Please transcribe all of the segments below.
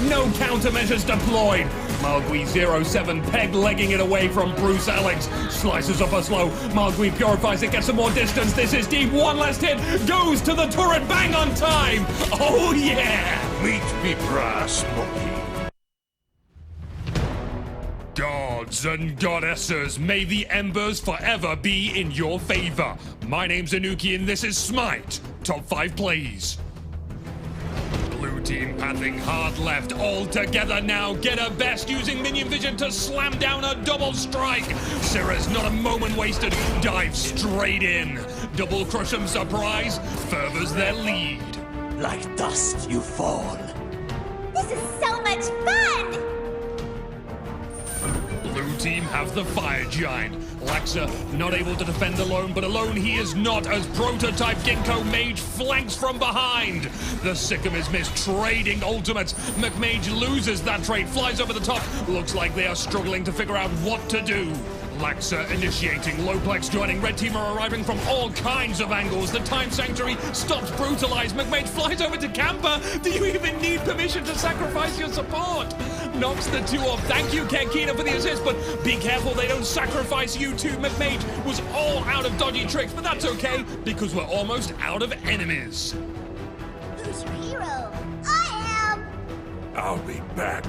No countermeasures deployed. Malgui 07 peg-legging it away from Bruce Alex. Slices up a slow. Malgui purifies it, gets some more distance. This is deep. One last hit. Goes to the turret. Bang on time. Oh, yeah. Meet me, brass monkey. Gods and goddesses, may the embers forever be in your favor. My name's Anuki and this is SMITE. Top 5 plays. Blue team pathing hard left, all together now. Get her best using minion vision to slam down a double strike. Syrah's not a moment wasted, dives straight in. Double crush 'em surprise, furthers their lead. Like dust you fall. This is so much fun! Blue team have the fire giant. Laxa not able to defend alone, but alone he is not as prototype Ginkgo Mage flanks from behind. The Sikkim is missed, trading ultimates. McMage loses that trade, flies over the top. Looks like they are struggling to figure out what to do. Laxa initiating, Loplex joining, red team are arriving from all kinds of angles. The Time Sanctuary stops brutalized. McMage flies over to Camper. Do you even need permission to sacrifice your support? Knocks the two off. Thank you, Kenkina, for the assist, but be careful they don't sacrifice you too. McMage was all out of dodgy tricks, but that's okay, because we're almost out of enemies. Who's your hero? I am! I'll be back.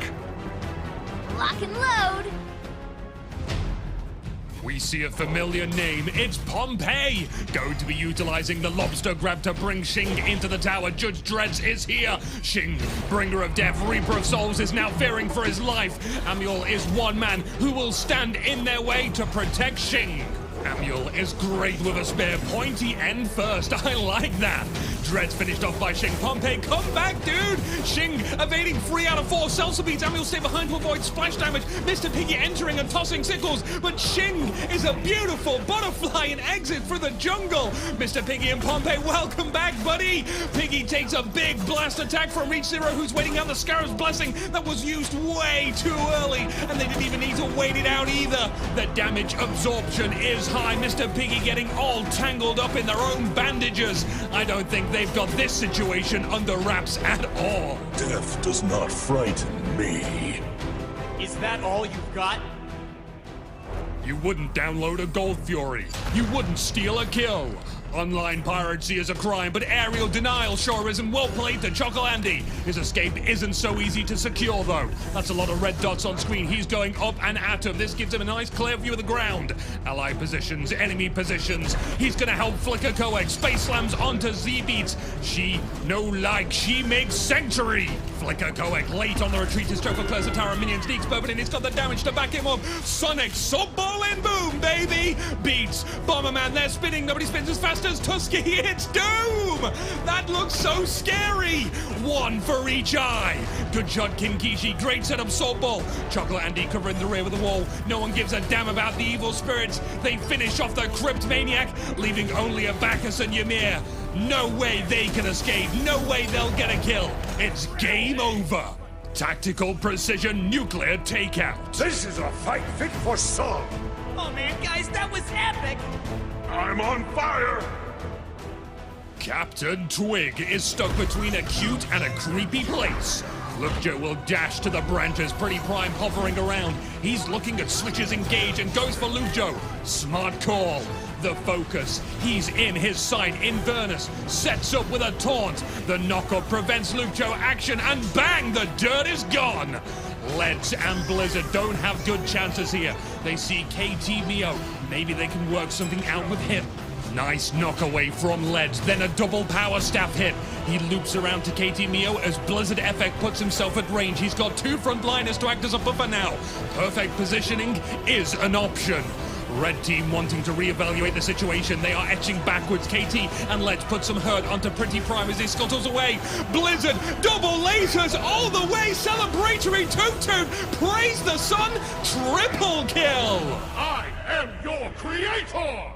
Lock and load! We see a familiar name. It's Pompeii. Going to be utilizing the lobster grab to bring Xing into the tower. Judge Dredz is here. Xing, bringer of death, reaper of souls, is now fearing for his life. Amiel is one man who will stand in their way to protect Xing. Amiel is great with a spare pointy end first. I like that. Dredz finished off by Xing. Pompeii, come back, dude! Xing evading 3 out of 4. Celsa beats. Amiel stay behind to avoid splash damage. Mr. Piggy entering and tossing sickles. But Xing is a beautiful butterfly and exit for the jungle. Mr. Piggy and Pompeii, welcome back, buddy! Piggy takes a big blast attack from Reach Zero, who's waiting out the Scarab's blessing that was used way too early. And they didn't even need to wait it out either. The damage absorption is high. Mr. Piggy getting all tangled up in their own bandages. I don't think they've got this situation under wraps at all. Death does not frighten me. Is that all you've got? You wouldn't download a Gold Fury. You wouldn't steal a kill. Online piracy is a crime, but aerial denial sure isn't. Well played to Choco Andy. His escape isn't so easy to secure, though. That's a lot of red dots on screen. He's going up and at him. This gives him a nice clear view of the ground. Ally positions, enemy positions. He's gonna help Flicker Coex. Space slams onto Z-Beats. She, no like, she makes Sanctuary. Flicker Coex late on the retreat. His Joker clears the tower. Minion sneaks Bourbon in. He's got the damage to back him up. Sonic softball and boom, baby. Beats. Bomberman, they're spinning. Nobody spins as fast as Tusky. It's Doom. That looks so scary. 1 for each eye. Good shot, Kinkishi. Great setup, softball. Chocolate Andy covering the rear of the wall. No one gives a damn about the evil spirits. They finish off the Crypt Maniac, leaving only a Bacchus and Ymir. No way they can escape. No way they'll get a kill. It's game over. Tactical precision nuclear takeout. This is a fight fit for some. Oh man, guys, that was epic! I'm on fire. Captain Twig is stuck between a cute and a creepy place. Lookjo will dash to the branches, Pretty Prime hovering around. He's looking at switches engage and goes for Lookjo. Smart call. The focus. He's in his sight. Inverness sets up with a taunt. The knockup prevents Lookjo action and bang, the dirt is gone. Leds and Blizzard don't have good chances here. They see KT Mio. Maybe they can work something out with him. Nice knock away from Leds, then a double power staff hit. He loops around to KT Mio as Blizzard Effect puts himself at range. He's got 2 frontliners to act as a buffer now. Perfect positioning is an option. Red team wanting to reevaluate the situation. They are etching backwards. KT and Let's put some hurt onto Pretty Prime as he scuttles away. Blizzard, double lasers all the way. Celebratory toot-toot. Praise the sun. Triple kill. I am your creator.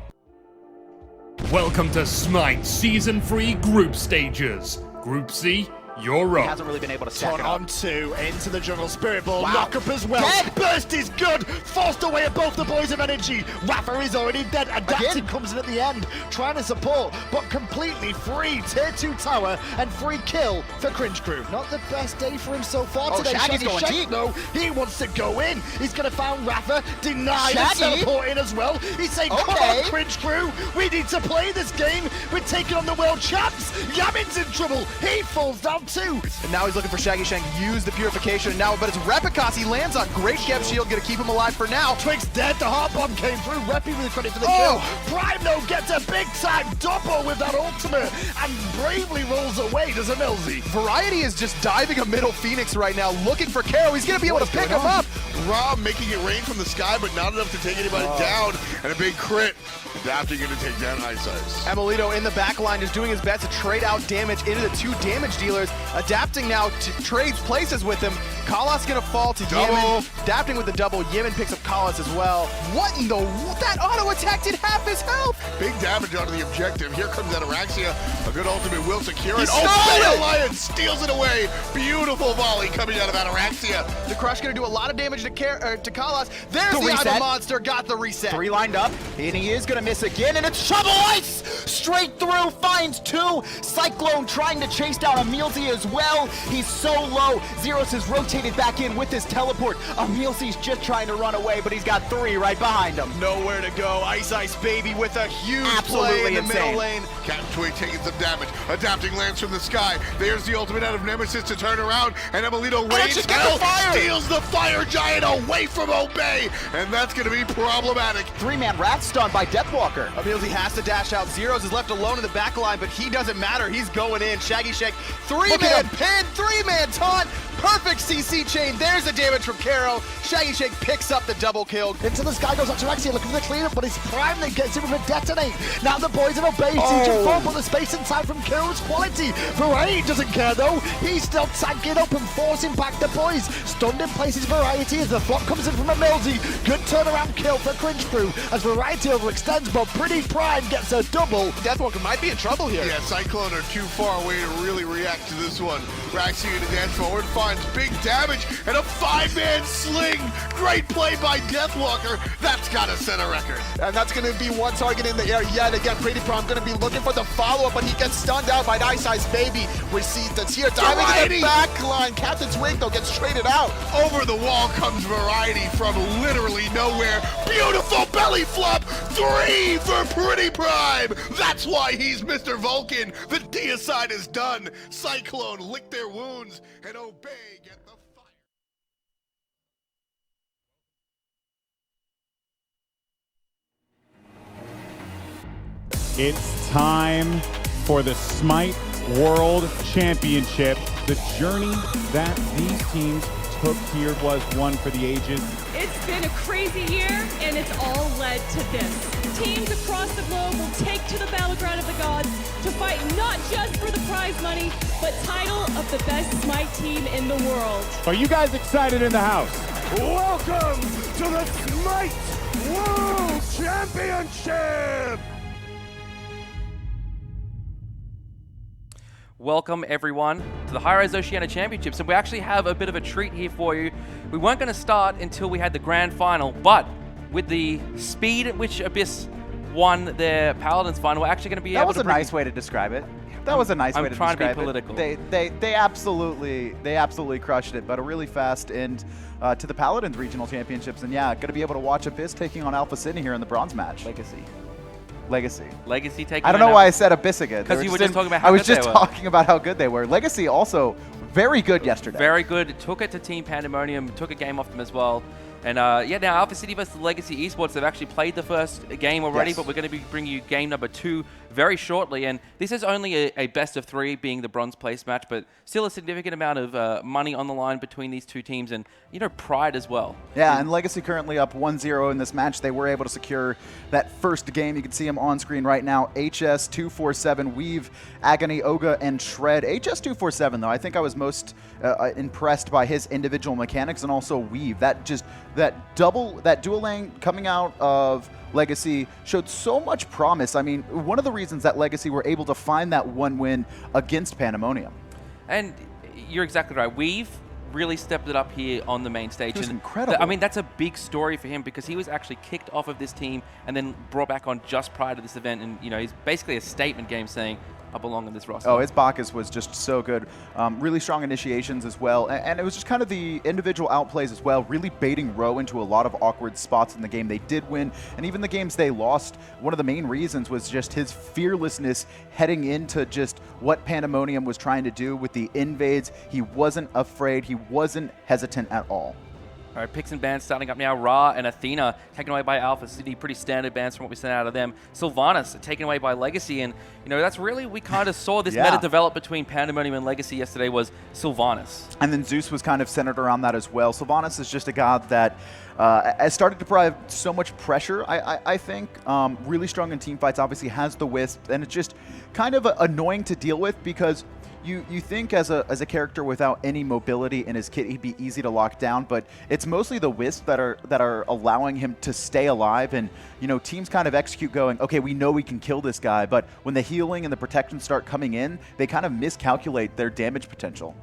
Welcome to SMITE Season 3 Group Stages. Group C, You're He up. hasn't really been able to stack Ton it up. on 2, into the jungle spirit ball, Wow. knock up as well. Dead. Burst is good, forced away at both the boys of energy. Rafa is already dead, adapting Again. comes in at the end, trying to support, but completely free. Tier 2 tower and free kill for Cringe Crew. Not the best day for him so far Oh, today. Shaggy's going Shaggy, deep. though, he wants to go in. He's going to find Rafa, deny the Shaggy. teleport in as well. He's saying, come Okay. on, Cringe Crew, we need to play this game. We're taking on the world champs. Yamin's in trouble. He falls down too. And now he's looking for Shaggy Shank, use the purification, and now, but it's Repikas, he lands on great Geb Shield, gonna keep him alive for now. Twig's dead, the heart bomb came through, Reppy with the credit for the Oh. kill. Prime though gets a big time double with that ultimate and bravely rolls away, does a Millsy. Variety is just diving a middle Phoenix right now, looking for Karo, he's gonna be able to pick him up. Rob making it rain from the sky, but not enough to take anybody down, and a big crit. Adapting it to take down Ice Ice. Emilito in the back line is doing his best to trade out damage into the 2 damage dealers, adapting now to trade places with him. Kalas gonna fall to Double. Yemen, adapting with the double. Yemen picks up Kalas as well. What in the, that auto attack did half his health. Big damage onto the objective. Here comes Ataraxia. A good ultimate will secure it. He stole Bay it! Alliance steals it away. Beautiful volley coming out of Ataraxia. The Crush gonna do a lot of damage to Kalas. There's The the reset. Iva Monster, got the reset. 3 lined up, and he is gonna miss again, and it's Shovel Ice! Straight through, finds 2. Cyclone trying to chase down Emilzy as well. He's so low. Zeros has rotated back in with his teleport. Emilzy's just trying to run away, but he's got 3 right behind him. Nowhere to go. Ice Ice Baby with a huge play Absolutely in the insane. middle lane. Captain Twig taking some damage. Adapting lands from the sky. There's the ultimate out of Nemesis to turn around. And Emilito rains just get hell, the fire! steals the fire giant away from Obey. And that's going to be problematic. 3-man Wrath stun by Deathwalker. Emilzy has to dash out. Zeros is left alone in the back line, but he doesn't matter. He's going in. Shaggy Shank, 3-man pin, 3-man taunt. Perfect CC chain. There's the damage from Karo. Shaggy Shank picks up the double kill. Into the sky goes Ataraxia looking for the cleanup, but it's Prime that gets him with a detonate. Now the boys have obeyed siege and fall, but the space and time from Kiro's quality. Variety doesn't care though. He's still tanking up and forcing back the boys. Stunned in places Variety as the flop comes in from a Millsy. Good turnaround kill for Cringe Crew as Variety overextends, but Pretty Prime gets a double. Deathwalker might be in trouble here. Yeah, Cyclone are too far away to really react to this one. Raxia to dance forward, finds big damage and a 5-man sling. Great play by Deathwalker. That's got to set a record. And that's going to be one target in the air yet again. Pretty Prom going to be looking for the follow-up, but he gets stunned out by Ice Ice Baby. We see the tier diving in Variety! the back line. Captain Twig, though, gets traded out. Over the wall comes Variety from literally nowhere. Beautiful belly flop. 3 for Pretty Prime. That's why he's Mr. Vulcan. The deicide is done. Cyclone lick their wounds and Obey get the fire. It's time for the SMITE World Championship. The journey that these teams took here was one for the ages. It's been a crazy year, and it's all led to this. Teams across the globe will take to the battleground of the gods to fight not just for the prize money, but title of the best SMITE team in the world. Are you guys excited in the house? Welcome to the SMITE World Championship! Welcome everyone to the Hi-Rez Oceania Championships, and we actually have a bit of a treat here for you. We weren't going to start until we had the grand final, but with the speed at which Abyss won their Paladins final, we're actually going to be able to That was a nice way to describe it. That was a nice way to I'm describe trying to be it. political. They absolutely crushed it, but a really fast end to the Paladins Regional Championships, and yeah, going to be able to watch Abyss taking on Alpha Sydney here in the bronze match. Legacy taking. I don't know why I said Abyss again. Because you were just talking about how I was good just they were. talking about how good they were. Legacy also very good yesterday. Very good. Took it to Team Pandemonium, took a game off them as well. And yeah, now Alpha City versus Legacy Esports, they've actually played the first game already, Yes. but we're going to be bringing you game number 2 very shortly. And this is only a best of 3 being the bronze place match, but still a significant amount of money on the line between these two teams and, you know, pride as well. Yeah, and Legacy currently up 1-0 in this match. They were able to secure that first game. You can see him on screen right now. HS247, Weave, Agony, Oga, and Shred. HS247, though, I think I was most impressed by his individual mechanics and also Weave. That dual lane coming out of Legacy showed so much promise. I mean, one of the reasons that Legacy were able to find that one win against Pandemonium. And you're exactly right. We've really stepped it up here on the main stage. It was and incredible. I mean, that's a big story for him because he was actually kicked off of this team and then brought back on just prior to this event. And, you know, he's basically a statement game saying, I belong in this roster. Oh, his Bacchus was just so good. Really strong initiations as well. And it was just kind of the individual outplays as well, really baiting Row into a lot of awkward spots in the game. They did win, and even the games they lost, one of the main reasons was just his fearlessness heading into just what Pandemonium was trying to do with the invades. He wasn't afraid. He wasn't hesitant at all. All right, picks and bans starting up now. Ra and Athena taken away by Alpha City. Pretty standard bans from what we sent out of them. Sylvanas taken away by Legacy. And, you know, that's really, we kind of saw this meta develop between Pandemonium and Legacy yesterday was Sylvanas. And then Zeus was kind of centered around that as well. Sylvanas is just a god that has started to provide so much pressure, I think. Really strong in team fights, obviously has the Wisp. And it's just kind of annoying to deal with because you think as a character without any mobility in his kit, he'd be easy to lock down, but it's mostly the Wisp that are allowing him to stay alive. And, you know, teams kind of execute going, okay, we know we can kill this guy, but when the healing and the protection start coming in, they kind of miscalculate their damage potential.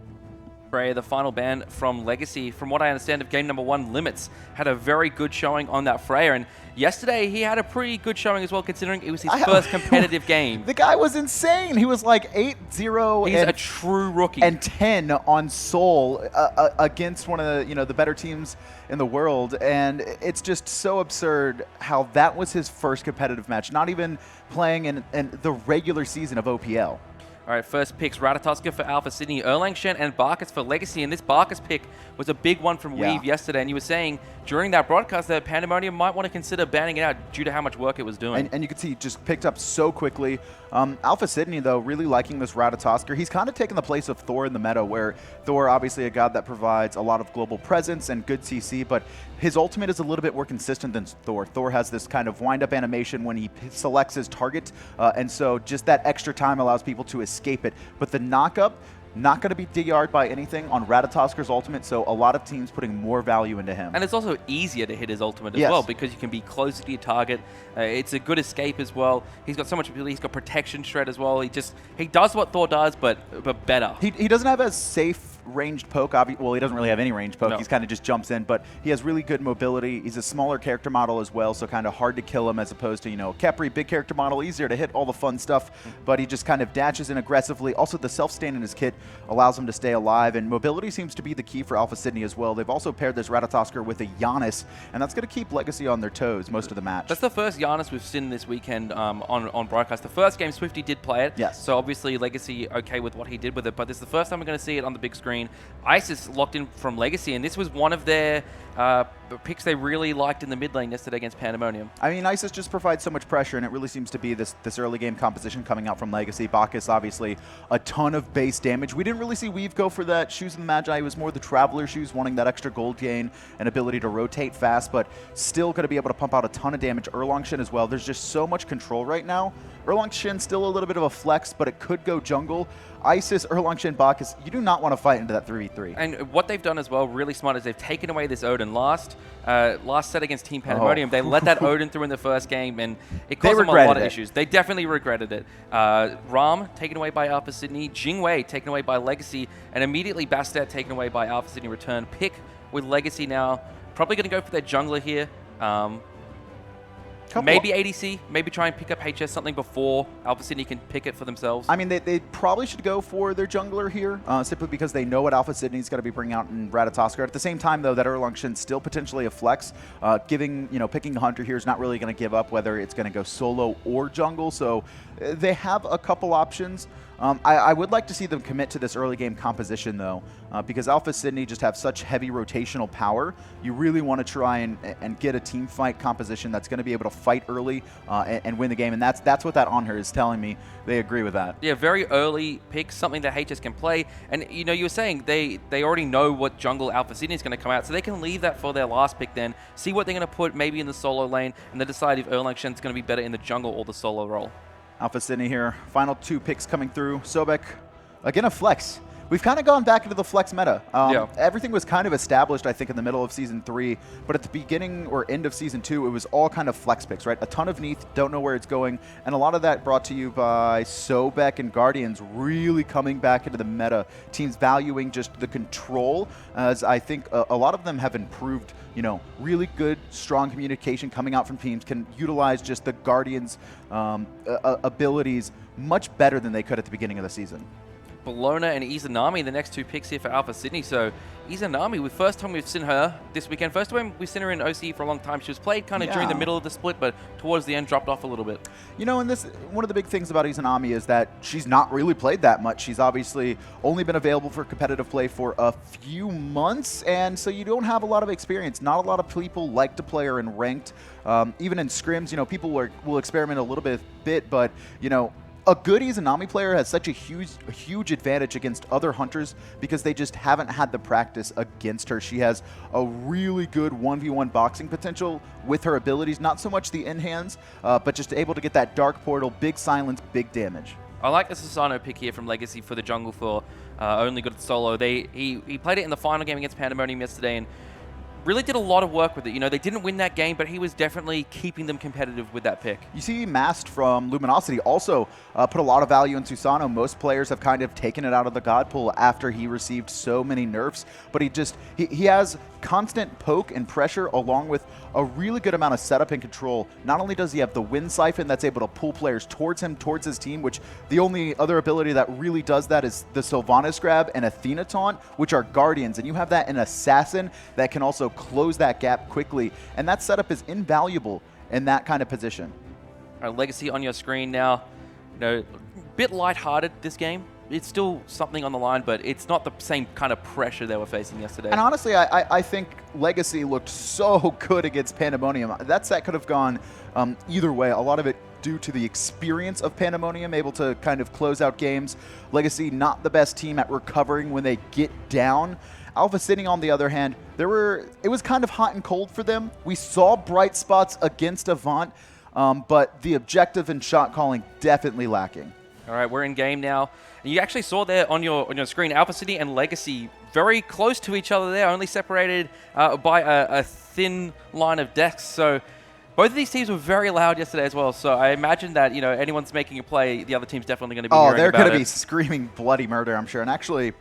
The final ban from Legacy, from what I understand of game number 1, Limits, had a very good showing on that Freya. And yesterday, he had a pretty good showing as well, considering it was his first competitive game. The guy was insane. He was like 8-0. He's a true rookie. And 10 on Soul against one of the, you know, the better teams in the world. And it's just so absurd how that was his first competitive match, not even playing in the regular season of OPL. All right, first picks, Ratatoska for Alpha Sydney, Erlangshen and Bacchus for Legacy. And this Bacchus pick was a big one from Weave yesterday. And you were saying during that broadcast that Pandemonium might want to consider banning it out due to how much work it was doing. And you can see he just picked up so quickly. Alpha Sydney, though, really liking this Ratatosker. He's kind of taken the place of Thor in the meta, where Thor, obviously a god that provides a lot of global presence and good CC, but his ultimate is a little bit more consistent than Thor. Thor has this kind of wind-up animation when he selects his target, and so just that extra time allows people to escape it. But the knock-up, not going to be DR'd by anything on Ratatosker's ultimate, so a lot of teams putting more value into him. And it's also easier to hit his ultimate as well because you can be closer to your target. It's a good escape as well. He's got so much ability. He's got protection shred as well. He does what Thor does, but better. He doesn't have as safe ranged poke. Well, he doesn't really have any ranged poke. No. He's kind of just jumps in, but he has really good mobility. He's a smaller character model as well, so kind of hard to kill him as opposed to, you know, Kepri, big character model, easier to hit all the fun stuff, but he just kind of dashes in aggressively. Also, the self-stand in his kit allows him to stay alive, and mobility seems to be the key for Alpha Sydney as well. They've also paired this Ratatosker with a Giannis, and that's going to keep Legacy on their toes most of the match. That's the first Giannis we've seen this weekend on broadcast. The first game, Swifty did play it, so obviously Legacy okay with what he did with it, but this is the first time we're going to see it on the big screen. Isis locked in from Legacy, and this was one of their picks they really liked in the mid lane yesterday against Pandemonium. I mean, Isis just provides so much pressure, and it really seems to be this early game composition coming out from Legacy. Bacchus, obviously, a ton of base damage. We didn't really see Weave go for that Shoes of the Magi. It was more the Traveler Shoes, wanting that extra gold gain and ability to rotate fast, but still going to be able to pump out a ton of damage. Erlangshen as well. There's just so much control right now. Erlangshen still a little bit of a flex, but it could go jungle. Isis, Erlangshen, Bacchus, you do not want to fight into that 3v3. And what they've done as well, really smart, is they've taken away this Odin. Last set against Team Pandemonium, they let that Odin through in the first game, and it caused them a lot of issues. They definitely regretted it. Ram taken away by Alpha Sydney, Jingwei taken away by Legacy, and immediately Bastet taken away by Alpha Sydney return. Pick with Legacy now. Probably going to go for their jungler here. Maybe ADC, maybe try and pick up HS something before Alpha Sydney can pick it for themselves. I mean, they probably should go for their jungler here, simply because they know what Alpha Sydney's going to be bringing out in Ratatosker. At the same time, though, that Erlangshen's still potentially a flex. Picking a hunter here is not really going to give up whether it's going to go solo or jungle, so they have a couple options. I would like to see them commit to this early game composition, though, because Alpha Sydney just have such heavy rotational power. You really want to try and get a team fight composition that's going to be able to fight early and win the game, and that's what that on her is telling me. They agree with that. Yeah, very early pick, something that HS can play. And, you know, you were saying they already know what jungle Alpha Sydney is going to come out, so they can leave that for their last pick then, see what they're going to put maybe in the solo lane, and then decide if Erlangshen's going to be better in the jungle or the solo role. Alpha Sydney here. Final two picks coming through. Sobek, again, a flex. we've kind of gone back into the flex meta. Yeah. Everything was kind of established, I think, in the middle of Season 3, but at the beginning or end of Season 2, it was all kind of flex picks, right? A ton of Neath, don't know where it's going, and a lot of that brought to you by Sobek and Guardians really coming back into the meta. Teams valuing just the control, as I think a lot of them have improved, you know, really good, strong communication coming out from teams, can utilize just the Guardians' abilities much better than they could at the beginning of the season. Bologna and Izanami, the next 2 picks here for Alpha Sydney. So Izanami, first time we've seen her this weekend. First time we've seen her in OCE for a long time. She was played kind of during the middle of the split, but towards the end dropped off a little bit. You know, and this one of the big things about Izanami is that she's not really played that much. She's obviously only been available for competitive play for a few months, and so you don't have a lot of experience. Not a lot of people like to play her in ranked. Even in scrims, you know, people will experiment a little bit, but, you know, a good Izanami player has such a huge advantage against other hunters because they just haven't had the practice against her. She has a really good 1v1 boxing potential with her abilities, not so much the in-hands, but just able to get that dark portal, big silence, big damage. I like the Susano pick here from Legacy for the jungle for only good at solo. He played it in the final game against Pandemonium yesterday and really did a lot of work with it. You know, they didn't win that game, but he was definitely keeping them competitive with that pick. You see Mast from Luminosity also put a lot of value in Susano. Most players have kind of taken it out of the God pool after he received so many nerfs, but he has constant poke and pressure along with a really good amount of setup and control. Not only does he have the Wind Siphon that's able to pull players towards him, towards his team, which the only other ability that really does that is the Sylvanas Grab and Athena Taunt, which are Guardians, and you have that in Assassin that can also close that gap quickly, and that setup is invaluable in that kind of position. Legacy on your screen now. You know, a bit lighthearted this game. It's still something on the line, but it's not the same kind of pressure they were facing yesterday. And honestly, I think Legacy looked so good against Pandemonium. That set could have gone either way. A lot of it due to the experience of Pandemonium, able to kind of close out games. Legacy not the best team at recovering when they get down. Alpha Sydney, on the other hand, it was kind of hot and cold for them. We saw bright spots against Avant, but the objective and shot calling definitely lacking. All right, we're in game now. And you actually saw there on your screen, Alpha Sydney and Legacy very close to each other there, only separated by a thin line of decks. So both of these teams were very loud yesterday as well. So I imagine that, you know, anyone's making a play, the other team's definitely going to be hearing about it. Oh, they're going to be screaming bloody murder, I'm sure. And actually,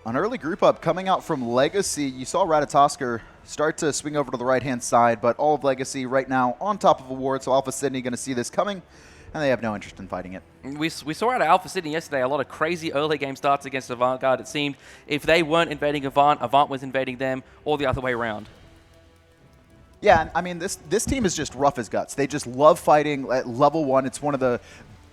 an early group up coming out from Legacy, you saw Ratatosker start to swing over to the right-hand side, but all of Legacy right now on top of a ward, so Alpha Sydney going to see this coming, and they have no interest in fighting it. We saw out of Alpha Sydney yesterday a lot of crazy early game starts against Avant-Garde. It seemed if they weren't invading Avant, Avant was invading them, or the other way around. Yeah, I mean, this team is just rough as guts. They just love fighting at level 1. It's one of the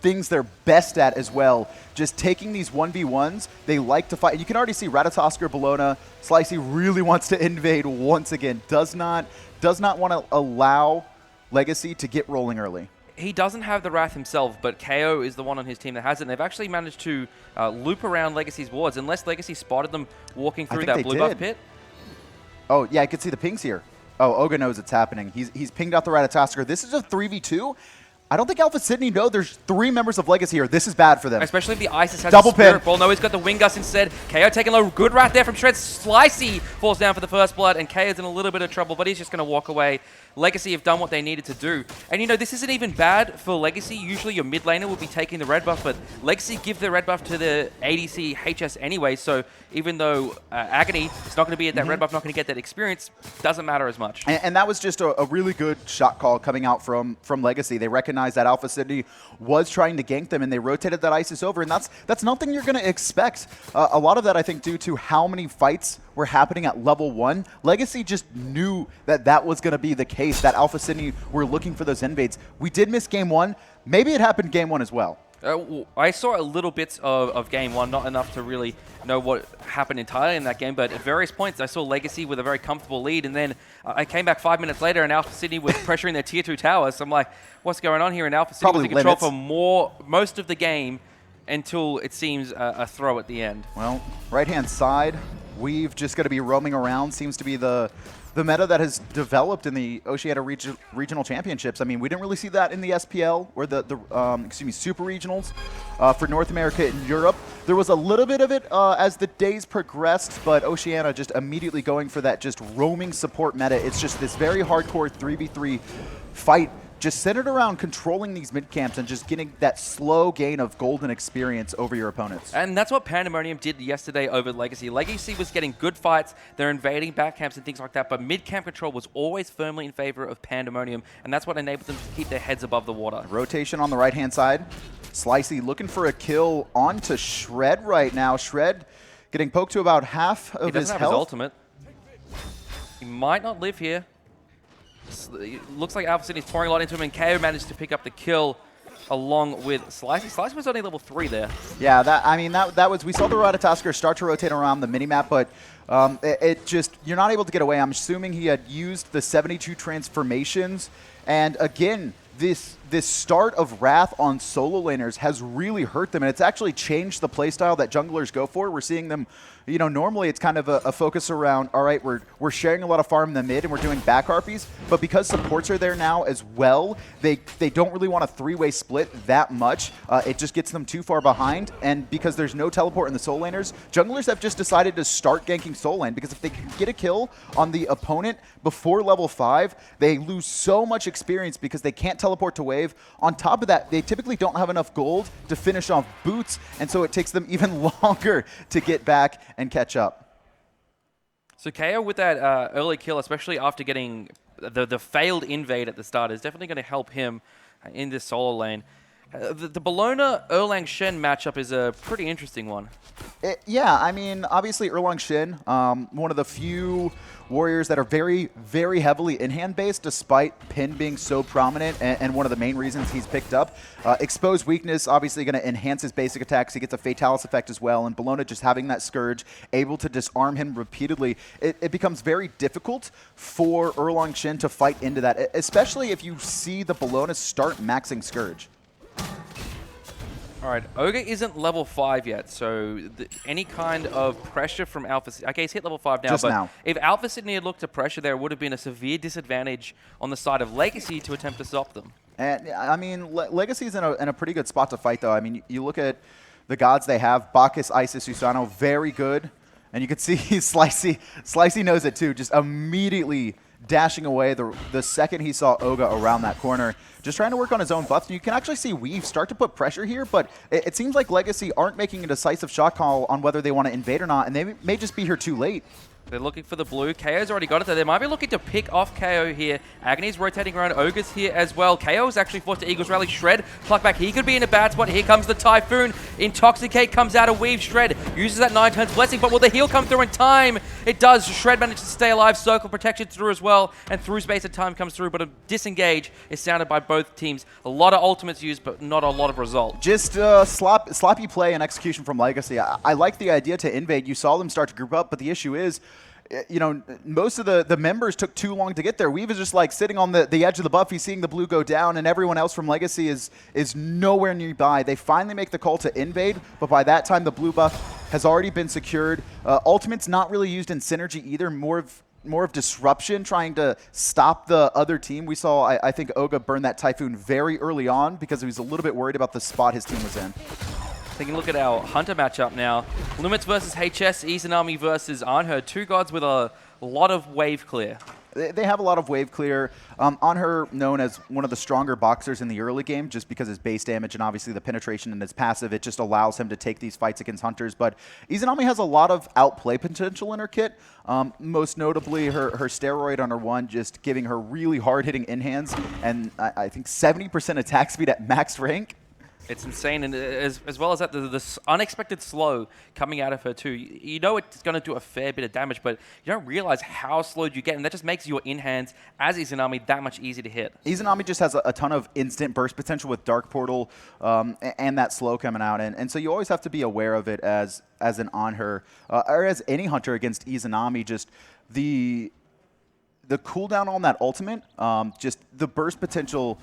things they're best at as well. Just taking these 1v1s, they like to fight. And you can already see Ratatosker, Bologna, Slicey really wants to invade once again. Does not want to allow Legacy to get rolling early. He doesn't have the Wrath himself, but KO is the one on his team that has it. And they've actually managed to loop around Legacy's wards, unless Legacy spotted them walking through that blue buff pit. Oh, yeah, I could see the pings here. Oh, Oga knows it's happening. He's pinged out the Ratatosker. This is a 3v2. I don't think Alpha Sydney know there's 3 members of Legacy here. This is bad for them. Especially if the Isis has double a Spirit Ball. No, he's got the Wingus instead. KO taking a good Wrath there from Shred. Slicey falls down for the first blood, and KO's in a little bit of trouble, but he's just going to walk away. Legacy have done what they needed to do. And, you know, this isn't even bad for Legacy. Usually your mid laner will be taking the red buff, but Legacy give the red buff to the ADC HS anyway, so even though Agony is not going to be at that red buff, not going to get that experience, doesn't matter as much. And that was just a really good shot call coming out from Legacy. They recognized that Alpha Sydney was trying to gank them, and they rotated that Isis over, and that's nothing you're going to expect. A lot of that, I think, due to how many fights were happening at level 1. Legacy just knew that was going to be the case, that Alpha Sydney were looking for those invades. We did miss game 1. Maybe it happened game 1 as well. I saw a little bits of game 1, not enough to really know what happened entirely in that game, but at various points I saw Legacy with a very comfortable lead, and then I came back 5 minutes later and Alpha Sydney was pressuring their tier 2 towers. So I'm like, what's going on here? And Alpha Sydney was in control for most of the game until it seems a throw at the end. Well, right-hand side, We've just got to be roaming around. Seems to be the meta that has developed in the Oceania regional championships. I mean, we didn't really see that in the SPL or the super regionals for North America and Europe. There was a little bit of it as the days progressed, but Oceania just immediately going for that just roaming support meta. It's just this very hardcore 3v3 fight, just centered around controlling these mid camps and just getting that slow gain of golden experience over your opponents. And that's what Pandemonium did yesterday over Legacy. Legacy was getting good fights, they're invading back camps and things like that, but mid camp control was always firmly in favor of Pandemonium, and that's what enabled them to keep their heads above the water. Rotation on the right hand side. Slicey looking for a kill onto Shred right now. Shred getting poked to about half of his health. He doesn't have his ultimate. He might not live here. It looks like Alpha Sydney's pouring a lot into him, and KO managed to pick up the kill along with Slicey. Slicey was only level 3 there. Yeah, that was, we saw the Ratatasker start to rotate around the minimap, but it just, you're not able to get away. I'm assuming he had used the 72 transformations, and again, this start of Wrath on solo laners has really hurt them, and it's actually changed the playstyle that junglers go for. We're seeing them, you know, normally it's kind of a focus around, all right, we're sharing a lot of farm in the mid and we're doing back harpies, but because supports are there now as well, they don't really want a three-way split that much. It just gets them too far behind, and because there's no teleport in the soul laners, junglers have just decided to start ganking soul lane, because if they can get a kill on the opponent before level 5, they lose so much experience because they can't teleport to wave. On top of that, they typically don't have enough gold to finish off boots, and so it takes them even longer to get back and catch up. So KO with that early kill, especially after getting the failed invade at the start, is definitely going to help him in this solo lane. The Bologna Erlang Shen matchup is a pretty interesting one. Yeah, I mean, obviously Erlang Shen, one of the few warriors that are very, very heavily in-hand based, despite Pin being so prominent, and one of the main reasons he's picked up. Exposed weakness, obviously going to enhance his basic attacks. He gets a Fatalis effect as well, and Bologna just having that Scourge, able to disarm him repeatedly, it becomes very difficult for Erlang Shen to fight into that, especially if you see the Bologna start maxing Scourge. All right, Ogre isn't level 5 yet, so any kind of pressure from Alpha Sydney... Okay, he's hit level 5 now, just but now. If Alpha Sydney had looked to pressure there, it would have been a severe disadvantage on the side of Legacy to attempt to stop them. And I mean, Legacy's in a pretty good spot to fight, though. I mean, you look at the gods they have, Bacchus, Isis, Usano, very good. And you can see Slicey knows it, too, just immediately dashing away the second he saw Oga around that corner, just trying to work on his own buffs. And you can actually see Weave start to put pressure here, but it seems like Legacy aren't making a decisive shot call on whether they want to invade or not, and they may just be here too late. They're looking for the blue. KO's already got it there. They might be looking to pick off KO here. Agony's rotating around. Ogre's here as well. KO is actually forced to Eagles Rally. Shred, pluck back. He could be in a bad spot. Here comes the Typhoon. Intoxicate comes out of Weave. Shred uses that 9 turns blessing, but will the heal come through in time? It does. Shred manages to stay alive. Circle protection through as well, and through space of time comes through, but a disengage is sounded by both teams. A lot of ultimates used, but not a lot of result. Just sloppy play and execution from Legacy. I like the idea to invade. You saw them start to group up, but the issue is, you know, most of the members took too long to get there. Weave is just like sitting on the edge of the buff. He's seeing the blue go down, and everyone else from Legacy is nowhere nearby. They finally make the call to invade, but by that time the blue buff has already been secured. Ultimate's not really used in synergy either. More of disruption, trying to stop the other team. We saw, I think, Oga burn that Typhoon very early on because he was a little bit worried about the spot his team was in. Taking a look at our Hunter matchup now. Limits versus HS, Izanami versus Anher. Two gods with a lot of wave clear. They have a lot of wave clear. Anher, known as one of the stronger boxers in the early game, just because his base damage and obviously the penetration and his passive, it just allows him to take these fights against Hunters. But Izanami has a lot of outplay potential in her kit. Most notably, her steroid on her 1, just giving her really hard-hitting in-hands, and I think 70% attack speed at max rank. It's insane, and as well as that, the unexpected slow coming out of her too. You know it's going to do a fair bit of damage, but you don't realize how slowed you get, and that just makes your in-hands as Izanami that much easier to hit. Izanami just has a ton of instant burst potential with Dark Portal and that slow coming out, and so you always have to be aware of it as an Anher, or as any Hunter against Izanami. Just the cooldown on that ultimate, just the burst potential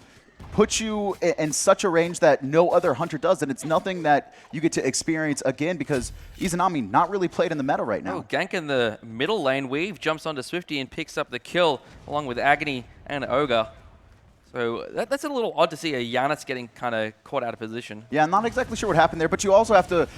puts you in such a range that no other hunter does, and it's nothing that you get to experience again because Izanami not really played in the meta right now. Oh, gank in the middle lane. Weave jumps onto Swifty and picks up the kill along with Agony and Ogre. So that's a little odd to see a Giannis getting kind of caught out of position. Yeah, I'm not exactly sure what happened there, but you also have to...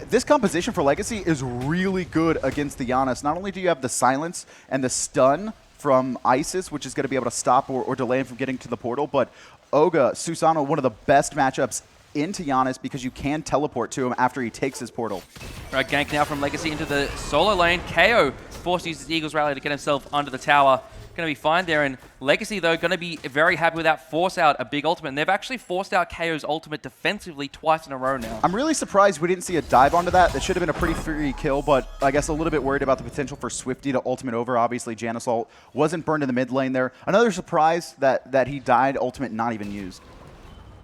This composition for Legacy is really good against the Giannis. Not only do you have the silence and the stun from Isis, which is going to be able to stop or delay him from getting to the portal, but Oga, Susano, one of the best matchups into Giannis because you can teleport to him after he takes his portal. Right, gank now from Legacy into the solo lane. KO forced to use his Eagles Rally to get himself under the tower. Going to be fine there, and Legacy, though, going to be very happy with that force out a big ultimate. And they've actually forced out KO's ultimate defensively twice in a row now. I'm really surprised we didn't see a dive onto that. That should have been a pretty free kill, but I guess a little bit worried about the potential for Swifty to ultimate over. Obviously, Janus ult wasn't burned in the mid lane there. Another surprise that he died, ultimate not even used.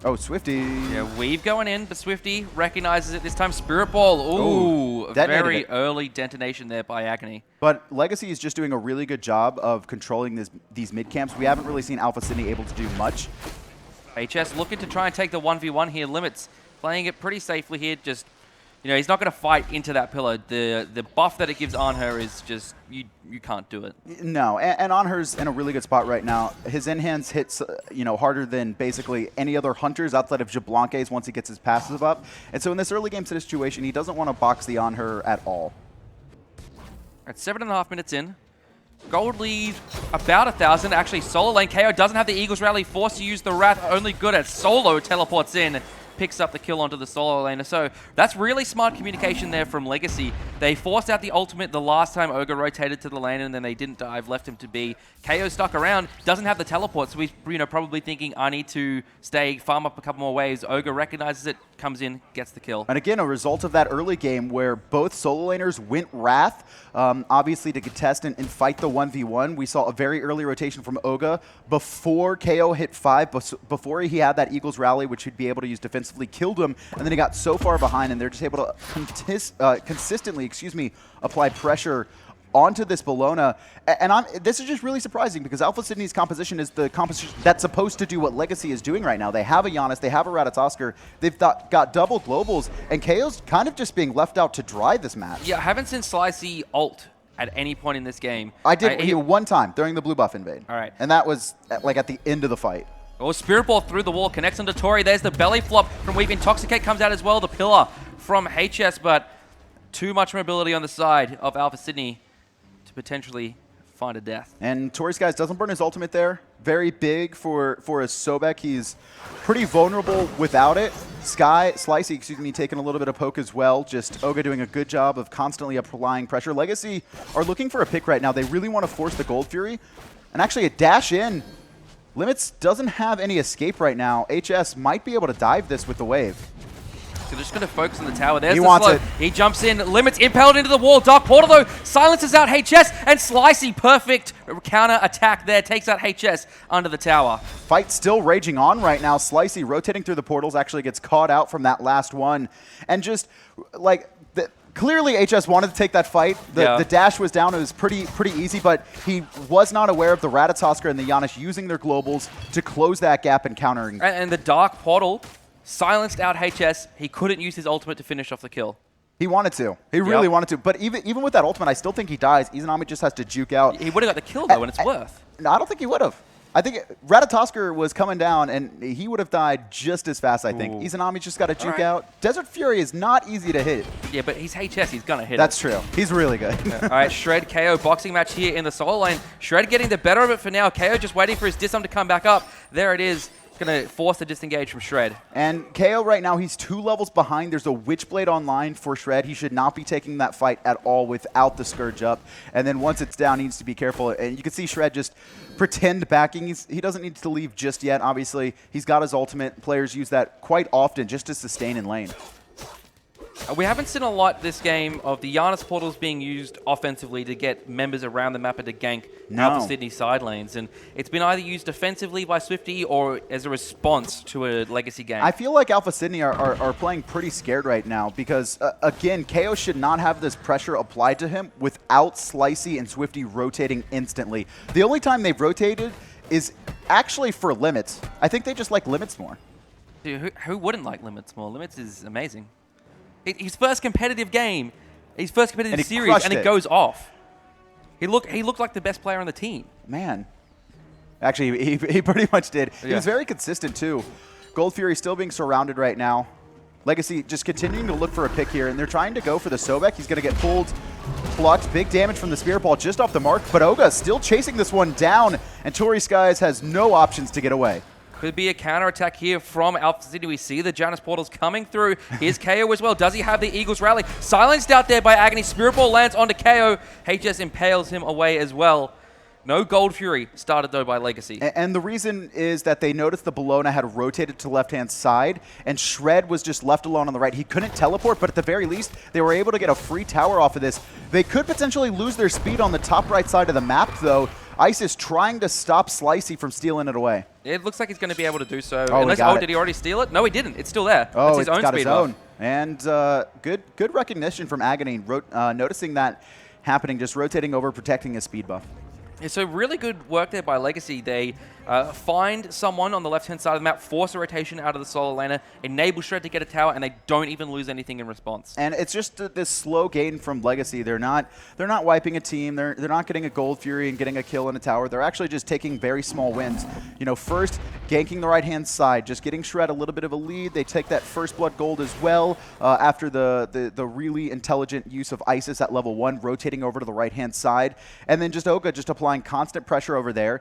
Oh, Swifty. Yeah, Weave going in, but Swifty recognizes it this time. Spirit Ball. Ooh, very early detonation there by Agony. But Legacy is just doing a really good job of controlling these mid camps. We haven't really seen Alpha Sydney able to do much. HS looking to try and take the 1v1 here. Limits playing it pretty safely here. Just, you know, he's not going to fight into that pillar. The buff that it gives on her is just, you can't do it. No, and on her's in a really good spot right now. His enhance hits, you know, harder than basically any other hunters outside of Jablanques once he gets his passive up. And so in this early game situation, he doesn't want to box the on her at all. At 7.5 minutes in, gold lead about 1,000. Actually, solo lane. KO doesn't have the Eagles Rally, forced to use the Wrath, only good at solo, teleports in, picks up the kill onto the solo laner. So that's really smart communication there from Legacy. They forced out the ultimate the last time Ogre rotated to the lane, and then they didn't dive, left him to be. KO stuck around, doesn't have the teleport, so he's, you know, probably thinking, I need to stay, farm up a couple more waves. Ogre recognizes it, comes in, gets the kill. And again, a result of that early game where both solo laners went Wrath, obviously to contest and fight the 1v1. We saw a very early rotation from Oga before KO hit 5, before he had that Eagles Rally, which he'd be able to use defensively, killed him, and then he got so far behind, and they're just able to consistently, apply pressure onto this Bologna. And this is just really surprising because Alpha Sydney's composition is the composition that's supposed to do what Legacy is doing right now. They have a Giannis, they have a Ratatoskr, they've got double globals, and KO's kind of just being left out to dry this match. Yeah, I haven't seen Slicey ult at any point in this game. I did one time during the blue buff invade. All right. And that was like at the end of the fight. Oh, Spirit Ball through the wall, connects onto Tori. There's the belly flop from Weave. Intoxicate comes out as well, the pillar from HS, but too much mobility on the side of Alpha Sydney to potentially find a death. And Tori Skies doesn't burn his ultimate there. Very big for a Sobek. He's pretty vulnerable without it. Slicey, taking a little bit of poke as well. Just Oga doing a good job of constantly applying pressure. Legacy are looking for a pick right now. They really want to force the Gold Fury. And actually a dash in. Limits doesn't have any escape right now. HS might be able to dive this with the wave. So they're just going to focus on the tower. There's he the wants slow. it. He jumps in. Limits impaled into the wall. Dark Portal, though, silences out HS. And Slicey, perfect counter attack there. Takes out HS under the tower. Fight still raging on right now. Slicey rotating through the portals actually gets caught out from that last one. And just, like, clearly HS wanted to take that fight. The dash was down. It was pretty easy, but he was not aware of the Ratatoskr and the Giannis using their globals to close that gap and countering. And the Dark Portal silenced out HS. He couldn't use his ultimate to finish off the kill. He wanted to. He really wanted to. But even with that ultimate, I still think he dies. Izanami just has to juke out. He would have got the kill, though, and it's worth. No, I don't think he would have. I think Ratatoskr was coming down, and he would have died just as fast, I think. Izanami just got to juke out. Desert Fury is not easy to hit. Yeah, but he's HS. He's going to hit That's true. He's really good. All right, Shred KO boxing match here in the solo lane. Shred getting the better of it for now. KO just waiting for his disarm to come back up. There it is. Going to force the disengage from Shred. And KO right now, he's 2 levels behind. There's a Witchblade online for Shred. He should not be taking that fight at all without the Scourge up. And then once it's down, he needs to be careful. And you can see Shred just pretend backing. He doesn't need to leave just yet, obviously. He's got his ultimate. Players use that quite often just to sustain in lane. We haven't seen a lot this game of the Giannis portals being used offensively to get members around the map and to gank Alpha Sydney side lanes. And it's been either used defensively by Swifty or as a response to a legacy gank. I feel like Alpha Sydney are playing pretty scared right now because, again, KO should not have this pressure applied to him without Slicey and Swifty rotating instantly. The only time they've rotated is actually for limits. I think they just like limits more. Dude, who wouldn't like limits more? Limits is amazing. His first competitive game, his first competitive series, and it goes off. He looked like the best player on the team. Man. Actually, he pretty much did. He was very consistent, too. Gold Fury still being surrounded right now. Legacy just continuing to look for a pick here, and they're trying to go for the Sobek. He's going to get pulled, plucked. Big damage from the Spirit Ball just off the mark, but Oga still chasing this one down, and Tori Skies has no options to get away. Could be a counterattack here from Alpha City. We see the Janus portals coming through. Here's KO as well. Does he have the Eagles rally? Silenced out there by Agony. Spirit Ball lands onto KO. HS impales him away as well. No Gold Fury started, though, by Legacy. And the reason is that they noticed the Bologna had rotated to the left-hand side, and Shred was just left alone on the right. He couldn't teleport, but at the very least, they were able to get a free tower off of this. They could potentially lose their speed on the top right side of the map, though. Isis trying to stop Slicey from stealing it away. It looks like he's going to be able to do so. Oh, did he already steal it? No, he didn't. It's still there. Oh, That's his own speed buff. And good recognition from Agony, noticing that happening, just rotating over, protecting his speed buff. Yeah, so really good work there by Legacy. They find someone on the left-hand side of the map, force a rotation out of the solo laner, enable Shred to get a tower, and they don't even lose anything in response. And it's just this slow gain from Legacy. They're not wiping a team. They're not getting a Gold Fury and getting a kill in a tower. They're actually just taking very small wins. You know, first ganking the right-hand side, just getting Shred a little bit of a lead. They take that first blood gold as well after the really intelligent use of Isis at level 1, rotating over to the right-hand side, and then just Oka just applying constant pressure over there.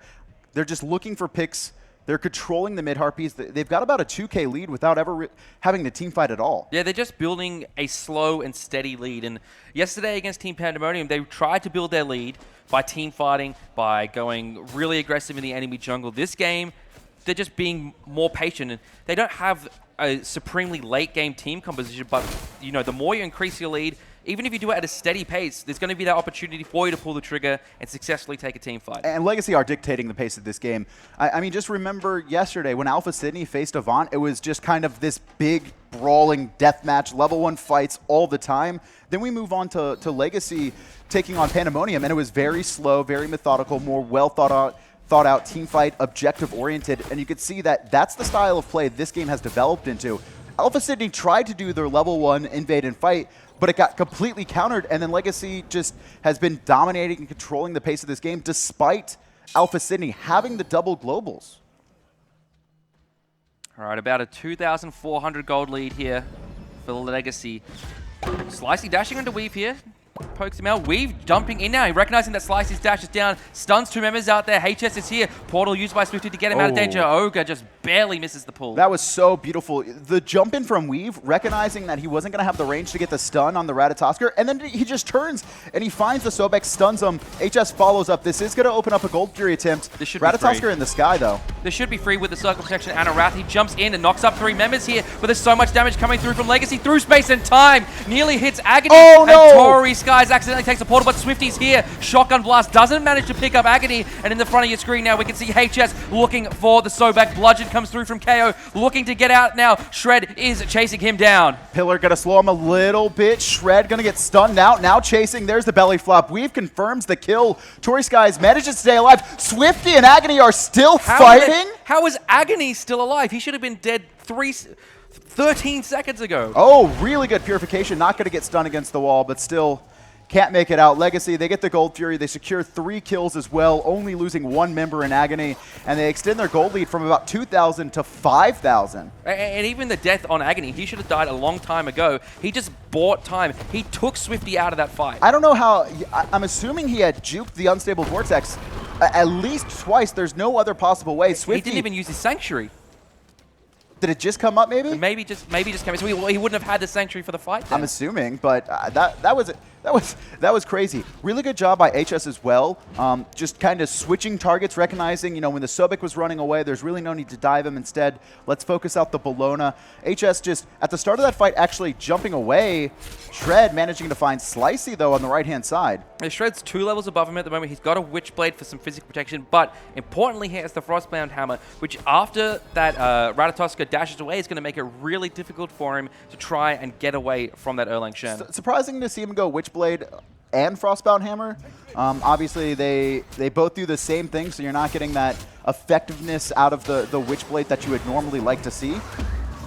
They're just looking for picks. They're controlling the mid-Harpies. They've got about a 2K lead without ever having to team fight at all. Yeah, they're just building a slow and steady lead. And yesterday against Team Pandemonium, they tried to build their lead by team fighting, by going really aggressive in the enemy jungle. This game, they're just being more patient. And they don't have a supremely late-game team composition, but you know, the more you increase your lead, even if you do it at a steady pace, there's going to be that opportunity for you to pull the trigger and successfully take a team fight. And Legacy are dictating the pace of this game. I mean, just remember yesterday when Alpha Sydney faced Avant, it was just kind of this big, brawling deathmatch, level 1 fights all the time. Then we move on to Legacy taking on Pandemonium, and it was very slow, very methodical, more well thought out team fight, objective-oriented, and you could see that that's the style of play this game has developed into. Alpha Sydney tried to do their level 1 invade and fight, but it got completely countered, and then Legacy just has been dominating and controlling the pace of this game despite Alpha Sydney having the double globals. All right, about a 2,400 gold lead here for Legacy. Slicey dashing onto Weave here. Pokes him out. Weave jumping in now, recognizing that Slicey's dash is down. Stuns 2 members out there. HS is here. Portal used by Swifty to get him out of danger. Ogre just barely misses the pull. That was so beautiful. The jump in from Weave, recognizing that he wasn't going to have the range to get the stun on the Ratatosker, and then he just turns and he finds the Sobek, stuns him. HS follows up. This is going to open up a Gold Fury attempt. This should Ratatosker in the sky, though. This should be free with the Circle Protection and a Wrath. He jumps in and knocks up 3 members here, but there's so much damage coming through from Legacy through space and time. Nearly hits Agony. Oh, no! And Tori Skies accidentally takes a portal, but Swifty's here. Shotgun Blast doesn't manage to pick up Agony, and in the front of your screen now we can see HS looking for the Sobek. Bludgeon comes through from KO, looking to get out now. Shred is chasing him down. Pillar gonna slow him a little bit. Shred gonna get stunned out. Now chasing. There's the belly flop. Weave confirms the kill. Tori Skies manages to stay alive. Swifty and Agony are still fighting. How is Agony still alive? He should have been dead 13 seconds ago. Oh, really good purification. Not gonna get stunned against the wall, but still can't make it out. Legacy, they get the Gold Fury. They secure 3 kills as well, only losing 1 member in Agony, and they extend their gold lead from about 2,000 to 5,000. And even the death on Agony, he should have died a long time ago. He just bought time. He took Swifty out of that fight. I don't know how. I'm assuming he had juked the Unstable Vortex at least twice. There's no other possible way. Swifty, he didn't even use his Sanctuary. Did it just come up, maybe? Maybe just came in. So he wouldn't have had the Sanctuary for the fight then. I'm assuming, but that was crazy. Really good job by HS as well. Just kind of switching targets, recognizing, you know, when the Sobek was running away, there's really no need to dive him. Instead, let's focus out the Bologna. HS just, at the start of that fight, actually jumping away. Shred managing to find Slicey, though, on the right-hand side. Yeah, Shred's 2 levels above him at the moment. He's got a Witchblade for some physical protection, but importantly, he has the Frostbound Hammer, which after that Ratatosker dashes away is going to make it really difficult for him to try and get away from that Erlang Shen. Surprising to see him go Witchblade and Frostbound Hammer. Obviously, they both do the same thing, so you're not getting that effectiveness out of the Witchblade that you would normally like to see.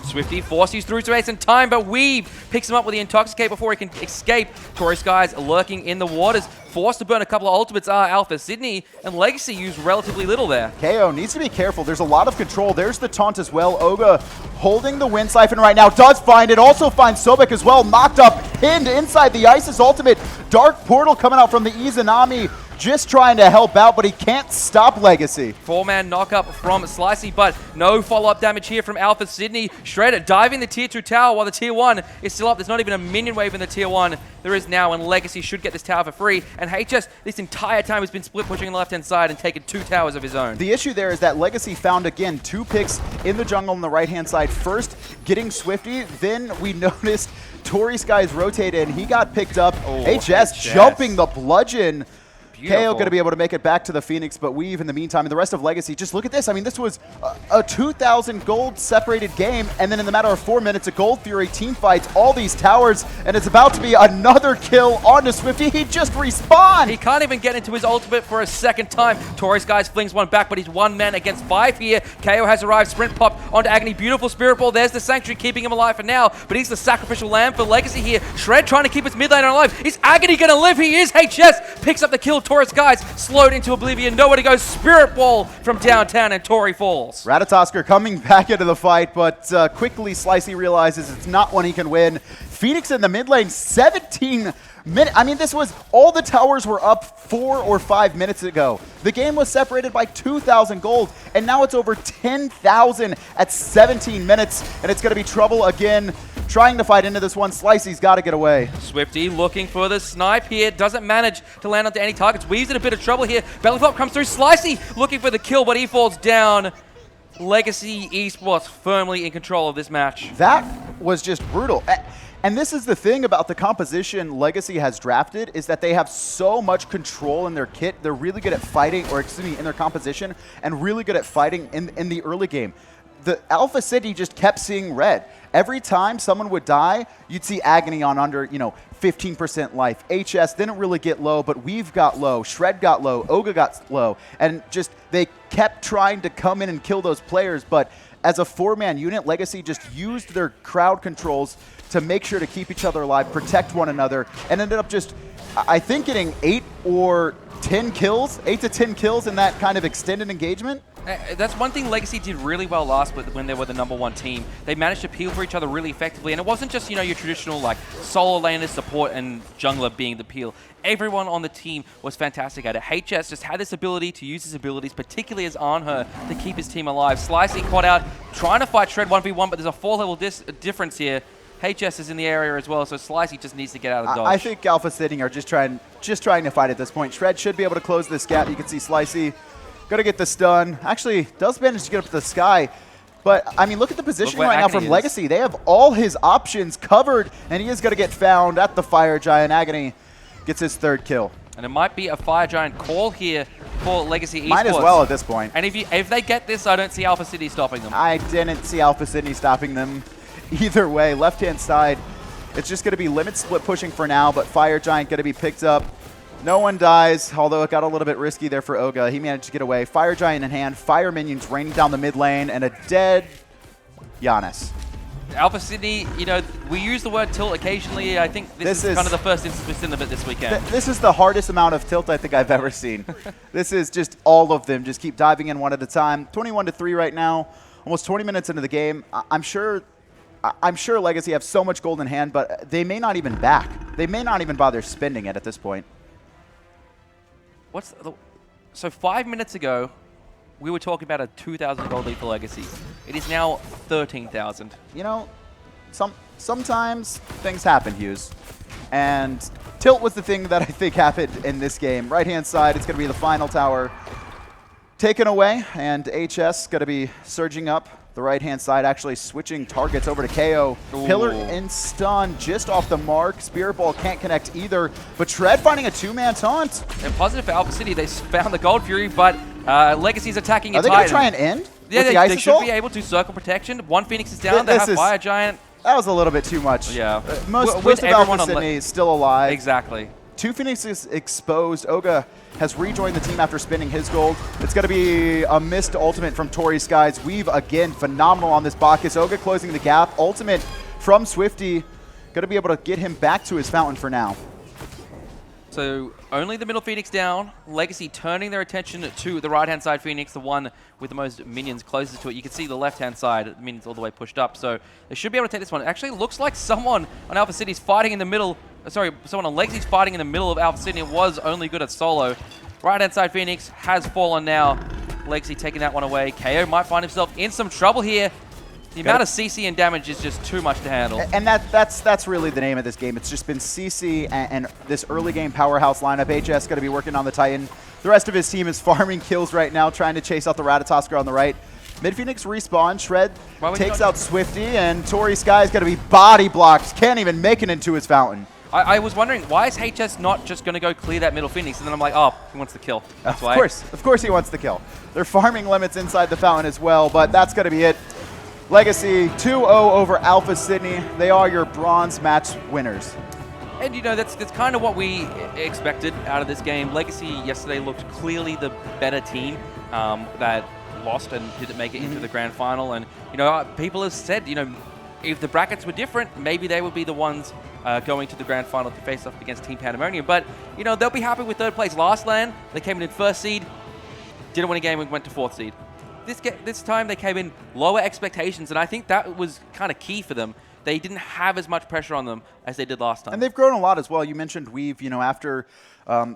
Swifty forces through to ace in time, but Weave picks him up with the Intoxicate before he can escape. Tory Skies lurking in the waters, forced to burn a couple of ultimates are Alpha Sydney, and Legacy used relatively little there. KO needs to be careful. There's a lot of control. There's the taunt as well. Oga holding the Wind Siphon right now. Does find it. Also finds Sobek as well. Knocked up, pinned inside the Isis ultimate. Dark Portal coming out from the Izanami. Just trying to help out, but he can't stop Legacy. 4-man knock-up from Slicey, but no follow-up damage here from Alpha Sydney. Shredder diving the Tier 2 tower while the Tier 1 is still up. There's not even a minion wave in the Tier 1. There is now, and Legacy should get this tower for free. And HS, this entire time, has been split pushing on the left-hand side and taken 2 towers of his own. The issue there is that Legacy found, again, 2 picks in the jungle on the right-hand side. First, getting Swifty. Then we noticed Tory Skies rotated, and he got picked up. HS jumping the bludgeon. KO going to be able to make it back to the Phoenix, but Weave in the meantime, and the rest of Legacy, just look at this. I mean, this was a 2,000 gold separated game, and then in the matter of 4 minutes, a Gold Fury team fights all these towers, and it's about to be another kill onto Swifty. He just respawned. He can't even get into his ultimate for a second time. Tory Skies flings one back, but he's 1 man against 5 here. KO has arrived, sprint pop onto Agony. Beautiful Spirit Ball. There's the Sanctuary keeping him alive for now, but he's the sacrificial lamb for Legacy here. Shred trying to keep his mid laner alive. Is Agony going to live? He is. HS picks up the kill. Tory Skies slowed into oblivion. Nowhere to go. Spirit Ball from downtown, and Tory falls. Ratatosker coming back into the fight, but quickly Slicey realizes it's not one he can win. Phoenix in the mid lane, 17 minutes. I mean, this was, all the towers were up 4 or 5 minutes ago. The game was separated by 2,000 gold, and now it's over 10,000 at 17 minutes, and it's going to be trouble again. Trying to fight into this one. Slicey's got to get away. Swifty looking for the snipe here. Doesn't manage to land onto any targets. Weaves in a bit of trouble here. Bellyflop comes through. Slicey looking for the kill, but he falls down. Legacy Esports firmly in control of this match. That was just brutal. And this is the thing about the composition Legacy has drafted, is that they have so much control in their kit. They're really good at fighting, or excuse me, in their composition, and really good at fighting in the early game. The Alpha City just kept seeing red. Every time someone would die, you'd see Agony on under, 15% life. HS didn't really get low, but Weave got low, Shred got low, Oga got low, and just they kept trying to come in and kill those players, but as a 4-man unit, Legacy just used their crowd controls to make sure to keep each other alive, protect one another, and ended up just, I think, getting 8 to 10 kills in that kind of extended engagement. That's one thing Legacy did really well last when they were the #1 team. They managed to peel for each other really effectively, and it wasn't just, your traditional like solo laner support and jungler being the peel. Everyone on the team was fantastic at it. HS just had this ability to use his abilities, particularly as Anher, to keep his team alive. Slicey caught out, trying to fight Shred 1v1, but there's a 4-level difference here. HS is in the area as well, so Slicey just needs to get out of dodge. I think Alpha Sitting are just trying to fight at this point. Shred should be able to close this gap. You can see Slicey gonna get the stun. Actually, does manage to get up to the sky. But, I mean, look at the positioning right now from Legacy. They have all his options covered, and he is going to get found at the Fire Giant. Agony gets his 3rd kill. And it might be a Fire Giant call here for Legacy Esports. Might as well at this point. And if they get this, I don't see Alpha City stopping them. I didn't see Alpha City stopping them either way. Left-hand side, it's just going to be limit split pushing for now, but Fire Giant going to be picked up. No one dies, although it got a little bit risky there for Oga. He managed to get away. Fire Giant in hand, Fire Minions raining down the mid lane, and a dead Giannis. Alpha Sydney, we use the word tilt occasionally. I think this is kind of the first instance we've seen of it this weekend. This is the hardest amount of tilt I think I've ever seen. This is just all of them. Just keep diving in one at a time. 21-3 right now. Almost 20 minutes into the game. I'm sure Legacy have so much gold in hand, but they may not even back. They may not even bother spending it at this point. So 5 minutes ago, we were talking about a 2,000 gold lead for Legacy. It is now 13,000. Sometimes things happen, Hughes. And tilt was the thing that I think happened in this game. Right-hand side, it's going to be the final tower taken away, and HS going to be surging up. The right-hand side actually switching targets over to KO. Ooh. Pillar and stun just off the mark. Spirit Ball can't connect either, but Shred finding a 2-man taunt. And positive for Alpha City, they found the Gold Fury, but Legacy's attacking it. Are they going to try and end? Yeah, they should be able to. Circle protection. One Phoenix is down. They have Fire Giant. That was a little bit too much. Yeah. Most of Alpha Sydney is still alive. Exactly. Two Phoenixes exposed. Oga has rejoined the team after spinning his gold. It's going to be a missed ultimate from Tori Skies. Weave again, phenomenal on this Bacchus. Oga closing the gap. Ultimate from Swifty. Going to be able to get him back to his fountain for now. So only the middle Phoenix down. Legacy turning their attention to the right-hand side Phoenix, the one with the most minions closest to it. You can see the left-hand side, minions all the way pushed up. So they should be able to take this one. It actually looks like someone on Alpha City's fighting in the middle. Sorry, someone on Legacy's fighting in the middle of Alpha City and was only good at solo. Right-hand side Phoenix has fallen now. Legacy taking that one away. KO might find himself in some trouble here. The amount of CC and damage is just too much to handle. And that's really the name of this game. It's just been CC and this early game powerhouse lineup. HS going to be working on the Titan. The rest of his team is farming kills right now, trying to chase out the Ratatosker on the right. Mid Phoenix respawn. Shred takes out Swifty, and Tori Sky is going to be body blocked. Can't even make it into his fountain. I was wondering, why is HS not just going to go clear that middle Phoenix? And then I'm like, oh, he wants the kill. That's why. Of course he wants the kill. They're farming limits inside the fountain as well, but that's going to be it. Legacy 2-0 over Alpha Sydney. They are your bronze match winners. And you know, that's kind of what we expected out of this game. Legacy yesterday looked clearly the better team that lost and didn't make it into the grand final. And you know, people have said, you know, if the brackets were different, maybe they would be the ones going to the grand final to face off against Team Pandemonium. But you know, they'll be happy with third place. Last LAN, they came in first seed, didn't win a game and went to fourth seed. This time they came in lower expectations, and I think that was kind of key for them. They didn't have as much pressure on them as they did last time. And they've grown a lot as well. You mentioned Weave, you know, after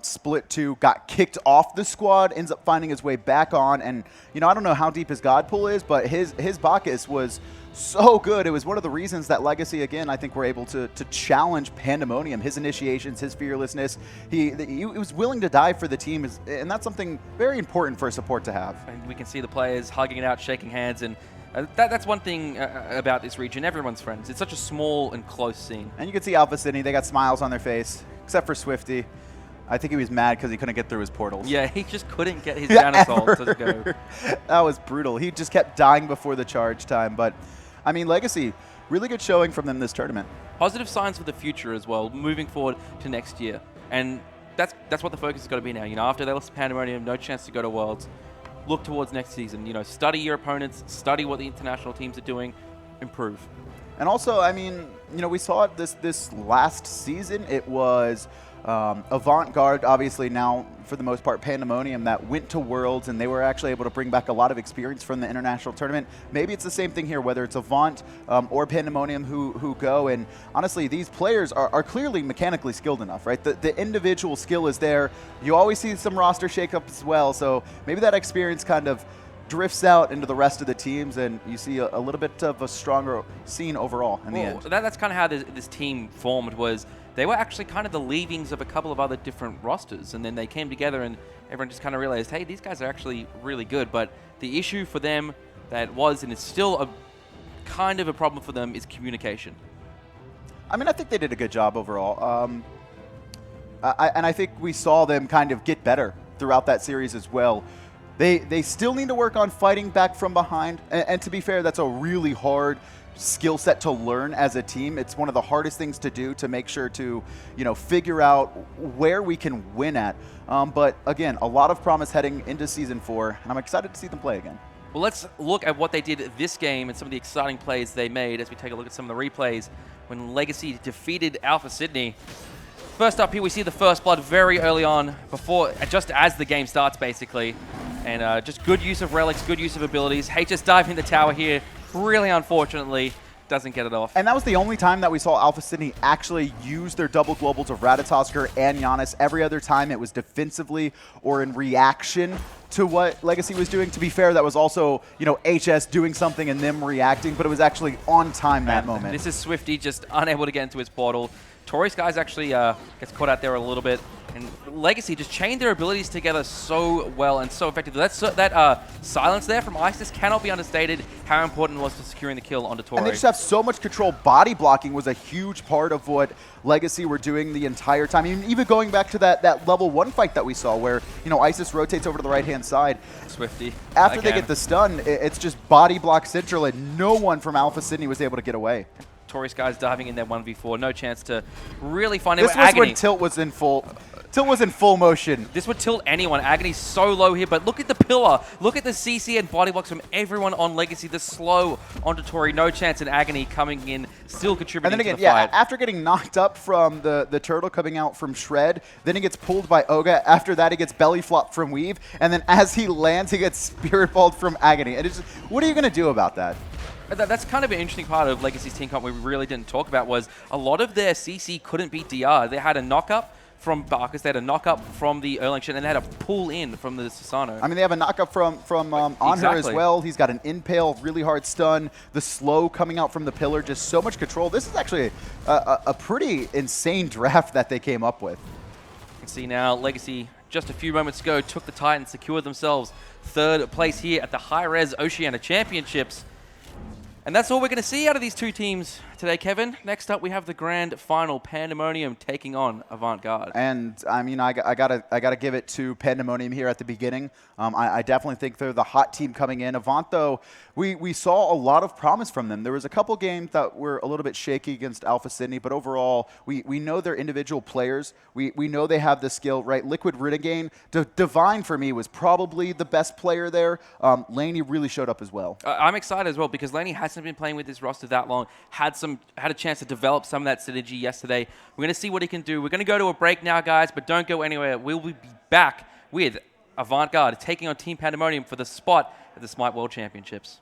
Split 2 got kicked off the squad, ends up finding his way back on. And, you know, I don't know how deep his God pool is, but his Bacchus was so good. It was one of the reasons that Legacy, again, I think were able to challenge Pandemonium. His initiations, his fearlessness. He was willing to die for the team, and that's something very important for a support to have. And we can see the players hugging it out, shaking hands, and that's one thing about this region. Everyone's friends. It's such a small and close scene. And you can see Alpha Sydney. They got smiles on their face, except for Swifty. I think he was mad because he couldn't get through his portals. Yeah, he just couldn't get his down assault to go. That was brutal. He just kept dying before the charge time. But, I mean, Legacy, really good showing from them this tournament. Positive signs for the future as well, moving forward to next year. And that's what the focus has got to be now. You know, after they lost to Pandemonium, no chance to go to Worlds. Look towards next season. You know, study your opponents, study what the international teams are doing, improve. And also, I mean, you know, we saw it this last season. It was Avant-Garde, obviously now, for the most part, Pandemonium, that went to Worlds, and they were actually able to bring back a lot of experience from the international tournament. Maybe it's the same thing here, whether it's Avant or Pandemonium who go. And honestly, these players are clearly mechanically skilled enough, right? The individual skill is there. You always see some roster shakeups as well, so maybe that experience kind of drifts out into the rest of the teams, and you see a little bit of a stronger scene overall in the end. That's kind of how this team formed. Was they were actually kind of the leavings of a couple of other different rosters, and then they came together and everyone just kind of realized, hey, these guys are actually really good. But the issue for them that was, and it's still a kind of a problem for them, is communication. I mean, I think they did a good job overall. And I think we saw them kind of get better throughout that series as well. They still need to work on fighting back from behind. And to be fair, that's a really hard skill set to learn as a team. It's one of the hardest things to do, to make sure to, you know, figure out where we can win at. But again, a lot of promise heading into Season 4, and I'm excited to see them play again. Well, let's look at what they did this game and some of the exciting plays they made as we take a look at some of the replays when Legacy defeated Alpha Sydney. First up here, we see the first blood very early on, just as the game starts, basically. And just good use of relics, good use of abilities. HS diving the tower here, really unfortunately, doesn't get it off. And that was the only time that we saw Alpha Sydney actually use their double globals of Ratatosker and Giannis. Every other time it was defensively or in reaction to what Legacy was doing. To be fair, that was also, you know, HS doing something and them reacting, but it was actually on time that moment. This is Swifty just unable to get into his portal. Tori Skies actually gets caught out there a little bit. And Legacy just chained their abilities together so well and so effectively. That silence there from Isis cannot be understated how important it was to securing the kill onto Tori. And they just have so much control. Body blocking was a huge part of what Legacy were doing the entire time. Even going back to that level 1 fight that we saw where, you know, Isis rotates over to the right-hand side. Swifty. After they get the stun, it's just body block central, and no one from Alpha Sydney was able to get away. Notorious guys diving in there 1v4. No chance to really find This anyone. was Agony. when Tilt was in full. Tilt was in full motion. This would tilt anyone. Agony's so low here, but look at the pillar. Look at the CC and body blocks from everyone on Legacy. The slow onto Tori. No chance in Agony coming in, still contributing And then again, to the fight. after getting knocked up from the turtle coming out from Shred, then he gets pulled by Oga. After that, he gets belly flop from Weave. And then as he lands, he gets spirit balled from Agony. And it's just, what are you going to do about that? That's kind of an interesting part of Legacy's team comp we really didn't talk about was a lot of their CC couldn't beat DR. They had a knock-up from Barkus, they had a knock-up from the Erlang shit, and they had a pull in from the Susano. I mean, they have a knock-up from on her as well. He's got an impale, really hard stun, the slow coming out from the pillar, just so much control. This is actually a pretty insane draft that they came up with. You can see now Legacy, just a few moments ago, took the Titans, secured themselves third place here at the Hi-Rez Oceania Championships. And that's all we're going to see out of these two teams today, Kevin. Next up, we have the grand final, Pandemonium taking on Avant-Garde. And I mean, I gotta give it to Pandemonium here at the beginning. I definitely think they're the hot team coming in. Avant, though, we saw a lot of promise from them. There was a couple games that were a little bit shaky against Alpha Sydney, but overall, we know they're individual players. We know they have the skill, right? Liquid Renegade, Divine for me was probably the best player there. Laney really showed up as well. I'm excited as well because Laney hasn't been playing with this roster that long. Had a chance to develop some of that synergy yesterday. We're going to see what he can do. We're going to go to a break now, guys, but don't go anywhere. We'll be back with Avant-Garde taking on Team Pandemonium for the spot at the SMITE World Championships.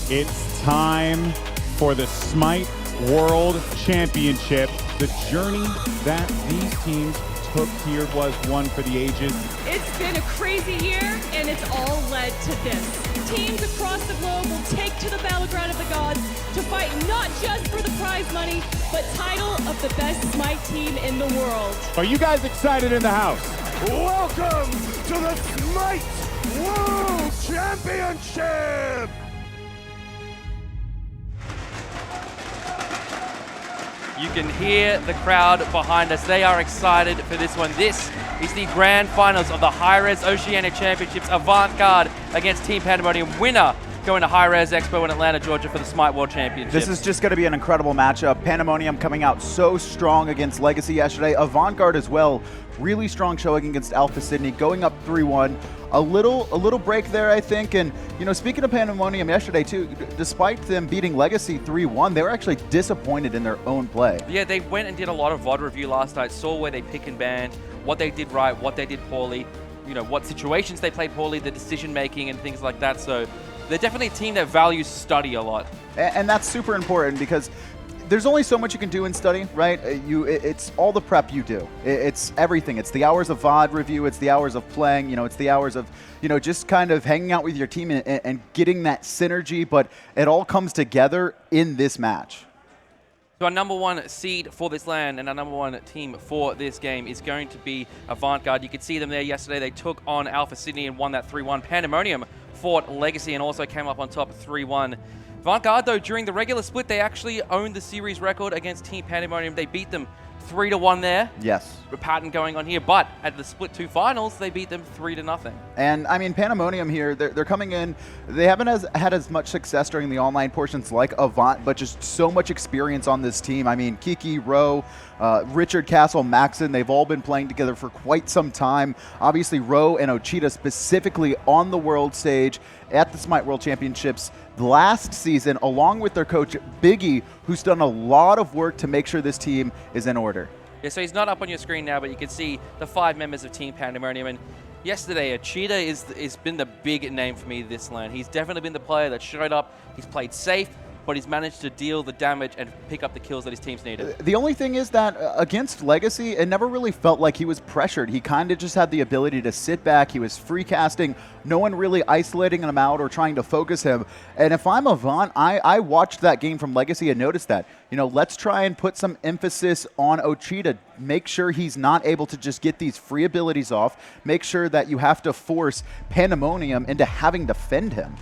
It's time for the SMITE World Championship. The journey that these teams took here was one for the ages. It's been a crazy year, and it's all led to this. Teams across the globe will take to the battleground of the gods to fight not just for the prize money, but title of the best SMITE team in the world. Are you guys excited in the house? Welcome to the SMITE World Championship! You can hear the crowd behind us. They are excited for this one. This is the grand finals of the Hi-Rez Oceania Championships. Avant-Garde against Team Pandemonium. Winner going to Hi-Rez Expo in Atlanta, Georgia for the SMITE World Championship. This is just going to be an incredible matchup. Pandemonium coming out so strong against Legacy yesterday. Avant-Garde as well. Really strong showing against Alpha Sydney, going up 3-1. A little break there, I think. And, you know, speaking of Pandemonium yesterday, too, despite them beating Legacy 3-1, they were actually disappointed in their own play. Yeah, they went and did a lot of VOD review last night, saw where they pick and ban, what they did right, what they did poorly, you know, what situations they played poorly, the decision-making and things like that. So they're definitely a team that values study a lot. And that's super important because there's only so much you can do in study, right? It's all the prep you do. It's everything. It's the hours of VOD review. It's the hours of playing. It's the hours of, just kind of hanging out with your team and getting that synergy. But it all comes together in this match. So our #1 seed for this LAN and our #1 team for this game is going to be Avantgarde. You could see them there yesterday. They took on Alpha Sydney and won that 3-1. Pandemonium fought Legacy and also came up on top 3-1. Avantgarde, though, during the regular split, they actually owned the series record against Team Pandemonium. They beat them 3-1 there. Yes. A pattern going on here, but at the split 2 finals, they beat them 3-0. And I mean, Pandemonium here, they're coming in. They haven't had as much success during the online portions like Avant, but just so much experience on this team. I mean, Kiki, Ro, Richard, Castle, Maxon, they've all been playing together for quite some time. Obviously, Ro and Ochita specifically on the world stage at the SMITE World Championships last season, along with their coach, Biggie, who's done a lot of work to make sure this team is in order. Yeah, so he's not up on your screen now, but you can see the 5 members of Team Pandemonium. And yesterday, Ochita is been the big name for me this LAN. He's definitely been the player that showed up. He's played safe, but he's managed to deal the damage and pick up the kills that his team's needed. The only thing is that against Legacy, it never really felt like he was pressured. He kind of just had the ability to sit back. He was free casting, no one really isolating him out or trying to focus him. And if I'm Avant, I watched that game from Legacy and noticed that. Let's try and put some emphasis on Ochita. Make sure he's not able to just get these free abilities off. Make sure that you have to force Pandemonium into having to fend him.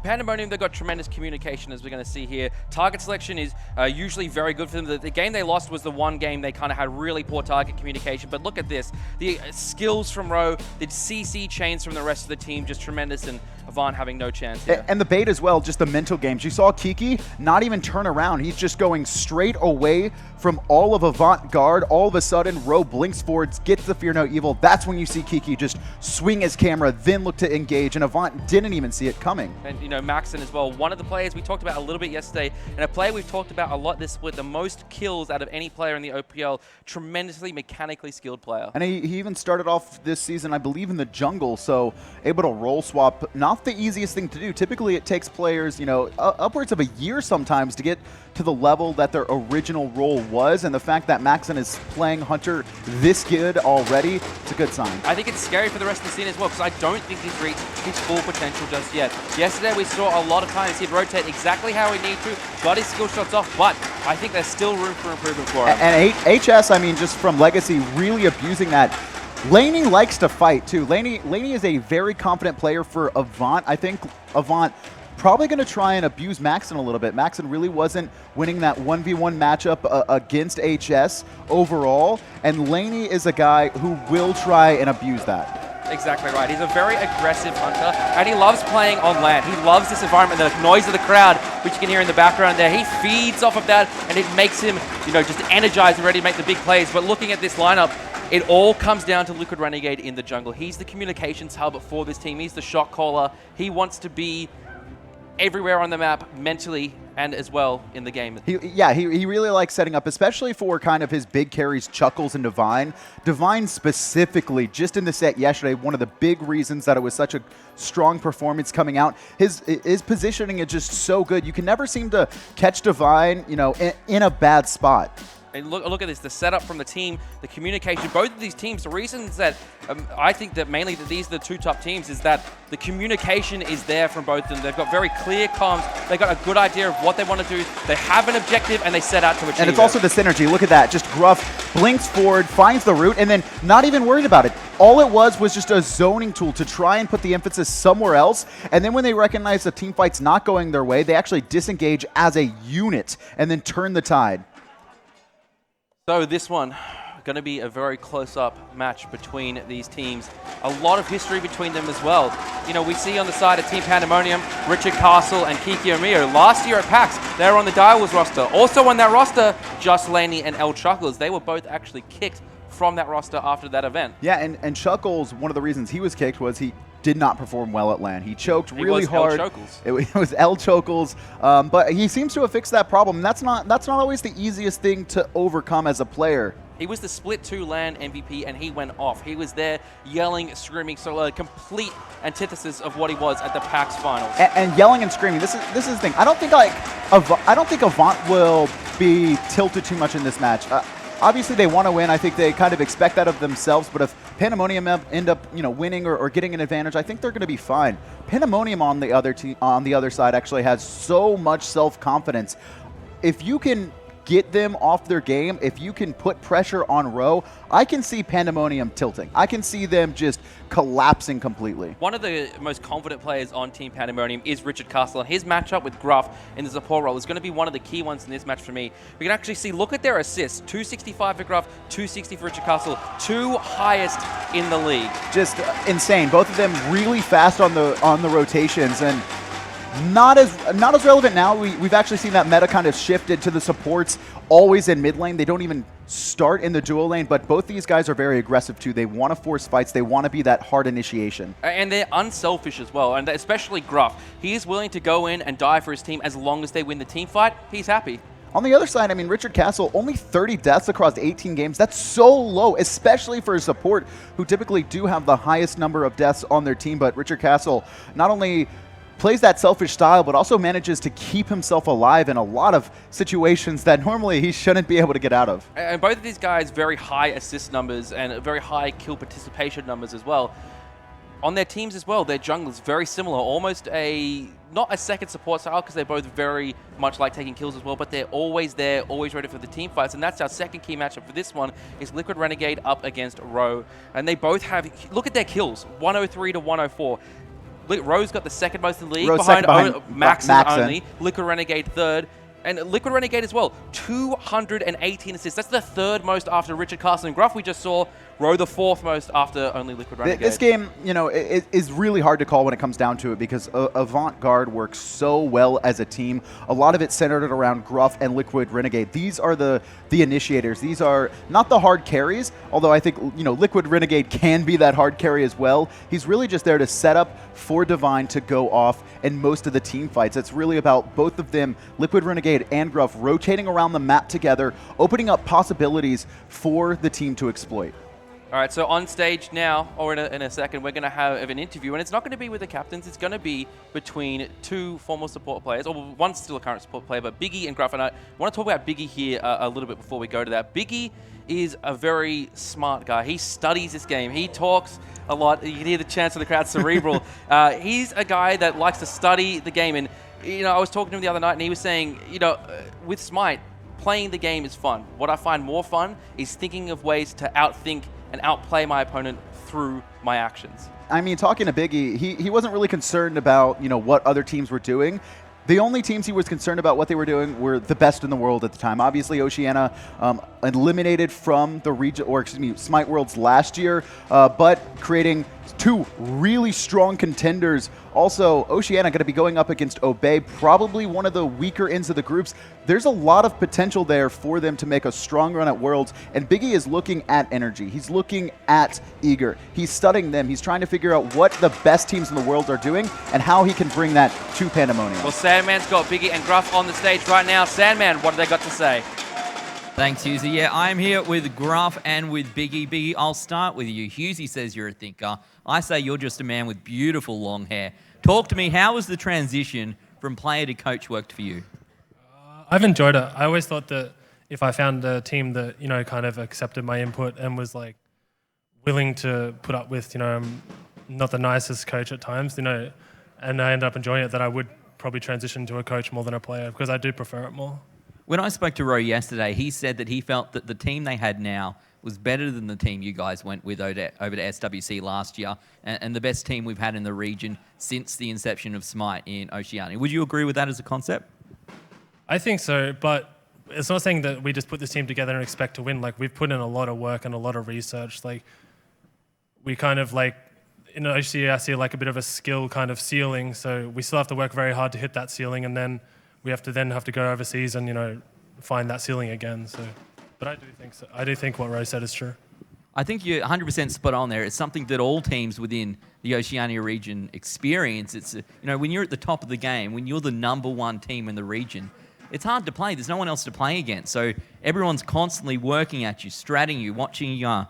Pandemonium, they've got tremendous communication, as we're going to see here. Target selection is usually very good for them. The game they lost was the one game they kind of had really poor target communication. But look at this. The skills from Ro, the CC chains from the rest of the team, just tremendous, and Avant having no chance here. And the bait as well, just the mental games. You saw Kiki not even turn around. He's just going straight away from all of Avantgarde. All of a sudden, Ro blinks forwards, gets the Fear No Evil. That's when you see Kiki just swing his camera, then look to engage, and Avant didn't even see it coming. And, Maxon as well, one of the players we talked about a little bit yesterday, and a player we've talked about a lot this split, the most kills out of any player in the OPL, tremendously mechanically skilled player. And he even started off this season, I believe, in the jungle, so able to role swap. Not the easiest thing to do. Typically, it takes players, upwards of a year sometimes to get to the level that their original role was, and the fact that Maxon is playing Hunter this good already, it's a good sign. I think it's scary for the rest of the scene as well, because I don't think he's reached his full potential just yet. Yesterday we saw a lot of times he'd rotate exactly how he needs to, got his skill shots off, but I think there's still room for improvement for him. And HS, I mean, just from Legacy, really abusing that. Laney likes to fight too. Laney is a very confident player for Avant. I think Avant probably going to try and abuse Maxon a little bit. Maxon really wasn't winning that 1v1 matchup against HS overall, and Laney is a guy who will try and abuse that. Exactly right. He's a very aggressive hunter, and he loves playing on land. He loves this environment, the noise of the crowd, which you can hear in the background there. He feeds off of that, and it makes him, just energized and ready to make the big plays. But looking at this lineup, it all comes down to Liquid Renegade in the jungle. He's the communications hub for this team. He's the shot caller. He wants to be everywhere on the map, mentally and as well in the game. He really likes setting up, especially for kind of his big carries, Chuckles and Divine. Divine specifically, just in the set yesterday, one of the big reasons that it was such a strong performance coming out. His positioning is just so good. You can never seem to catch Divine, in a bad spot. And look at this, the setup from the team, the communication, both of these teams, the reasons that I think that mainly that these are the two top teams is that the communication is there from both of them. They've got very clear comms, they've got a good idea of what they want to do, they have an objective and they set out to achieve it. And it's also the synergy, look at that, just Gruff blinks forward, finds the route, and then not even worried about it. All it was just a zoning tool to try and put the emphasis somewhere else, and then when they recognize the team fight's not going their way, they actually disengage as a unit and then turn the tide. So this one, going to be a very close-up match between these teams. A lot of history between them as well. We see on the side of Team Pandemonium, Richard Castle and Kiki Omio. Last year at PAX, they were on the Direwolves roster. Also on that roster, Just Laney and El Chuckles. They were both actually kicked from that roster after that event. Yeah, and Chuckles, one of the reasons he was kicked was he did not perform well at LAN. He choked really hard. It was El Chokles, but he seems to have fixed that problem. And that's not always the easiest thing to overcome as a player. He was the split 2 LAN MVP, and he went off. He was there yelling, screaming, so a complete antithesis of what he was at the PAX finals. And yelling and screaming. This is the thing. I don't think Avant will be tilted too much in this match. Obviously, they want to win. I think they kind of expect that of themselves. But if Pandemonium end up, winning or getting an advantage, I think they're going to be fine. Pandemonium on the other side actually has so much self-confidence. If you can get them off their game, if you can put pressure on Row, I can see Pandemonium tilting. I can see them just collapsing completely. One of the most confident players on Team Pandemonium is Richard Castle, and his matchup with Gruff in the support role is going to be one of the key ones in this match for me. We can actually see, look at their assists, 265 for Gruff, 260 for Richard Castle, 2 highest in the league. Just insane. Both of them really fast on the rotations, and not as relevant now. We've actually seen that meta kind of shifted to the supports always in mid lane. They don't even start in the duo lane, but both these guys are very aggressive too. They want to force fights. They want to be that hard initiation. And they're unselfish as well, and especially Gruff. He is willing to go in and die for his team as long as they win the team fight. He's happy. On the other side, I mean, Richard Castle, only 30 deaths across 18 games. That's so low, especially for a support who typically do have the highest number of deaths on their team. But Richard Castle not only plays that selfish style, but also manages to keep himself alive in a lot of situations that normally he shouldn't be able to get out of. And both of these guys, very high assist numbers and very high kill participation numbers as well. On their teams as well, their junglers very similar, almost not a second support style because they're both very much like taking kills as well, but they're always there, always ready for the team fights, and that's our second key matchup for this one, is Liquid Renegade up against Row. And they both have, look at their kills, 103 to 104. Row's got the second most in the league, behind Max only. Liquid Renegade third. And Liquid Renegade as well, 218 assists. That's the third most after Richard Castle and Gruff. We just saw Row the fourth most after only Liquid Renegade. This game, it is really hard to call when it comes down to it because Avant-Garde works so well as a team. A lot of it centered around Gruff and Liquid Renegade. These are the initiators. These are not the hard carries, although I think, Liquid Renegade can be that hard carry as well. He's really just there to set up for Divine to go off in most of the team fights. It's really about both of them, Liquid Renegade and Gruff, rotating around the map together, opening up possibilities for the team to exploit. All right, so on stage now, or in a second, we're going to have an interview, and it's not going to be with the captains. It's going to be between 2 former support players, or one's still a current support player, but Biggie and Gruff. And I want to talk about Biggie here a little bit before we go to that. Biggie is a very smart guy. He studies this game. He talks a lot. You can hear the chants of the crowd, cerebral. He's a guy that likes to study the game. And, I was talking to him the other night, and he was saying, with SMITE, playing the game is fun. What I find more fun is thinking of ways to outthink and outplay my opponent through my actions. I mean, talking to Biggie, he wasn't really concerned about, what other teams were doing. The only teams he was concerned about what they were doing were the best in the world at the time. Obviously, Oceania eliminated from the region, or excuse me, SMITE Worlds last year, but creating 2 really strong contenders. Also, Oceania going to be going up against Obey, probably one of the weaker ends of the groups. There's a lot of potential there for them to make a strong run at Worlds, and Biggie is looking at Energy. He's looking at Eager. He's studying them. He's trying to figure out what the best teams in the world are doing and how he can bring that to Pandemonium. Well, Sandman's got Biggie and Gruff on the stage right now. Sandman, what have they got to say? Thanks, Husey. Yeah, I'm here with Gruff and with Biggie. Biggie, I'll start with you. Husey says you're a thinker. I say you're just a man with beautiful long hair. Talk to me, how was the transition from player to coach worked for you? I've enjoyed it. I always thought that if I found a team that, kind of accepted my input and was willing to put up with, I'm not the nicest coach at times, and I end up enjoying it, that I would probably transition to a coach more than a player because I do prefer it more. When I spoke to Row yesterday, he said that he felt that the team they had now was better than the team you guys went with over to SWC last year, and the best team we've had in the region since the inception of SMITE in Oceania. Would you agree with that as a concept? I think so, but it's not saying that we just put this team together and expect to win. We've put in a lot of work and a lot of research. We kind of in Oceania, I see a bit of a skill kind of ceiling, so we still have to work very hard to hit that ceiling, and then we have to go overseas and, find that ceiling again. So, but I do think so. I do think what Rose said is true. I think you're 100% spot on there. It's something that all teams within the Oceania region experience. It's, when you're at the top of the game, when you're the #1 team in the region, it's hard to play. There's no one else to play against. So everyone's constantly working at you, stratting you, watching your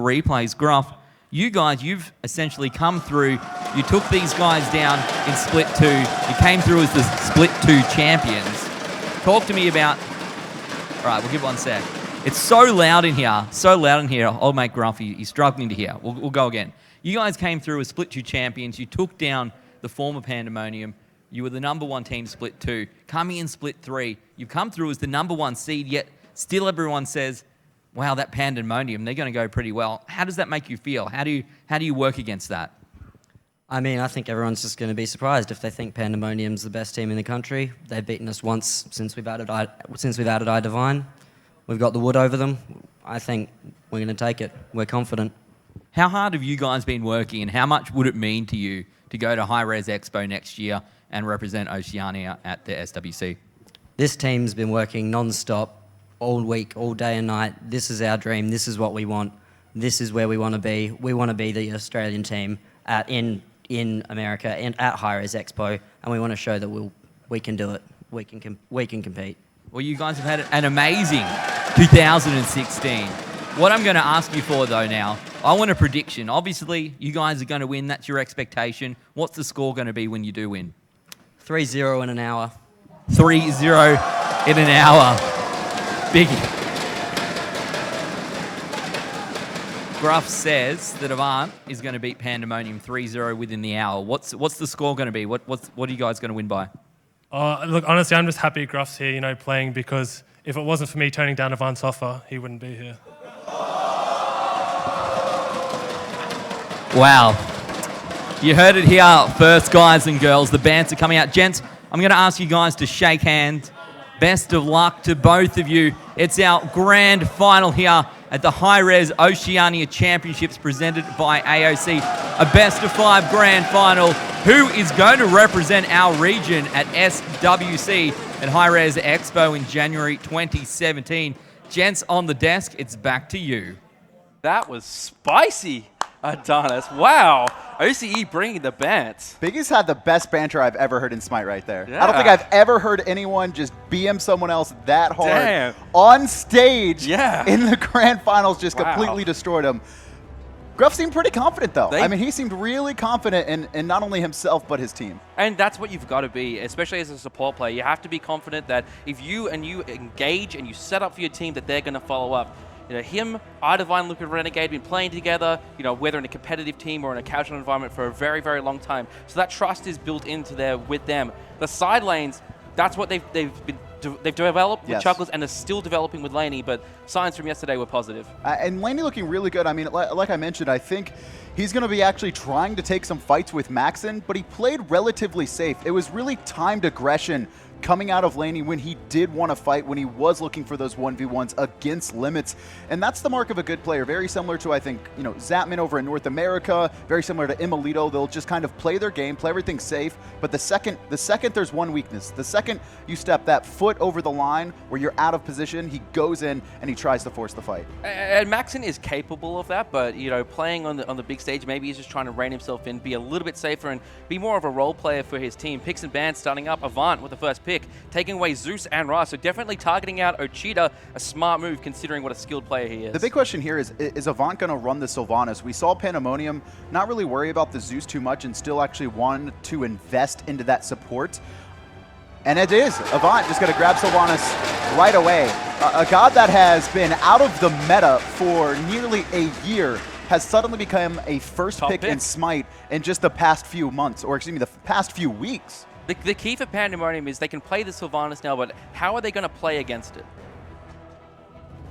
replays. Gruff, you guys, you've essentially come through. You took these guys down in Split 2. You came through as the Split 2 champions. Talk to me about... All right, we'll give 1 sec. It's so loud in here. So loud in here. Old mate Gruff, he's struggling to hear. We'll go again. You guys came through as Split 2 champions. You took down the former Pandemonium. You were the #1 team Split 2. Coming in Split 3, you've come through as the #1 seed, yet still everyone says, wow, that Pandemonium, they're going to go pretty well. How does that make you feel? How do you work against that? I mean, I think everyone's just going to be surprised if they think Pandemonium's the best team in the country. They've beaten us once since we've added iDivine. We've got the wood over them. I think we're going to take it. We're confident. How hard have you guys been working, and how much would it mean to you to go to Hi-Rez Expo next year and represent Oceania at the SWC? This team's been working non-stop all week, all day and night. This is our dream. This is what we want. This is where we want to be. We want to be the Australian team in America and at Hi-Rez Expo, and we want to show that we can do it. We can compete. Well, you guys have had an amazing 2016. What I'm going to ask you for, though, now, I want a prediction. Obviously, you guys are going to win. That's your expectation. What's the score going to be when you do win? 3-0 in an hour. 3-0 in an hour. Biggie. Gruff says that Avant is going to beat Pandemonium 3-0 within the hour. What's the score going to be? What are you guys going to win by? Look, honestly, I'm just happy Gruff's here, playing, because if it wasn't for me turning down Avant's offer, he wouldn't be here. Wow. You heard it here first, guys and girls. The bands are coming out. Gents, I'm going to ask you guys to shake hands. Best of luck to both of you. It's our grand final here at the Hi-Rez Oceania Championships presented by AOC. A best-of-5 grand final. Who is going to represent our region at SWC at Hi-Rez Expo in January 2017? Gents on the desk, it's back to you. That was spicy, Adonis. Wow. OCE bringing the bants. Biggie's had the best banter I've ever heard in Smite right there. Yeah. I don't think I've ever heard anyone just BM someone else that hard. Damn. On stage Yeah. in the grand finals, just Wow. completely destroyed him. Gruff seemed pretty confident, though. I mean, he seemed really confident in not only himself, but his team. And that's what you've got to be, especially as a support player. You have to be confident that if you engage and you set up for your team, that they're going to follow up. Him, iDivine, Luca Renegade, been playing together, whether in a competitive team or in a casual environment for a very, very long time. So that trust is built into there with them. The side lanes, that's what they've developed with Chuckles and are still developing with Laney, but signs from yesterday were positive. And Laney looking really good. I mean, like I mentioned, I think he's going to be actually trying to take some fights with Maxon, but he played relatively safe. It was really timed aggression coming out of Laney when he did want to fight, when he was looking for those 1v1s against limits. And that's the mark of a good player. Very similar to, I think, Zapman over in North America, very similar to Imolito. They'll just kind of play their game, play everything safe. But the second there's one weakness, the second you step that foot over the line where you're out of position, he goes in and he tries to force the fight. And Maxon is capable of that, but playing on the big stage, maybe he's just trying to rein himself in, be a little bit safer, and be more of a role player for his team. Picks and bans starting up. Avant with the first pick, taking away Zeus and Ra, so definitely targeting out Ochita, a smart move considering what a skilled player he is. The big question here is Avant going to run the Sylvanas? We saw Pandemonium not really worry about the Zeus too much and still actually want to invest into that support. And it is. Avant just going to grab Sylvanas right away. A god that has been out of the meta for nearly a year has suddenly become a first pick in Smite in just the past few months, or excuse me, the past few weeks. The key for Pandemonium is they can play the Sylvanas now, but how are they going to play against it?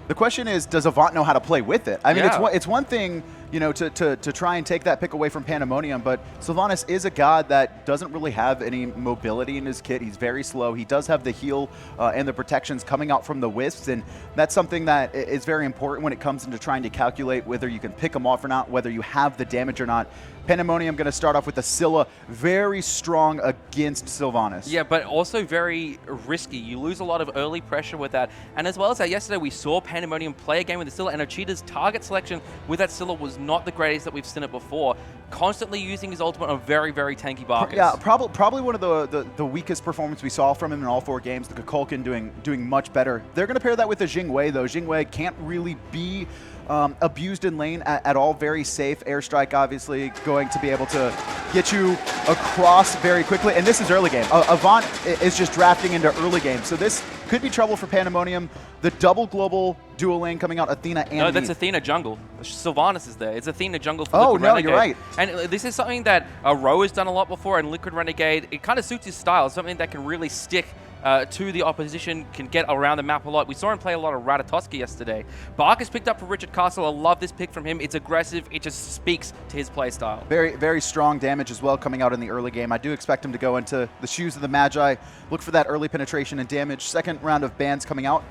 The question is, does Avant know how to play with it? I mean, it's one thing, to try and take that pick away from Pandemonium, but Sylvanas is a god that doesn't really have any mobility in his kit. He's very slow. He does have the heal and the protections coming out from the wisps, and that's something that is very important when it comes into trying to calculate whether you can pick them off or not, whether you have the damage or not. Pandemonium going to start off with the Scylla, very strong against Sylvanas. Yeah, but also very risky. You lose a lot of early pressure with that. And as well as that, yesterday we saw Pandemonium play a game with the Scylla, and Ochita's target selection with that Scylla was not the greatest that we've seen it before. constantly using his ultimate on very, very tanky Bacchus. Yeah, probably one of the weakest performances we saw from him in all 4 games. The Kukulkan doing much better. They're going to pair that with the Jingwei, though. Jingwei can't really be abused in lane at all. Very safe. Airstrike, obviously, going to be able to get you across very quickly. And this is early game. Avant is just drafting into early game. So this could be trouble for Pandemonium. The double global dual lane coming out, Athena and No, that's Neith. Athena jungle. Sylvanas is there. It's Athena jungle for Oh, Liquid no, Renegade. you're right. And this is something that Ro has done a lot before, and Liquid Renegade, it kind of suits his style. Something that can really stick to the opposition, can get around the map a lot. We saw him play a lot of Ratatoski yesterday. Bacchus picked up for Richard Castle. I love this pick from him. It's aggressive. It just speaks to his play style. Very, very strong damage as well coming out in the early game. I do expect him to go into the shoes of the Magi, look for that early penetration and damage. Second round of bans coming out.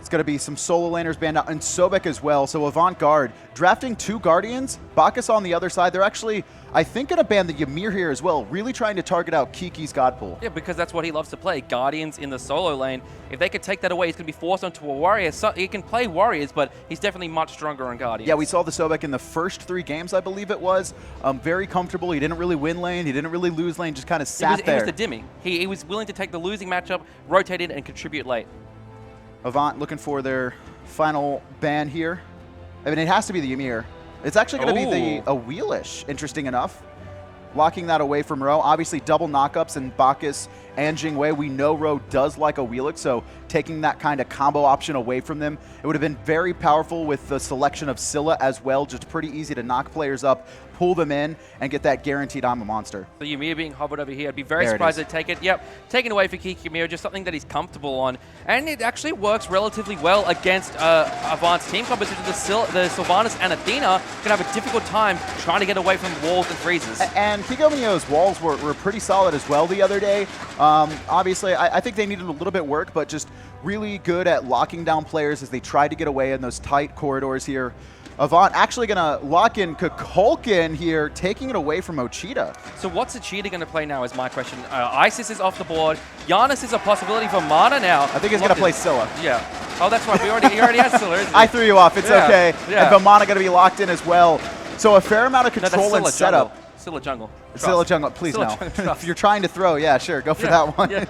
It's going to be some solo laners banned out, and Sobek as well. So Avant-Garde drafting 2 Guardians. Bacchus on the other side. They're actually, I think, going to ban the Ymir here as well, really trying to target out Kiki's God Pool. Yeah, because that's what he loves to play. Guardians in the solo lane. If they could take that away, he's going to be forced onto a warrior. So he can play warriors, but he's definitely much stronger on Guardians. Yeah, we saw the Sobek in the first 3 games, I believe it was. Very comfortable. He didn't really win lane. He didn't really lose lane, just kind of sat there. He was the dimming. He was willing to take the losing matchup, rotate in, and contribute late. Avant looking for their final ban here. I mean, it has to be the Ymir. It's actually going to be a Wheelish, interesting enough. Locking that away from Ro. Obviously, double knockups in Bacchus and Jingwei. We know Ro does like a Wheelix, so taking that kind of combo option away from them, it would have been very powerful with the selection of Scylla as well. Just pretty easy to knock players up, pull them in, and get that guaranteed I'm a monster. So Ymir being hovered over here, I'd be very surprised to take it. Yep, taken away for Kiki Ymir, just something that he's comfortable on. And it actually works relatively well against Avant's team composition. The Sylvanas and Athena can have a difficult time trying to get away from walls and freezes. And Kigomio's walls were pretty solid as well the other day. Obviously, I think they needed a little bit work, but just really good at locking down players as they tried to get away in those tight corridors here. Avant actually going to lock in Kukulkan here, taking it away from Ochita. So what's Ochita going to play now is my question. Isis is off the board. Giannis is a possibility for Mana now. I think he's going to play Scylla. Yeah. Oh, that's right. He already has Scylla, isn't he? I threw you off. It's okay. Yeah. And Vamana going to be locked in as well. So a fair amount of control and setup. Scylla jungle. Scylla jungle, please no. If you're trying to throw, yeah, sure, go for that one. Yeah.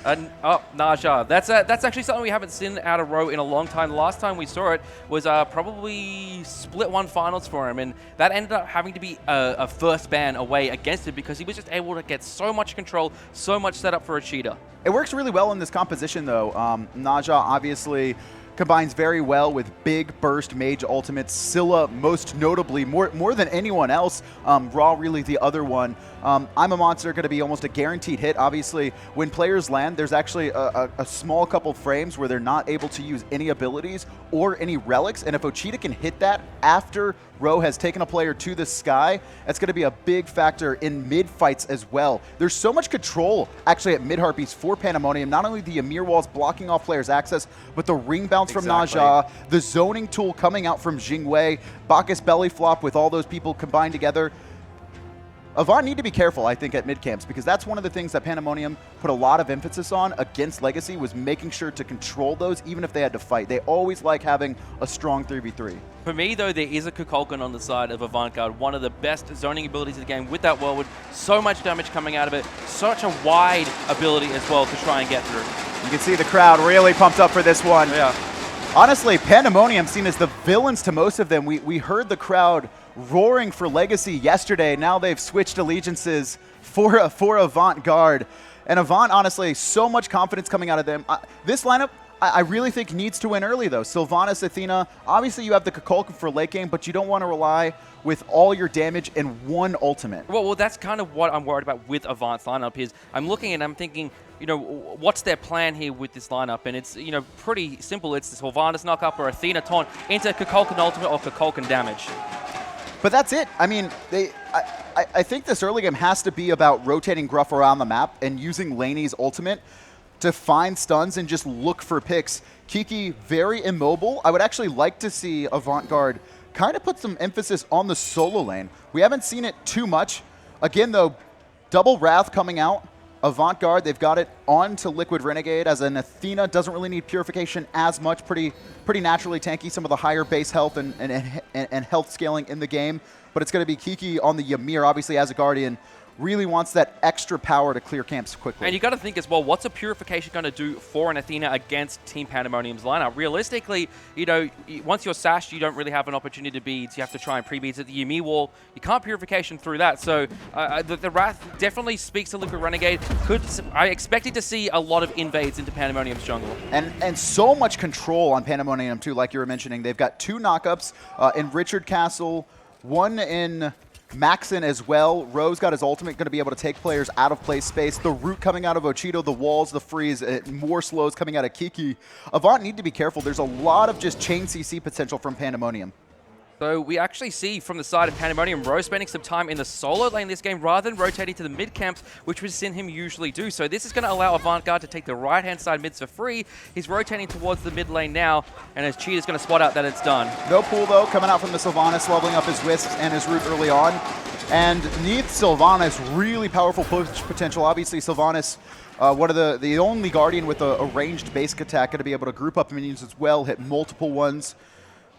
Naja. That's actually something we haven't seen out of Ro in a long time. The last time we saw it was probably Split 1 finals for him, and that ended up having to be a first ban away against it because he was just able to get so much control, so much setup for a cheetah. It works really well in this composition, though. Naja obviously combines very well with big burst mage ultimates. Scylla, most notably, more than anyone else. Raw, really the other one. I'm a Monster going to be almost a guaranteed hit. Obviously, when players land, there's actually a small couple frames where they're not able to use any abilities or any relics. And if Ochita can hit that after Ro has taken a player to the sky, that's going to be a big factor in mid fights as well. There's so much control actually at mid Harpies for Pandemonium. Not only the Ymir walls blocking off players' access, but the ring bounce from Naja, the zoning tool coming out from Jingwei, Bacchus belly flop with all those people combined together. Avant need to be careful, I think, at mid camps, because that's one of the things that Pandemonium put a lot of emphasis on against Legacy, was making sure to control those even if they had to fight. They always like having a strong 3v3. For me, though, there is a Kukulkan on the side of Avant-Garde, one of the best zoning abilities of the game with that whirlwind. So much damage coming out of it, such a wide ability as well to try and get through. You can see the crowd really pumped up for this one. Yeah. Honestly, Pandemonium seen as the villains to most of them. We heard the crowd roaring for Legacy yesterday. Now they've switched allegiances for Avant-Garde. And Avant, honestly, so much confidence coming out of them. This lineup, I really think needs to win early, though. Sylvanas, Athena, obviously you have the Kukulkan for late game, but you don't want to rely with all your damage in one ultimate. Well, that's kind of what I'm worried about with Avant's lineup is I'm looking and I'm thinking, you know, what's their plan here with this lineup? And it's, you know, pretty simple. It's the Sylvanas knockup or Athena taunt into Kukulkan ultimate or Kukulkan damage. But that's it. I mean, I think this early game has to be about rotating Gruff around the map and using Laney's ultimate to find stuns and just look for picks. Kiki, very immobile. I would actually like to see Avant-Garde kind of put some emphasis on the solo lane. We haven't seen it too much. Again, though, double Wrath coming out. Avant-Garde, they've got it on to Liquid Renegade, as an Athena doesn't really need purification as much, pretty naturally tanky, some of the higher base health and health scaling in the game. but it's going to be Kiki on the Ymir, obviously as a Guardian. Really wants that extra power to clear camps quickly. And you got to think as well, what's a Purification going to do for an Athena against Team Pandemonium's lineup? Realistically, you know, once you're sashed, you don't really have an opportunity to beads. You have to try and pre-beads at the Ymir wall. You can't Purification through that. So the Wrath definitely speaks to Liquid Renegade. I expected to see a lot of invades into Pandemonium's jungle. And so much control on Pandemonium too, like you were mentioning. They've got 2 knockups in Richard Castle, 1 in Maxon as well. Rose got his ultimate, going to be able to take players out of play space. The root coming out of Ocheeto, the walls, the freeze, more slows coming out of Kiki. Avant need to be careful. There's a lot of just chain CC potential from Pandemonium. So we actually see from the side of Pandemonium, Rose spending some time in the solo lane this game rather than rotating to the mid camps, which we've seen him usually do. So this is going to allow Avant-Garde to take the right-hand side mids for free. He's rotating towards the mid lane now, and as Cheetah's going to spot out that it's done. No pool, though, coming out from the Sylvanas, leveling up his Wisps and his root early on. And neath Sylvanas, really powerful push potential. Obviously, Sylvanas, one of the only Guardian with a ranged basic attack, going to be able to group up minions as well, hit multiple ones.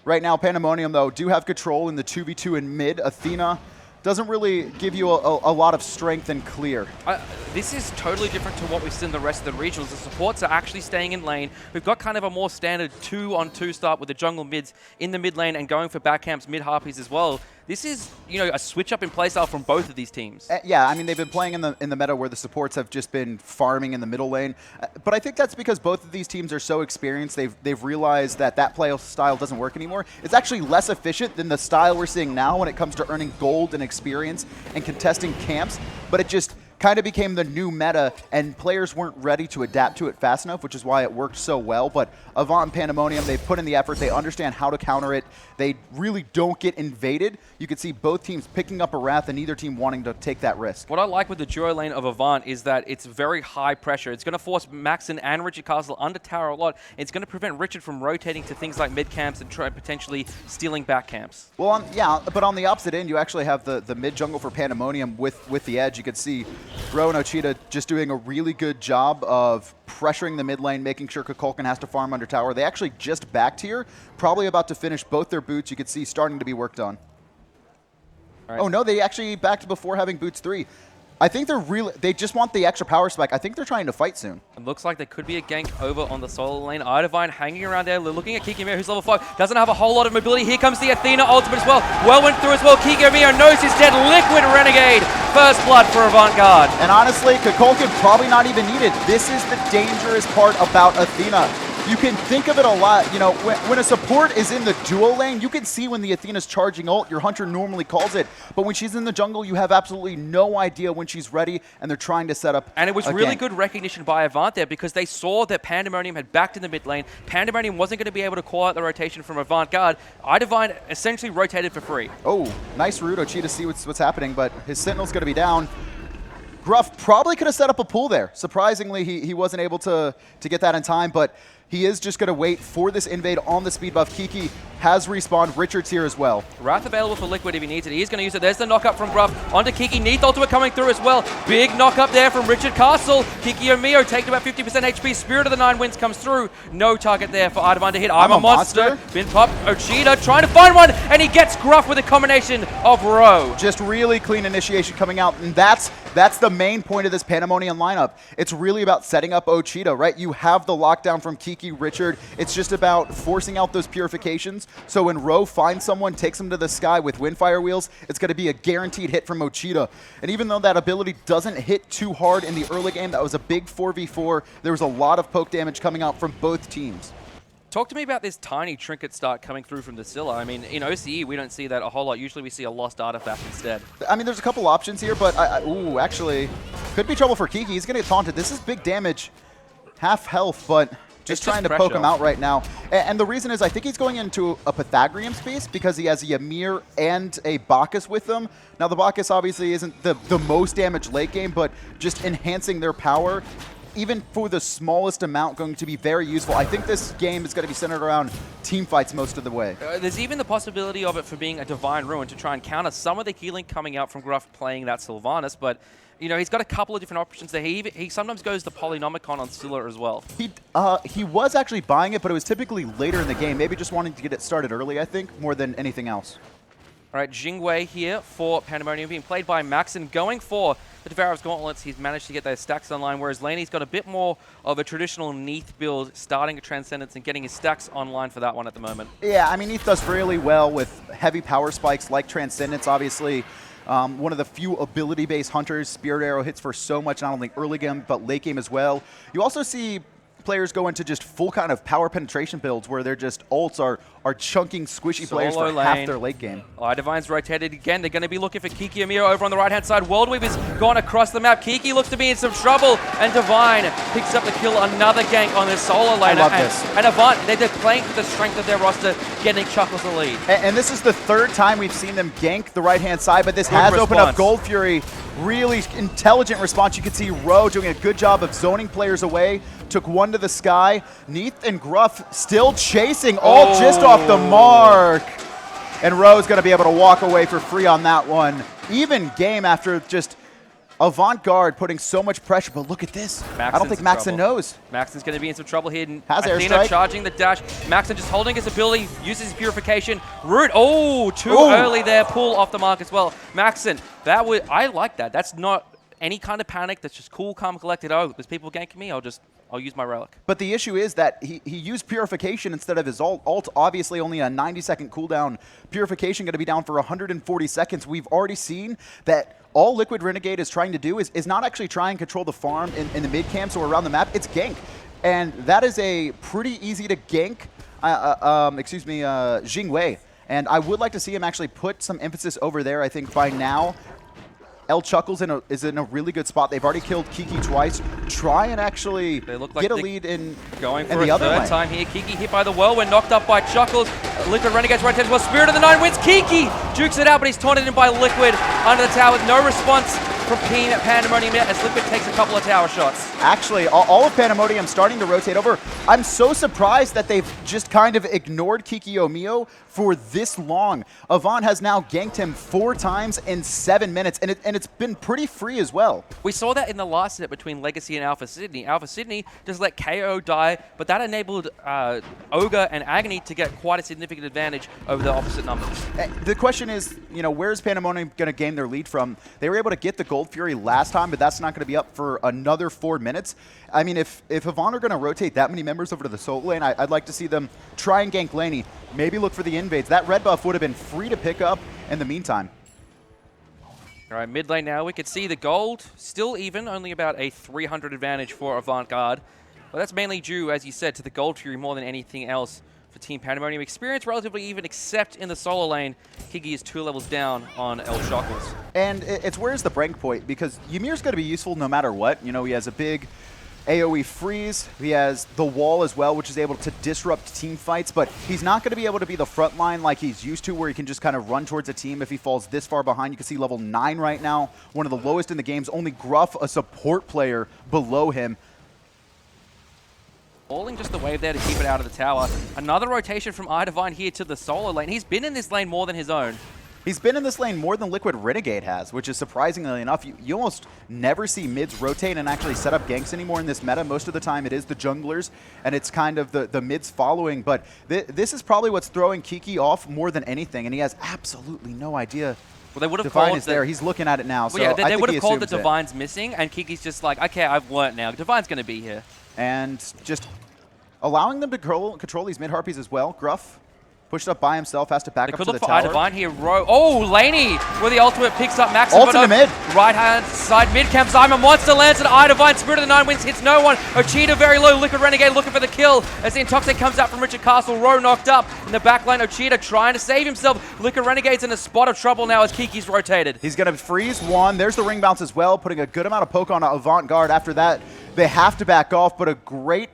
Right now, Pandemonium, though, do have control in the 2v2 in mid. Athena doesn't really give you a lot of strength and clear. This is totally different to what we've seen in the rest of the regionals. The supports are actually staying in lane. We've got kind of a more standard 2-on-2 start with the jungle mids in the mid lane and going for back camps, mid harpies as well. This is, you know, a switch up in playstyle from both of these teams. Yeah, I mean, they've been playing in the meta where the supports have just been farming in the middle lane. But I think that's because both of these teams are so experienced. They've realized that play style doesn't work anymore. It's actually less efficient than the style we're seeing now when it comes to earning gold and experience and contesting camps. But it just kind of became the new meta, and players weren't ready to adapt to it fast enough, which is why it worked so well. But Avant and Pandemonium, they've put in the effort. They understand how to counter it. They really don't get invaded. You can see both teams picking up a Wrath and neither team wanting to take that risk. What I like with the duo lane of Avant is that it's very high pressure. It's going to force Maxon and Richard Castle under tower a lot. It's going to prevent Richard from rotating to things like mid camps and potentially stealing back camps. Well, yeah, but on the opposite end, you actually have the mid jungle for Pandemonium with the edge. You could see Ro and Ocheeto just doing a really good job of pressuring the mid lane, making sure Kukulkan has to farm under tower. They actually just backed here, probably about to finish both their boots. You could see starting to be worked on. Right. Oh no, they actually backed before having boots 3. I think they just want the extra power spike. I think they're trying to fight soon. It looks like there could be a gank over on the solo lane. Idivine hanging around there, looking at Kikimir, who's level 5. Doesn't have a whole lot of mobility. Here comes the Athena ultimate as well. Well went through as well. Kikimir knows he's dead. Liquid Renegade. First blood for Avant-Garde. And honestly, Kukulkan probably not even needed. This is the dangerous part about Athena. You can think of it a lot. You know, when a support is in the duo lane, you can see when the Athena's charging ult. Your hunter normally calls it. But when she's in the jungle, you have absolutely no idea when she's ready, and they're trying to set up. And it was really good recognition by Avant there, because they saw that Pandemonium had backed in the mid lane. Pandemonium wasn't going to be able to call out the rotation from Avant-Garde. Idivine essentially rotated for free. Oh, nice route, Ocheeto, see what's happening, but his Sentinel's going to be down. Gruff probably could have set up a pool there. Surprisingly, he wasn't able to get that in time, but he is just going to wait for this invade on the speed buff. Kiki has respawned. Richard's here as well. Wrath available for Liquid if he needs it. He's going to use it. There's the knock-up from Gruff onto Kiki. Neath ultimate coming through as well. Big knock-up there from Richard Castle. Kiki Omio taking about 50% HP. Spirit of the Nine Winds comes through. No target there for Idivine to hit. I'm a monster. Been popped. Ocheeto trying to find one, and he gets Gruff with a combination of Ro. Just really clean initiation coming out, and that's the main point of this Pandemonium lineup. It's really about setting up Ocheeto, right? You have the lockdown from Kiki, Richard. It's just about forcing out those purifications. So when Ro finds someone, takes them to the sky with Windfire Wheels, it's going to be a guaranteed hit from Ocheeto. And even though that ability doesn't hit too hard in the early game, that was a big 4v4. There was a lot of poke damage coming out from both teams. Talk to me about this tiny trinket start coming through from the Scylla. I mean, in OCE, we don't see that a whole lot. Usually we see a lost artifact instead. I mean, there's a couple options here, but ooh, actually, could be trouble for Kiki. He's going to get taunted. This is big damage. Half health, but just trying to poke him out right now. And the reason is I think he's going into a Pythagorean space because he has a Ymir and a Bacchus with him. Now, the Bacchus obviously isn't the most damaged late game, but just enhancing their power, even for the smallest amount, going to be very useful. I think this game is going to be centered around team fights most of the way. There's even the possibility of it for being a Divine Ruin to try and counter some of the healing coming out from Gruff playing that Sylvanas, but you know, he's got a couple of different options there. He sometimes goes the Polynomicon on Scylla as well. He was actually buying it, but it was typically later in the game. Maybe just wanting to get it started early, I think, more than anything else. All right, Jingwei here for Pandemonium, being played by Maxon, going for the Devourer's Gauntlets. He's managed to get those stacks online, whereas Laney's got a bit more of a traditional Neath build, starting a Transcendence and getting his stacks online for that one at the moment. Yeah, I mean, Neath does really well with heavy power spikes like Transcendence, obviously. One of the few ability-based hunters. Spirit Arrow hits for so much, not only early game, but late game as well. You also see players go into just full kind of power penetration builds where they're just ults are chunking squishy players for half their late game. Divine's rotated again. They're going to be looking for Kiki Amiro over on the right-hand side. Worldweaver's gone across the map. Kiki looks to be in some trouble, and Divine picks up the kill. Another gank on this solo lane. I love this. And Avant, they're playing for the strength of their roster, getting Chuckles the lead. And this is the third time we've seen them gank the right-hand side, but this has opened up Gold Fury. Really intelligent response. You can see Rowe doing a good job of zoning players away. Took one to the sky. Neath and Gruff still chasing, all just off the mark. And Rowe's going to be able to walk away for free on that one. Even game after just Avant-Garde putting so much pressure, but look at this. Maxon's I don't think Maxon knows. Maxon's going to be in some trouble here. Has Athena airstrike. charging the dash. Maxon just holding his ability, uses his purification. Root, too early there. Pull off the mark as well. Maxon, I like that. That's not any kind of panic. That's just cool, calm, collected. Oh, there's people ganking me. I'll use my relic. But the issue is that he used Purification instead of his ult. Ult, obviously only a 90-second cooldown. Purification going to be down for 140 seconds. We've already seen that all Liquid Renegade is trying to do is not actually try and control the farm in the mid camps or around the map. It's gank. And that is a pretty easy to gank, Jingwei. And I would like to see him actually put some emphasis over there. I think by now, El Chuckles is in a really good spot. They've already killed Kiki twice. Try and actually get a lead in going for the a other third lane. time here. Kiki hit by the whirlwind, knocked up by Chuckles. Liquid Renegade's right as well. Spirit of the Nine wins. Kiki jukes it out, but he's taunted in by Liquid under the tower with no response from Pandemonium yet as Liquid takes a couple of tower shots. Actually, all of Pandemonium starting to rotate over. I'm so surprised that they've just kind of ignored Kiki Omio for this long. Avant has now ganked him 4 times in 7 minutes, and it's been pretty free as well. We saw that in the last set between Legacy and Alpha Sydney. Alpha Sydney just let KO die, but that enabled Ogre and Agony to get quite a significant advantage over the opposite numbers. The question is, where's Pandemonium going to gain their lead from? They were able to get the Gold Fury last time, but that's not going to be up for another 4 minutes. I mean, if Avant are going to rotate that many members over to the solo lane, I'd like to see them try and gank Laney. Maybe look for the invades. That red buff would have been free to pick up in the meantime. All right, mid lane now, we can see the gold still even, only about a 300 advantage for Avant-Garde. But that's mainly due, as you said, to the Gold Fury more than anything else for Team Pandemonium. Experience relatively even, except in the solo lane. Kiki is 2 levels down on El Shockles. And it's where's the break point, because Ymir's going to be useful no matter what. He has a big AoE freeze. He has the wall as well, which is able to disrupt team fights, but he's not going to be able to be the front line like he's used to, where he can just kind of run towards a team if he falls this far behind. You can see level 9 right now, one of the lowest in the games. Only Gruff, a support player, below him. Falling just the wave there to keep it out of the tower. Another rotation from iDivine here to the solo lane. He's been in this lane more than his own. He's been in this lane more than Liquid Renegade has, which is surprisingly enough. You almost never see mids rotate and actually set up ganks anymore in this meta. Most of the time it is the junglers, and it's kind of the mids following. But this is probably what's throwing Kiki off more than anything, and he has absolutely no idea. Well, they would have Divine called is there. He's looking at it now. So well, yeah, they would have called that the Divine's missing, and Kiki's just like, okay, I've learnt now. Divine's going to be here. And just allowing them to control these mid-harpies as well. Gruff pushed up by himself, has to back up to the tower. They could look for iDivine here. Laney, where the ultimate picks up Max. Ult in the mid. Right-hand side mid camp. Zyma Monster lands at iDivine. Spirit of the Nine wins, hits no one. Ochita very low. Liquid Renegade looking for the kill as the Intoxic comes out from Richard Castle. Rowe knocked up in the back lane. Ochita trying to save himself. Liquid Renegade's in a spot of trouble now as Kiki's rotated. He's going to freeze one. There's the ring bounce as well, putting a good amount of poke on Avant-Garde. After that, they have to back off, but a great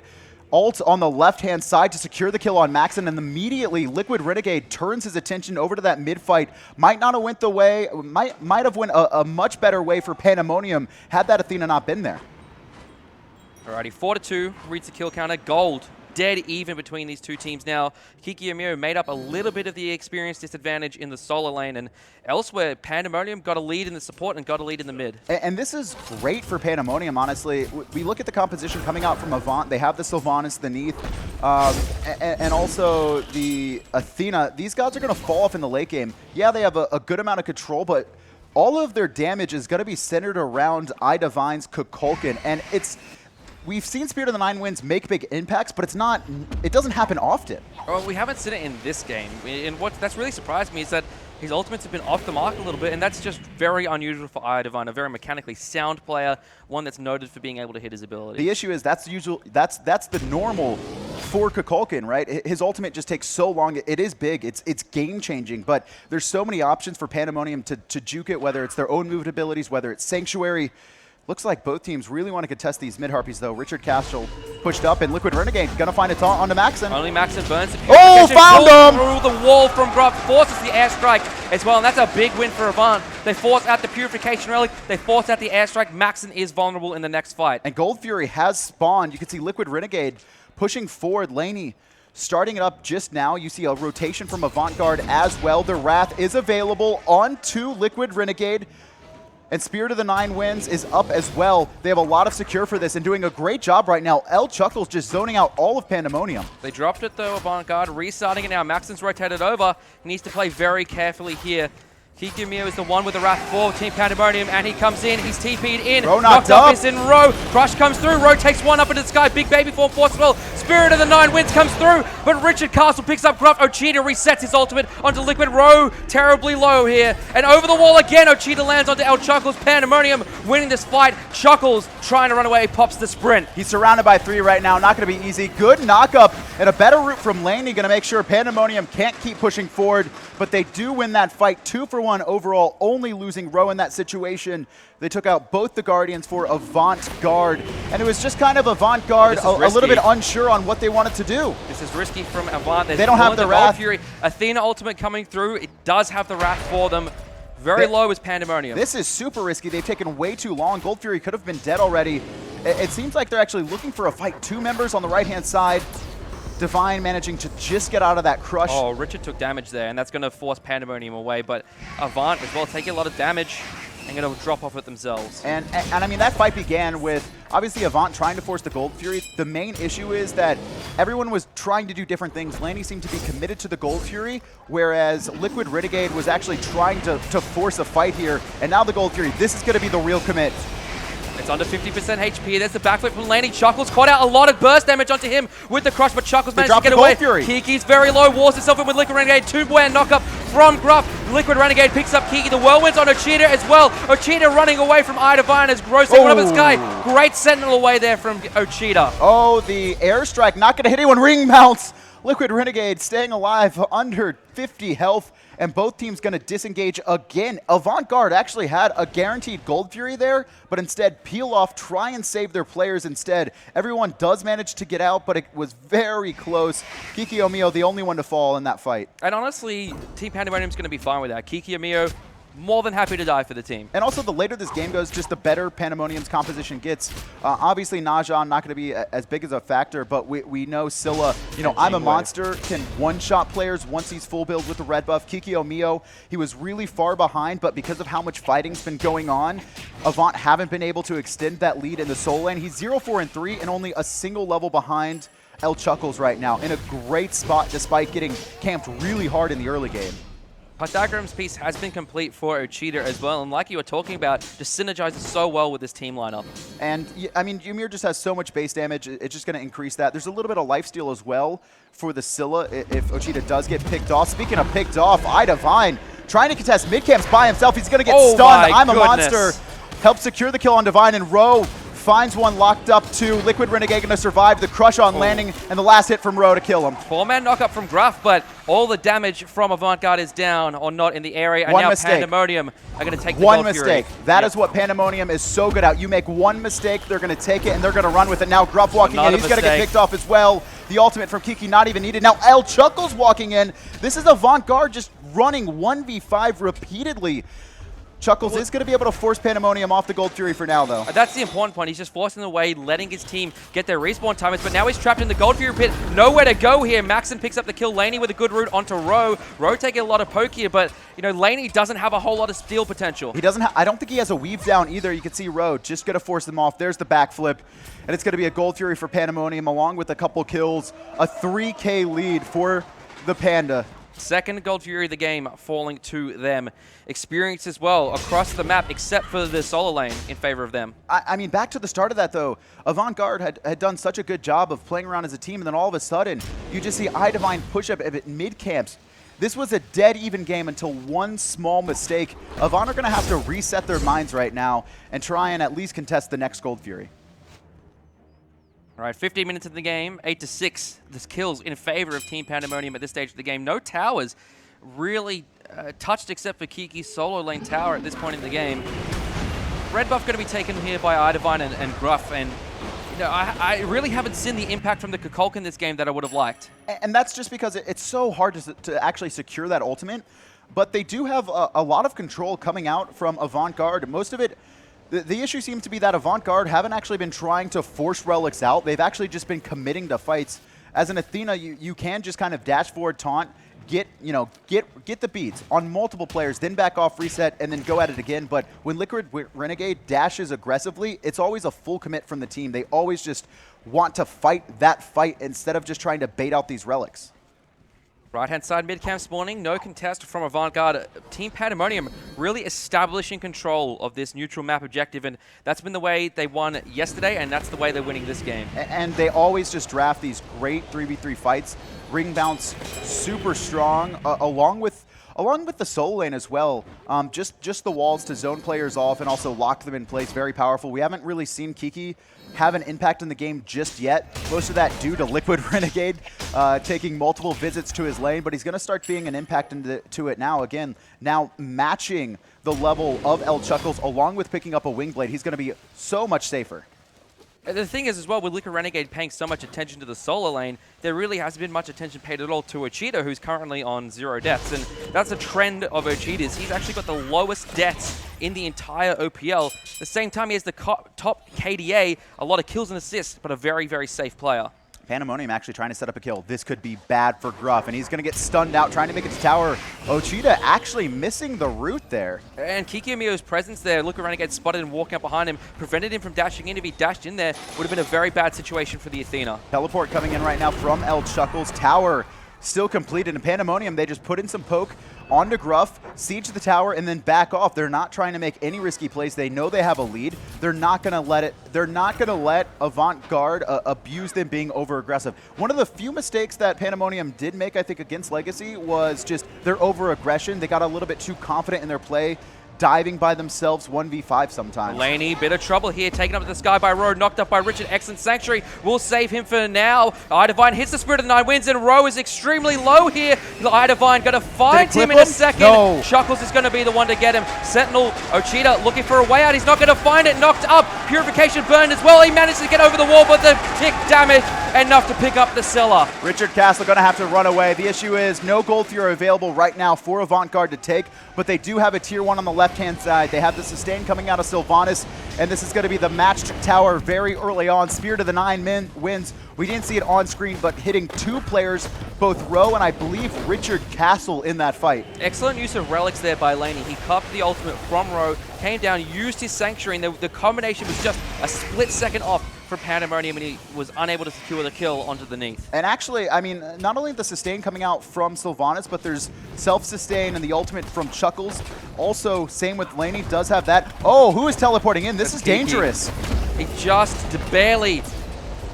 ult on the left-hand side to secure the kill on Maxon, and immediately Liquid Renegade turns his attention over to that mid-fight. Might not have went the way, might have went a much better way for Pandemonium had that Athena not been there. Alrighty, 4-2, reads the kill counter. Gold dead even between these two teams now. Kiki and Mio made up a little bit of the experience disadvantage in the solo lane, and elsewhere, Pandemonium got a lead in the support and got a lead in the mid. And this is great for Pandemonium, honestly. We look at the composition coming out from Avant. They have the Sylvanas, the Neath, and also the Athena. These gods are going to fall off in the late game. Yeah, they have a good amount of control, but all of their damage is going to be centered around iDivine's Kukulkan, and we've seen Spirit of the Nine Winds make big impacts, but it doesn't happen often. Well, we haven't seen it in this game. And that's really surprised me is that his ultimates have been off the mark a little bit, and that's just very unusual for iDivine, a very mechanically sound player, one that's noted for being able to hit his ability. The issue is that's the normal for Kukulkan, right? His ultimate just takes so long. It is big. It's game-changing, but there's so many options for Pandemonium to juke it, whether it's their own moved abilities, whether it's Sanctuary. Looks like both teams really want to contest these mid-harpies, though. Richard Castle pushed up, and Liquid Renegade going to find a taunt onto Maxon. Only Maxon burns the found him! Through the wall from Gruff, forces the airstrike as well, and that's a big win for Avant. They force out the Purification Relic, they force out the airstrike. Maxon is vulnerable in the next fight. And Gold Fury has spawned. You can see Liquid Renegade pushing forward. Laney starting it up just now. You see a rotation from Avant-Garde as well. The Wrath is available onto Liquid Renegade. And Spirit of the Nine Winds is up as well. They have a lot of secure for this and doing a great job right now. L Chuckles just zoning out all of Pandemonium. They dropped it though, Avant-Garde, restarting it now. Maxon's rotated over. He needs to play very carefully here. Kiki Mio is the one with the Wrath for Team Pandemonium, and he comes in. He's TP'd in. Ro knocked up. Is in Ro. Crush comes through. Ro takes one up into the sky. Big baby form force well. Spirit of the Nine Winds comes through, but Richard Castle picks up Gruff. Ochita resets his ultimate onto Liquid. Ro terribly low here. And over the wall again, Ochita lands onto El Chuckles. Pandemonium winning this fight. Chuckles trying to run away, pops the sprint. He's surrounded by 3 right now. Not going to be easy. Good knock-up and a better route from Laney. Going to make sure Pandemonium can't keep pushing forward, but they do win that fight 2-for-1 overall, only losing Ro in that situation. They took out both the Guardians for Avant-Garde, and it was just kind of Avant-Garde a little bit unsure on what they wanted to do. This is risky from Avant. They don't have the Wrath. Fury. Athena ultimate coming through. It does have the Wrath for them. Very low is Pandemonium. This is super risky. They've taken way too long. Gold Fury could have been dead already. It seems like they're actually looking for a fight. 2 members on the right-hand side. Divine managing to just get out of that crush. Oh, Richard took damage there, and that's going to force Pandemonium away, but Avant as well taking a lot of damage and going to drop off it themselves. And I mean, that fight began with, obviously, Avant trying to force the Gold Fury. The main issue is that everyone was trying to do different things. Laney seemed to be committed to the Gold Fury, whereas Liquid Renegade was actually trying to force a fight here. And now the Gold Fury, this is going to be the real commit. It's under 50% HP. There's the backflip from Laney. Chuckles caught out a lot of burst damage onto him with the crush, but Chuckles managed to get away. Kiki's very low, wars himself in with Liquid Renegade. 2-way knockup from Gruff. Liquid Renegade picks up Kiki. The Whirlwind's on Ochita as well. Ochita running away from iDivine as Gross went up in the sky. Great sentinel away there from Ochita. Oh, the airstrike not going to hit anyone. Ring bounce. Liquid Renegade staying alive under 50 health, and both teams going to disengage again. Avant-Garde actually had a guaranteed Gold Fury there, but instead peel off, try and save their players instead. Everyone does manage to get out, but it was very close. Kiki Omio, the only one to fall in that fight. And honestly, Team Pandemonium's going to be fine with that. Kiki Omio, more than happy to die for the team. And also, the later this game goes, just the better Pandemonium's composition gets. Obviously, Najan not going to be as big as a factor, but we know Scylla, you know, I'm a monster, can one-shot players once he's full build with the red buff. Kiki Omio, he was really far behind, but because of how much fighting's been going on, Avant haven't been able to extend that lead in the solo lane. He's 0-4-3 and only a single level behind El Chuckles right now, in a great spot despite getting camped really hard in the early game. Pythagram's piece has been complete for Ochita as well, and like you were talking about, just synergizes so well with this team lineup. And, I mean, Ymir just has so much base damage, it's just going to increase that. There's a little bit of lifesteal as well for the Scylla if Ochita does get picked off. Speaking of picked off, iDivine trying to contest mid-camps by himself. He's going to get stunned. I'm a monster. Helps secure the kill on Divine, and Ro finds one locked up to Liquid Renegade, going to survive the crush on landing, and the last hit from Ro to kill him. 4-man knockup from Gruff, but all the damage from Avant-Garde is down or not in the area, and now Pandemonium are going to take the one mistake. That is what Pandemonium is so good at. You make one mistake, they're going to take it, and they're going to run with it. Now Gruff walking in, he's going to get picked off as well. The ultimate from Kiki not even needed. Now El Chuckles walking in. This is Avant-Garde just running 1v5 repeatedly. Chuckles is going to be able to force Pandemonium off the Gold Fury for now, though. That's the important point. He's just forcing the way, letting his team get their respawn timers, but now he's trapped in the Gold Fury pit. Nowhere to go here. Maxon picks up the kill. Laney with a good route onto Roe. Roe taking a lot of poke here, but you know, Laney doesn't have a whole lot of steal potential. He doesn't. I don't think he has a weave down either. You can see Roe just going to force them off. There's the backflip, and it's going to be a Gold Fury for Pandemonium, along with a couple kills. A 3K lead for the Panda. Second Gold Fury of the game falling to them. Experience as well across the map, except for the solo lane in favor of them. I mean, back to the start of that, though, Avant-Garde had done such a good job of playing around as a team, and then all of a sudden, you just see iDivine push up at mid-camps. This was a dead-even game until one small mistake. Avant are going to have to reset their minds right now and try and at least contest the next Gold Fury. All right, 15 minutes in the game, 8-6. This kills in favor of Team Pandemonium at this stage of the game. No towers really touched except for Kiki's solo lane tower at this point in the game. Red buff going to be taken here by iDivine and Gruff, and you know, I really haven't seen the impact from the Kukulk in this game that I would have liked. And that's just because it's so hard to actually secure that ultimate, but they do have a lot of control coming out from Avant-Garde. Most of it, the issue seems to be that Avant-Garde haven't actually been trying to force relics out. They've actually just been committing to fights. As an Athena, you can just kind of dash forward, taunt, get the beats on multiple players, then back off, reset, and then go at it again. But when Liquid Renegade dashes aggressively, it's always a full commit from the team. They always just want to fight that fight instead of just trying to bait out these relics. Right-hand side mid-camp spawning, no contest from Avant-Garde. Team Pandemonium really establishing control of this neutral map objective, and that's been the way they won yesterday, and that's the way they're winning this game. And they always just draft these great 3v3 fights. Ring bounce super strong, along with the solo lane as well. Just the walls to zone players off and also lock them in place, very powerful. We haven't really seen Kiki have an impact in the game just yet. Most of that due to Liquid Renegade taking multiple visits to his lane, but he's going to start being an impact to it now. Again, now matching the level of El Chuckles along with picking up a Wing Blade, he's going to be so much safer. The thing is as well, with Liquid Renegade paying so much attention to the solo lane, there really hasn't been much attention paid at all to Ochita, who's currently on 0 deaths. And that's a trend of Ochita's. He's actually got the lowest deaths in the entire OPL. At the same time, he has the top KDA, a lot of kills and assists, but a very, very safe player. Pandemonium actually trying to set up a kill. This could be bad for Gruff, and he's going to get stunned out trying to make it to tower. Ochita actually missing the route there. And Kiki Amio's presence there, Liquid Renegade spotted and walking up behind him, prevented him from dashing in. If he dashed in there, would have been a very bad situation for the Athena. Teleport coming in right now from El Chuckles. Tower still completed. In Pandemonium, they just put in some poke onto Gruff, siege the tower, and then back off. They're not trying to make any risky plays. They know they have a lead. They're not going to let it. They're not going to let Avant-Garde abuse them being over aggressive. One of the few mistakes that Pandemonium did make, I think, against Legacy was just their over aggression. They got a little bit too confident in their play, diving by themselves 1v5 sometimes. Laney, bit of trouble here, taken up to the sky by Roe, knocked up by Richard. Excellent Sanctuary will save him for now. iDivine hits the Spirit of the Nine Winds, and Roe is extremely low here. iDivine going to find him in a second. No. Chuckles is going to be the one to get him. Sentinel, Ochita looking for a way out. He's not going to find it. Knocked up. Purification burned as well. He managed to get over the wall, but the tick damage enough to pick up the cellar. Richard Castle going to have to run away. The issue is no Gold Fury available right now for Avant-Garde to take, but they do have a tier 1 on the left-hand side. They have the sustain coming out of Sylvanas, and this is going to be the matched tower very early on. Spirit of the Nine Winds. We didn't see it on screen, but hitting 2 players, both Roe and I believe Richard Castle in that fight. Excellent use of relics there by Laney. He copped the ultimate from Roe, came down, used his Sanctuary, and the combination was just a split second off for Pandemonium, and he was unable to secure the kill onto the Neath. And actually, I mean, not only the sustain coming out from Sylvanas, but there's self-sustain and the ultimate from Chuckles. Also, same with Laney, does have that. Oh, who is teleporting in? This is dangerous. He just barely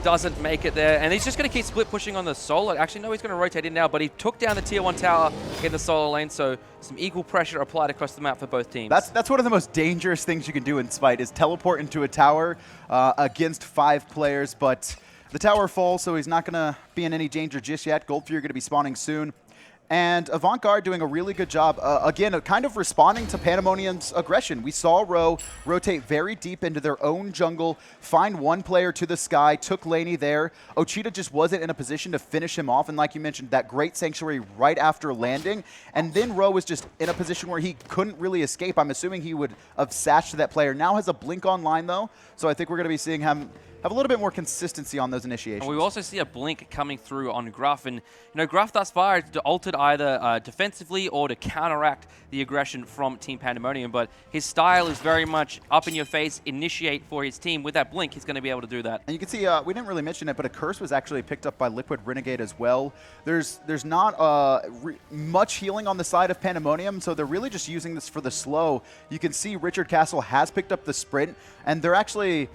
doesn't make it there, and he's just going to keep split pushing on the solo. Actually, no, he's going to rotate in now, but he took down the tier 1 tower in the solo lane, so some equal pressure applied across the map for both teams. That's one of the most dangerous things you can do in SMITE, is teleport into a tower against 5 players, but the tower falls, so he's not going to be in any danger just yet. Gold Fury going to be spawning soon. And Avant-Garde doing a really good job, again, kind of responding to Pandemonium's aggression. We saw Row rotate very deep into their own jungle, find one player to the sky, took Laney there. Ochita just wasn't in a position to finish him off, and like you mentioned, that great Sanctuary right after landing. And then Row was just in a position where he couldn't really escape. I'm assuming he would have sashed to that player. Now has a blink online, though, so I think we're going to be seeing him have a little bit more consistency on those initiations. And we also see a blink coming through on Gruff, and Gruff thus far has altered either defensively or to counteract the aggression from Team Pandemonium, but his style is very much up in your face, initiate for his team. With that blink, he's going to be able to do that. And you can see, we didn't really mention it, but a curse was actually picked up by Liquid Renegade as well. There's not much healing on the side of Pandemonium, so they're really just using this for the slow. You can see Richard Castle has picked up the sprint, and they're actually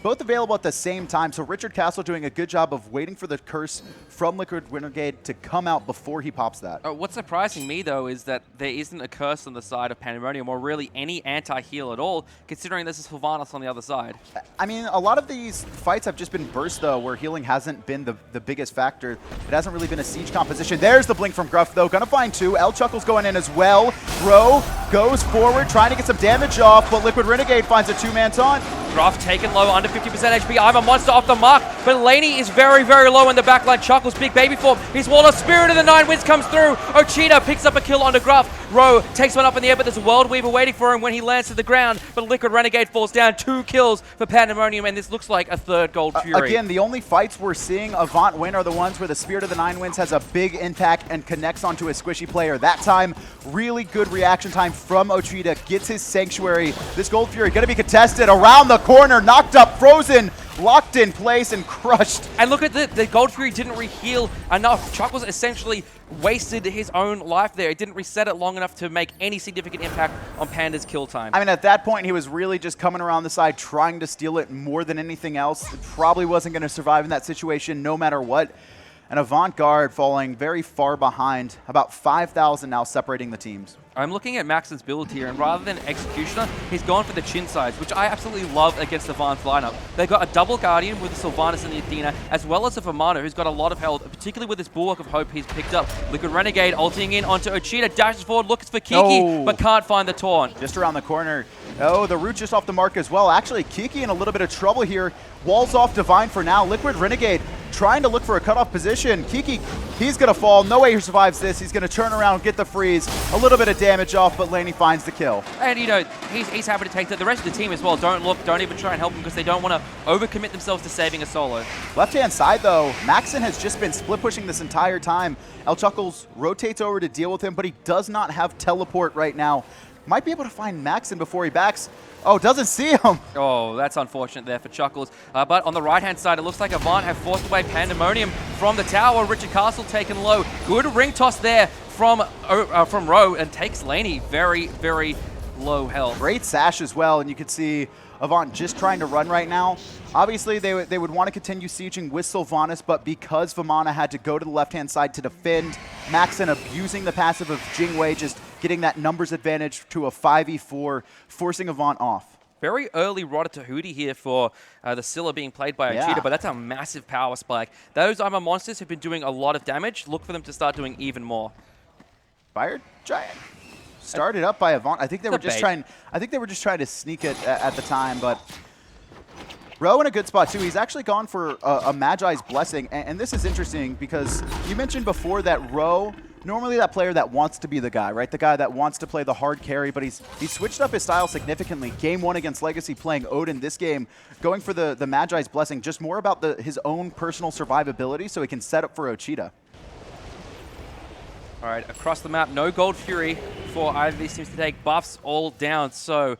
both available at the same time, so Richard Castle doing a good job of waiting for the curse from Liquid Renegade to come out before he pops that. What's surprising me, though, is that there isn't a curse on the side of Pandemonium, or really any anti-heal at all, considering this is Sylvanas on the other side. I mean, a lot of these fights have just been burst, though, where healing hasn't been the biggest factor. It hasn't really been a siege composition. There's the blink from Gruff, though. Gonna find two. El Chuckle's going in as well. Row goes forward, trying to get some damage off, but Liquid Renegade finds a two-man taunt. Gruff taken low, under 50% HP. I'm a monster off the mark, but Laney is very, very low in the backline. Chuckles, big baby form. He's wall of Spirit of the Nine Winds comes through. Ochita picks up a kill onto Gruff. Row takes one up in the air, but there's a World Weaver waiting for him when he lands to the ground. But Liquid Renegade falls down. 2 kills for Pandemonium, and this looks like a third Gold Fury. Again, the only fights we're seeing Avant win are the ones where the Spirit of the Nine Winds has a big impact and connects onto a squishy player. That time, really good reaction time from Ochita. Gets his Sanctuary. This Gold Fury going to be contested around the corner, knocked up, frozen, locked in place, and crushed. And look at the Gold Fury didn't re-heal enough. Chuckles essentially wasted his own life there. It didn't reset it long enough to make any significant impact on Panda's kill time. I mean, at that point, he was really just coming around the side, trying to steal it more than anything else. It probably wasn't going to survive in that situation no matter what. And Avant-Garde falling very far behind, about 5,000 now separating the teams. I'm looking at Maxon's build here, and rather than Executioner, he's gone for the chin sides, which I absolutely love against the Vance lineup. They've got a double Guardian with the Sylvanas and the Athena, as well as a Vamana, who's got a lot of health, particularly with this Bulwark of Hope he's picked up. Liquid Renegade ulting in onto Ochita, dashes forward, looks for Kiki, but can't find the taunt. Just around the corner. Oh, the root just off the mark as well. Actually, Kiki in a little bit of trouble here. Walls off Divine for now. Liquid Renegade trying to look for a cutoff position. Kiki, he's going to fall. No way he survives this. He's going to turn around, get the freeze. A little bit of damage off, but Laney finds the kill. And, he's happy to take that. The rest of the team as well don't look, don't even try and help him because they don't want to overcommit themselves to saving a solo. Left-hand side, though, Maxon has just been split pushing this entire time. El Chuckles rotates over to deal with him, but he does not have teleport right now. Might be able to find Maxon before he backs. Oh, doesn't see him. Oh, that's unfortunate there for Chuckles. But on the right-hand side, it looks like Avant have forced away Pandemonium from the tower. Richard Castle taken low. Good ring toss there from Row, and takes Laney very, very low health. Great sash as well, and you can see Avant just trying to run right now. Obviously, they would want to continue sieging with Sylvanas, but because Vamana had to go to the left-hand side to defend, Maxon abusing the passive of Jingwei, just getting that numbers advantage to a 5v4, forcing Avant off. Very early Rodder Tahuti here for the Scylla being played by Ochita, but that's a massive power spike. Those Armor Monsters have been doing a lot of damage. Look for them to start doing even more. Fire Giant started up by Avant. I think they were just trying. I think they were just trying to sneak it at the time, but Row in a good spot too. He's actually gone for a Magi's Blessing, and this is interesting because you mentioned before that Row, normally that player that wants to be the guy, right? The guy that wants to play the hard carry, but he's switched up his style significantly. Game 1 against Legacy playing Odin, this game going for the Magi's Blessing, just more about his own personal survivability so he can set up for Ochita. All right, across the map, no Gold Fury for either of these teams to take. Buffs all down. So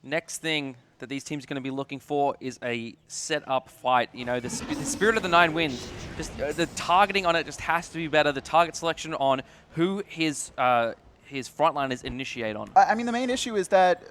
next thing that these teams are going to be looking for is a set-up fight. You know, the Spirit of the Nine Winds, just the targeting on it just has to be better. The target selection on who his frontliners initiate on. I mean, the main issue is that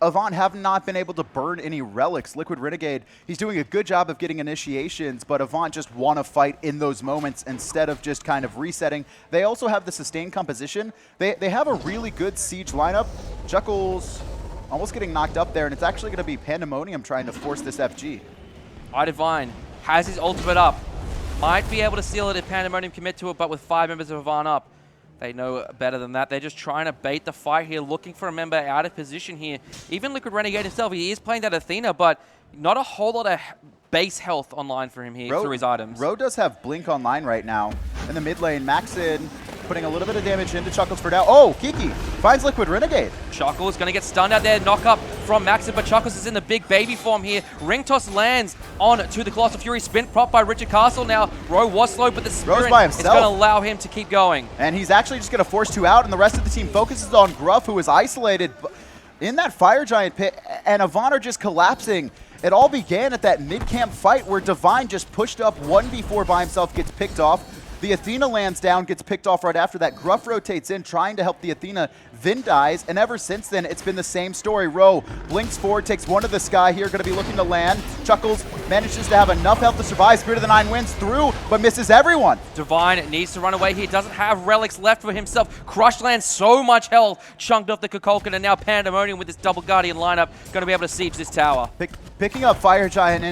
Avant have not been able to burn any relics. Liquid Renegade, he's doing a good job of getting initiations, but Avant just want to fight in those moments instead of just kind of resetting. They also have the sustained composition. They have a really good siege lineup. Chuckles almost getting knocked up there, and it's actually going to be Pandemonium trying to force this FG. Divine has his ultimate up. Might be able to seal it if Pandemonium commit to it, but with 5 members of Avant up, They know better than that. They're just trying to bait the fight here, looking for a member out of position here. Even Liquid Renegade himself, he is playing that Athena, but not a whole lot of base health online for him here through his items. Ro does have Blink online right now. In the mid lane, Maxin putting a little bit of damage into Chuckles for now. Oh, Kiki finds Liquid Renegade. Chuckles going to get stunned out there. Knock up from Maxin, but Chuckles is in the big baby form here. Ring toss lands on to the Colossal Fury. Spin prop by Richard Castle now. Ro was slow, but the Spirit is going to allow him to keep going. And he's actually just going to force 2 out, and the rest of the team focuses on Gruff, who is isolated in that Fire Giant pit, and Avant are just collapsing. It all began at that mid-camp fight where Divine just pushed up 1v4 by himself, gets picked off. The Athena lands down, gets picked off right after that. Gruff rotates in, trying to help the Athena, then dies, and ever since then, it's been the same story. Ro blinks forward, takes one to the sky here, going to be looking to land. Chuckles manages to have enough health to survive. Spirit of the Nine wins through, but misses everyone. Divine needs to run away here, doesn't have relics left for himself. Crush lands so much health, chunked off the Kukulkan, and now Pandemonium with this double Guardian lineup, going to be able to siege this tower. Picking up Fire Giant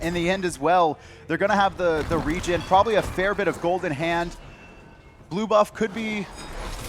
in the end as well. They're going to have the regen, probably a fair bit of gold in hand. Blue buff could be,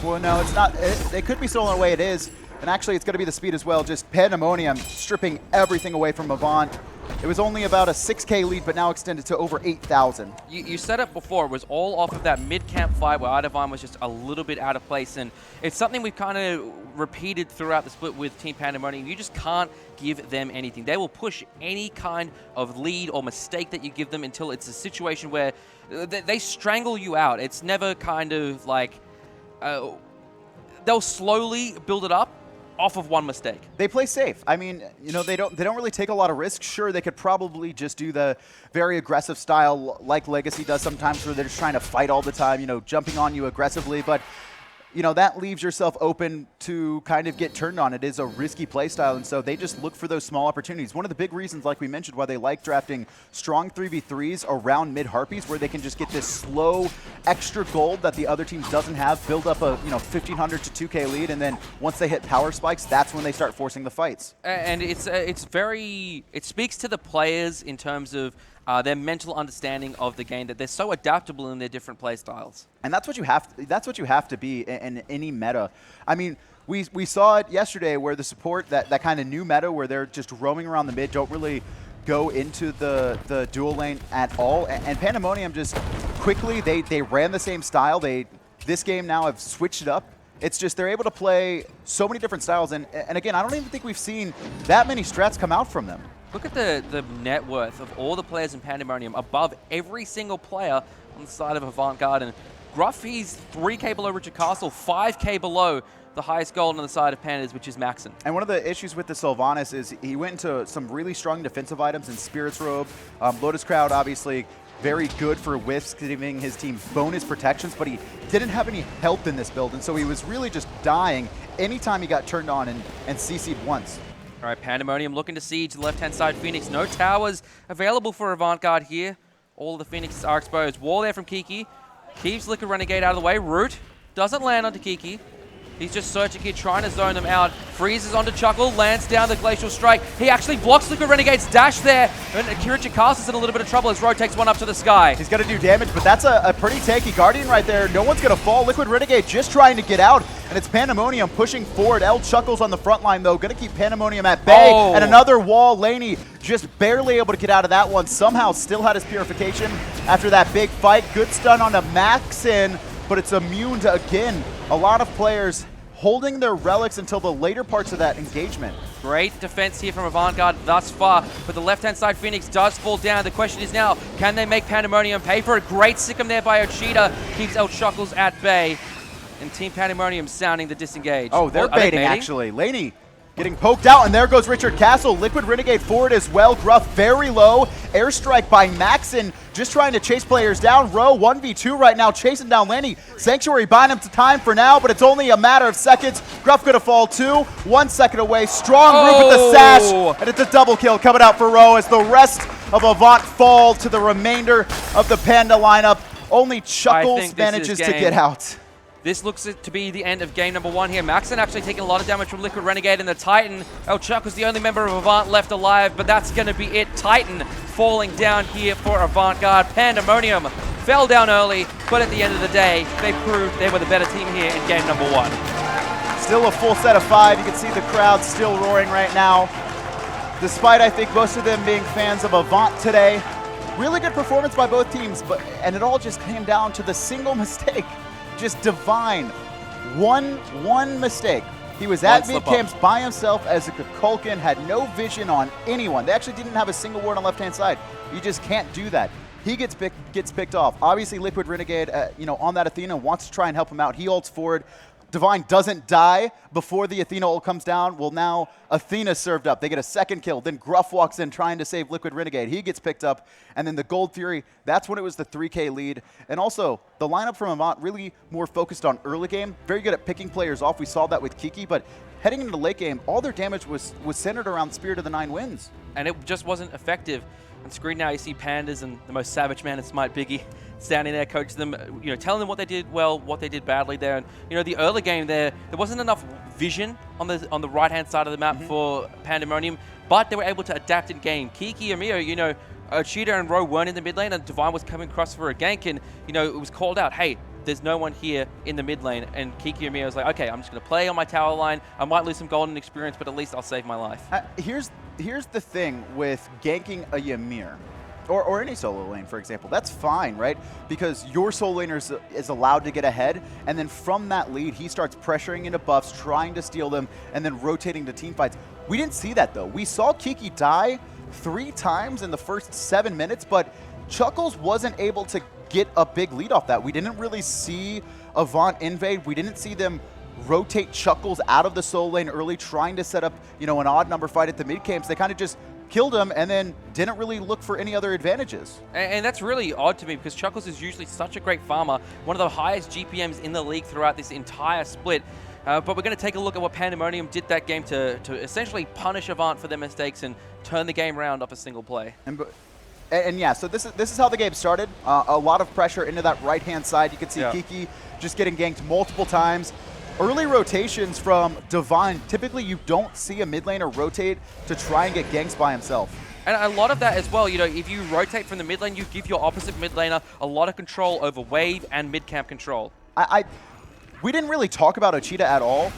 well, no, it's not. It could be stolen away. It is. And actually, it's going to be the speed as well. Just Pandemonium stripping everything away from Avant. It was only about a 6K lead, but now extended to over 8,000. You said it before, it was all off of that mid-camp fight where Ardavon was just a little bit out of place, and it's something we've kind of repeated throughout the split with Team Pandemonium. You just can't give them anything. They will push any kind of lead or mistake that you give them until it's a situation where they strangle you out. It's never kind of like, they'll slowly build it up off of one mistake. They play safe. I mean, you know, they don't really take a lot of risks. Sure, they could probably just do the very aggressive style like Legacy does sometimes, where they're just trying to fight all the time, you know, jumping on you aggressively, but you know, that leaves yourself open to kind of get turned on. It is a risky play style, and so they just look for those small opportunities. One of the big reasons, like we mentioned, why they like drafting strong 3v3s around mid-Harpies, where they can just get this slow extra gold that the other team doesn't have, build up a 1,500 to 2K lead, and then once they hit power spikes, that's when they start forcing the fights. And it speaks to the players in terms of their mental understanding of the game, that they're so adaptable in their different play styles. And that's what you have to be in any meta. I mean, we saw it yesterday where the support, that kind of new meta where they're just roaming around the mid, don't really go into the dual lane at all. And Pandemonium just quickly, they ran the same style. This game now have switched it up. It's just they're able to play so many different styles. And again, I don't even think we've seen that many strats come out from them. Look at the net worth of all the players in Pandemonium above every single player on the side of Avant-Garde. And Gruff, he's 3K below Richard Castle, 5K below the highest gold on the side of Pandas, which is Maxin. And one of the issues with the Sylvanas is he went into some really strong defensive items in Spirit's Robe. Lotus Crowd, obviously, very good for Wisps, giving his team bonus protections, but he didn't have any help in this build, and so he was really just dying anytime he got turned on and CC'd once. All right, Pandemonium looking to siege the left-hand side Phoenix. No towers available for Avant-Garde here. All of the Phoenixes are exposed. Wall there from Kiki. Keeps Liquid Renegade out of the way. Root doesn't land onto Kiki. He's just searching here, trying to zone them out. Freezes onto Chuckle, lands down the Glacial Strike. He actually blocks Liquid Renegade's dash there. And Richard Castle's in a little bit of trouble as Ro takes one up to the sky. He's going to do damage, but that's a pretty tanky Guardian right there. No one's going to fall. Liquid Renegade just trying to get out, and it's Pandemonium pushing forward. L Chuckles on the front line, though, going to keep Pandemonium at bay. Oh. And another wall. Laney just barely able to get out of that one. Somehow still had his purification after that big fight. Good stun on a Maxin, but it's immune to, again, a lot of players holding their relics until the later parts of that engagement. Great defense here from Avant-Garde thus far, but the left-hand side Phoenix does fall down. The question is now, can they make Pandemonium pay for it? Great Sikkim there by Ochida, keeps El Chuckles at bay, and Team Pandemonium sounding the disengage. Oh, they're baiting, actually. Laney getting poked out, and there goes Richard Castle. Liquid Renegade forward as well. Gruff very low. Airstrike by Maxin, just trying to chase players down. Ro 1v2 right now, chasing down Laney. Sanctuary buying him to time for now, but it's only a matter of seconds. Gruff gonna fall too. 1 second away. Strong Root with the sash, and it's a double kill coming out for Ro as the rest of Avant fall to the remainder of the Panda lineup. Only Chuckles manages to get out. This looks to be the end of game number 1 here. Maxin actually taking a lot of damage from Liquid Renegade and the Titan. El Chuck was the only member of Avant left alive, but that's going to be it. Titan falling down here for Avant-Garde. Pandemonium fell down early, but at the end of the day, they proved they were the better team here in game number 1. Still a full set of 5. You can see the crowd still roaring right now. Despite, I think, most of them being fans of Avant today. Really good performance by both teams, and it all just came down to the single mistake. Just divine. One mistake. He was at mid camps by himself as a Kukulkan, had no vision on anyone. They actually didn't have a single ward on left-hand side. You just can't do that. He gets picked off. Obviously, Liquid Renegade, on that Athena wants to try and help him out. He ults forward. Divine doesn't die before the Athena ult comes down. Well, now Athena served up. They get a second kill. Then Gruff walks in trying to save Liquid Renegade. He gets picked up. And then the Gold Fury, that's when it was the 3K lead. And also, the lineup from Avant really more focused on early game. Very good at picking players off. We saw that with Kiki. But heading into the late game, all their damage was centered around Spirit of the Nine Winds. And it just wasn't effective. On screen now, you see Pandas and the most savage man in SMITE, Biggie, standing there, coaching them, telling them what they did well, what they did badly there. And the early game there wasn't enough vision on the right-hand side of the map for Pandemonium, but they were able to adapt in game. Kiki and Mio, Cheetah and Ro weren't in the mid lane, and Divine was coming across for a gank, and it was called out, hey, there's no one here in the mid lane, and Kiki and Mio was like, okay, I'm just going to play on my tower line. I might lose some golden experience, but at least I'll save my life. Here's the thing with ganking a Ymir, or any solo lane, for example. That's fine, right? Because your solo laner is allowed to get ahead, and then from that lead, he starts pressuring into buffs, trying to steal them, and then rotating to team fights. We didn't see that, though. We saw Kiki die 3 times in the first 7 minutes, but Chuckles wasn't able to get a big lead off that. We didn't really see Avant invade. We didn't see them rotate Chuckles out of the solo lane early, trying to set up, an odd number fight at the mid camps. They kind of just killed him and then didn't really look for any other advantages. And that's really odd to me because Chuckles is usually such a great farmer, one of the highest GPMs in the league throughout this entire split. But we're going to take a look at what Pandemonium did that game to essentially punish Avant for their mistakes and turn the game around off a single play. And yeah, so this is how the game started. A lot of pressure into that right-hand side. You can see Kiki just getting ganked multiple times. Early rotations from Divine. Typically, you don't see a mid laner rotate to try and get ganks by himself. And a lot of that as well, if you rotate from the mid lane, you give your opposite mid laner a lot of control over wave and mid camp control. We didn't really talk about Ocheeta at all,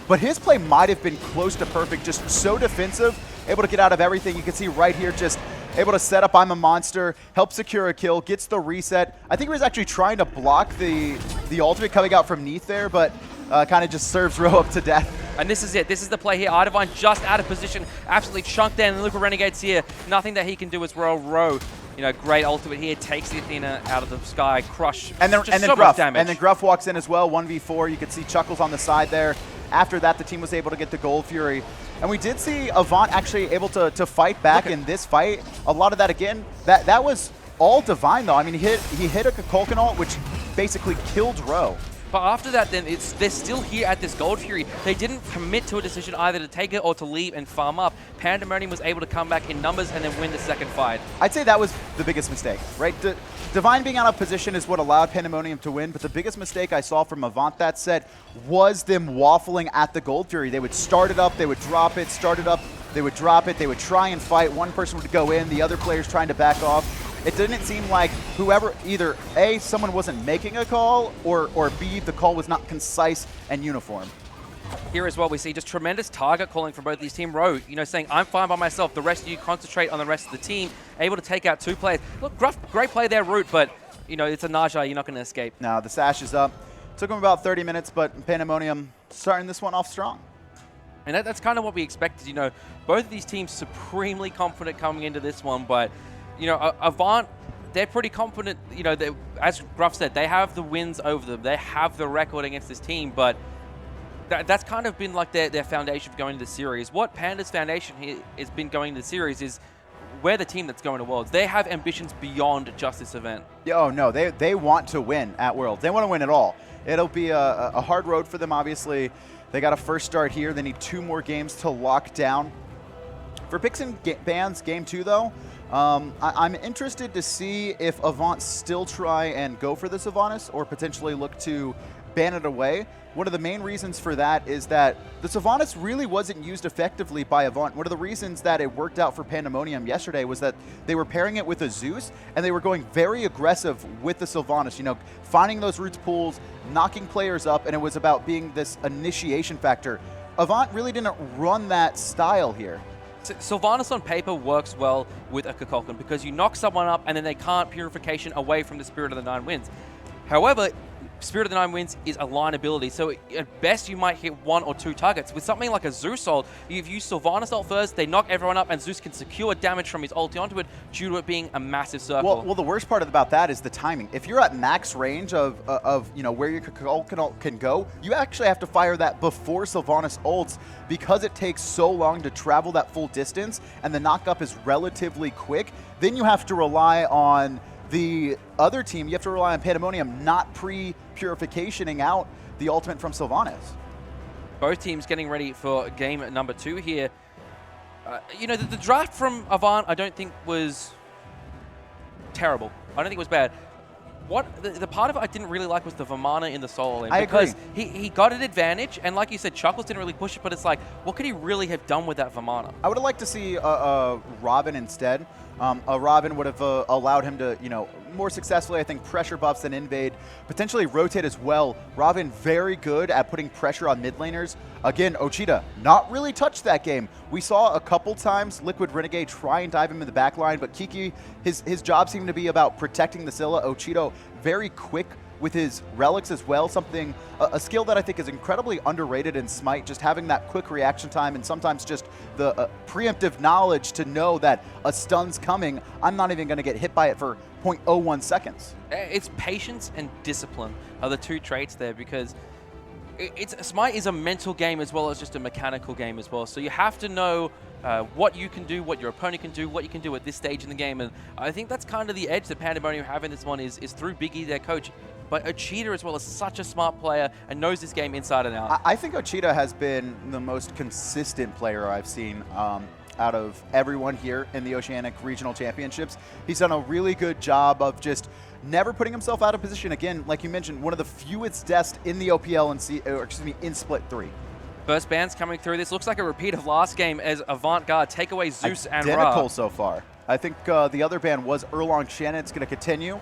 but his play might have been close to perfect, just so defensive, able to get out of everything. You can see right here, just able to set up I'm a Monster, help secure a kill, gets the reset. I think he was actually trying to block the ultimate coming out from Neath there, but kind of just serves Ro up to death. And this is it. This is the play here. Divine just out of position, absolutely chunked down. And Liquid Renegade's here. Nothing that he can do as well. Ro, great ultimate here, takes the Athena out of the sky, crush. And then so Gruff. Damage. And then Gruff walks in as well, 1v4. You can see Chuckles on the side there. After that, the team was able to get the Gold Fury. And we did see Avant actually able to fight back in this fight. A lot of that, again, that was all Divine, though. I mean, he hit a Kukulkan ult, which basically killed Ro. But after that, then they're still here at this Gold Fury. They didn't commit to a decision either to take it or to leave and farm up. Pandemonium was able to come back in numbers and then win the second fight. I'd say that was the biggest mistake, right? Divine being out of position is what allowed Pandemonium to win, but the biggest mistake I saw from Avant that set was them waffling at the Gold Fury. They would start it up, they would drop it, start it up, they would drop it, they would try and fight. One person would go in, the other player's trying to back off. It didn't seem like whoever, either A, someone wasn't making a call, or B, the call was not concise and uniform. Here as well, we see just tremendous target calling from both these team. Ro, saying, I'm fine by myself. The rest of you concentrate on the rest of the team. Able to take out 2 players. Look, Gruff, great play there, Root, but, it's a Naja. You're not going to escape. No, the sash is up. Took him about 30 minutes, but Pandemonium starting this one off strong. And that's kind of what we expected. Both of these teams supremely confident coming into this one, but Avant, they're pretty confident. As Gruff said, they have the wins over them. They have the record against this team, but that's kind of been like their foundation for going to the series. What Panda's foundation here has been going to the series is we're the team that's going to Worlds. They have ambitions beyond just this event. Yeah, oh no, they want to win at Worlds. They want to win it all. It'll be a hard road for them, obviously. They got a first start here. They need 2 more games to lock down. For Picks and Bans Game 2, though, I'm interested to see if Avant still try and go for the Sylvanas or potentially look to ban it away. One of the main reasons for that is that the Sylvanas really wasn't used effectively by Avant. One of the reasons that it worked out for Pandemonium yesterday was that they were pairing it with a Zeus, and they were going very aggressive with the Sylvanas, you know, finding those roots pools, knocking players up, and it was about being this initiation factor. Avant really didn't run that style here. Sylvanas on paper works well with a Kickoff because you knock someone up and then they can't Purification away from the Spirit of the Nine Winds. However, Spirit of the Nine Winds is a line ability, so at best you might hit 1 or 2 targets. With something like a Zeus ult, you've used Sylvanas ult first, they knock everyone up, and Zeus can secure damage from his ulti onto it due to it being a massive circle. Well, the worst part about that is the timing. If you're at max range of you know, where your ult can go, you actually have to fire that before Sylvanas ults because it takes so long to travel that full distance, and the knockup is relatively quick. Then you have to rely on the other team, you have to rely on Pandemonium not pre-purificationing out the ultimate from Sylvanas. Both teams getting ready for game number 2 here. You know, the draft from Avant I don't think was terrible. I don't think it was bad. The part of it I didn't really like was the Vamana in the solo lane. Because he got an advantage, and like you said, Chuckles didn't really push it, but it's like, what could he really have done with that Vamana? I would have liked to see Robin instead. A Robin would have allowed him to, you know, more successfully, I think, pressure buffs and invade, potentially rotate as well. Robin very good at putting pressure on mid laners. Again, Ochita not really touched that game. We saw a couple times Liquid Renegade try and dive him in the back line, but Kiki, his job seemed to be about protecting the Scylla. Ochita very quick with his relics as well, a skill that I think is incredibly underrated in Smite, just having that quick reaction time and sometimes just the preemptive knowledge to know that a stun's coming. I'm not even going to get hit by it for 0.01 seconds. It's patience and discipline are the 2 traits there, because Smite is a mental game as well as just a mechanical game as well. So you have to know what you can do, what your opponent can do, what you can do at this stage in the game. And I think that's kind of the edge that Pandemonium have in this one is through Biggie, their coach. But Ochita as well is such a smart player and knows this game inside and out. I think Ochita has been the most consistent player I've seen out of everyone here in the Oceanic Regional Championships. He's done a really good job of just never putting himself out of position. Again, like you mentioned, one of the fewest deaths in the OPL in Split 3. First bans coming through. This looks like a repeat of last game as Avant-Garde take away Zeus and Ra. Identical so far. I think the other ban was Erlong Shannon. It's going to continue.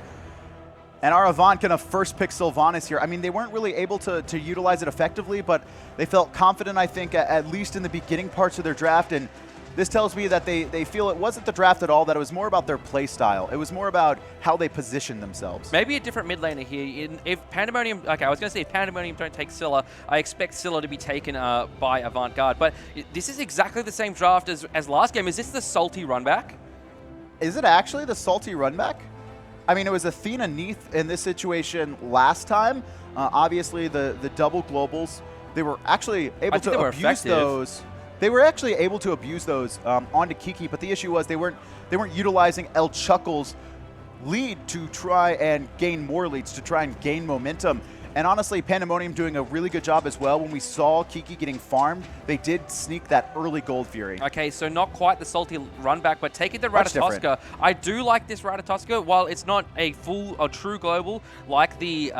And our Avant going to first pick Sylvanas here. I mean, they weren't really able to utilize it effectively, but they felt confident, I think, at least in the beginning parts of their draft. And this tells me that they feel it wasn't the draft at all, that it was more about their play style. It was more about how they positioned themselves. Maybe a different mid laner here. If Pandemonium, okay, I was going to say if Pandemonium don't take Scylla, I expect Scylla to be taken by Avant-Garde. But this is exactly the same draft as last game. Is this the salty runback? Is it actually the salty runback? I mean, it was Athena Neath in this situation last time. Obviously, the double globals, they were actually able to abuse those. They were actually able to abuse those onto Kiki, but the issue was they weren't utilizing El Chuckle's lead to try and gain more leads, to try and gain momentum. And honestly, Pandemonium doing a really good job as well. When we saw Kiki getting farmed, they did sneak that early Gold Fury. Okay, so not quite the salty run back, but taking the Ratatoska. I do like this Ratatoska. While it's not a full or true global like the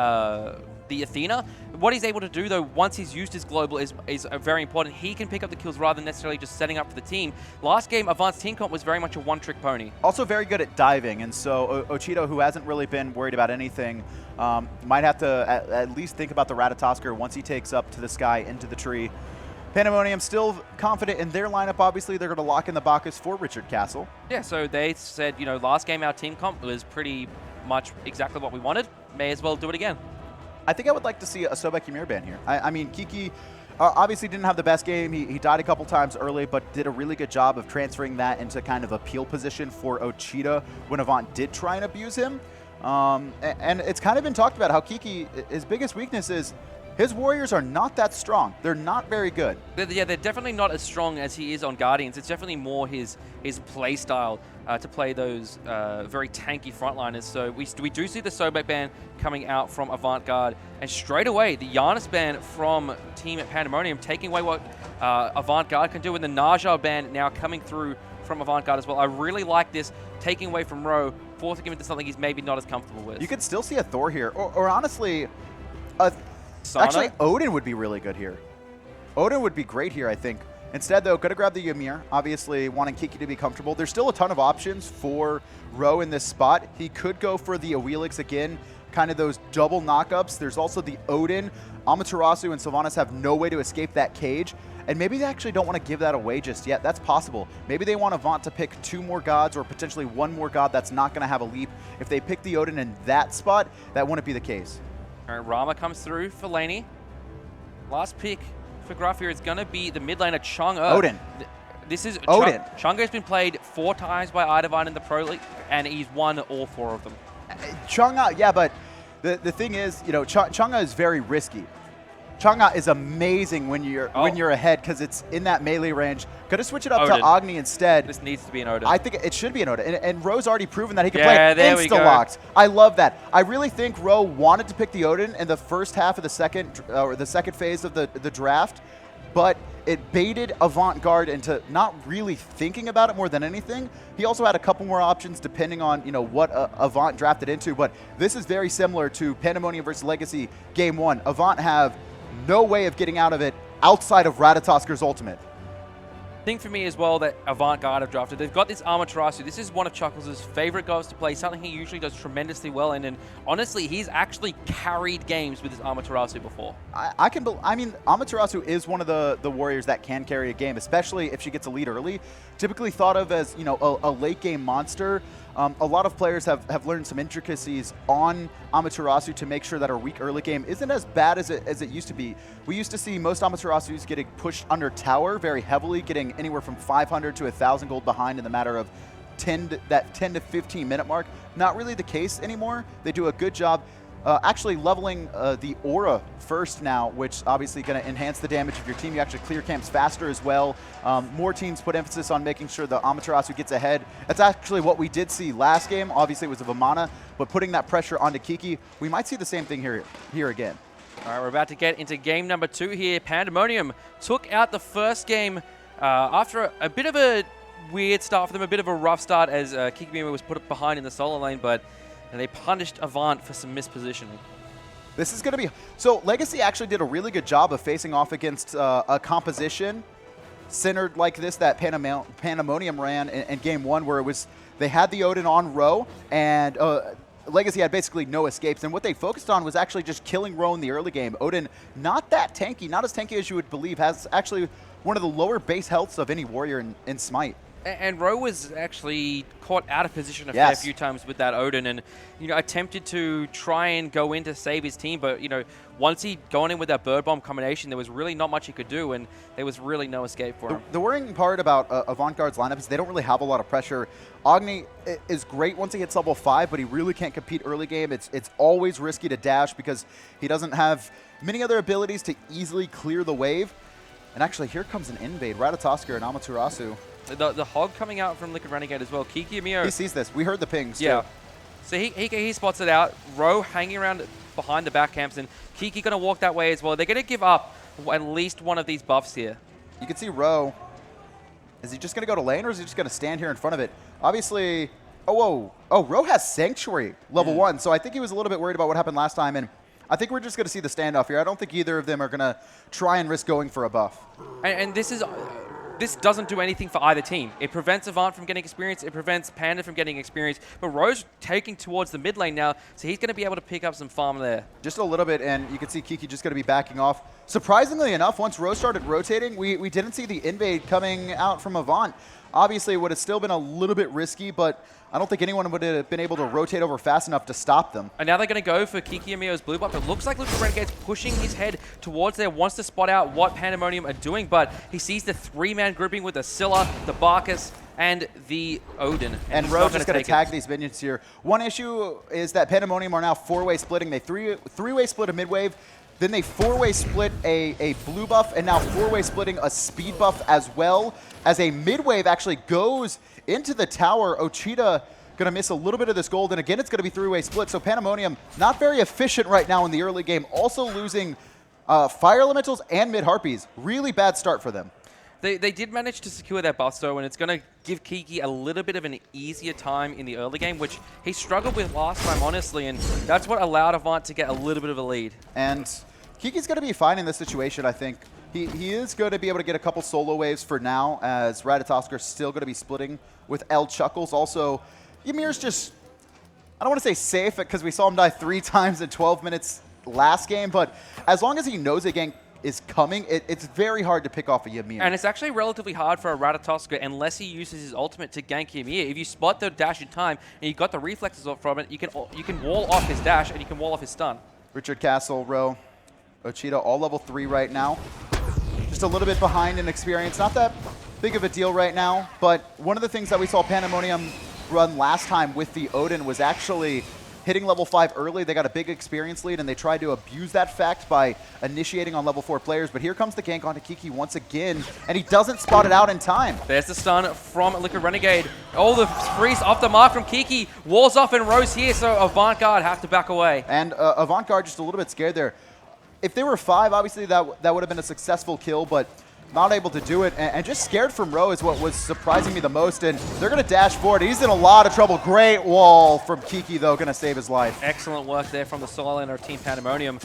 Athena, what he's able to do, though, once he's used his global is very important. He can pick up the kills rather than necessarily just setting up for the team. Last game, Avant's team comp was very much a one-trick pony. Also very good at diving, and so Ochita, who hasn't really been worried about anything, might have to at least think about the Ratatosker once he takes up to the sky into the tree. Pandemonium still confident in their lineup. Obviously, they're going to lock in the Bacchus for Richard Castle. Yeah, so they said, you know, last game our team comp was pretty much exactly what we wanted. May as well do it again. I think I would like to see a Sobek Ymir ban here. I mean, Kiki obviously didn't have the best game. He died a couple times early, but did a really good job of transferring that into kind of a peel position for Ochita when Avant did try and abuse him. And it's kind of been talked about how Kiki, his biggest weakness is his warriors are not that strong. They're not very good. Yeah, they're definitely not as strong as he is on Guardians. It's definitely more his play style to play those very tanky frontliners. So we do see the Sobek ban coming out from Avant-Garde. And straight away, the Giannis ban from Team at Pandemonium, taking away what Avant-Garde can do. And the Naja ban now coming through from Avant-Garde as well. I really like this, taking away from Ro, forcing him into something he's maybe not as comfortable with. You could still see a Thor here. Or honestly, Sana? Actually, Odin would be really good here. Odin would be great here, I think. Instead, though, going to grab the Ymir, obviously wanting Kiki to be comfortable. There's still a ton of options for Ro in this spot. He could go for the Awilix again, kind of those double knockups. There's also the Odin. Amaterasu and Sylvanas have no way to escape that cage. And maybe they actually don't want to give that away just yet. That's possible. Maybe they want Avant to pick 2 more gods or potentially 1 more god that's not going to have a leap. If they pick the Odin in that spot, that wouldn't be the case. All right, Rama comes through for Laney. Last pick for Gruff here is going to be the mid laner Chang'e. Odin. This is Odin. Chang'e has been played 4 times by Idivine in the Pro League, and he's won all 4 of them. Chang'e, yeah, but the thing is, you know, Chang'e is very risky. Chang'e is amazing when you're ahead because it's in that melee range. Gonna switch it up Odin. to Agni instead. This needs to be an Odin. I think it should be an Odin. And Ro's already proven that he can Yeah, play there we go. insta-locked. I love that. I really think Ro wanted to pick the Odin in the first half of the second phase of the draft, but it baited Avant-Garde into not really thinking about it more than anything. He also had a couple more options depending on, you know, what Avant drafted into, but this is very similar to Pandemonium versus Legacy Game 1. Avant have no way of getting out of it outside of Ratatosker's ultimate. Thing for me as well that Avant-Garde have drafted, they've got this Amaterasu. This is one of Chuckles' favorite goals to play, something he usually does tremendously well in, and honestly, he's actually carried games with his Amaterasu before. I mean, Amaterasu is one of the warriors that can carry a game, especially if she gets a lead early. Typically thought of as, you know, a late game monster. A lot of players have learned some intricacies on Amaterasu to make sure that her weak early game isn't as bad as it used to be. We used to see most Amaterasus getting pushed under tower very heavily, getting anywhere from 500 to 1,000 gold behind in the matter of 10 to 15 minute mark. Not really the case anymore. They do a good job actually leveling the aura first now, which obviously going to enhance the damage of your team. You actually clear camps faster as well. More teams put emphasis on making sure the Amaterasu gets ahead. That's actually what we did see last game. Obviously it was of Amana, but putting that pressure onto Kiki, we might see the same thing here again. All right, we're about to get into game number 2 here. Pandemonium took out the first game after a bit of a weird start for them, a bit of a rough start as Kikimima was put behind in the solo lane, but they punished Avant for some mispositioning. This is going to be... So Legacy actually did a really good job of facing off against a composition centered like this that Pandemonium ran in game 1, where it was they had the Odin on Ro, and Legacy had basically no escapes, and what they focused on was actually just killing Ro in the early game. Odin, not that tanky, not as tanky as you would believe, has actually one of the lower base healths of any warrior in Smite. And Ro was actually caught out of position a fair few times with that Odin, and attempted to try and go in to save his team, but once he'd gone in with that bird bomb combination, there was really not much he could do, and there was really no escape for him. The worrying part about Avant-Garde's lineup is they don't really have a lot of pressure. Agni is great once he hits level 5, but he really can't compete early game. It's always risky to dash because he doesn't have many other abilities to easily clear the wave. And actually, here comes an invade. Ratatosker and Amaterasu. The Hog coming out from Liquid Renegade as well. Kiki Amio. He sees this. We heard the pings, yeah. too. So he spots it out. Ro hanging around behind the back camps, and Kiki going to walk that way as well. They're going to give up at least one of these buffs here. You can see Ro. Is he just going to go to lane, or is he just going to stand here in front of it? Obviously, oh, Ro has Sanctuary level 1, so I think he was a little bit worried about what happened last time, and I think we're just going to see the standoff here. I don't think either of them are going to try and risk going for a buff. And this doesn't do anything for either team. It prevents Avant from getting experience. It prevents Panda from getting experience. But Ro's taking towards the mid lane now, so he's going to be able to pick up some farm there. Just a little bit, and you can see Kiki just going to be backing off. Surprisingly enough, once Ro started rotating, we didn't see the invade coming out from Avant. Obviously, it would have still been a little bit risky, but I don't think anyone would have been able to rotate over fast enough to stop them. And now they're going to go for Kiki Amio's blue buff. It looks like Liquid Renegade's pushing his head towards there, wants to spot out what Pandemonium are doing, but he sees the 3-man grouping with the Scylla, the Barkus, and the Odin. And Ro's just going to tag these minions here. One issue is that Pandemonium are now 4-way splitting. They three-way split a mid-wave, then they 4-way split a blue buff, and now 4-way splitting a speed buff as well. As a mid-wave actually goes into the tower, Ochita going to miss a little bit of this gold, and again, it's going to be 3-way split. So Pandemonium, not very efficient right now in the early game, also losing Fire Elementals and Mid-Harpies. Really bad start for them. They did manage to secure their buff, though, and it's going to give Kiki a little bit of an easier time in the early game, which he struggled with last time, honestly, and that's what allowed Avant to get a little bit of a lead. And Kiki's going to be fine in this situation, I think. He is going to be able to get a couple solo waves for now, as Ratatosk are still going to be splitting with L Chuckles. Also, Ymir's just, I don't want to say safe, because we saw him die 3 times in 12 minutes last game, but as long as he knows a gank is coming, it's very hard to pick off a Ymir. And it's actually relatively hard for a Ratatosk unless he uses his ultimate to gank Ymir. If you spot the dash in time and you got the reflexes from it, you can wall off his dash and you can wall off his stun. Richard Castle, Ro, Ochita, all level 3 right now. Just a little bit behind in experience. Not that big of a deal right now, but one of the things that we saw Pandemonium run last time with the Odin was actually hitting level 5 early. They got a big experience lead, and they tried to abuse that fact by initiating on level 4 players. But here comes the gank onto Kiki once again, and he doesn't spot it out in time. There's the stun from Liquid Renegade. Oh, the freeze off the mark from Kiki. Walls off and Rose here, so Avant-Garde have to back away. And Avant-Garde just a little bit scared there. If they were 5, obviously that would have been a successful kill, but not able to do it, and just scared from Ro is what was surprising me the most, and they're going to dash forward. He's in a lot of trouble. Great wall from Kiki, though, going to save his life. Excellent work there from the solo lane of Team Pandemonium.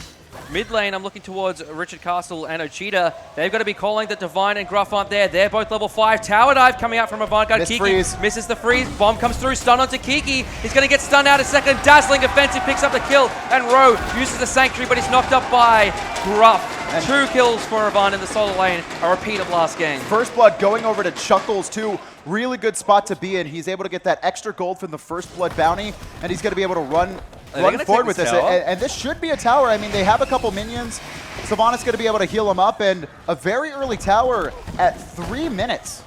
Mid lane, I'm looking towards Richard Castle and Ochita. They've got to be calling that Divine and Gruff aren't there. They're both level 5. Tower dive coming out from Avant-Garde. Kiki misses the freeze. Bomb comes through. Stun onto Kiki. He's going to get stunned out a second. Dazzling offensive picks up the kill. And Ro uses the Sanctuary, but he's knocked up by Gruff. And 2 kills for Avant in the solo lane. A repeat of last game. First Blood going over to Chuckles, too. Really good spot to be in. He's able to get that extra gold from the First Blood bounty, and he's going to be able to run forward with this. And this should be a tower. I mean, they have a couple minions. Sylvanas going to be able to heal him up, and a very early tower at 3 minutes.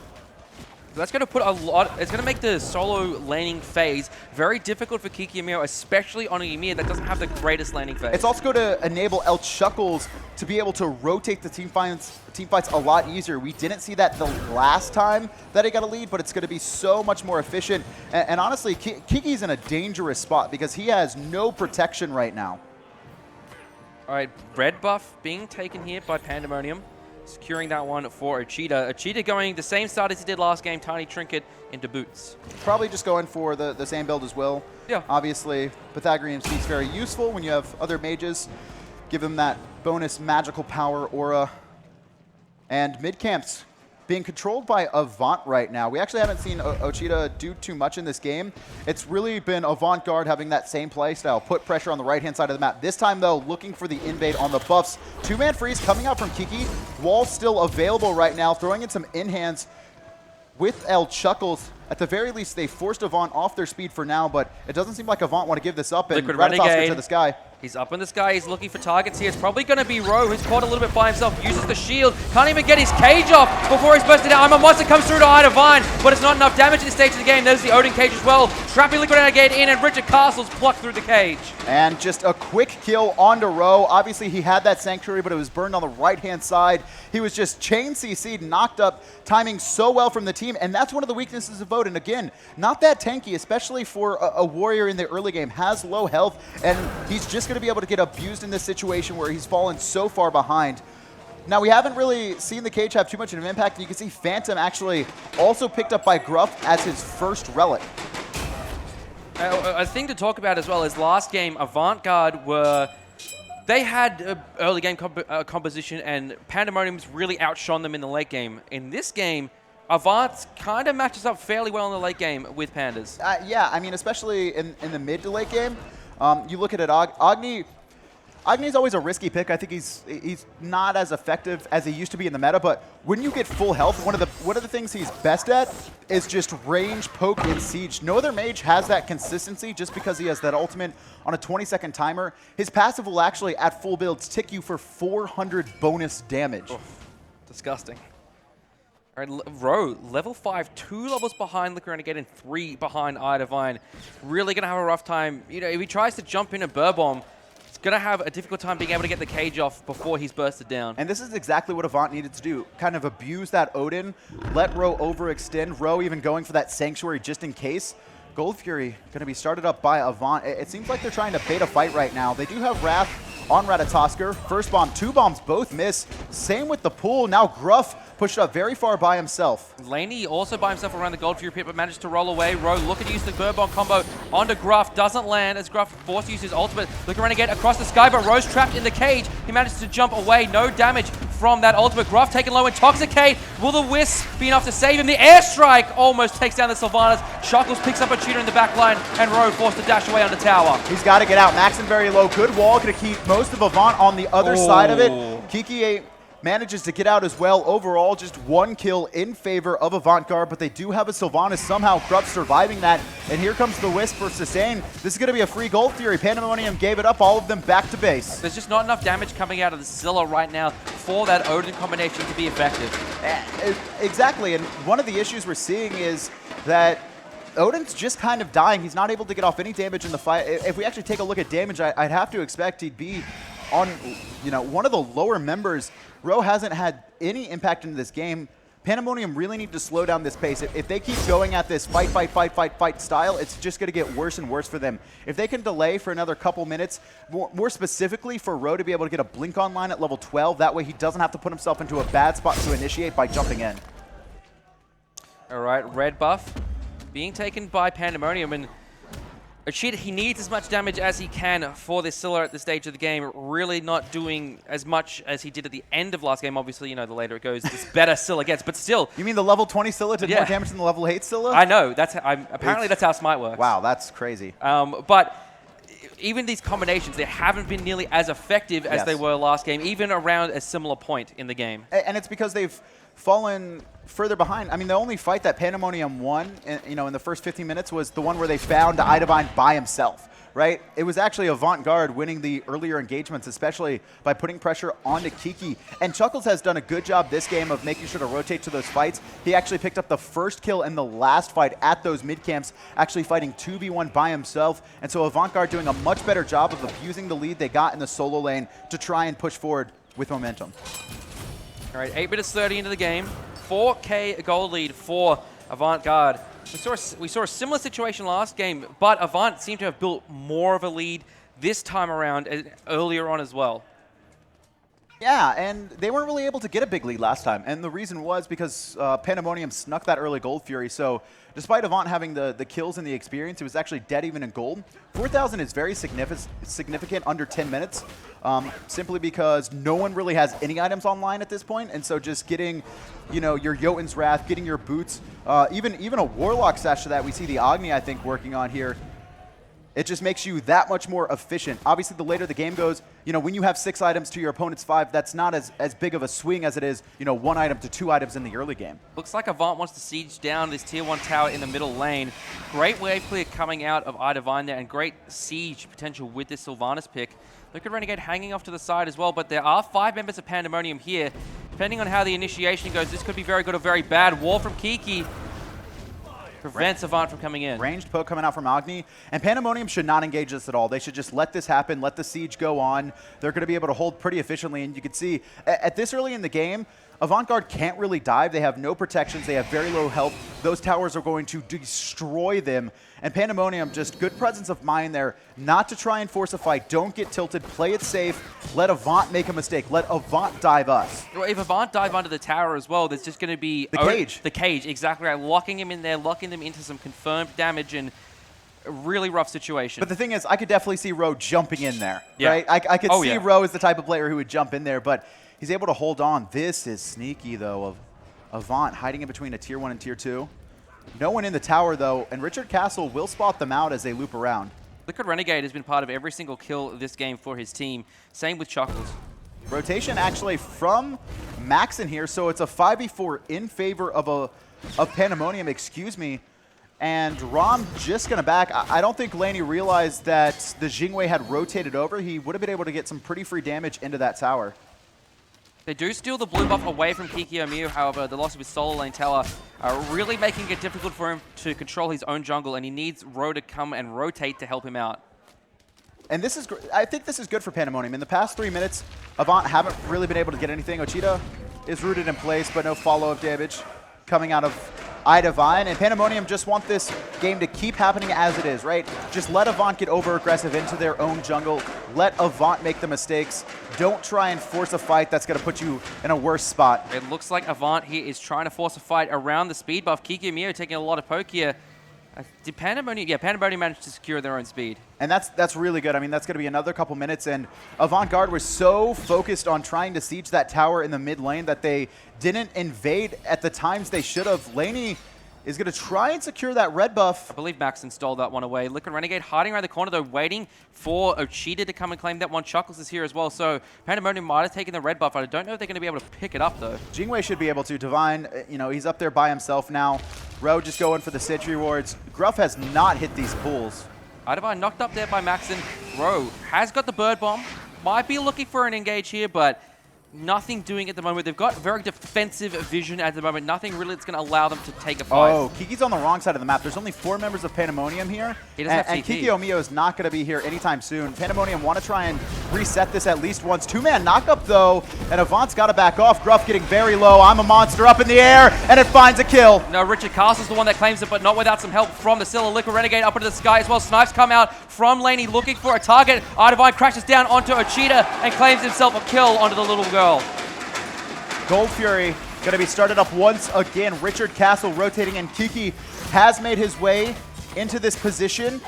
That's going to put a lot, it's going to make the solo laning phase very difficult for Kiki Ymir, especially on a Ymir that doesn't have the greatest laning phase. It's also going to enable El Chuckles to be able to rotate the team fights a lot easier. We didn't see that the last time that he got a lead, but it's going to be so much more efficient. And honestly, Kiki's in a dangerous spot because he has no protection right now. All right, red buff being taken here by Pandemonium. Securing that one for Ochita. Ochita going the same start as he did last game, Tiny Trinket into boots. Probably just going for the same build as well. Yeah. Obviously, Pythagorean Speed's very useful when you have other mages. Give them that bonus magical power aura. And mid-camps being controlled by Avant right now. We actually haven't seen Ochita do too much in this game. It's really been Avant-Garde having that same play style, put pressure on the right-hand side of the map. This time, though, looking for the invade on the buffs. 2-man freeze coming out from Kiki. Wall still available right now, throwing in some in-hands with El Chuckles. At the very least, they forced Avant off their speed for now, but it doesn't seem like Avant want to give this up, and Ratatosk to the sky. He's up in the sky. He's looking for targets here. It's probably going to be Ro, who's caught a little bit by himself. Uses the shield. Can't even get his cage off before he's bursted out. I'm a monster comes through to Eye Divine, but it's not enough damage at this stage of the game. There's the Odin cage as well. Trapping Liquid Renegade in, and Richard Castle's plucked through the cage. And just a quick kill onto Ro. Obviously, he had that Sanctuary, but it was burned on the right-hand side. He was just chain CC'd, knocked up, timing so well from the team, and that's one of the weaknesses of Odin. Again, not that tanky, especially for a warrior in the early game. Has low health, and he's just going to be able to get abused in this situation where he's fallen so far behind. Now, we haven't really seen the cage have too much of an impact, and you can see Phantom actually also picked up by Gruff as his first relic. A thing to talk about as well is last game, Avant-Garde they had early game composition, and Pandemonium's really outshone them in the late game. In this game, Avant kind of matches up fairly well in the late game with Pandas. Yeah, I mean, especially in the mid to late game. You look at it, Agni's always a risky pick. I think he's not as effective as he used to be in the meta, but when you get full health, one of the things he's best at is just range, poke, and siege. No other mage has that consistency just because he has that ultimate on a 20-second timer. His passive will actually, at full builds, tick you for 400 bonus damage. Oof, disgusting. All right, Ro, level 5, 2 levels behind Liquid Renegade and 3 behind Eye Divine. Really going to have a rough time. You know, if he tries to jump in a Burr Bomb, he's going to have a difficult time being able to get the cage off before he's bursted down. And this is exactly what Avant needed to do. Kind of abuse that Odin, let Ro overextend, Ro even going for that Sanctuary just in case. Gold Fury going to be started up by Avant. It seems like they're trying to bait a fight right now. They do have Wrath on Ratatosker. First bomb, 2 bombs, both miss. Same with the pool. Now Gruff pushed up very far by himself. Laney also by himself around the Gold Fury pit, but managed to roll away. Rowe looking to use the bird bomb combo onto Gruff. Doesn't land as Gruff forced to use his ultimate. Looking Renegade across the sky, but Rowe's trapped in the cage. He manages to jump away. No damage from that ultimate. Gruff taken low, Intoxicate. Will the Wisp be enough to save him? The airstrike almost takes down the Sylvanas. Shuckles picks up a cheater in the back line, and Rowe forced to dash away on the tower. He's got to get out. Maxon very low. Good wall. Going to keep most of Avant on the other side of it. Kiki manages to get out as well. Overall, just 1 kill in favor of Avant-Garde, but they do have a Sylvanas somehow. Gruff surviving that, and here comes the Wisp for Sustain. This is going to be a free Gold Fury. Pandemonium gave it up, all of them back to base. There's just not enough damage coming out of the Scylla right now for that Odin combination to be effective. Exactly, and one of the issues we're seeing is that Odin's just kind of dying. He's not able to get off any damage in the fight. If we actually take a look at damage, I'd have to expect he'd be on, one of the lower members. Rowe hasn't had any impact in this game. Pandemonium really need to slow down this pace. If they keep going at this fight style, it's just going to get worse and worse for them. If they can delay for another couple minutes, more specifically for Rowe to be able to get a blink online at level 12, that way he doesn't have to put himself into a bad spot to initiate by jumping in. All right, red buff being taken by Pandemonium, and Oceania, he needs as much damage as he can for this Scylla at this stage of the game. Really not doing as much as he did at the end of last game. Obviously, the later it goes, this better Scylla gets, but still. You mean the level 20 Scylla did more damage than the level 8 Scylla? I know. Apparently that's how SMITE works. Wow, that's crazy. But even these combinations, they haven't been nearly as effective as they were last game, even around a similar point in the game. And it's because they've fallen further behind. I mean, the only fight that Pandemonium won, in the first 15 minutes was the one where they found iDivine by himself, right? It was actually Avant-Garde winning the earlier engagements, especially by putting pressure onto Kiki. And Chuckles has done a good job this game of making sure to rotate to those fights. He actually picked up the first kill in the last fight at those mid-camps, actually fighting 2v1 by himself. And so Avant-Garde doing a much better job of abusing the lead they got in the solo lane to try and push forward with momentum. All right, 8 minutes 30 into the game. 4K gold lead for Avant-Garde. We saw a similar situation last game, but Avant seemed to have built more of a lead this time around earlier on as well. Yeah, and they weren't really able to get a big lead last time, and the reason was because Pandemonium snuck that early Gold Fury, so despite Avant having the kills and the experience, it was actually dead even in gold. 4,000 is very significant under 10 minutes, simply because no one really has any items online at this point, and so just getting, your Jotun's Wrath, getting your boots, even a Warlock sash that we see the Agni, I think, working on here, it just makes you that much more efficient. Obviously, the later the game goes, when you have 6 items to your opponent's 5, that's not as big of a swing as it is, 1 item to 2 items in the early game. Looks like Avant wants to siege down this tier 1 tower in the middle lane. Great wave clear coming out of iDivine there, and great siege potential with this Sylvanas pick. Look at Renegade hanging off to the side as well, but there are 5 members of Pandemonium here. Depending on how the initiation goes, this could be very good or very bad. Wall from Kiki prevents Avant from coming in. Ranged poke coming out from Agni. And Pandemonium should not engage this at all. They should just let this happen, let the siege go on. They're going to be able to hold pretty efficiently. And you can see, at this early in the game, Avant-Garde can't really dive. They have no protections. They have very low health. Those towers are going to destroy them. And Pandemonium, just good presence of mind there, not to try and force a fight. Don't get tilted. Play it safe. Let Avant make a mistake. Let Avant dive us. Well, if Avant dive under the tower as well, there's just going to be... The cage. The cage, exactly right. Locking him in there, locking them into some confirmed damage, and a really rough situation. But the thing is, I could definitely see Rowe jumping in there, right? I could see Rowe as the type of player who would jump in there, but he's able to hold on. This is sneaky, though, of Avant hiding in between a tier 1 and tier 2. No one in the tower, though, and Richard Castle will spot them out as they loop around. Liquid Renegade has been part of every single kill this game for his team. Same with Chuckles. Rotation actually from Maxon here, so it's a 5v4 in favor of Pandemonium, excuse me. And Rom just going to back. I don't think Laney realized that the Jingwei had rotated over. He would have been able to get some pretty free damage into that tower. They do steal the blue buff away from Kiki Omiu, however, the loss of his solo lane tower really making it difficult for him to control his own jungle, and he needs Rowe to come and rotate to help him out. And this is, I think this is good for Pandemonium. In the past 3 minutes, Avant haven't really been able to get anything. Ochita is rooted in place, but no follow-up damage coming out of iDivine, and Pandemonium just want this game to keep happening as it is, right? Just let Avant get over-aggressive into their own jungle. Let Avant make the mistakes. Don't try and force a fight that's going to put you in a worse spot. It looks like Avant here is trying to force a fight around the speed buff. Kiki and Mio taking a lot of poke here. Did Pandemonium? Yeah, Pandemonium managed to secure their own speed. And that's really good. I mean, that's going to be another couple minutes, and Avant-Garde was so focused on trying to siege that tower in the mid lane that they didn't invade at the times they should have. Laney is going to try and secure that red buff. I believe Max installed that one away. Liquid Renegade hiding around the corner, though, waiting for Oceania to come and claim that one. Chuckles is here as well, so Pandemonium might have taken the red buff. I don't know if they're going to be able to pick it up, though. Jingwei should be able to. Divine, you know, he's up there by himself now. Ro just going for the Sentry wards. Gruff has not hit these pools. iDivine knocked up there by Maxon. Ro has got the bird bomb. Might be looking for an engage here, but nothing doing at the moment. They've got very defensive vision at the moment. Nothing really that's going to allow them to take a fight. Oh, Kiki's on the wrong side of the map. There's only 4 members of Pandemonium here. He doesn't have and CT. Kiki Omio is not going to be here anytime soon. Pandemonium want to try and reset this at least once. 2-man knockup, though, and Avant's got to back off. Gruff getting very low. I'm a monster up in the air, and it finds a kill. No, Richard Castle's the one that claims it, but not without some help from the Scylla. Liquid Renegade up into the sky as well. Snipes come out from Laney looking for a target. iDivine crashes down onto Ocheetah and claims himself a kill onto the little girl. Gold Fury going to be started up once again. Richard Castle rotating, and Kiki has made his way into this position.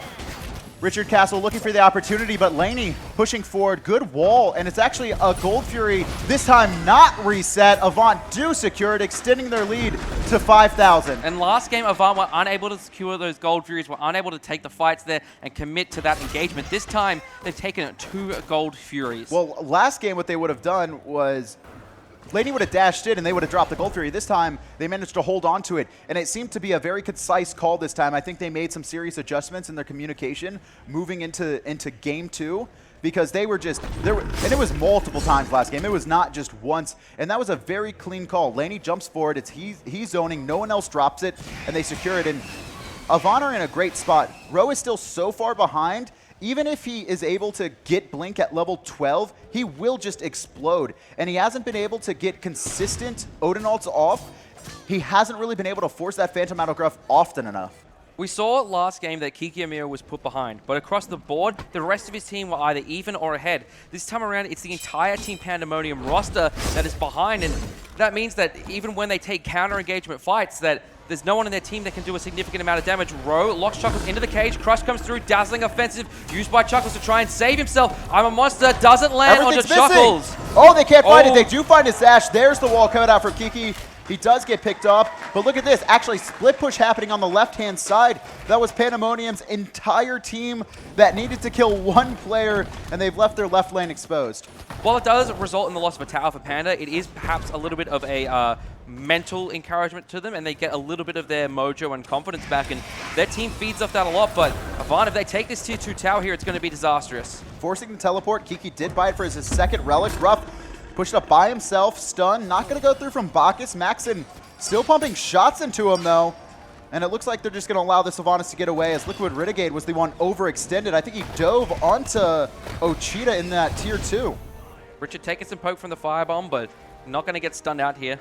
Richard Castle looking for the opportunity, but Laney pushing forward. Good wall, and it's actually a Gold Fury, this time not reset. Avant do secure it, extending their lead to 5,000. And last game, Avant were unable to secure those Gold Furies, were unable to take the fights there and commit to that engagement. This time, they've taken 2 Gold Furies. Well, last game what they would have done was Laney would have dashed in and they would have dropped the Gold Fury. This time, they managed to hold on to it, and it seemed to be a very concise call this time. I think they made some serious adjustments in their communication moving into game 2, because they were just, and it was multiple times last game. It was not just once, and that was a very clean call. Laney jumps forward, he's zoning, no one else drops it, and they secure it, and Avant are in a great spot. Ro is still so far behind. Even if he is able to get Blink at level 12, he will just explode. And he hasn't been able to get consistent Odin ults off. He hasn't really been able to force that Phantom out of Gruff often enough. We saw last game that Kiki Amir was put behind, but across the board, the rest of his team were either even or ahead. This time around, it's the entire Team Pandemonium roster that is behind, and that means that even when they take counter-engagement fights, that there's no one in their team that can do a significant amount of damage. Ro locks Chuckles into the cage. Crush comes through. Dazzling offensive used by Chuckles to try and save himself. I'm a monster. Doesn't land onto Chuckles. Oh, they can't find it. They do find his Sash. There's the wall coming out for Kiki. He does get picked up. But look at this. Actually, split push happening on the left-hand side. That was Pandemonium's entire team that needed to kill one player, and they've left their left lane exposed. While it does result in the loss of a tower for Panda, it is perhaps a little bit of a mental encouragement to them, and they get a little bit of their mojo and confidence back, and their team feeds off that a lot. But Avant, if they take this tier 2 tower here, it's going to be disastrous. Forcing the teleport, Kiki did buy it for his second relic. Ruff pushed up by himself, stun, not going to go through from Bacchus. Maxon still pumping shots into him though, and it looks like they're just going to allow the Sylvanas to get away, as Liquid Renegade was the one overextended. I think he dove onto Ocheetah in that tier 2. Richard taking some poke from the firebomb, but not going to get stunned out here.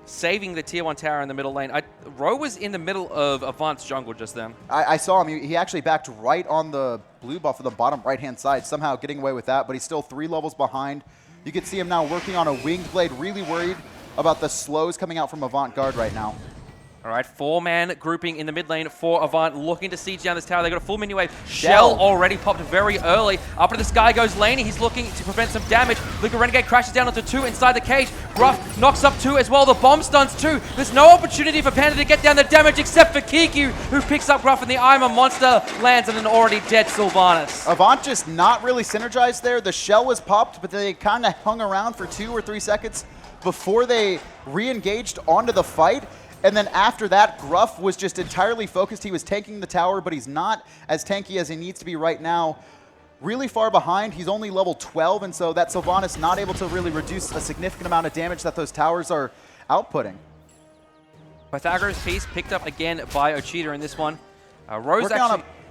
Saving the tier 1 tower in the middle lane. Ro was in the middle of Avant's jungle just then. I saw him. He actually backed right on the blue buff on the bottom right-hand side, somehow getting away with that, but he's still 3 levels behind. You can see him now working on a winged blade, really worried about the slows coming out from Avant-Garde right now. All right, 4-man grouping in the mid lane for Avant, looking to siege down this tower. They got a full mini wave. Shell already popped very early. Up into the sky goes Laney. He's looking to prevent some damage. Liquid Renegade crashes down onto 2 inside the cage. Gruff knocks up 2 as well. The bomb stuns 2. There's no opportunity for Panda to get down the damage except for Kiku, who picks up Gruff, and the I'm a monster lands on an already dead Sylvanas. Avant just not really synergized there. The shell was popped, but they kind of hung around for 2 or 3 seconds before they re-engaged onto the fight. And then after that, Gruff was just entirely focused. He was tanking the tower, but he's not as tanky as he needs to be right now. Really far behind. He's only level 12, and so that Sylvanas not able to really reduce a significant amount of damage that those towers are outputting. Pythagoras piece picked up again by Ocheetah in this one. Ro's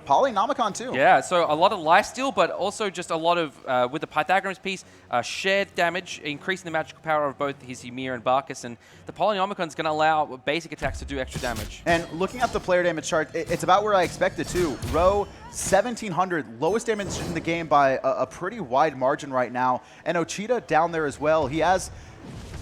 Polynomicon too. Yeah, so a lot of lifesteal, but also just a lot of, with the Pythagoras piece, shared damage, increasing the magical power of both his Ymir and Barkus, and the Polynomicon is going to allow basic attacks to do extra damage. And looking at the player damage chart, it's about where I expected too. Row, 1700, lowest damage in the game by a pretty wide margin right now, and Ochita down there as well. He has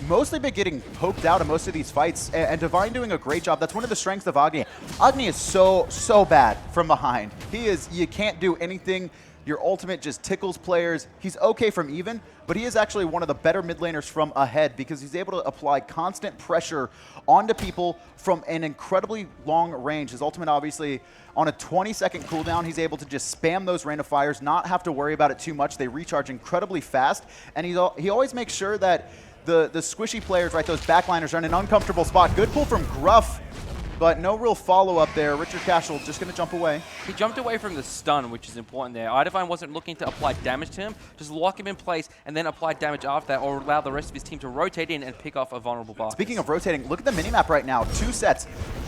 mostly been getting poked out in most of these fights, and Divine doing a great job. That's one of the strengths of Agni. Agni is so bad from behind. You can't do anything. Your ultimate just tickles players. He's okay from even, but he is actually one of the better mid laners from ahead because he's able to apply constant pressure onto people from an incredibly long range. His ultimate, obviously, on a 20-second cooldown, he's able to just spam those rain of fires, not have to worry about it too much. They recharge incredibly fast, and he always makes sure that the squishy players, right, those backliners, are in an uncomfortable spot. Good pull from Gruff, but no real follow-up there. Richard Cashel just going to jump away. He jumped away from the stun, which is important there. Idivine wasn't looking to apply damage to him, just lock him in place and then apply damage after that, or allow the rest of his team to rotate in and pick off a vulnerable Barkus. Speaking of rotating, look at the minimap right now. 2 sets,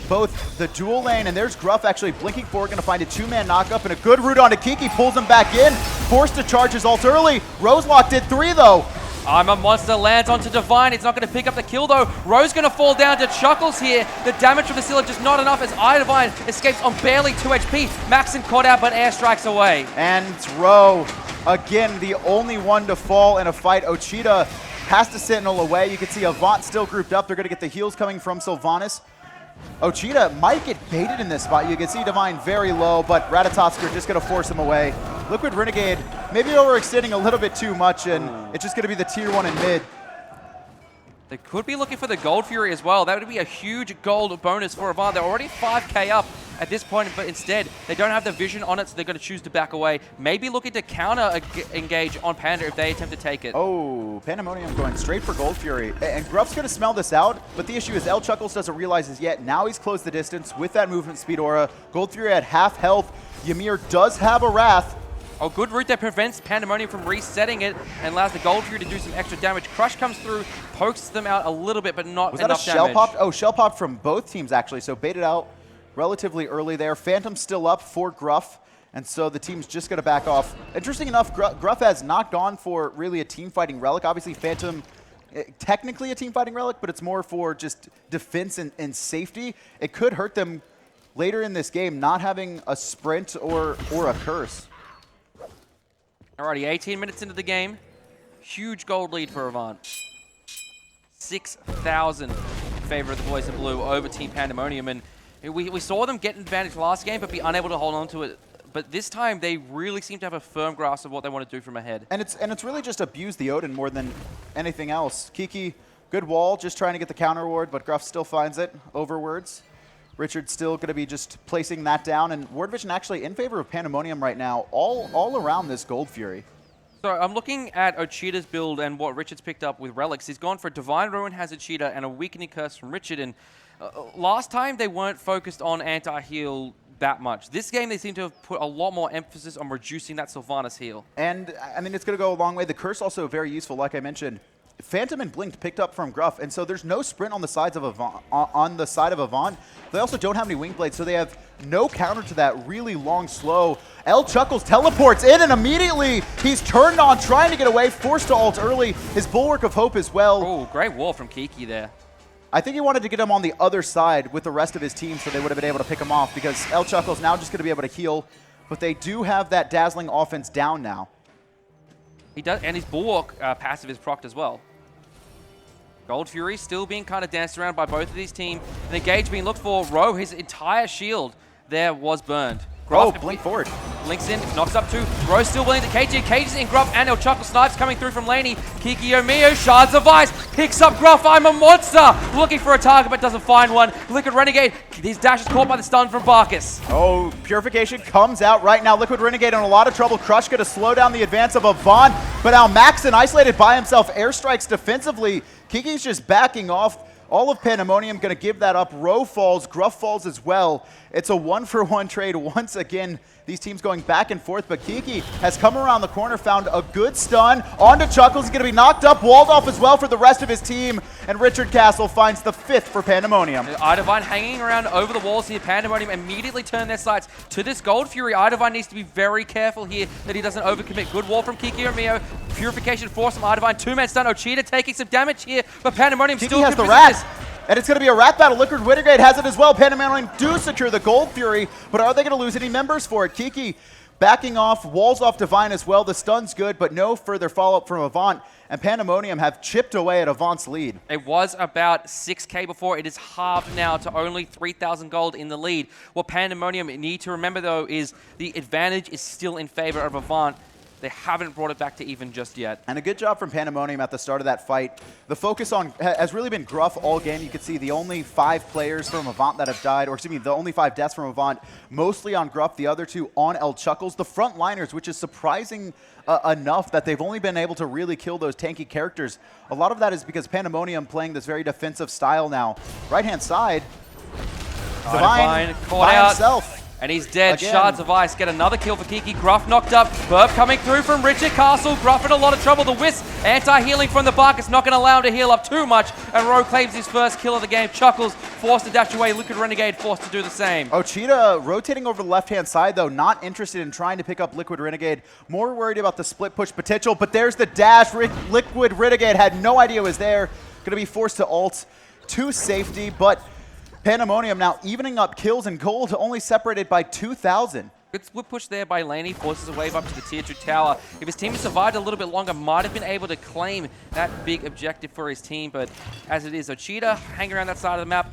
both the dual lane, and there's Gruff actually blinking forward, going to find a 2-man knockup, and a good root onto Kiki, pulls him back in, forced to charge his ult early. Roselock did 3 though. I'm a Monster lands onto Divine. It's not going to pick up the kill though. Ro's going to fall down to Chuckles here. The damage from the Scylla just not enough as Idivine escapes on barely 2 HP. Maxon caught out but airstrikes away. And Ro, again, the only one to fall in a fight. Ochita has to Sentinel away. You can see Avant still grouped up. They're going to get the heals coming from Sylvanas. Ochita might get baited in this spot. You can see Divine very low, but Ratatosker just going to force him away. Liquid Renegade maybe overextending a little bit too much, and it's just going to be the tier 1 in mid. They could be looking for the Gold Fury as well. That would be a huge gold bonus for Avant. They're already 5k up at this point, but instead they don't have the vision on it, so they're going to choose to back away. Maybe looking to counter engage on Panda if they attempt to take it. Oh, Pandemonium going straight for Gold Fury. And Gruff's going to smell this out, but the issue is El Chuckles doesn't realize this yet. Now he's closed the distance with that movement speed aura. Gold Fury at half health. Ymir does have a Wrath. Oh, good route that prevents Pandemonium from resetting it and allows the Gold Fury to do some extra damage. Crush comes through, pokes them out a little bit, but not enough damage. Was that a shell pop? Oh, shell pop from both teams, actually. So baited out relatively early there. Phantom's still up for Gruff, and so the team's just going to back off. Interesting enough, Gruff has not gone for really a team-fighting relic. Obviously, Phantom, technically a team-fighting relic, but it's more for just defense and safety. It could hurt them later in this game, not having a sprint or a curse. Alrighty, 18 minutes into the game. Huge gold lead for Avant. 6,000 in favor of the boys in blue over Team Pandemonium. And we saw them get an advantage last game, but be unable to hold on to it. But this time, they really seem to have a firm grasp of what they want to do from ahead. And it's really just abuse the Odin more than anything else. Kiki, good wall, just trying to get the counter ward, but Gruff still finds it over wards. Richard's still going to be just placing that down, and Ward Vision actually in favor of Pandemonium right now, all around this Gold Fury. So I'm looking at Ochita's build and what Richard's picked up with relics. He's gone for Divine Ruin has Ochita and a Weakening Curse from Richard, and last time they weren't focused on anti-heal that much. This game they seem to have put a lot more emphasis on reducing that Sylvanas heal. And I mean, it's going to go a long way. The curse also very useful, like I mentioned. Phantom and Blinked picked up from Gruff, and so there's no sprint on the sides of Avant. On the side of Avant, they also don't have any wing blades, so they have no counter to that really long slow. El Chuckles teleports in, and immediately he's turned on, trying to get away, forced to ult early. His Bulwark of Hope as well. Oh, great wall from Kiki there. I think he wanted to get him on the other side with the rest of his team, so they would have been able to pick him off, because El Chuckles now just going to be able to heal, but they do have that dazzling offense down now. He does, and his Bulwark passive is procced as well. Gold Fury still being kind of danced around by both of these teams. And the gauge being looked for. Ro, his entire shield there was burned. Gruff, blink forward. Links in, knocks up two. Ro still willing to KG. Cages in Gruff and El Chuckle snipes coming through from Laney. Kiki Mio, Shards of Ice, picks up Gruff. I'm a monster. Looking for a target but doesn't find one. Liquid Renegade, his dash is caught by the stun from Barkus. Oh, Purification comes out right now. Liquid Renegade in a lot of trouble. Crush going to slow down the advance of Avant, but now Maxon isolated by himself. Airstrikes defensively. Kiki's just backing off. All of Pandemonium going to give that up. Ro falls, Gruff falls as well. It's a 1-for-1 trade once again These teams going back and forth, but Kiki has come around the corner, found a good stun. Onto Chuckles, he's going to be knocked up, walled off as well for the rest of his team. And Richard Castle finds the 5th for Pandemonium. iDivine hanging around over the walls here. Pandemonium immediately turn their sights to this Gold Fury. iDivine needs to be very careful here that he doesn't overcommit. Good wall from Kiki and Mio. Purification force from iDivine. 2-man stun. Oceania taking some damage here, but Pandemonium Kiki still has the convinced rat. this. And it's going to be a rat battle. Liquid Renegade has it as well. Pandemonium do secure the Gold Fury, but are they going to lose any members for it? Kiki backing off, walls off Divine as well. The stun's good, but no further follow-up from Avant. And Pandemonium have chipped away at Avant's lead. It was about 6k before. It is halved now to only 3,000 gold in the lead. What Pandemonium need to remember, though, is the advantage is still in favor of Avant. They haven't brought it back to even just yet. And a good job from Pandemonium at the start of that fight. The focus on has really been Gruff all game. You can see the only 5 players from Avant that have died, or excuse me, the only 5 deaths from Avant, mostly on Gruff, the other 2 on El Chuckles. The frontliners, which is surprising enough that they've only been able to really kill those tanky characters. A lot of that is because Pandemonium playing this very defensive style now. Right-hand side, Divine caught by out. himself. And he's dead. Again. Shards of Ice get another kill for Kiki. Gruff knocked up. Burp coming through from Richard Castle. Gruff in a lot of trouble. The Wisp anti-healing from the Bark is not going to allow him to heal up too much. And Rowe claims his first kill of the game. Chuckles forced to dash away. Liquid Renegade forced to do the same. Ochita rotating over the left-hand side, though, not interested in trying to pick up Liquid Renegade. More worried about the split push potential, but there's the dash. Liquid Renegade had no idea it was there. Going to be forced to ult to safety, but Pandemonium now evening up kills and gold, only separated by 2,000. Good split push there by Laney, forces a wave up to the tier 2 tower. If his team had survived a little bit longer, might have been able to claim that big objective for his team, but as it is, Ochita hanging around that side of the map,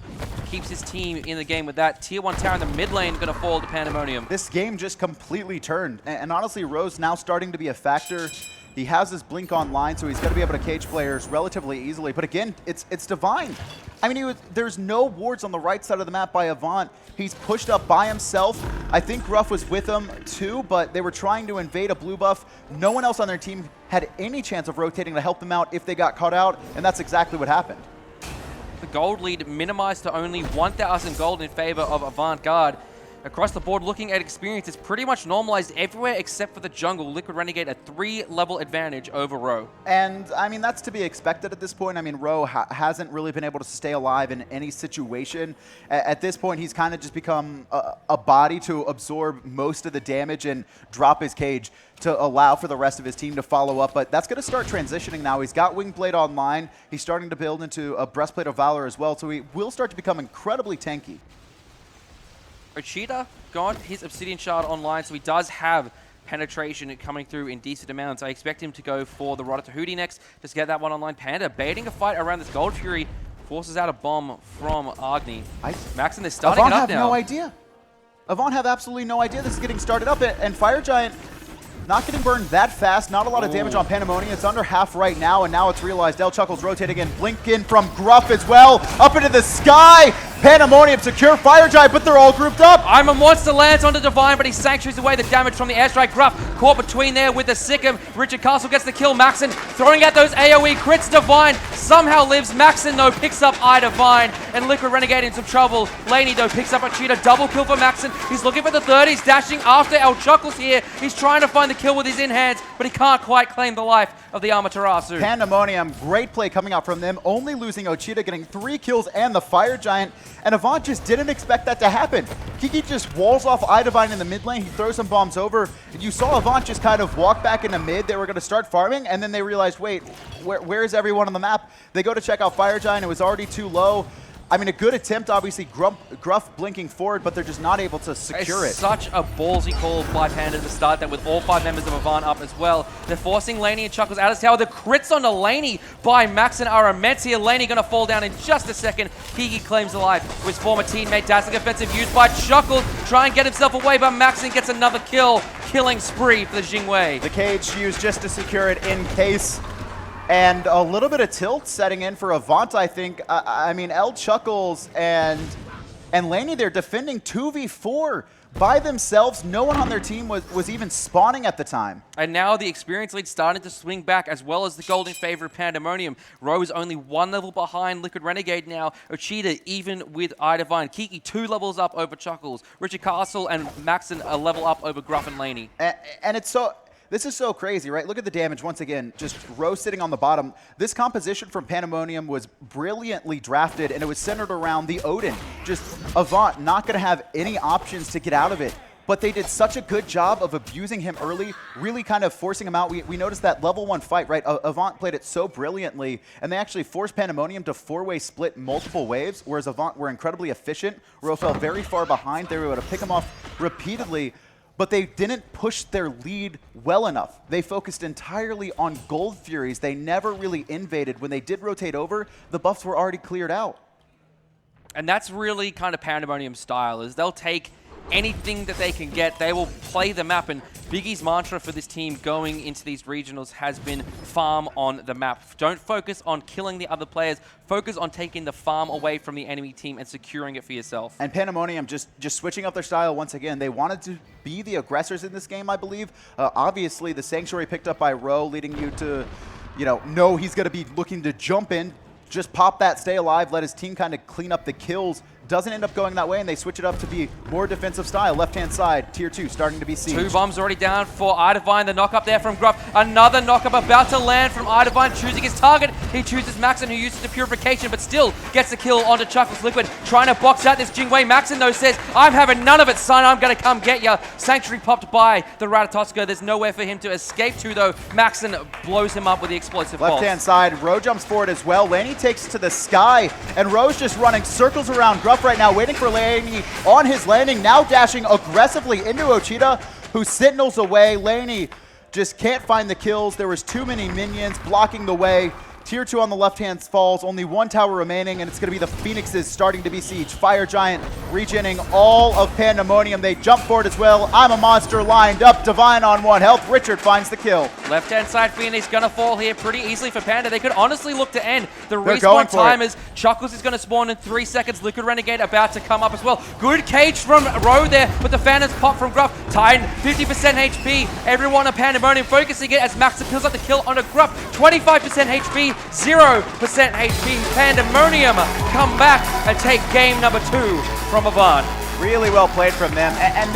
keeps his team in the game with that. Tier 1 tower in the mid lane going to fall to Pandemonium. This game just completely turned, and honestly, Rose now starting to be a factor. He has his blink online, so he's going to be able to cage players relatively easily. But again, it's Divine. I mean, there's no wards on the right side of the map by Avant. He's pushed up by himself. I think Gruff was with him too, but they were trying to invade a blue buff. No one else on their team had any chance of rotating to help them out if they got caught out, and that's exactly what happened. The gold lead minimized to only 1,000 gold in favor of Avant-Garde. Across the board, looking at experience, it's pretty much normalized everywhere except for the jungle. Liquid Renegade a 3-level advantage over Rowe. And, I mean, that's to be expected at this point. I mean, Rowe hasn't really been able to stay alive in any situation. At this point, he's kind of just become a body to absorb most of the damage and drop his cage to allow for the rest of his team to follow up. But that's going to start transitioning now. He's got Wingblade online. He's starting to build into a Breastplate of Valor as well, so he will start to become incredibly tanky. Ochita got his Obsidian Shard online, so he does have penetration coming through in decent amounts. I expect him to go for the Rod Tahuti next, just get that one online. Panda baiting a fight around this Gold Fury, forces out a bomb from Agni. Maxon is starting Avant it up have now. no idea. Avant have absolutely no idea this is getting started up, and Fire Giant not getting burned that fast. Not a lot of damage on Pandemonium. It's under half right now, and now it's realized. El Chuckles rotating in. Blink in from Gruff as well. Up into the sky. Pandemonium secure Fire Giant, but they're all grouped up. I'm a monster lands onto Divine, but he sanctuaries away the damage from the airstrike. Gruff caught between there with the Sikkim. Richard Castle gets the kill. Maxon throwing out those AoE crits. Divine somehow lives. Maxon, though, picks up Divine, and Liquid Renegade in some trouble. Laney, though, picks up a cheetah. Double kill for Maxon. He's looking for the third. He's dashing after El Chuckles here. He's trying to find the kill with his in-hands, but he can't quite claim the life of the Amaterasu. Pandemonium, great play coming out from them, only losing Ochita, getting 3 kills and the Fire Giant, and Avant just didn't expect that to happen. Kiki just walls off iDivine in the mid lane, he throws some bombs over, and you saw Avant just kind of walk back into mid. They were going to start farming, and then they realized, wait, where is everyone on the map? They go to check out Fire Giant, it was already too low. I mean, a good attempt, obviously, Gruff blinking forward, but they're just not able to secure it. Such a ballsy call by Panda to start that with all 5 members of Avant up as well. They're forcing Laney and Chuckles out of his tower. The crits onto Laney by Maxon are immense here. Laney going to fall down in just a second. Kiki claims the life with his former teammate. Dazzling offensive used by Chuckles. Try and get himself away, but Maxon gets another kill. Killing spree for the Jingwei. The cage used just to secure it in case. And a little bit of tilt setting in for Avant, I think. I mean, El Chuckles and Laney, they're defending 2v4 by themselves. No one on their team was even spawning at the time. And now the experience lead starting to swing back, as well as the gold in favor of Pandemonium. Rose only 1 level behind Liquid Renegade now. Ocheetah even with iDivine. Kiki 2 levels up over Chuckles. Richard Castle and Maxon a level up over Gruff and Laney. And it's so... This is so crazy, right? Look at the damage once again. Just Rose sitting on the bottom. This composition from Pandemonium was brilliantly drafted, and it was centered around the Odin. Just Avant not going to have any options to get out of it. But they did such a good job of abusing him early, really kind of forcing him out. We noticed that level 1 fight, right? Avant played it so brilliantly, and they actually forced Pandemonium to 4-way split multiple waves, whereas Avant were incredibly efficient. Ro fell very far behind. They were able to pick him off repeatedly. But they didn't push their lead well enough. They focused entirely on Gold Furies. They never really invaded. When they did rotate over, the buffs were already cleared out. And that's really kind of Pandemonium's style, is they'll take anything that they can get. They will play the map, and Biggie's mantra for this team going into these regionals has been farm on the map. Don't focus on killing the other players. Focus on taking the farm away from the enemy team and securing it for yourself. And Pandemonium just switching up their style once again. They wanted to be the aggressors in this game, I believe. Obviously, the Sanctuary picked up by Ro, leading you to, know he's going to be looking to jump in, just pop that, stay alive, let his team kind of clean up the kills. Doesn't end up going that way, and they switch it up to be more defensive style. Left-hand side, tier 2, starting to be sieged. 2 bombs already down for iDivine. The knock up there from Gruff. Another knock up about to land from iDivine, choosing his target. He chooses Maxon, who uses the Purification, but still gets the kill onto Chuckles Liquid. Trying to box out this Jingwei. Maxon, though, says, I'm having none of it, son. I'm going to come get ya. Sanctuary popped by the Ratatosco. There's nowhere for him to escape to, though. Maxon blows him up with the explosive pulse. Left-hand side, Ro jumps forward as well. Laney takes to the sky, and Ro's just running circles around Gruff right now, waiting for Laney on his landing, now dashing aggressively into Ocheetah, who signals away. Laney just can't find the kills. There was too many minions blocking the way. Tier 2 on the left-hand falls, only 1 tower remaining, and it's going to be the Phoenixes starting to be sieged. Fire Giant regenning all of Pandemonium. They jump forward as well. I'm a Monster lined up. Divine on 1 health. Richard finds the kill. Left-hand side Phoenix going to fall here pretty easily for Panda. They could honestly look to end the respawn timers. Chuckles is going to spawn in 3 seconds. Liquid Renegade about to come up as well. Good cage from Ro there, but the Phantom's pop from Gruff. Titan, 50% HP. Everyone on Pandemonium focusing it as Max appeals up the kill onto Gruff. 25% HP. 0% HP. Pandemonium come back and take game number 2 from Avant. Really well played from them, and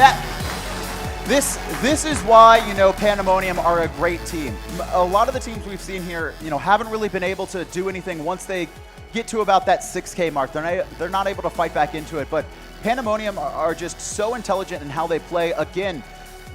this is why Pandemonium are a great team. A lot of the teams we've seen here, haven't really been able to do anything once they get to about that 6K mark. They're not able to fight back into it, but Pandemonium are just so intelligent in how they play. Again,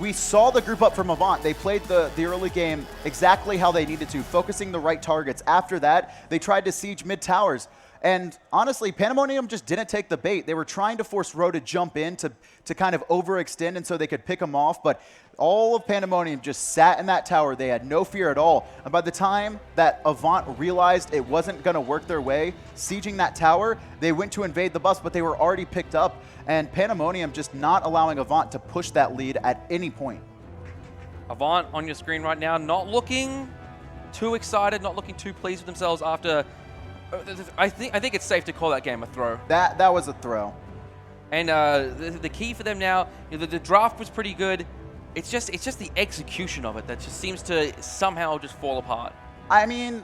we saw the group up from Avant. They played the early game exactly how they needed to, focusing the right targets. After that, they tried to siege mid towers. And honestly, Pandemonium just didn't take the bait. They were trying to force Ro to jump in to kind of overextend and so they could pick him off. But all of Pandemonium just sat in that tower. They had no fear at all. And by the time that Avant realized it wasn't going to work their way, sieging that tower, they went to invade the bus, but they were already picked up. And Pandemonium just not allowing Avant to push that lead at any point. Avant on your screen right now, not looking too excited, not looking too pleased with themselves after... I think it's safe to call that game a throw. That was a throw. And the key for them now, the draft was pretty good. It's just the execution of it that just seems to somehow just fall apart. I mean,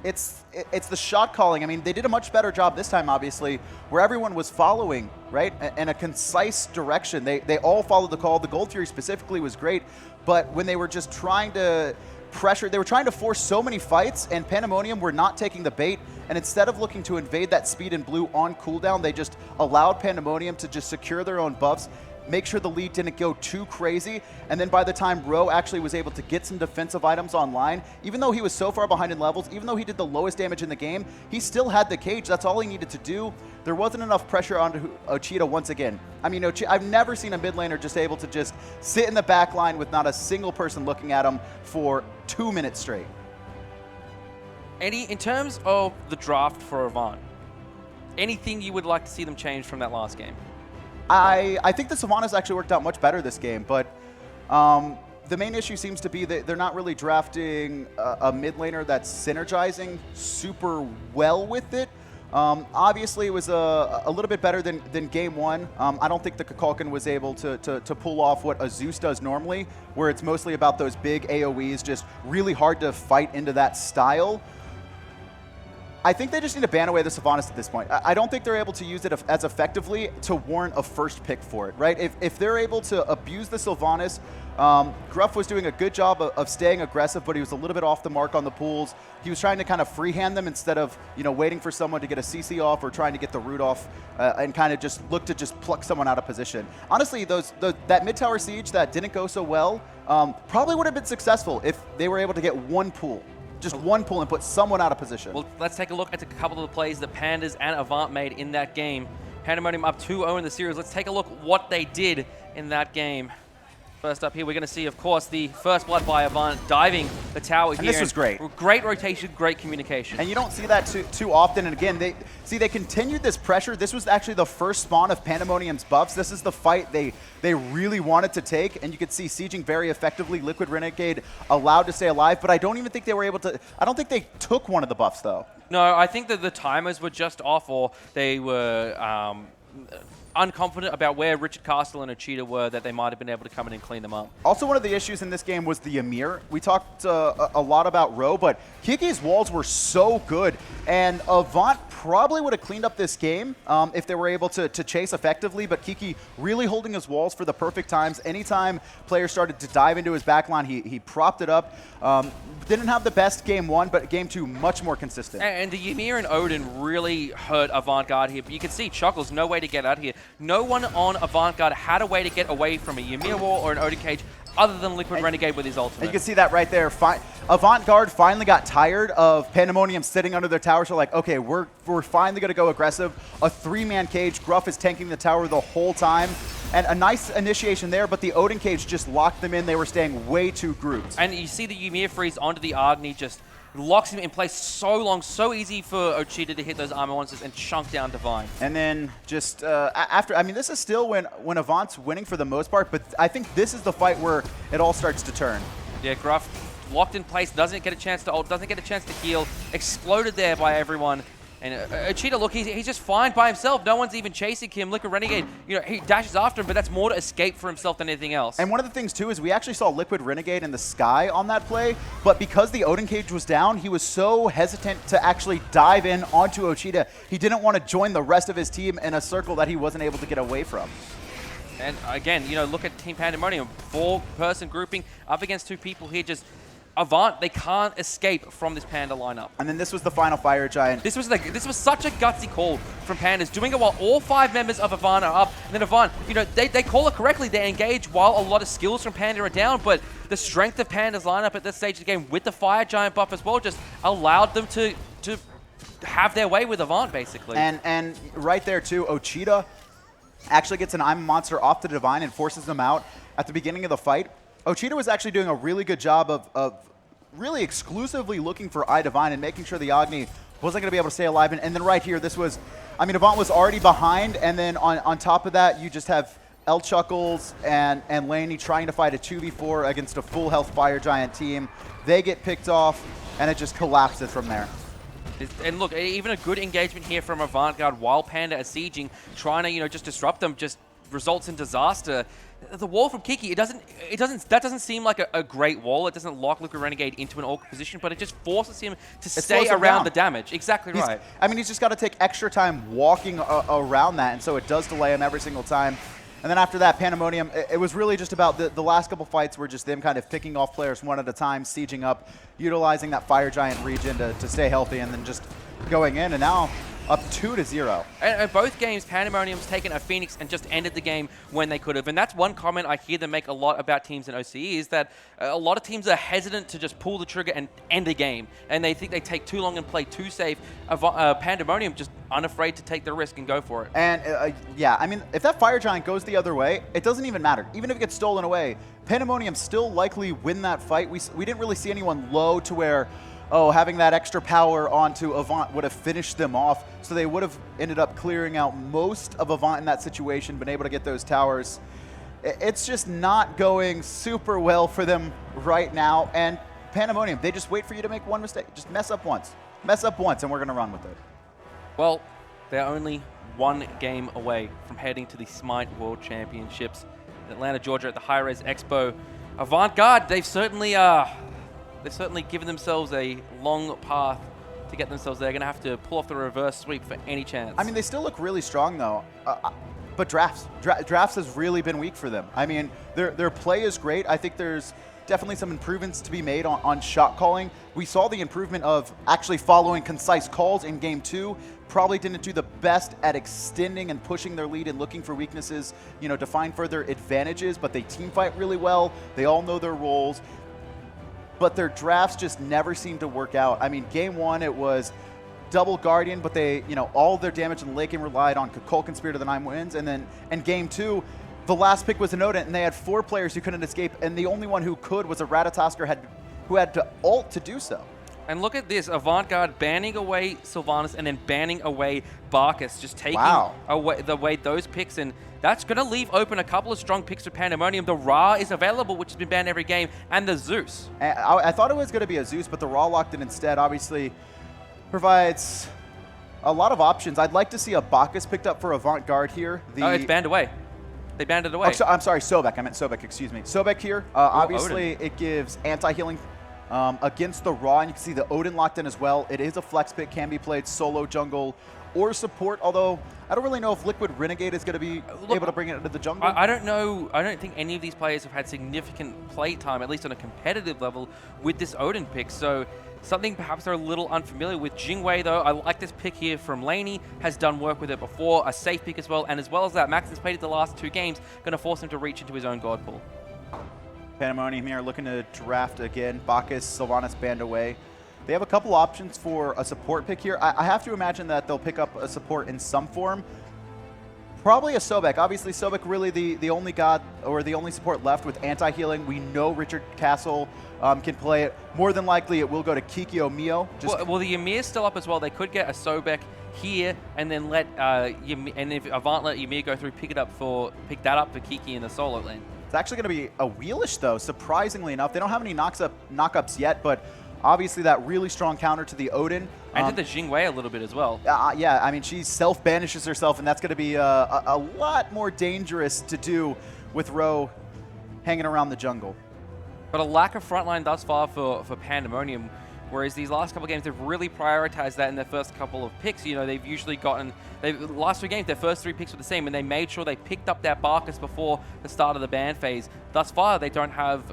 it's the shot calling. I mean, they did a much better job this time, obviously, where everyone was following, right, in a concise direction. They all followed the call. The Gold Fury specifically was great, but when they were just trying to pressure, they were trying to force so many fights, and Pandemonium were not taking the bait, and instead of looking to invade that speed and blue on cooldown, they just allowed Pandemonium to just secure their own buffs, make sure the lead didn't go too crazy, and then by the time Ro actually was able to get some defensive items online, even though he was so far behind in levels, even though he did the lowest damage in the game, he still had the cage. That's all he needed to do. There wasn't enough pressure onto Ocheetah once again. I mean, I've never seen a mid laner just able to just sit in the back line with not a single person looking at him for 2 minutes straight. Eddie, in terms of the draft for Avant, anything you would like to see them change from that last game? I think the Sylvanas actually worked out much better this game, but the main issue seems to be that they're not really drafting a mid laner that's synergizing super well with it. Obviously, it was a little bit better than game one. I don't think the Kukulkan was able to pull off what a Zeus does normally, where it's mostly about those big AoEs, just really hard to fight into that style. I think they just need to ban away the Sylvanas at this point. I don't think they're able to use it as effectively to warrant a first pick for it, right? If they're able to abuse the Sylvanas, Gruff was doing a good job of staying aggressive, but he was a little bit off the mark on the pools. He was trying to kind of freehand them instead of, you know, waiting for someone to get a CC off or trying to get the root off and kind of just look to just pluck someone out of position. Honestly, that mid-tower siege that didn't go so well probably would have been successful if they were able to get one pool. Just one pull and put someone out of position. Well, let's take a look at a couple of the plays that Pandas and Avant made in that game. Pandemonium up 2-0 in the series. Let's take a look what they did in that game. First up here, we're going to see, of course, the first blood by Avant diving the tower here. And this was great. Great rotation, great communication. And you don't see that too often. And again, they continued this pressure. This was actually the first spawn of Pandemonium's buffs. This is the fight they really wanted to take. And you could see sieging very effectively. Liquid Renegade allowed to stay alive. But I don't even think they were able to. I don't think they took one of the buffs, though. No, I think that the timers were just off, or they were unconfident about where Richard Castle and Ocheetah were, that they might have been able to come in and clean them up. Also, one of the issues in this game was the Ymir. We talked a lot about Ro, but Kiki's walls were so good, and Avant probably would have cleaned up this game if they were able to chase effectively, but Kiki really holding his walls for the perfect times. Anytime players started to dive into his backline, he propped it up. Didn't have the best game one, but game two much more consistent. And the Ymir and Odin really hurt Avant-Garde here. But you can see Chuckles, no way to get out here. No one on Avant-Garde had a way to get away from a Ymir wall or an Odin cage other than Liquid Renegade with his ultimate. And you can see that right there. Avant-Garde finally got tired of Pandemonium sitting under their tower, so like, okay, we're finally going to go aggressive. A 3-man cage. Gruff is tanking the tower the whole time. And a nice initiation there, but the Odin cage just locked them in. They were staying way too grouped. And you see the Ymir freeze onto the Agni, just locks him in place so long, so easy for Ocheetah to hit those armor monsters and chunk down Divine. And then just after, I mean, this is still when Avant's winning for the most part, but I think this is the fight where it all starts to turn. Yeah, Gruff locked in place, doesn't get a chance to ult, doesn't get a chance to heal, exploded there by everyone. And Ocheetah, look, he's just fine by himself. No one's even chasing him. Liquid Renegade, you know, he dashes after him, but that's more to escape for himself than anything else. And one of the things, too, is we actually saw Liquid Renegade in the sky on that play, but because the Odin cage was down, he was so hesitant to actually dive in onto Ocheetah. He didn't want to join the rest of his team in a circle that he wasn't able to get away from. And again, you know, look at Team Pandemonium. 4-person grouping up against 2 people here, just Avant, they can't escape from this Panda lineup. And then this was the final Fire Giant. This was such a gutsy call from Pandas, doing it while all 5 members of Avant are up. And then Avant, you know, they call it correctly. They engage while a lot of skills from Panda are down, but the strength of Panda's lineup at this stage of the game with the Fire Giant buff as well just allowed them to have their way with Avant, basically. And right there, too, Ocheetah actually gets an I'm a Monster off the Divine and forces them out at the beginning of the fight. Ocheetah was actually doing a really good job of really exclusively looking for iDivine and making sure the Agni wasn't going to be able to stay alive. And then right here, this was, I mean, Avant was already behind, and then on top of that, you just have El Chuckles and Laney trying to fight a 2v4 against a full health Fire Giant team. They get picked off, and it just collapses from there. And look, even a good engagement here from Avant-Garde while Panda are sieging, trying to, you know, just disrupt them, just results in disaster. The wall from Kiki, that doesn't seem like a great wall. It doesn't lock Liquid Renegade into an awkward position, but it just forces him to stay around the damage. Exactly right. I mean, he's just got to take extra time walking around that, and so it does delay him every single time. And then after that, Pandemonium, it was really just about the last couple fights were just them kind of picking off players one at a time, sieging up, utilizing that Fire Giant region to stay healthy, and then just going in, and now up 2-0. And both games, Pandemonium's taken a Phoenix and just ended the game when they could have. And that's one comment I hear them make a lot about teams in OCE, is that a lot of teams are hesitant to just pull the trigger and end a game. And they think they take too long and play too safe. Pandemonium just unafraid to take the risk and go for it. And yeah, I mean, if that Fire Giant goes the other way, it doesn't even matter. Even if it gets stolen away, Pandemonium still likely win that fight. We didn't really see anyone low to where, oh, having that extra power onto Avant would have finished them off. So they would have ended up clearing out most of Avant in that situation, been able to get those towers. It's just not going super well for them right now. And Pandemonium, they just wait for you to make one mistake. Just mess up once. Mess up once, and we're going to run with it. Well, they're only one game away from heading to the SMITE World Championships in Atlanta, Georgia at the Hi-Rez Expo. Avant-Garde, they've certainly given themselves a long path to get themselves there. They're going to have to pull off the reverse sweep for any chance. I mean, they still look really strong, though. But drafts has really been weak for them. I mean, their play is great. I think there's definitely some improvements to be made on shot calling. We saw the improvement of actually following concise calls in Game 2. Probably didn't do the best at extending and pushing their lead and looking for weaknesses, you know, to find further advantages, but they team fight really well. They all know their roles. But their drafts just never seem to work out. I mean, Game 1, it was double Guardian, but they, you know, all of their damage in the late game relied on Kukulkan Spirit of the 9 Winds. And then in Game 2, the last pick was an Odin, and they had 4 players who couldn't escape, and the only one who could was a Ratatosker who had to ult to do so. And look at this, Avant-Garde banning away Sylvanas and then banning away Barcus, just taking away those picks, and that's going to leave open a couple of strong picks for Pandemonium. The Ra is available, which has been banned every game, and the Zeus. I thought it was going to be a Zeus, but the Ra locked in instead. Obviously provides a lot of options. I'd like to see a Bacchus picked up for Avant-Garde here. Oh, it's banned away. They banned it away. Oh, I'm sorry, Sobek. I meant Sobek, excuse me. Sobek here, obviously it gives anti-healing against the Ra, and you can see the Odin locked in as well. It is a flex pick, can be played solo jungle or support, although I don't really know if Liquid Renegade is going to be able to bring it into the jungle. I don't know. I don't think any of these players have had significant play time, at least on a competitive level, with this Odin pick. So something perhaps they're a little unfamiliar with. Jingwei, though, I like this pick here from Laney. Has done work with it before, a safe pick as well. And as well as that, Max has played it the last 2 games, going to force him to reach into his own God pool. Pandemonium here looking to draft again. Bacchus, Sylvanas banned away. They have a couple options for a support pick here. I have to imagine that they'll pick up a support in some form. Probably a Sobek. Obviously, Sobek really the only god or the only support left with anti-healing. We know Richard Castle can play it. More than likely, it will go to Kikyo Mio. Well, the Ymir's still up as well. They could get a Sobek here and then let and if Avant let Ymir go through, pick that up for Kiki in the solo lane. It's actually going to be a wheelish, though, surprisingly enough. They don't have any knockups yet, but obviously that really strong counter to the Odin. And to the Jingwei a little bit as well. Yeah, I mean, she self-banishes herself, and that's going to be a lot more dangerous to do with Ro hanging around the jungle. But a lack of frontline thus far for Pandemonium, whereas these last couple of games, they've really prioritized that in their first couple of picks. You know, they've usually gotten, last 2 games, their first 3 picks were the same, and they made sure they picked up that Barcus before the start of the ban phase. Thus far, they don't have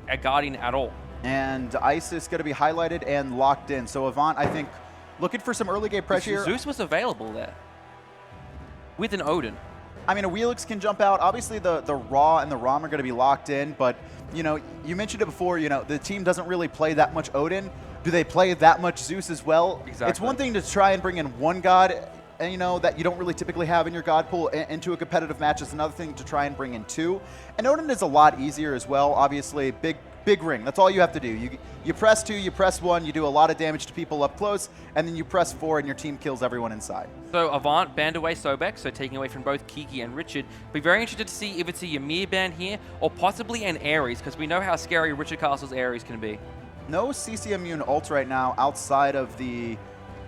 a Guardian at all. And Ice is going to be highlighted and locked in. So Avant, I think, looking for some early game pressure. Zeus was available there with an Odin. I mean, a Wheelix can jump out. Obviously, the Ra and the Rom are going to be locked in, but, you know, you mentioned it before, you know, the team doesn't really play that much Odin. Do they play that much Zeus as well? Exactly. It's one thing to try and bring in one god, and you know, that you don't really typically have in your god pool into a competitive match. It's another thing to try and bring in 2. And Odin is a lot easier as well. Obviously, big ring. That's all you have to do. You press 2, you press 1, you do a lot of damage to people up close, and then you press 4 and your team kills everyone inside. So Avant banned away Sobek, so taking away from both Kiki and Richard. Be very interested to see if it's a Ymir ban here, or possibly an Ares, because we know how scary Richard Castle's Ares can be. No CC immune ult right now outside of the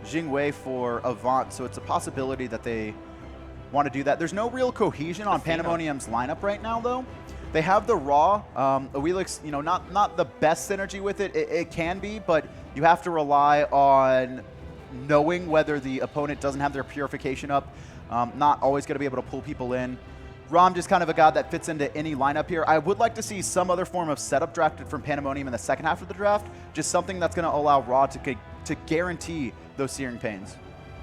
Jingwei for Avant, so it's a possibility that they want to do that. There's no real cohesion on Pandemonium's lineup right now, though. They have the Raw. Awilix, you know, not the best synergy with it. It can be, but you have to rely on knowing whether the opponent doesn't have their purification up. Not always going to be able to pull people in. Rom just kind of a god that fits into any lineup here. I would like to see some other form of setup drafted from Pandemonium in the second half of the draft. Just something that's going to allow Raw to guarantee those Searing Pains.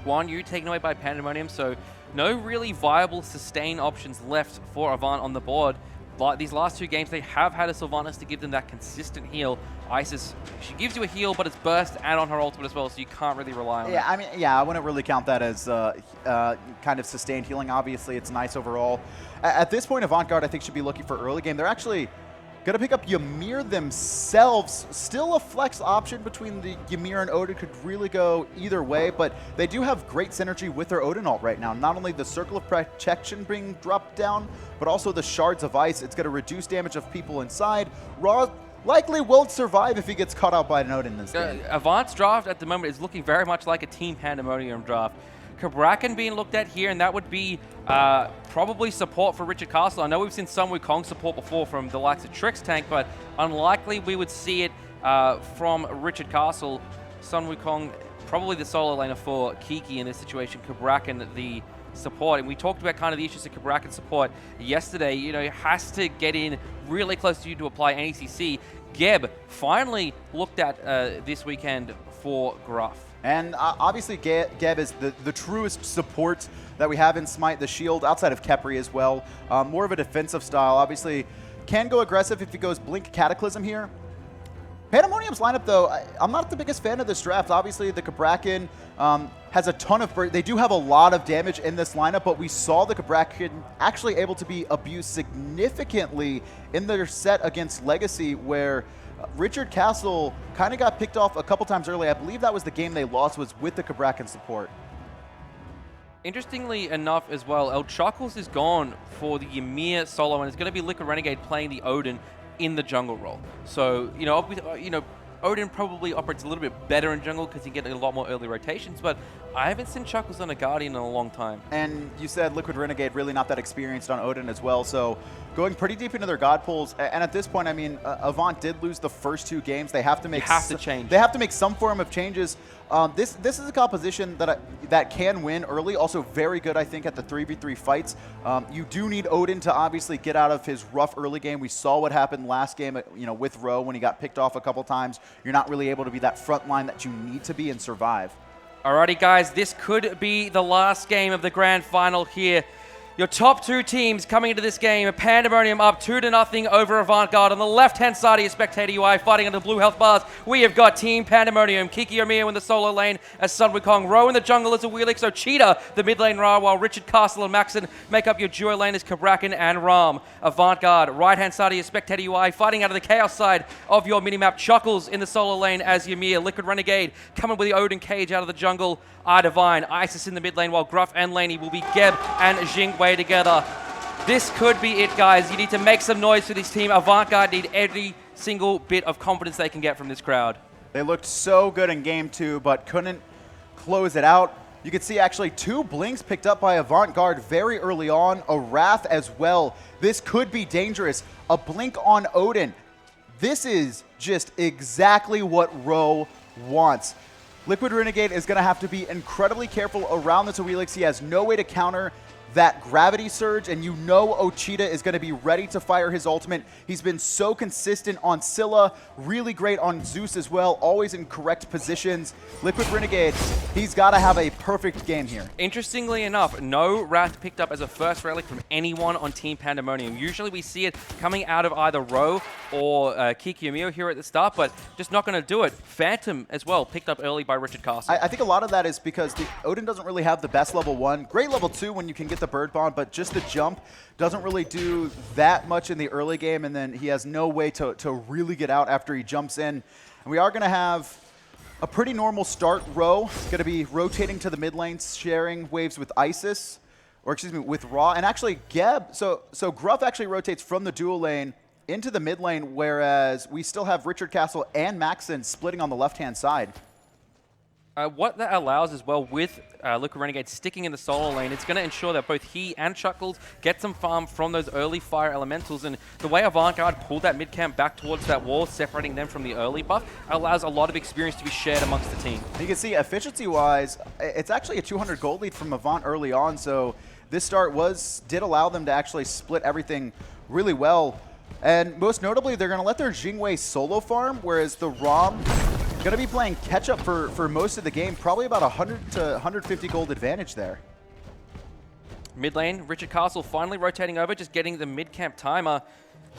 Guan Yu taken away by Pandemonium, so no really viable sustain options left for Avant on the board. Like these last 2 games, they have had a Sylvanas to give them that consistent heal. Isis, she gives you a heal, but it's burst and on her ultimate as well, so you can't really rely on it. I mean, I wouldn't really count that as kind of sustained healing. Obviously, it's nice overall. At this point, Avant-Garde, I think, should be looking for early game. They're actually going to pick up Ymir themselves. Still a flex option between the Ymir and Odin. Could really go either way, but they do have great synergy with their Odin ult right now. Not only the Circle of Protection being dropped down, but also the Shards of Ice. It's going to reduce damage of people inside. Raw likely won't survive if he gets caught out by an Odin in this game. Avant's draft at the moment is looking very much like a Team Pandemonium draft. Kabrakan being looked at here, and that would be probably support for Richard Castle. I know we've seen some Wukong support before from the likes of Trix Tank, but unlikely we would see it from Richard Castle. Sun Wukong, probably the solo laner for Kiki in this situation. Kabrakan, the support. And we talked about kind of the issues of Kabrakan support yesterday. You know, it has to get in really close to you to apply NECC. Geb finally looked at this weekend for Gruff. And obviously Geb is the truest support that we have in SMITE, the shield, outside of Khepri as well. More of a defensive style. Obviously can go aggressive if he goes Blink Cataclysm here. Pandemonium's lineup, though, I'm not the biggest fan of this draft. Obviously, the Kabrakan has a ton of... They do have a lot of damage in this lineup, but we saw the Kabrakan actually able to be abused significantly in their set against Legacy, where Richard Castle kind of got picked off a couple times early. I believe that was the game they lost, was with the Kabrakan support. Interestingly enough as well, El Chuckles is gone for the Ymir solo, and it's going to be Liquid Renegade playing the Odin in the jungle role. So, Odin probably operates a little bit better in jungle because you get a lot more early rotations, but I haven't seen Chuckles on a Guardian in a long time. And you said Liquid Renegade really not that experienced on Odin as well, so going pretty deep into their god pools. And at this point, I mean, Avant did lose the first 2 games. They have to make change. They have to make some form of changes. This is a composition that can win early. Also very good, I think, at the 3v3 fights. You do need Odin to obviously get out of his rough early game. We saw what happened last game, with Roe when he got picked off a couple times. You're not really able to be that front line that you need to be and survive. Alrighty, guys, this could be the last game of the grand final here. Your top 2 teams coming into this game, Pandemonium up 2-0 over Avant-Garde. On the left-hand side of your spectator UI, fighting under the blue health bars, we have got Team Pandemonium, Kiki Ymir in the solo lane as Sun Wukong, Roe in the jungle as a Wheelix, Cheetah, the mid lane Ra, while Richard Castle and Maxon make up your duo lane as Kabrakan and Ram. Avant-Garde, right-hand side of your spectator UI, fighting out of the Chaos side of your minimap, Chuckles in the solo lane as Ymir, Liquid Renegade coming with the Odin Cage out of the jungle, Divine, Isis in the mid lane, while Gruff and Laney will be Geb and Jingwei together. This could be it, guys. You need to make some noise for this team. Avant-Garde need every single bit of confidence they can get from this crowd. They looked so good in game 2, but couldn't close it out. You can see actually 2 blinks picked up by Avant-Garde very early on, a Wrath as well. This could be dangerous. A blink on Odin. This is just exactly what Roe wants. Liquid Renegade is going to have to be incredibly careful around this Wheelix. He has no way to counter that gravity surge, and Ochita is going to be ready to fire his ultimate. He's been so consistent on Scylla, really great on Zeus as well, always in correct positions. Liquid Renegade, he's got to have a perfect game here. Interestingly enough, no Wrath picked up as a first relic from anyone on Team Pandemonium. Usually we see it coming out of either Roe or Kiki Ymir here at the start, but just not going to do it. Phantom as well, picked up early by Richard Castle. I think a lot of that is because Odin doesn't really have the best level 1. Great level 2 when you can get the bird bond, but just the jump doesn't really do that much in the early game, and then he has no way to really get out after he jumps in. And we are going to have a pretty normal start row. Going to be rotating to the mid lane, sharing waves with Isis, or excuse me, with Ra. And actually Geb, so Gruff actually rotates from the dual lane into the mid lane, whereas we still have Richard Castle and Maxon splitting on the left-hand side. What that allows as well with Liquid Renegade sticking in the solo lane, it's going to ensure that both he and Chuckles get some farm from those early fire elementals, and the way Avant-Garde pulled that mid-camp back towards that wall, separating them from the early buff, allows a lot of experience to be shared amongst the team. You can see efficiency-wise, it's actually a 200 gold lead from Avant early on, so this start did allow them to actually split everything really well. And most notably, they're going to let their Jingwei solo farm, whereas the Rom going to be playing catch-up for most of the game, probably about 100 to 150 gold advantage there. Mid lane, Richard Castle finally rotating over, just getting the mid-camp timer.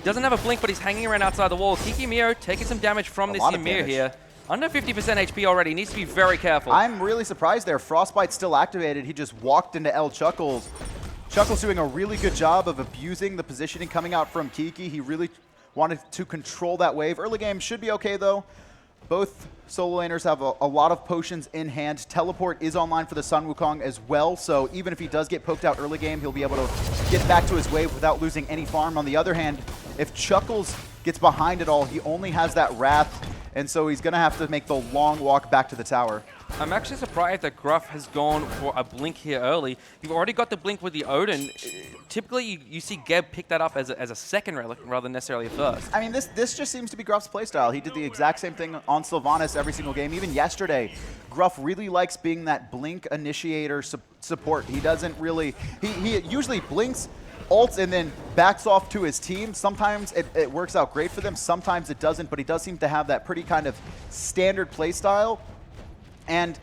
Doesn't have a blink, but he's hanging around outside the wall. Kiki Ymir taking some damage from this Ymir here. Under 50% HP already, needs to be very careful. I'm really surprised there. Frostbite's still activated. He just walked into El Chuckles. Chuckles doing a really good job of abusing the positioning coming out from Kiki. He really wanted to control that wave. Early game should be okay though. Both solo laners have a lot of potions in hand. Teleport is online for the Sun Wukong as well, so even if he does get poked out early game, he'll be able to get back to his wave without losing any farm. On the other hand, if Chuckles gets behind it all, he only has that Wrath, and so he's going to have to make the long walk back to the tower. I'm actually surprised that Gruff has gone for a blink here early. You've already got the blink with the Odin. Typically, you see Geb pick that up as a second relic rather than necessarily a first. I mean, this just seems to be Gruff's playstyle. He did the exact same thing on Sylvanas every single game. Even yesterday, Gruff really likes being that blink initiator support. He doesn't really... He usually blinks, ults, and then backs off to his team. Sometimes it works out great for them. Sometimes it doesn't, but he does seem to have that pretty kind of standard playstyle. And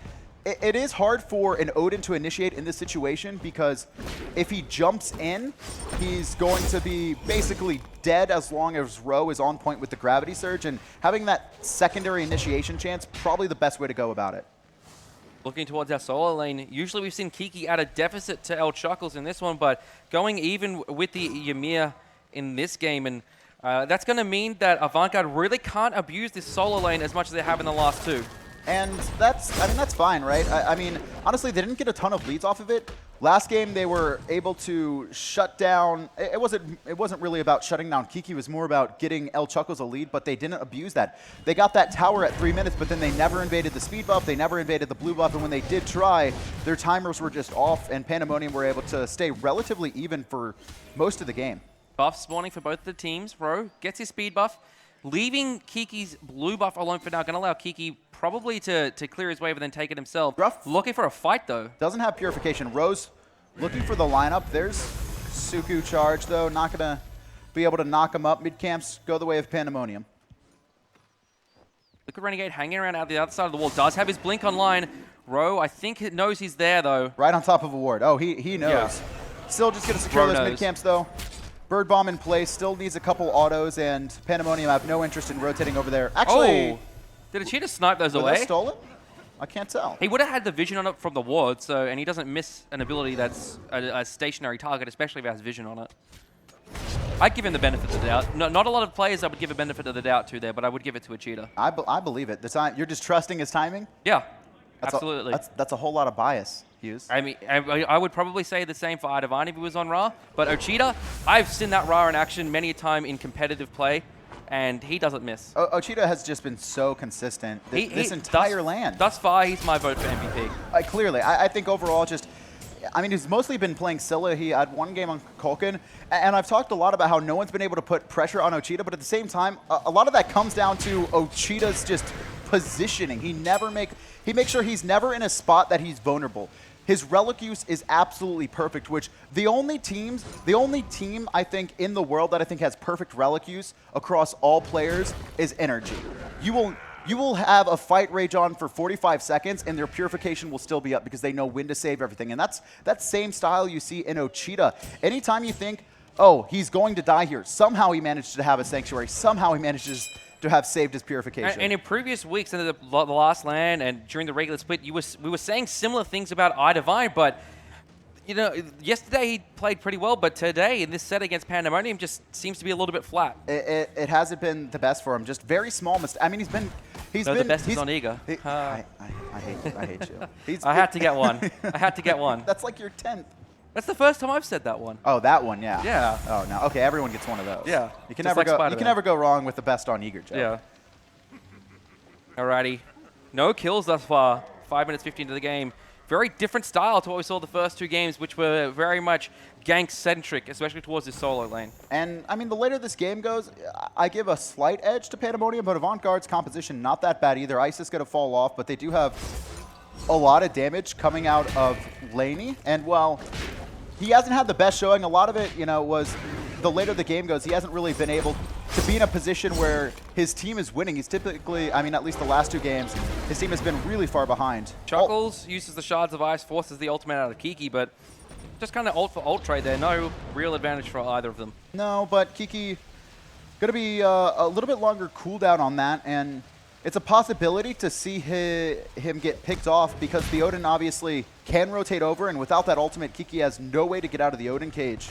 it is hard for an Odin to initiate in this situation because if he jumps in, he's going to be basically dead as long as Ro is on point with the gravity surge. And having that secondary initiation chance, probably the best way to go about it. Looking towards our solo lane, usually we've seen Kiki at a deficit to El Chuckles in this one, but going even with the Ymir in this game, and that's going to mean that Avantgarde really can't abuse this solo lane as much as they have in the last two. And that's fine, right? I mean, honestly, they didn't get a ton of leads off of it. Last game, they were able to shut down. It wasn't really about shutting down Kiki. It was more about getting El Chuckles a lead, but they didn't abuse that. They got that tower at 3 minutes, but then they never invaded the speed buff. They never invaded the blue buff, and when they did try, their timers were just off, and Pandemonium were able to stay relatively even for most of the game. Buff spawning for both the teams. Ro gets his speed buff, leaving Kiki's blue buff alone for now. Going to allow Kiki probably to clear his wave and then take it himself. Gruff looking for a fight, though. Doesn't have Purification. Rose looking for the lineup. There's Suku charge, though. Not going to be able to knock him up. Mid-camps go the way of Pandemonium. Look at Renegade hanging around out the other side of the wall. Does have his blink online. Ro, I think he knows he's there, though. Right on top of a ward. Oh, he knows. Yeah. Still just going to secure those mid-camps, though. Bird Bomb in place. Still needs a couple autos, and Pandemonium have no interest in rotating over there. Actually... Oh. Did a cheater snipe those away? Was that stolen? I can't tell. He would have had the vision on it from the ward, so and he doesn't miss an ability that's a stationary target, especially if it has vision on it. I'd give him the benefit of the doubt. Not a lot of players I would give a benefit of the doubt to there, but I would give it to a cheater. I believe it. You're just trusting his timing? Yeah, absolutely. That's a whole lot of bias, Hughes. I mean, I would probably say the same for Idavani if he was on Ra, but Ochita, I've seen that Ra in action many a time in competitive play, and he doesn't miss. Ochita has just been so consistent this entire land. Thus far, he's my vote for MVP. Clearly. I think overall he's mostly been playing Scylla. He had one game on Kulkin, and I've talked a lot about how no one's been able to put pressure on Ochita, but at the same time, a lot of that comes down to Ochita's just positioning. He makes sure he's never in a spot that he's vulnerable. His relic use is absolutely perfect, which the only team I think in the world that I think has perfect relic use across all players is Energy. You will have a fight rage on for 45 seconds and their purification will still be up because they know when to save everything. And that's that same style you see in Ochita. Anytime you think, oh, he's going to die here, somehow he managed to have a sanctuary, somehow he manages to have saved his purification. And in previous weeks, in the last LAN and during the regular split, we were saying similar things about Idavine, but you know, yesterday he played pretty well, but today in this set against Pandemonium just seems to be a little bit flat. It hasn't been the best for him. Just very small mistakes. I mean, the best is on Eager. I hate you. I had to get one. I had to get one. That's like your 10th. That's the first time I've said that one. Oh, that one, yeah. Yeah. Oh, no. Okay, everyone gets one of those. Yeah. You can never go wrong with the best on Eager, Joe. Yeah. Alrighty. No kills thus far. 5 minutes 50 into the game. Very different style to what we saw the first two games, which were very much gank-centric, especially towards the solo lane. And, I mean, the later this game goes, I give a slight edge to Pandemonium, but Avantgarde's composition, not that bad either. Ice is going to fall off, but they do have a lot of damage coming out of Laney. And, well, he hasn't had the best showing. A lot of it, was the later the game goes, he hasn't really been able to be in a position where his team is winning. He's typically, I mean, at least the last two games, his team has been really far behind. Chuckles uses the Shards of Ice, forces the ultimate out of Kiki, but just kind of ult for ult trade there. No real advantage for either of them. No, but Kiki going to be a little bit longer cooldown on that, and it's a possibility to see him get picked off because the Odin obviously can rotate over, and without that ultimate, Kiki has no way to get out of the Odin cage.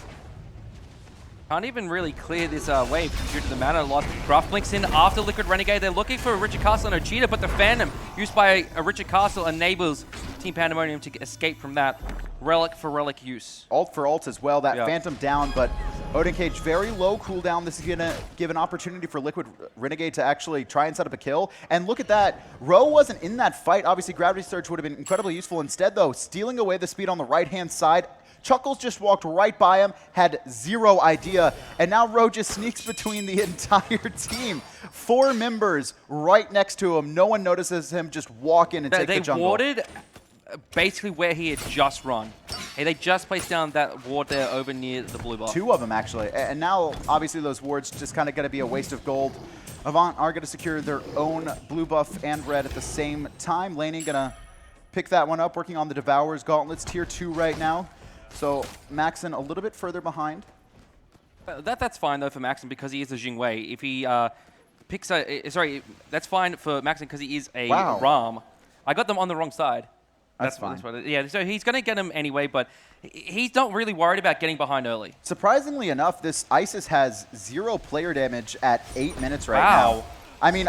Can't even really clear this wave due to the mana loss. Gruff blinks in after Liquid Renegade. They're looking for a Richard Castle and Ochita, but the Phantom used by a Richard Castle enables Team Pandemonium to escape from that relic for relic use. Ult for ult as well. That Phantom down, but Odin Cage, very low cooldown. This is going to give an opportunity for Liquid Renegade to actually try and set up a kill. And look at that. Ro wasn't in that fight. Obviously, Gravity Surge would have been incredibly useful. Instead, though, stealing away the speed on the right-hand side. Chuckles just walked right by him, had zero idea, and now Ro just sneaks between the entire team. 4 members right next to him. No one notices him just walk in and take the jungle. They warded basically where he had just run. Hey, they just placed down that ward there over near the blue buff. 2 of them, actually. And now, obviously, those wards just kind of going to be a waste of gold. Avant are going to secure their own blue buff and red at the same time. Laney going to pick that one up, working on the Devourer's Gauntlets, tier 2 right now. So Maxon a little bit further behind. That's fine, though, for Maxon because he is a Jingwei. If he picks a... sorry, that's fine for Maxon because he is a Ram. I got them on the wrong side. That's fine. Yeah, so he's going to get him anyway, but he's not really worried about getting behind early. Surprisingly enough, this Isis has 0 player damage at 8 minutes right now. I mean,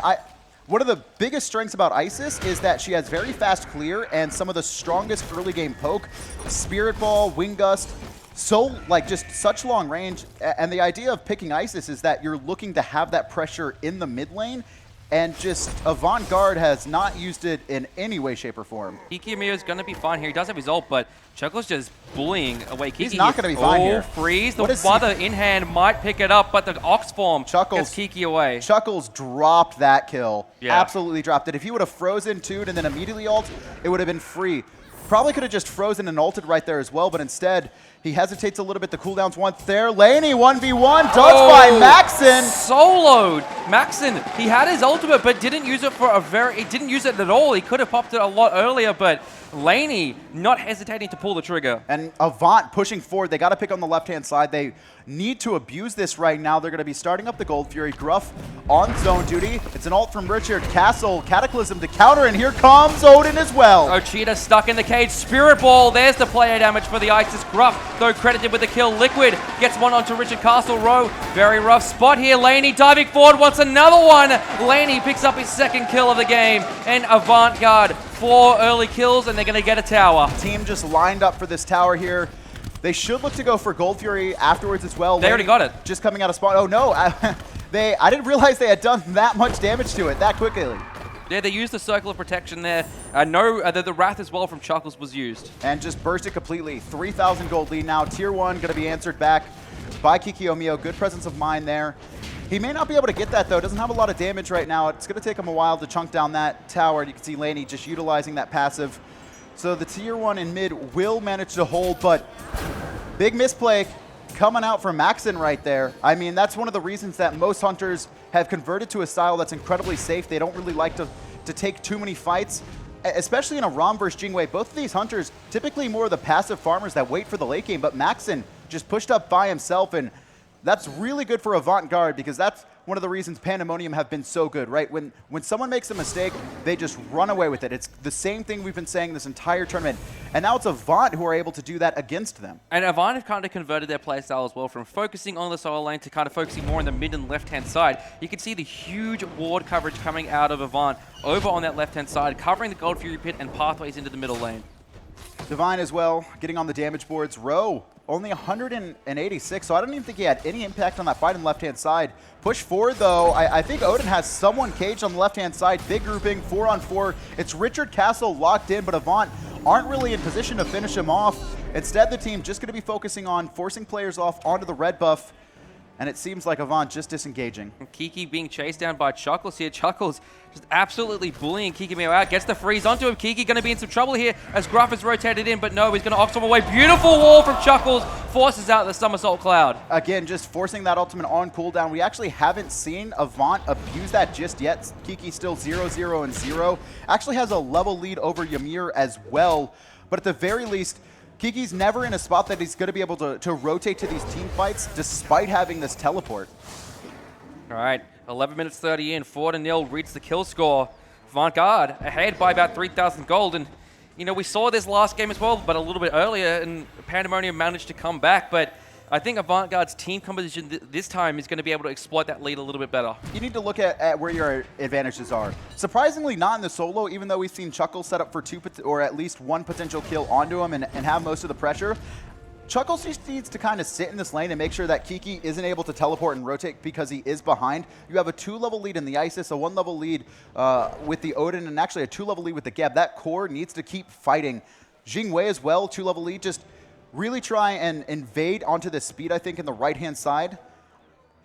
one of the biggest strengths about Isis is that she has very fast clear and some of the strongest early game poke. Spirit Ball, Wing Gust, so like just such long range. And the idea of picking Isis is that you're looking to have that pressure in the mid lane. And just Avant-Garde has not used it in any way, shape, or form. Kiki Amio is going to be fine here. He does have his ult, but Chuckle's just bullying away Kiki. He's not going to be fine here. Freeze. The Mother in hand might pick it up, but the Ox form gets Kiki away. Chuckles dropped that kill. Yeah. Absolutely dropped it. If he would have frozen 2'd and then immediately ult, it would have been free. Probably could have just frozen and ulted right there as well, but instead, he hesitates a little bit. The cooldown's once there. Laney 1v1, dodged by Maxon. Soloed. Maxon, he had his ultimate, but didn't use it for he didn't use it at all. He could have popped it a lot earlier, but Laney not hesitating to pull the trigger. And Avant pushing forward. They got to pick on the left-hand side. They need to abuse this right now. They're going to be starting up the Gold Fury. Gruff on zone duty. It's an ult from Richard. Castle, Cataclysm to counter, and here comes Odin as well. Ocheetah stuck in the cage. Spirit Ball, there's the player damage for the Isis. Gruff, though credited with the kill. Liquid gets one onto Richard. Castle Row, very rough spot here. Laney diving forward, wants another one. Laney picks up his 2nd kill of the game, and Avant-Garde 4 early kills, and they're going to get a tower. Team just lined up for this tower here. They should look to go for Gold Fury afterwards as well. They already got it. Just coming out of spawn. Oh no, I didn't realize they had done that much damage to it that quickly. Yeah, they used the Circle of Protection there. The Wrath as well from Chuckles was used. And just burst it completely. 3,000 gold lead now. Tier 1 going to be answered back by Kikiomiyo. Good presence of mind there. He may not be able to get that, though. Doesn't have a lot of damage right now. It's going to take him a while to chunk down that tower. You can see Laney just utilizing that passive. So the tier 1 in mid will manage to hold, but big misplay coming out from Maxon right there. I mean, that's one of the reasons that most hunters have converted to a style that's incredibly safe. They don't really like to take too many fights, especially in a Rom versus Jingwei. Both of these hunters, typically more of the passive farmers that wait for the late game, but Maxon just pushed up by himself, and that's really good for Avant-Garde because that's one of the reasons Pandemonium have been so good, right? When someone makes a mistake, they just run away with it. It's the same thing we've been saying this entire tournament. And now it's Avant who are able to do that against them. And Avant have kind of converted their playstyle as well from focusing on the solo lane to kind of focusing more on the mid and left-hand side. You can see the huge ward coverage coming out of Avant over on that left-hand side, covering the Gold Fury pit and pathways into the middle lane. Divine as well, getting on the damage boards. Rowe, only 186, so I don't even think he had any impact on that fight on the left-hand side. Push forward, though. I think Odin has someone caged on the left-hand side. Big grouping, 4-on-4. It's Richard Castle locked in, but Avant aren't really in position to finish him off. Instead, the team just going to be focusing on forcing players off onto the red buff. And it seems like Avant just disengaging. Kiki being chased down by Chuckles here. Chuckles just absolutely bullying Kiki Mio out. Gets the freeze onto him. Kiki going to be in some trouble here as Gruff is rotated in, but no, he's going to ox him away. Beautiful wall from Chuckles. Forces out the Somersault Cloud. Again, just forcing that ultimate on cooldown. We actually haven't seen Avant abuse that just yet. Kiki still 0-0-0. Actually has a level lead over Ymir as well. But at the very least, Kiki's never in a spot that he's going to be able to rotate to these team fights despite having this teleport. All right, 11 minutes 30 in, 4-0 reads the kill score. Avant-Garde ahead by about 3,000 gold. And, you know, we saw this last game as well, but a little bit earlier, and Pandemonium managed to come back. But I think Avant-Garde's team composition this time is going to be able to exploit that lead a little bit better. You need to look at where your advantages are. Surprisingly not in the solo, even though we've seen Chuckles set up for or at least one potential kill onto him and have most of the pressure. Chuckles just needs to kind of sit in this lane and make sure that Kiki isn't able to teleport and rotate because he is behind. You have a 2-level lead in the Isis, a 1-level lead with the Odin, and actually a 2-level lead with the Geb. That core needs to keep fighting. Jingwei as well, 2-level lead. Just really try and invade onto the speed, I think, in the right-hand side.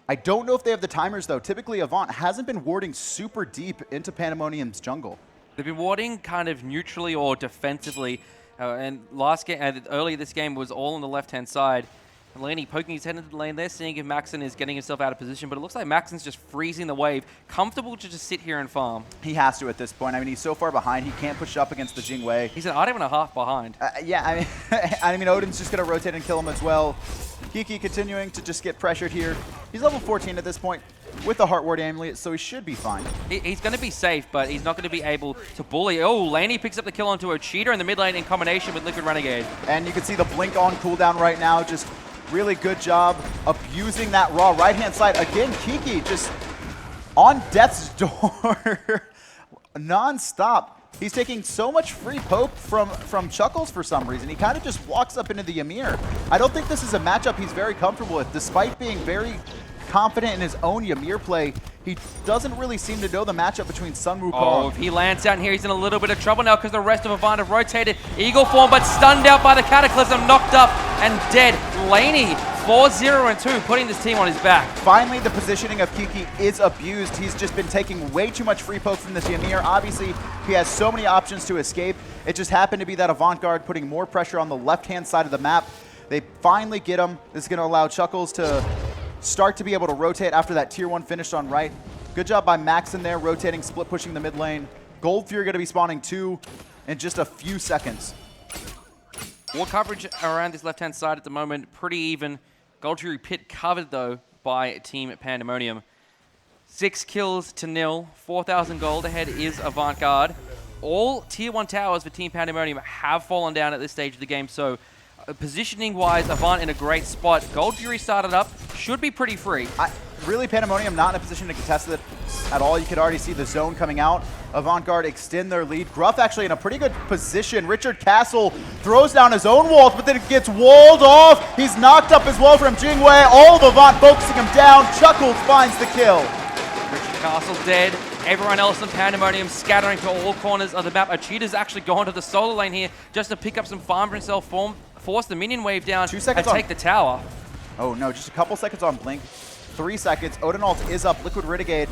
I don't know if they have the timers, though. Typically, Avant hasn't been warding super deep into Pandemonium's jungle. They've been warding kind of neutrally or defensively. And last game, earlier this game was all on the left-hand side. Laney poking his head into the lane there, seeing if Maxon is getting himself out of position, but it looks like Maxon's just freezing the wave, comfortable to just sit here and farm. He has to at this point. I mean, he's so far behind, he can't push up against the Jingwei. He's an item and a half behind. Yeah, I mean, Odin's just going to rotate and kill him as well. Kiki continuing to just get pressured here. He's level 14 at this point with the Heart Ward amulet, so he should be fine. He's going to be safe, but he's not going to be able to bully. Oh, Laney picks up the kill onto Ocheater in the mid lane in combination with Liquid Renegade. And you can see the blink on cooldown right now. Just really good job abusing that raw right-hand side. Again, Kiki just on death's door non-stop. He's taking so much free poke from Chuckles for some reason. He kind of just walks up into the Ymir. I don't think this is a matchup he's very comfortable with. Despite being very confident in his own Ymir play, he doesn't really seem to know the matchup between Sun Wukong. Oh, if he lands down here, he's in a little bit of trouble now because the rest of Avant have rotated. Eagle form, but stunned out by the Cataclysm, knocked up and dead. Laney, 4-0-2, putting this team on his back. Finally, the positioning of Kiki is abused. He's just been taking way too much free poke from this Ymir. Obviously, he has so many options to escape. It just happened to be that Avant-Garde putting more pressure on the left-hand side of the map. They finally get him. This is going to allow Chuckles to start to be able to rotate after that tier 1 finish on right. Good job by Max in there, rotating, split pushing the mid lane. Gold Fury going to be spawning 2 in just a few seconds. War coverage around this left-hand side at the moment, pretty even. Gold Fury pit covered, though, by Team Pandemonium. 6 kills to 0, 4,000 gold. Ahead is Avant-Garde. All tier 1 towers for Team Pandemonium have fallen down at this stage of the game, so positioning-wise, Avant in a great spot. Gold Fury started up, should be pretty free. Really, Pandemonium not in a position to contest it at all. You could already see the zone coming out. Avant-Garde extend their lead. Gruff actually in a pretty good position. Richard Castle throws down his own walls, but then it gets walled off. He's knocked up as well from Jingwei. All of Avant focusing him down. Chuckles finds the kill. Richard Castle dead. Everyone else in Pandemonium scattering to all corners of the map. Ocheater's actually gone to the solo lane here just to pick up some farm for himself, force the minion wave down, 2 seconds and take the tower. Oh no, just a couple seconds on Blink. 3 seconds. Odin ult is up. Liquid Renegade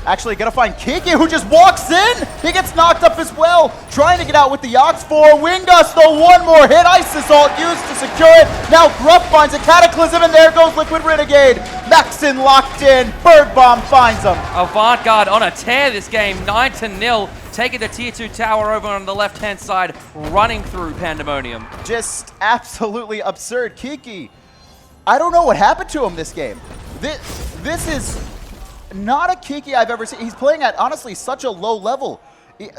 actually gonna find Kiki, who just walks in. He gets knocked up as well. Trying to get out with the Ox 4. Wing Gust, though, one more hit. Isis ult used to secure it. Now Gruff finds a Cataclysm, and there goes Liquid Renegade. Maxon locked in. Bird Bomb finds him. Avant-Garde on a tear this game, 9-0. Taking the tier 2 tower over on the left-hand side, running through Pandemonium. Just absolutely absurd. Kiki, I don't know what happened to him this game. This is not a Kiki I've ever seen. He's playing at, honestly, such a low level.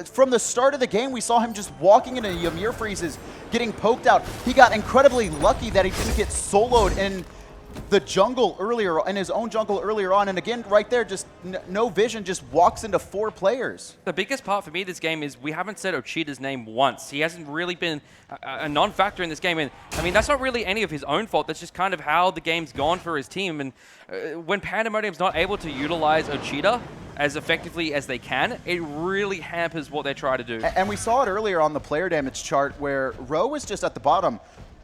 From the start of the game, we saw him just walking into Ymir freezes, getting poked out. He got incredibly lucky that he didn't get soloed in the jungle earlier, in his own jungle earlier on. And again, right there, just no vision, just walks into 4 players. The biggest part for me this game is we haven't said Ocheater's name once. He hasn't really been a non-factor in this game. And I mean, that's not really any of his own fault. That's just kind of how the game's gone for his team. And when Pandemonium's not able to utilize Ocheater as effectively as they can, it really hampers what they try to do. And we saw it earlier on the player damage chart where Ro was just at the bottom.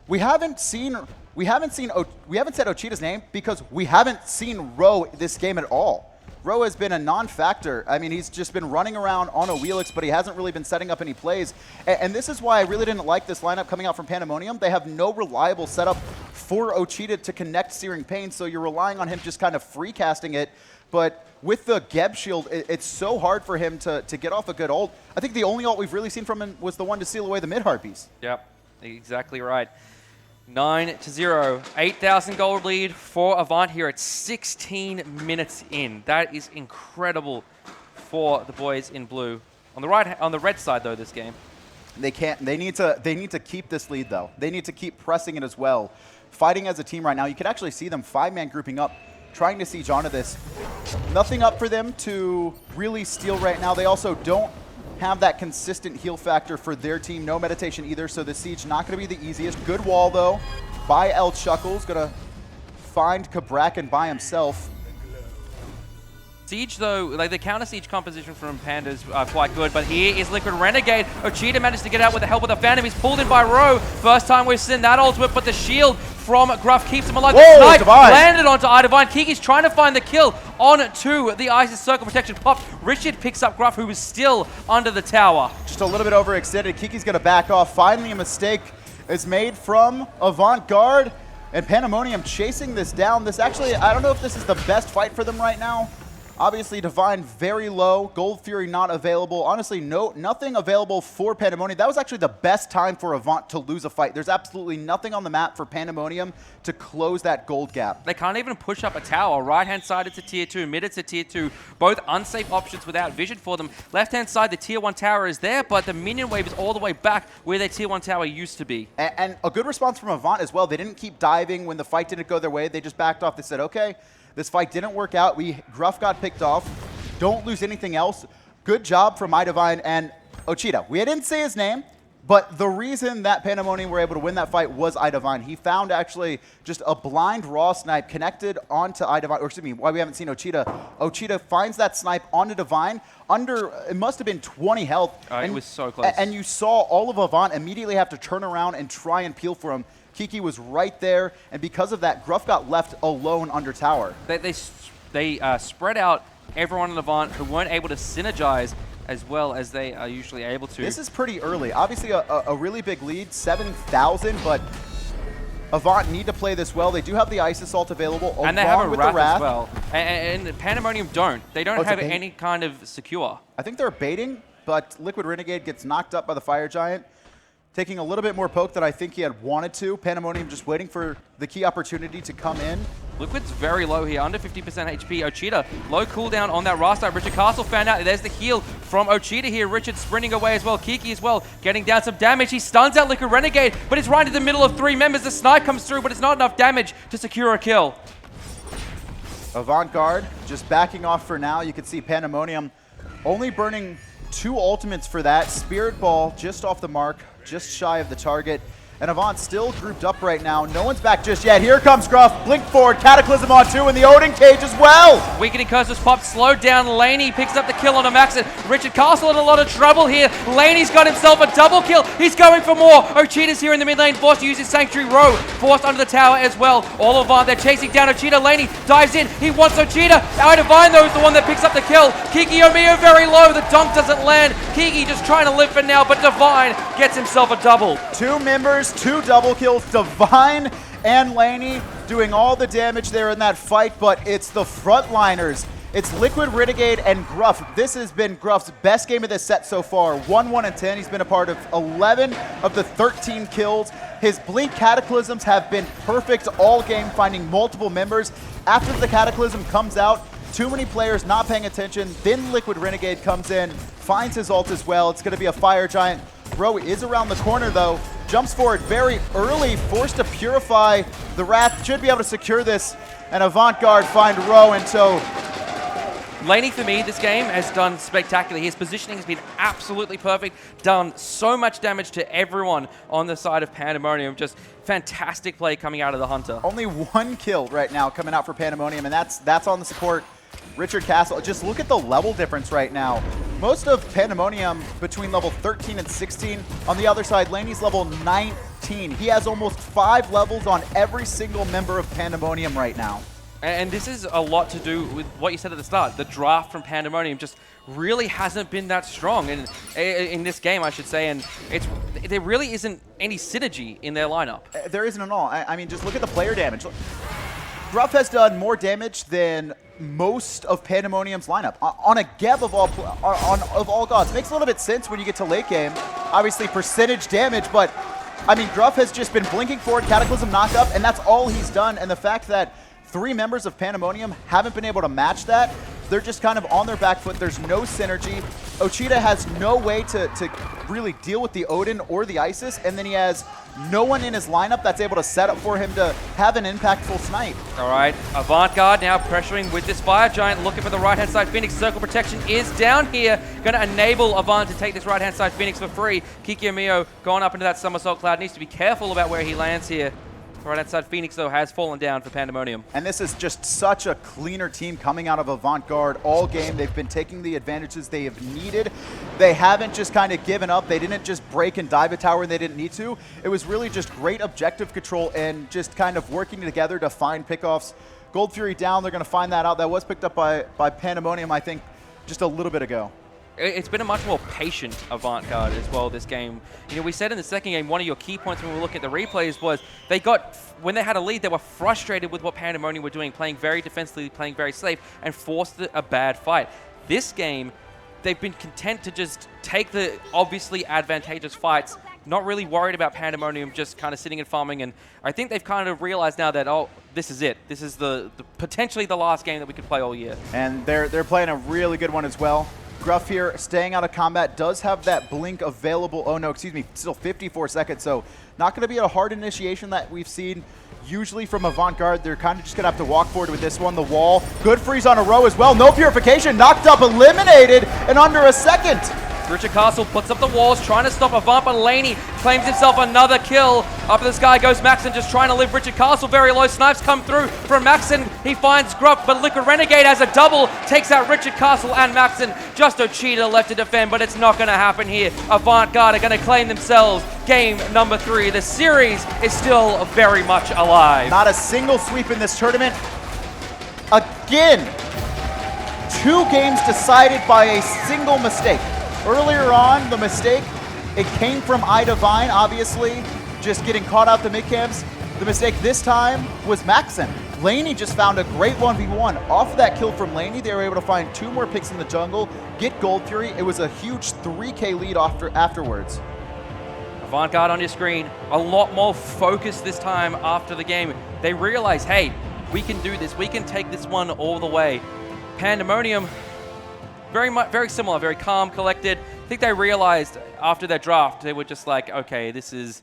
We haven't said Ocheater's name because we haven't seen Ro this game at all. Ro has been a non-factor. I mean, he's just been running around on a Wheelix, but he hasn't really been setting up any plays. And this is why I really didn't like this lineup coming out from Pandemonium. They have no reliable setup for Ocheater to connect Searing Pain, so you're relying on him just kind of free casting it. But with the Geb shield, it's so hard for him to get off a good ult. I think the only ult we've really seen from him was the one to seal away the mid-harpies. Yep, exactly right. 9-0, 8,000 gold lead for Avant here at 16 minutes in. That is incredible for the boys in blue. On the red side though, this game. They need to keep this lead though. They need to keep pressing it as well. Fighting as a team right now, you can actually see them 5-man grouping up, trying to siege onto this. Nothing up for them to really steal right now. They also don't have that consistent heal factor for their team. No meditation either, so the siege not going to be the easiest. Good wall, though. by El Chuckles. Gonna find Cabrakan by himself. Siege, though, like the counter siege composition from Panda is quite good, but here is Liquid Renegade. Ocheetah managed to get out with the help of the Phantom. He's pulled in by Rowe. First time we've seen that ultimate, but the shield from Gruff keeps him alive. Whoa, the snipe Divine. landed onto iDivine. Kiki's trying to find the kill onto the Isis Circle Protection popped. Richard picks up Gruff, who was still under the tower. Just a little bit overextended. Kiki's gonna back off. Finally, a mistake is made from Avant-Garde, and Pandemonium chasing this down. This actually, I don't know if this is the best fight for them right now. Obviously, Divine very low. Gold Fury not available. Honestly, nothing available for Pandemonium. That was actually the best time for Avant to lose a fight. There's absolutely nothing on the map for Pandemonium to close that gold gap. They can't even push up a tower. Right-hand side, it's a tier 2. Mid, it's a tier 2. Both unsafe options without vision for them. Left-hand side, the tier 1 tower is there, but the minion wave is all the way back where their tier 1 tower used to be. And a good response from Avant as well. They didn't keep diving when the fight didn't go their way. They just backed off. They said, okay, this fight didn't work out. Gruff got picked off. Don't lose anything else. Good job from iDivine and Ocheetah. We didn't say his name, but the reason that Pandemonium were able to win that fight was iDivine. He found actually just a blind raw snipe connected onto iDivine, or excuse me, why we haven't seen Ocheetah. Ocheetah finds that snipe onto Divine under, it must have been 20 health. It was so close. And you saw all of Avant immediately have to turn around and try and peel for him. Kiki was right there, and because of that, Gruff got left alone under tower. They spread out everyone in Avant who weren't able to synergize as well as they are usually able to. This is pretty early. Obviously, a really big lead, 7,000, but Avant need to play this well. They do have the Ice Assault available, and they have a with Wrath the Wrath as well. And Pandemonium don't. They don't have any kind of secure. I think they're baiting, but Liquid Renegade gets knocked up by the Fire Giant, taking a little bit more poke than I think he had wanted to. Pandemonium just waiting for the key opportunity to come in. Liquid's very low here, under 50% HP. Ocheetah, low cooldown on that Rasta. Richard Castle found out. There's the heal from Ocheetah here. Richard sprinting away as well. Kiki as well, getting down some damage. He stuns out Liquid Renegade, but he's right in the middle of 3 members. The snipe comes through, but it's not enough damage to secure a kill. Avant-Garde just backing off for now. You can see Pandemonium only burning 2 ultimates for that. Spirit Ball just off the mark, just shy of the target. And Avant still grouped up right now. No one's back just yet. Here comes Gruff. Blink forward. Cataclysm on 2 in the Odin cage as well. Weakening Curse was popped. Slowed down. Laney picks up the kill on a Maxit. Richard Castle in a lot of trouble here. Laney's got himself a double kill. He's going for more. Ocheetah's here in the mid lane. Forced to use his Sanctuary Row. Forced under the tower as well. All of Avant, they're chasing down Ocheetah. Laney dives in. He wants Ocheetah. iDivine, though, is the one that picks up the kill. Kiki Omeo very low. The dunk doesn't land. Kiki just trying to live for now, but Divine gets himself a double. 2 members, 2 double kills. Divine and Laney doing all the damage there in that fight, but it's the frontliners. It's Liquid Renegade and Gruff. This has been Gruff's best game of this set so far. 1-1-10. He's been a part of 11 of the 13 kills. His Blink Cataclysms have been perfect all game, finding multiple members. After the Cataclysm comes out, too many players not paying attention. Then Liquid Renegade comes in, finds his ult as well. It's going to be a Fire Giant. Bro is around the corner though. Jumps forward very early, forced to purify. The Wrath should be able to secure this. And Avant-Garde find Rowe in tow. Laney, for me, this game has done spectacularly. His positioning has been absolutely perfect. Done so much damage to everyone on the side of Pandemonium. Just fantastic play coming out of the Hunter. Only 1 kill right now coming out for Pandemonium, and that's on the support. Richard Castle, just look at the level difference right now. Most of Pandemonium between level 13 and 16. On the other side, Laney's level 19. He has almost 5 levels on every single member of Pandemonium right now. And this is a lot to do with what you said at the start. The draft from Pandemonium just really hasn't been that strong in this game, I should say. And there really isn't any synergy in their lineup. There isn't at all. I mean, just look at the player damage. Gruff has done more damage than most of Pandemonium's lineup on a Geb of all gods. Makes a little bit sense when you get to late game. Obviously percentage damage, but I mean Gruff has just been blinking forward, Cataclysm knocked up, and that's all he's done. And the fact that 3 members of Pandemonium haven't been able to match that, they're just kind of on their back foot. There's no synergy. Ocheetah has no way to really deal with the Odin or the Isis, and then he has no one in his lineup that's able to set up for him to have an impactful snipe. All right, Avant-Garde now pressuring with this Fire Giant, looking for the right-hand side Phoenix. Circle protection is down here, going to enable Avant to take this right-hand side Phoenix for free. Kiki Omeo going up into that somersault cloud, needs to be careful about where he lands here. Right outside Phoenix, though, has fallen down for Pandemonium. And this is just such a cleaner team coming out of Avant-Garde all game. They've been taking the advantages they have needed. They haven't just kind of given up. They didn't just break and dive a tower when they didn't need to. It was really just great objective control and just kind of working together to find pickoffs. Gold Fury down, they're going to find that out. That was picked up by Pandemonium, I think, just a little bit ago. It's been a much more patient Avant-Garde as well this game. You know, we said in the second game, one of your key points when we were looking at the replays was when they had a lead, they were frustrated with what Pandemonium were doing, playing very defensively, playing very safe, and forced a bad fight. This game, they've been content to just take the obviously advantageous fights, not really worried about Pandemonium, just kind of sitting and farming. And I think they've kind of realized now that, oh, this is it. This is the potentially the last game that we could play all year. And they're playing a really good one as well. Gruff here, staying out of combat, does have that blink available. Oh no, excuse me, still 54 seconds, so not going to be a hard initiation that we've seen usually from Avant-Garde. They're kind of just going to have to walk forward with this one. The wall, good freeze on a row as well. No purification, knocked up, eliminated in under a second. Richard Castle puts up the walls, trying to stop Avant, but Laney claims himself another kill. Up in the sky goes Maxon, just trying to live Richard Castle. Very low snipes come through from Maxon. He finds Gruff, but Liquid Renegade has a double, takes out Richard Castle and Maxon. Just Oceania left to defend, but it's not going to happen here. Avant-Garde are going to claim themselves game number 3. The series is still very much alive. Not a single sweep in this tournament. Again, 2 games decided by a single mistake. Earlier on, the mistake, it came from iDivine, obviously, just getting caught out the mid-camps. The mistake this time was Maxon. Laney just found a great 1v1. Off of that kill from Laney, they were able to find 2 more picks in the jungle, get Gold Fury. It was a huge 3K lead afterwards. Avant-Garde on your screen, a lot more focused this time after the game. They realize, hey, we can do this. We can take this one all the way. Pandemonium, very similar, very calm, collected. I think they realized after their draft, they were just like, okay, this is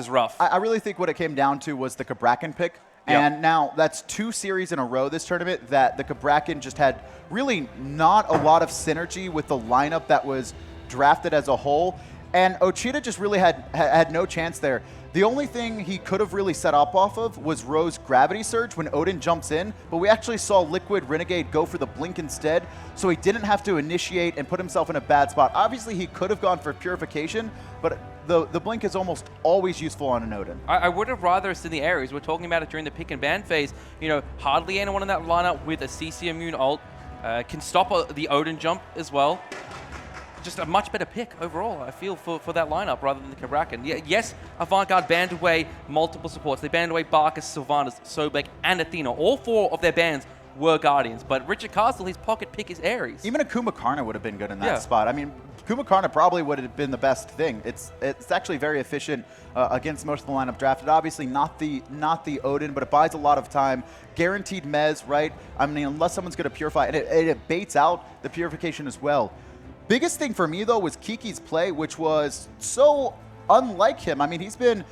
rough. I really think what it came down to was the Cabrakan pick. And now that's 2 series in a row this tournament that the Cabrakan just had really not a lot of synergy with the lineup that was drafted as a whole. And Ochita just really had no chance there. The only thing he could have really set up off of was Ro's Gravity Surge when Odin jumps in, but we actually saw Liquid Renegade go for the Blink instead, so he didn't have to initiate and put himself in a bad spot. Obviously, he could have gone for Purification, but the Blink is almost always useful on an Odin. I would have rather us in the Ares. We're talking about it during the pick and ban phase. You know, hardly anyone in that lineup with a CC immune ult can stop the Odin jump as well. Just a much better pick overall, I feel, for that lineup rather than the Cabrakan. Yeah, yes, Avant-Garde banned away multiple supports. They banned away Barcus, Sylvanas, Sobek, and Athena. All 4 of their bans were Guardians, but Richard Castle, his pocket pick is Ares. Even a Kumakarna would have been good in that spot. I mean, Kumakarna probably would have been the best thing. It's actually very efficient against most of the lineup drafted. Obviously not the Odin, but it buys a lot of time. Guaranteed Mez, right? I mean, unless someone's going to purify, and it baits out the purification as well. Biggest thing for me, though, was Kiki's play, which was so unlike him. I mean, he's been,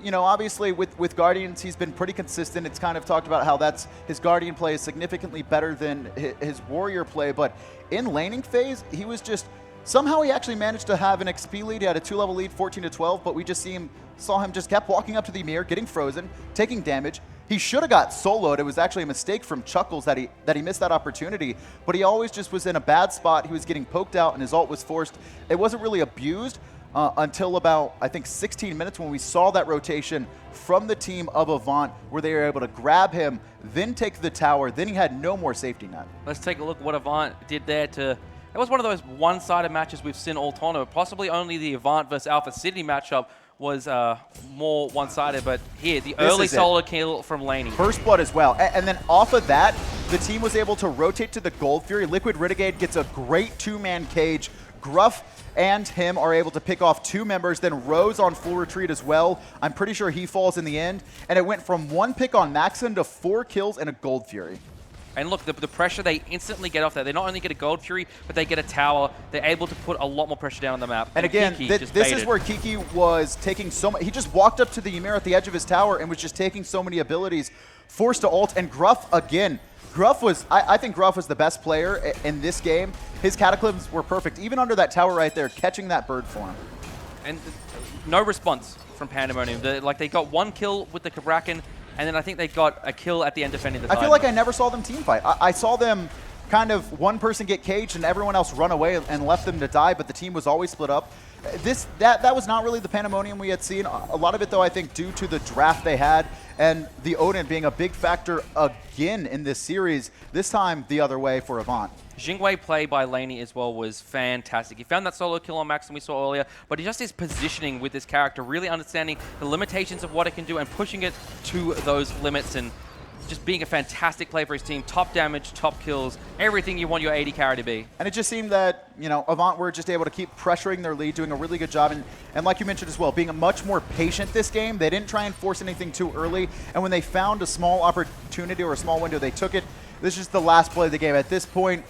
you know, obviously with Guardians, he's been pretty consistent. It's kind of talked about how his Guardian play is significantly better than his Warrior play. But in laning phase, he was just, somehow he actually managed to have an XP lead. He had a 2-level lead, 14-12, but we just saw him just kept walking up to the mirror, getting frozen, taking damage. He should have got soloed. It was actually a mistake from Chuckles that he missed that opportunity, but he always just was in a bad spot. He was getting poked out and his ult was forced. It wasn't really abused until about, I think, 16 minutes when we saw that rotation from the team of Avant where they were able to grab him, then take the tower, then he had no more safety net. Let's take a look at what Avant did there to... It was one of those one-sided matches we've seen all tournament. Possibly only the Avant versus Alpha City matchup was more one-sided, but here, the early solo kill from Laney. First blood as well. And then off of that, the team was able to rotate to the Gold Fury. Liquid Renegade gets a great 2-man cage. Gruff and him are able to pick off 2 members, then Rose on full retreat as well. I'm pretty sure he falls in the end. And it went from 1 pick on Maxon to 4 kills and a Gold Fury. And look, the pressure they instantly get off there. They not only get a Gold Fury, but they get a tower. They're able to put a lot more pressure down on the map. And again, this is where Kiki was taking so much. He just walked up to the Ymir at the edge of his tower and was just taking so many abilities, forced to ult. And Gruff, again, Gruff was, I think Gruff was the best player in this game. His Cataclysms were perfect, even under that tower right there, catching that bird form. and no response from Pandemonium. They got one kill with the Kabrakan, and then I think they got a kill at the end defending the I feel like I never saw them team fight. I saw them kind of one person get caged and everyone else run away and left them to die, but the team was always split up. That was not really the Pandemonium we had seen. A lot of it, though, I think due to the draft they had and the Odin being a big factor again in this series, this time the other way for Avant. Jingwei play by Laney as well was fantastic. He found that solo kill on Max and we saw earlier, but he just his positioning with this character, really understanding the limitations of what it can do and pushing it to those limits, and just being a fantastic play for his team. Top damage, top kills, everything you want your AD carry to be. And it just seemed that, you know, Avant were just able to keep pressuring their lead, doing a really good job, and like you mentioned as well, being much more patient this game. They didn't try and force anything too early, and when they found a small opportunity or a small window, they took it. This is the last play of the game. At this point,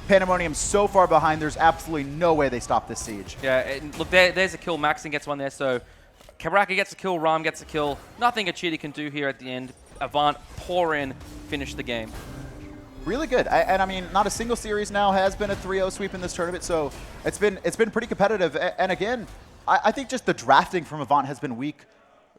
Pandemonium's so far behind, there's absolutely no way they stop this siege. Yeah, and look, there's a kill. Maxon gets one there, so Kabraka gets a kill, Ram gets a kill. Nothing a cheater can do here at the end. Avant pour in, finish the game. Really good. And I mean, not a single series now has been a 3-0 sweep in this tournament, so it's been pretty competitive. And again, I think just the drafting from Avant has been weak.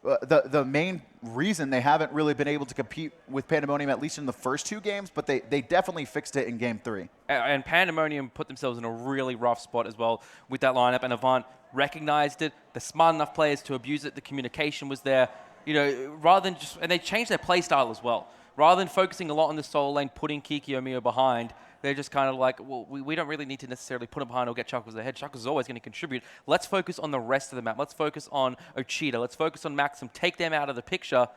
The main reason they haven't really been able to compete with Pandemonium, at least in the first 2 games, but they definitely fixed it in game 3. And Pandemonium put themselves in a really rough spot as well with that lineup, and Avant recognized it. They're smart enough players to abuse it. The communication was there. You know, rather than just, and they changed their play style as well. Rather than focusing a lot on the solo lane, putting Kiki or Mio behind, they're just kind of like, well, we don't really need to necessarily put him behind or get Chuckles ahead. Chuckles is always going to contribute. Let's focus on the rest of the map. Let's focus on Ochita. Let's focus on Maxim. Take them out of the picture,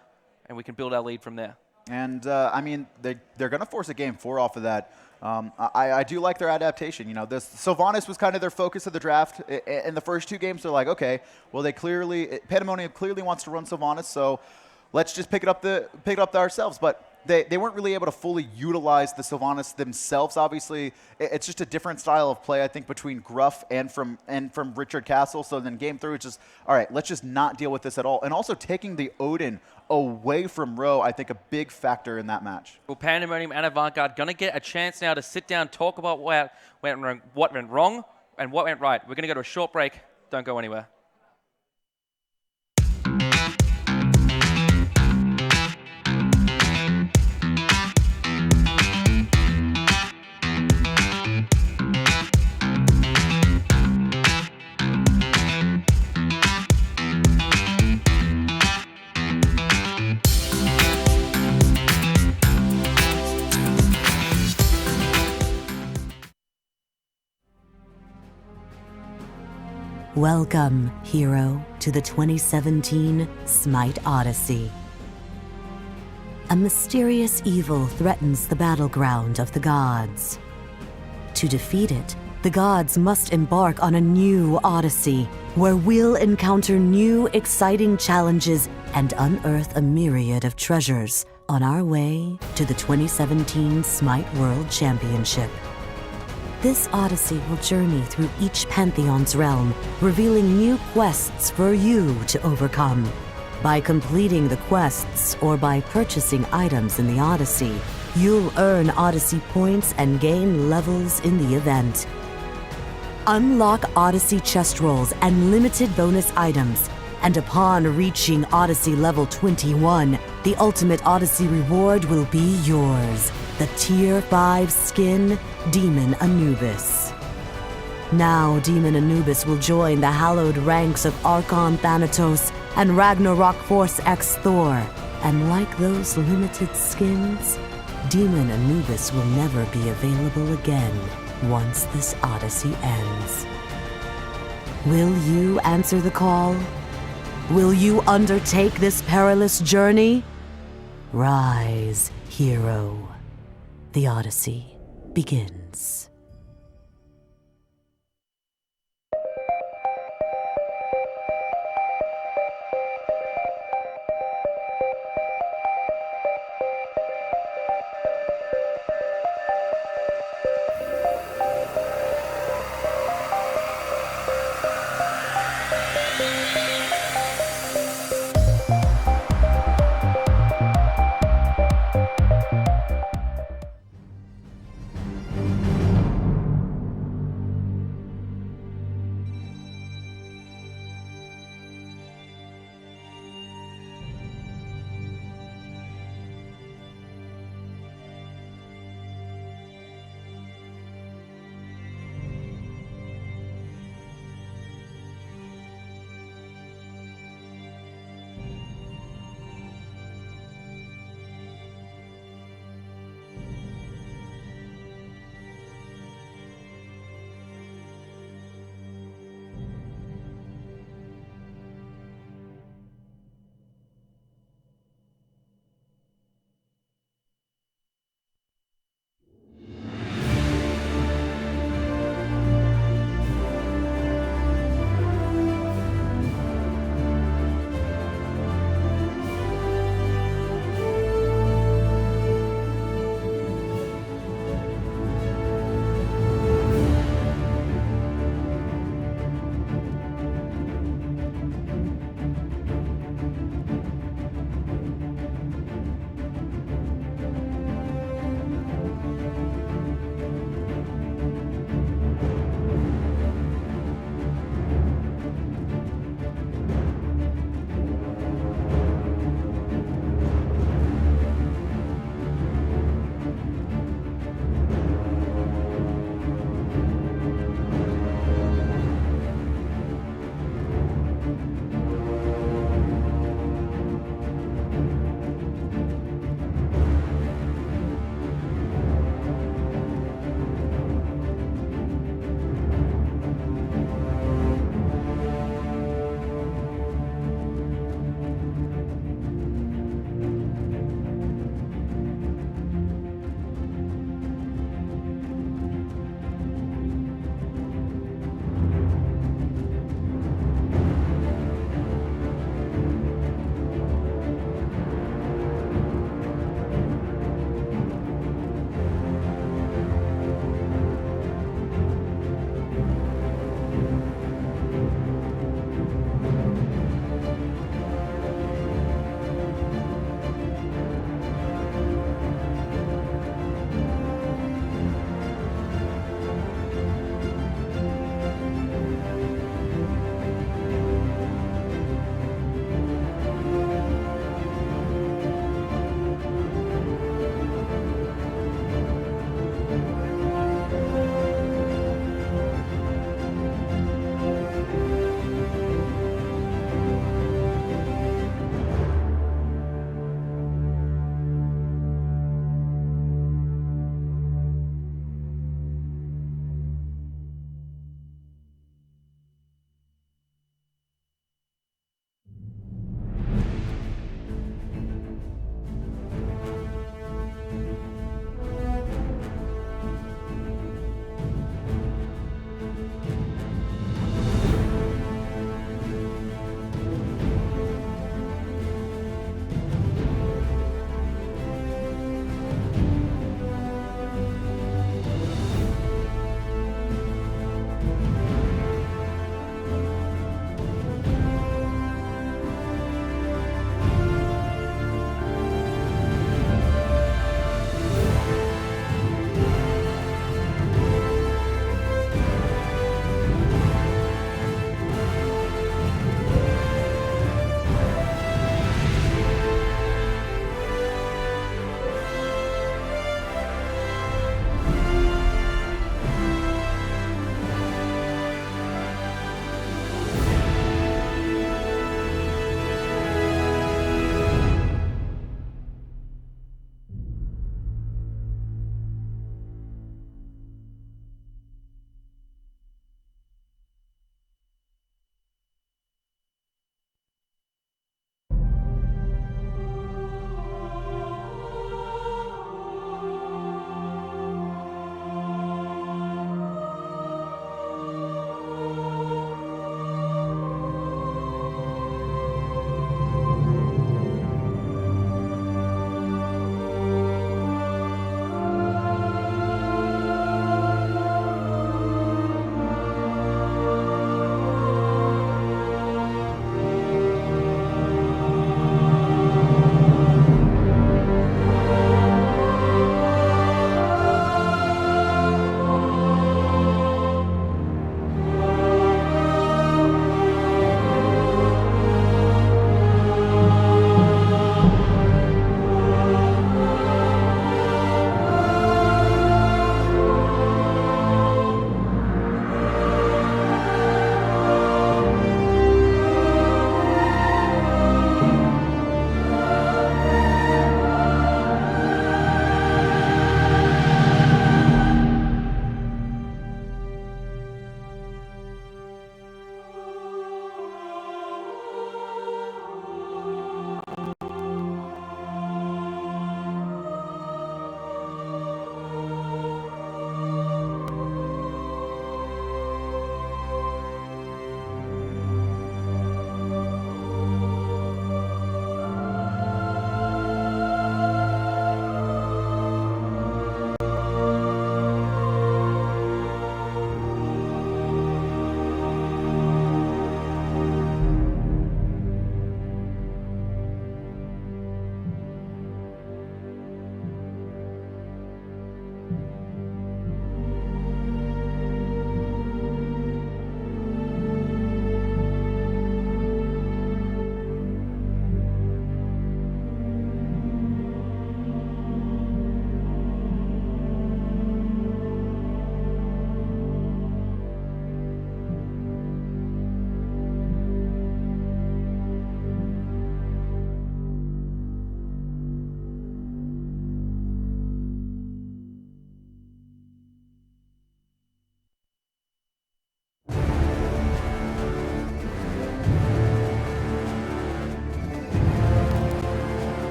and we can build our lead from there. And, I mean, they're going to force a game 4 off of that. I do like their adaptation. You know, Sylvanas was kind of their focus of the draft. In the first 2 games, they're like, okay, well, Pandemonium clearly wants to run Sylvanas, so let's just pick it up ourselves. But they weren't really able to fully utilize the Sylvanas themselves. Obviously, it's just a different style of play, I think, between Gruff and from Richard Castle. So then game 3 was just, all right, let's just not deal with this at all. And also taking the Odin away from Row, I think a big factor in that match. Well, Pandemonium and Avantgarde going to get a chance now to sit down, talk about what went wrong and what went right. We're going to go to a short break. Don't go anywhere. Welcome, hero, to the 2017 SMITE Odyssey. A mysterious evil threatens the battleground of the gods. To defeat it, the gods must embark on a new odyssey, where we'll encounter new, exciting challenges and unearth a myriad of treasures on our way to the 2017 SMITE World Championship. This odyssey will journey through each Pantheon's realm, revealing new quests for you to overcome. By completing the quests or by purchasing items in the odyssey, you'll earn odyssey points and gain levels in the event. Unlock odyssey chest rolls and limited bonus items, and upon reaching odyssey level 21, the ultimate odyssey reward will be yours. The Tier 5 skin, Demon Anubis. Now Demon Anubis will join the hallowed ranks of Archon Thanatos and Ragnarok Force X Thor. And like those limited skins, Demon Anubis will never be available again once this odyssey ends. Will you answer the call? Will you undertake this perilous journey? Rise, hero. The Odyssey begins.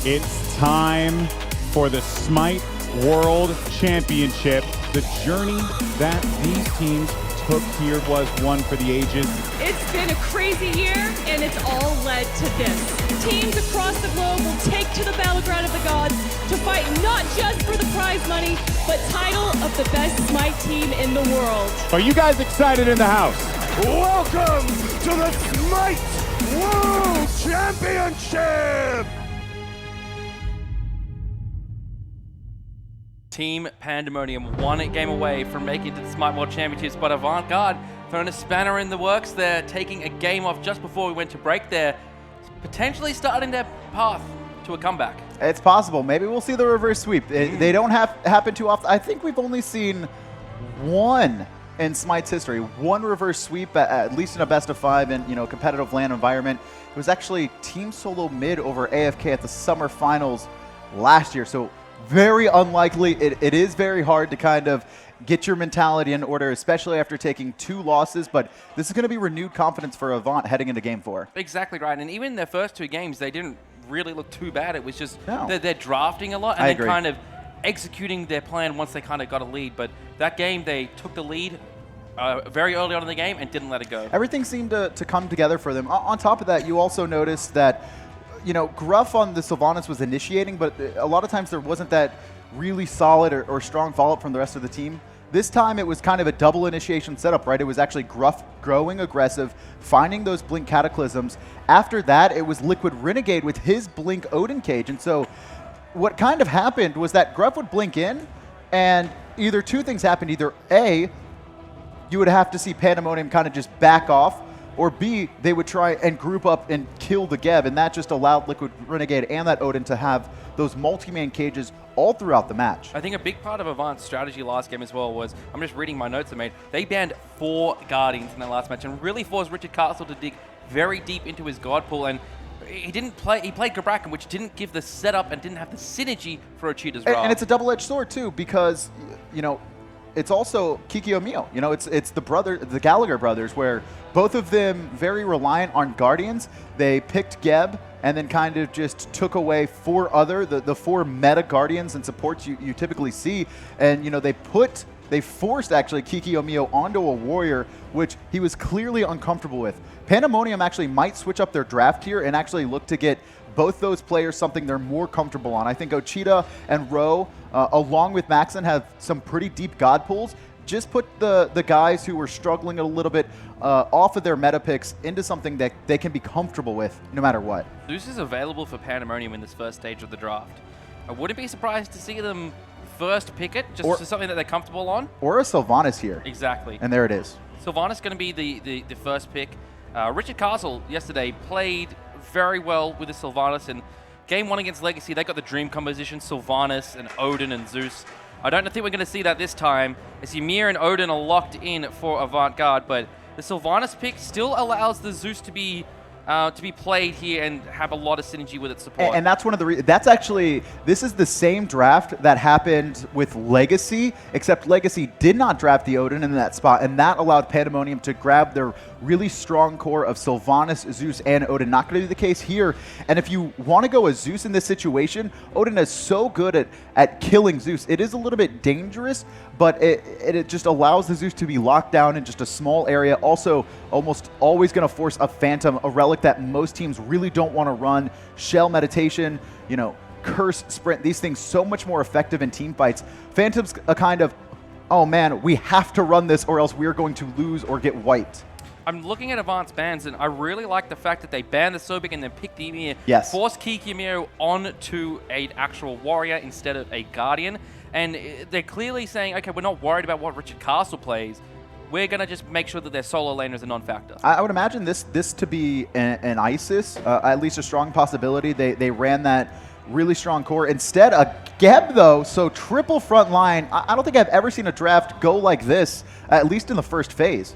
It's time for the SMITE World Championship. The journey that these teams took here was one for the ages. It's been a crazy year, and it's all led to this. Teams across the globe will take to the battleground of the gods to fight not just for the prize money, but title of the best SMITE team in the world. Are you guys excited in the house? Welcome to the SMITE World Championship! Team Pandemonium one game away from making it to the SMITE World Championships, but Avant-Garde throwing a spanner in the works there, taking a game off just before we went to break there, potentially starting their path to a comeback. It's possible. Maybe we'll see the reverse sweep. They don't happen too often. I think we've only seen one in SMITE's history, one reverse sweep, at least in a best of 5 in competitive LAN environment. It was actually Team Solo Mid over AFK at the Summer Finals last year. So very unlikely. It is very hard to kind of get your mentality in order, especially after taking 2 losses, but this is going to be renewed confidence for Avant heading into Game 4. Exactly right, and even their first 2 games, they didn't really look too bad. It was just they're drafting a lot and then kind of executing their plan once they kind of got a lead, but that game, they took the lead very early on in the game and didn't let it go. Everything seemed to come together for them. On top of that, you also noticed that Gruff on the Sylvanas was initiating, but a lot of times there wasn't that really solid or strong follow-up from the rest of the team. This time it was kind of a double initiation setup, right? It was actually Gruff growing aggressive, finding those Blink Cataclysms. After that, it was Liquid Renegade with his Blink Odin Cage. And so what kind of happened was that Gruff would blink in, and either 2 things happened. Either A, you would have to see Pandemonium kind of just back off, or B, they would try and group up and kill the Geb, and that just allowed Liquid Renegade and that Odin to have those multi-man cages all throughout the match. I think a big part of Avant's strategy last game as well was, I'm just reading my notes I made, they banned 4 Guardians in that last match and really forced Richard Castle to dig very deep into his God pool, and he played Gabrakan, which didn't give the setup and didn't have the synergy for a Cheetah's Ra. And it's a double-edged sword too, because, it's also Kikyo Mio. It's the Gallagher brothers, where both of them very reliant on Guardians. They picked Geb and then kind of just took away 4 other, the 4 meta Guardians and supports you typically see. And, they forced actually Kikyo Mio onto a Warrior, which he was clearly uncomfortable with. Pandemonium actually might switch up their draft here and actually look to get both those players something they're more comfortable on. I think Ochita and Ro, along with Maxon, have some pretty deep God pools. Just put the guys who were struggling a little bit off of their meta picks into something that they can be comfortable with no matter what. Zeus is available for Pandemonium in this first stage of the draft. I wouldn't be surprised to see them first pick it, just for something that they're comfortable on. Or a Sylvanas here. Exactly. And there it is. Sylvanas going to be the first pick. Richard Castle yesterday played very well with the Sylvanas, and game 1 against Legacy, they got the dream composition, Sylvanas and Odin and Zeus. I don't think we're going to see that this time, as Ymir and Odin are locked in for Avant-Garde, but the Sylvanas pick still allows the Zeus to be played here and have a lot of synergy with its support. And that's one of the reasons. That's actually, this is the same draft that happened with Legacy, except Legacy did not draft the Odin in that spot, and that allowed Pandemonium to grab their really strong core of Sylvanas, Zeus, and Odin. Not going to be the case here. And if you want to go as Zeus in this situation, Odin is so good at killing Zeus. It is a little bit dangerous, but it just allows the Zeus to be locked down in just a small area. Also, almost always going to force a Phantom, a relic that most teams really don't want to run. Shell Meditation, Curse, Sprint, these things so much more effective in team fights. Phantom's a kind of, oh man, we have to run this or else we're going to lose or get wiped. I'm looking at Avant's bans, and I really like the fact that they banned the Sobek and then picked the Ymir, forced Kikyo Mio onto an actual Warrior instead of a Guardian, and they're clearly saying, okay, we're not worried about what Richard Castle plays. We're going to just make sure that their solo laner is a non-factor. I would imagine this to be an Isis, at least a strong possibility. They ran that really strong core. Instead, a Geb, though, so triple front line. I don't think I've ever seen a draft go like this, at least in the first phase.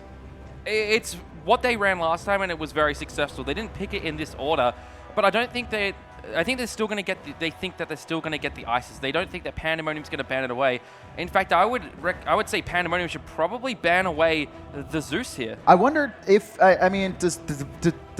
It's what they ran last time, and it was very successful. They didn't pick it in this order, but I don't think I think they're still going to get. They think that they're still going to get the ISIS. They don't think that Pandemonium's going to ban it away. In fact, I would say Pandemonium should probably ban away the Zeus here. I wonder if I mean, does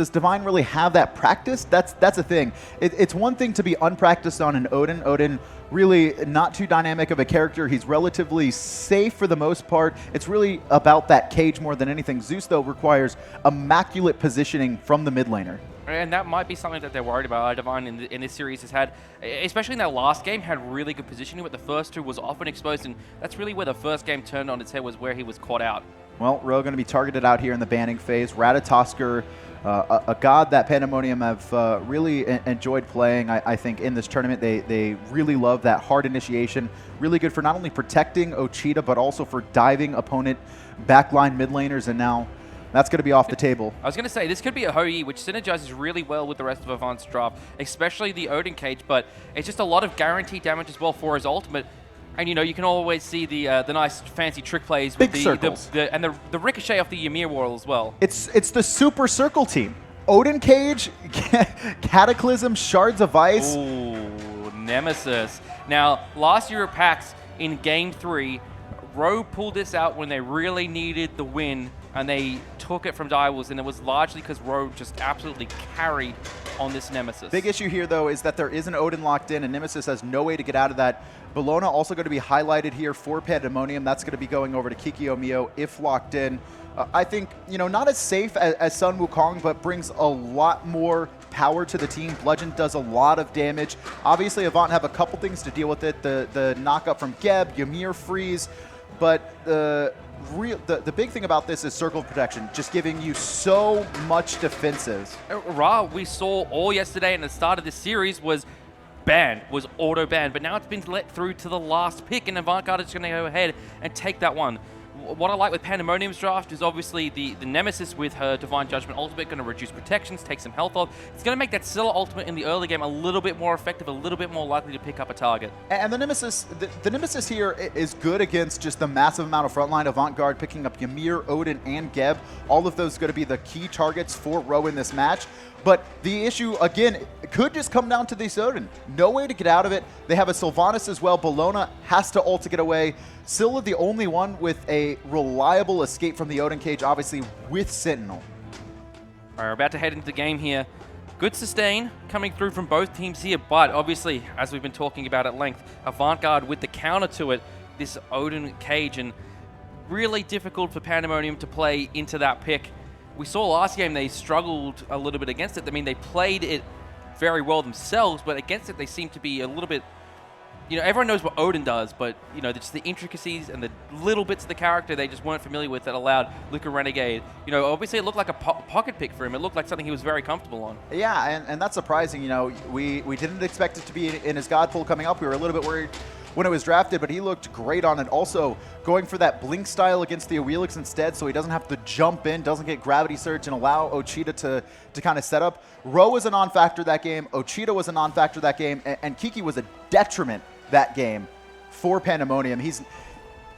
Divine really have that practice? That's a thing. It's one thing to be unpracticed on an Odin. Odin really not too dynamic of a character. He's relatively safe for the most part. It's really about that cage more than anything. Zeus though requires immaculate positioning from the mid laner. And that might be something that they're worried about. Divine in this series has had, especially in that last game, had really good positioning, but the first two was often exposed, and that's really where the first game turned on its head, was where he was caught out. Well, Ro going to be targeted out here in the banning phase. Ratatosker, a god that Pandemonium have really enjoyed playing, I think, in this tournament. They really love that hard initiation. Really good for not only protecting Ochita, but also for diving opponent backline mid laners, and now that's going to be off the table. I was going to say, this could be a Hou-Yi, which synergizes really well with the rest of Avant's draft, especially the Odin cage, but it's just a lot of guaranteed damage as well for his ultimate. And, you know, you can always see the nice fancy trick plays with the ricochet off the Ymir wall as well. It's the super circle team. Odin cage, Cataclysm, Shards of Ice. Ooh, Nemesis. Now, last year at PAX in Game 3, Ro pulled this out when they really needed the win, and they took it from Direwolves, and it was largely because Ro just absolutely carried on this Nemesis. Big issue here, though, is that there is an Odin locked in, and Nemesis has no way to get out of that. Bellona also going to be highlighted here for Pandemonium. That's going to be going over to Kikyo Mio if locked in. I think, you know, not as safe as Sun Wukong, but brings a lot more power to the team. Bludgeon does a lot of damage. Obviously, Avant have a couple things to deal with it. The knock-up from Geb, Ymir freeze, but the big thing about this is circle of protection, just giving you so much defensive. Ra, we saw all yesterday and the start of this series was banned, was auto-banned, but now it's been let through to the last pick, and Avantgarde is going to go ahead and take that one. What I like with Pandemonium's draft is obviously the Nemesis with her Divine Judgment ultimate, going to reduce protections, take some health off. It's going to make that Scylla ultimate in the early game a little bit more effective, a little bit more likely to pick up a target. And the Nemesis, the Nemesis here is good against just the massive amount of frontline. Avantgarde picking up Ymir, Odin, and Geb. All of those going to be the key targets for Ro in this match. But the issue, again, could just come down to the Odin. No way to get out of it. They have a Sylvanas as well. Bellona has to ult to get away. Scylla the only one with a reliable escape from the Odin cage, obviously with Sentinel. All right, we're about to head into the game here. Good sustain coming through from both teams here, but obviously, as we've been talking about at length, Avantgarde with the counter to it, this Odin cage, and really difficult for Pandemonium to play into that pick. We saw last game they struggled a little bit against it. I mean, they played it very well themselves, but against it they seem to be a little bit, you know, everyone knows what Odin does, but, you know, just the intricacies and the little bits of the character they just weren't familiar with that allowed Luca Renegade. You know, obviously it looked like a pocket pick for him. It looked like something he was very comfortable on. Yeah, and that's surprising. You know, we didn't expect it to be in his God pool coming up. We were a little bit worried when it was drafted, but he looked great on it. Also, going for that blink style against the Awilix instead, so he doesn't have to jump in, doesn't get gravity surge, and allow Ochita to kind of set up. Ro was a non-factor that game, Ochita was a non-factor that game, and Kiki was a detriment that game for Pandemonium.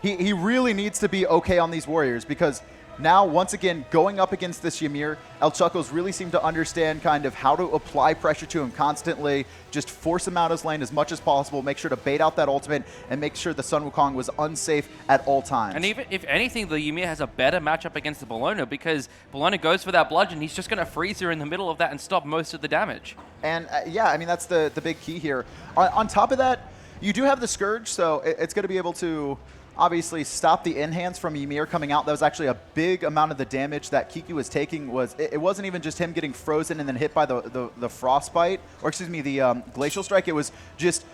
He really needs to be okay on these Warriors, because now, once again, going up against this Ymir, El Chuckles really seemed to understand kind of how to apply pressure to him constantly, just force him out his lane as much as possible, make sure to bait out that ultimate, and make sure the Sun Wukong was unsafe at all times. And even if anything, the Ymir has a better matchup against the Bellona, because Bellona goes for that bludgeon, he's just going to freeze her in the middle of that and stop most of the damage. And yeah, I mean, that's the big key here. On top of that, you do have the Scourge, so it's going to be able to obviously stop the enhance from Ymir coming out. That was actually a big amount of the damage that Kiki was taking. It wasn't even just him getting frozen and then hit by the frostbite, or excuse me, the glacial strike. It was just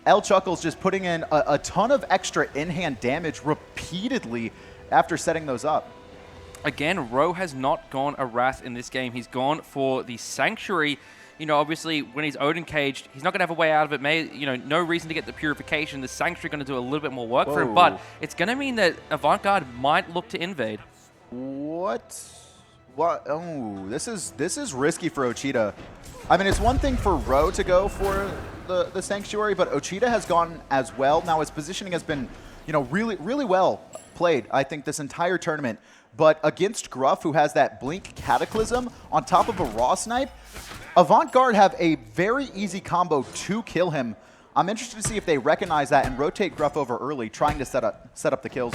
El Chuckles just putting in a ton of extra in-hand damage repeatedly after setting those up. Again, Ro has not gone a Wrath in this game. He's gone for the Sanctuary. You know, obviously, when he's Odin caged, he's not going to have a way out of it. You know, no reason to get the Purification. The Sanctuary going to do a little bit more work for him, but it's going to mean that Avantgarde might look to invade. What? Oh, this is risky for Ochita. I mean, it's one thing for Ro to go for the Sanctuary, but Ochita has gone as well. Now, his positioning has been, you know, really well played, I think, this entire tournament. But against Gruff, who has that Blink Cataclysm on top of a Raw Snipe, Avant-Garde have a very easy combo to kill him. I'm interested to see if they recognize that and rotate Gruff over early, trying to set up the kills.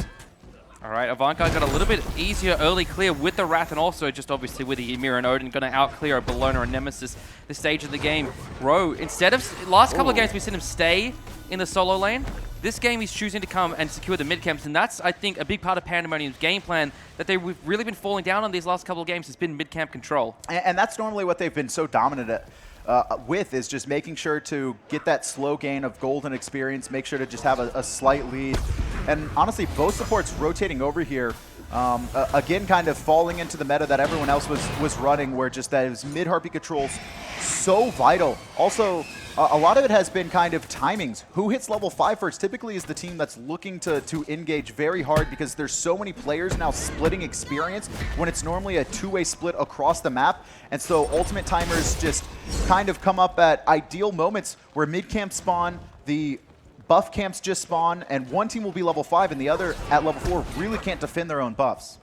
All right, Avant-Garde got a little bit easier early clear with the Wrath, and also just obviously with the Ymir and Odin going to out-clear a Bellona and Nemesis this stage of the game. Ro, instead of last couple of games we've seen him stay in the solo lane, this game he's choosing to come and secure the mid camps, and that's, I think, a big part of Pandemonium's game plan that we've really been falling down on these last couple of games has been mid camp control. And that's normally what they've been so dominant at. With is just making sure to get that slow gain of gold and experience, make sure to just have a slight lead. And honestly, both supports rotating over here, again, kind of falling into the meta that everyone else was running, where just those mid-harpy controls so vital. Also, a lot of it has been kind of timings. Who hits level 5 first typically is the team that's looking to engage very hard, because there's so many players now splitting experience when it's normally a two-way split across the map. And so ultimate timers just kind of come up at ideal moments where mid-camp spawn, the buff camps just spawn, and one team will be level 5 and the other at level 4 really can't defend their own buffs.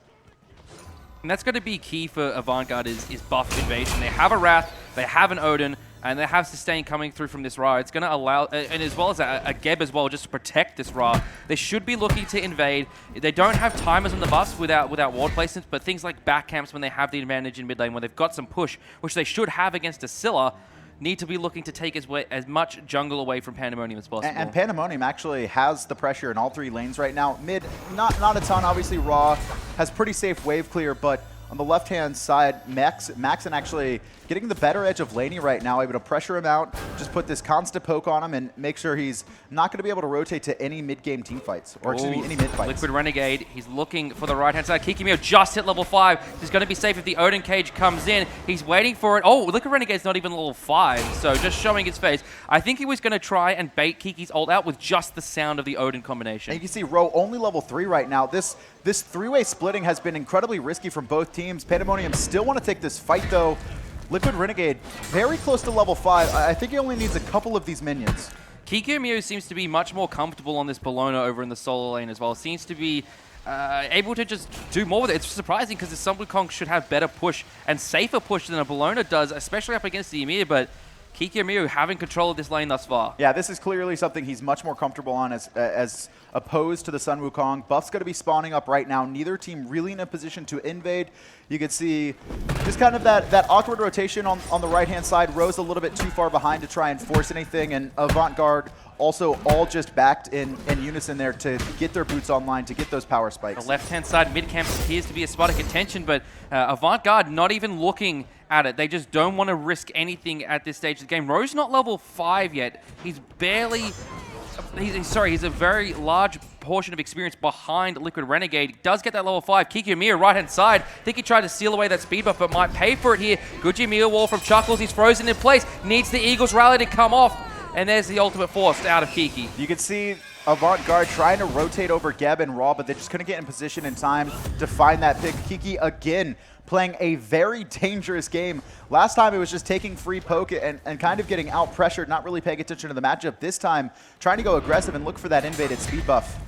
And that's going to be key for Avant-Garde is buff invasion. They have a Wrath, they have an Odin, and they have Sustain coming through from this Ra. It's going to allow, and as well as a Geb as well, just to protect this Ra. They should be looking to invade. They don't have timers on the buffs without ward placements, but things like back camps when they have the advantage in mid lane, when they've got some push, which they should have against a Scylla, need to be looking to take as much jungle away from Pandemonium as possible. And Pandemonium actually has the pressure in all three lanes right now. Mid, not a ton. Obviously, Ra has pretty safe wave clear, but on the left-hand side, Maxon actually getting the better edge of Laney right now, able to pressure him out, just put this constant poke on him and make sure he's not going to be able to rotate to any mid-game team fights, or excuse me, any mid-fights. Liquid Renegade, he's looking for the right-hand side. Kikimio just hit level 5. He's going to be safe if the Odin Cage comes in. He's waiting for it. Oh, Liquid Renegade's not even level 5, so just showing his face. I think he was going to try and bait Kiki's ult out with just the sound of the Odin combination. And you can see Ro only level 3 right now. This three-way splitting has been incredibly risky from both teams. Pandemonium still want to take this fight, though. Liquid Renegade very close to level 5. I think he only needs a couple of these minions. Kikimio seems to be much more comfortable on this Bellona over in the solo lane as well. Seems to be able to just do more with it. It's surprising because the Sun Wukong should have better push and safer push than a Bellona does, especially up against the Ymir, but Kikimio having control of this lane thus far. Yeah, this is clearly something he's much more comfortable on as opposed to the Sun Wukong. Buff's going to be spawning up right now. Neither team really in a position to invade. You can see just kind of that awkward rotation on the right-hand side. Ro's a little bit too far behind to try and force anything, and Avant-Garde also all just backed in unison there to get their boots online, to get those power spikes. The left-hand side mid-camp appears to be a spot of contention, but Avant-Garde not even looking at it. They just don't want to risk anything at this stage of the game. Ro's not level 5 yet. He's barely... He's a very large portion of experience behind Liquid Renegade. He does get that level 5. Kikimio, right-hand side. I think he tried to seal away that speed buff, but might pay for it here. Good Ymir wall from Chuckles. He's frozen in place. Needs the Eagles rally to come off. And there's the ultimate force out of Kiki. You can see Avant-Garde trying to rotate over Geb and Raw, but they just couldn't get in position in time to find that pick. Kiki again playing a very dangerous game. Last time it was just taking free poke and kind of getting out-pressured, not really paying attention to the matchup. This time, trying to go aggressive and look for that invaded speed buff.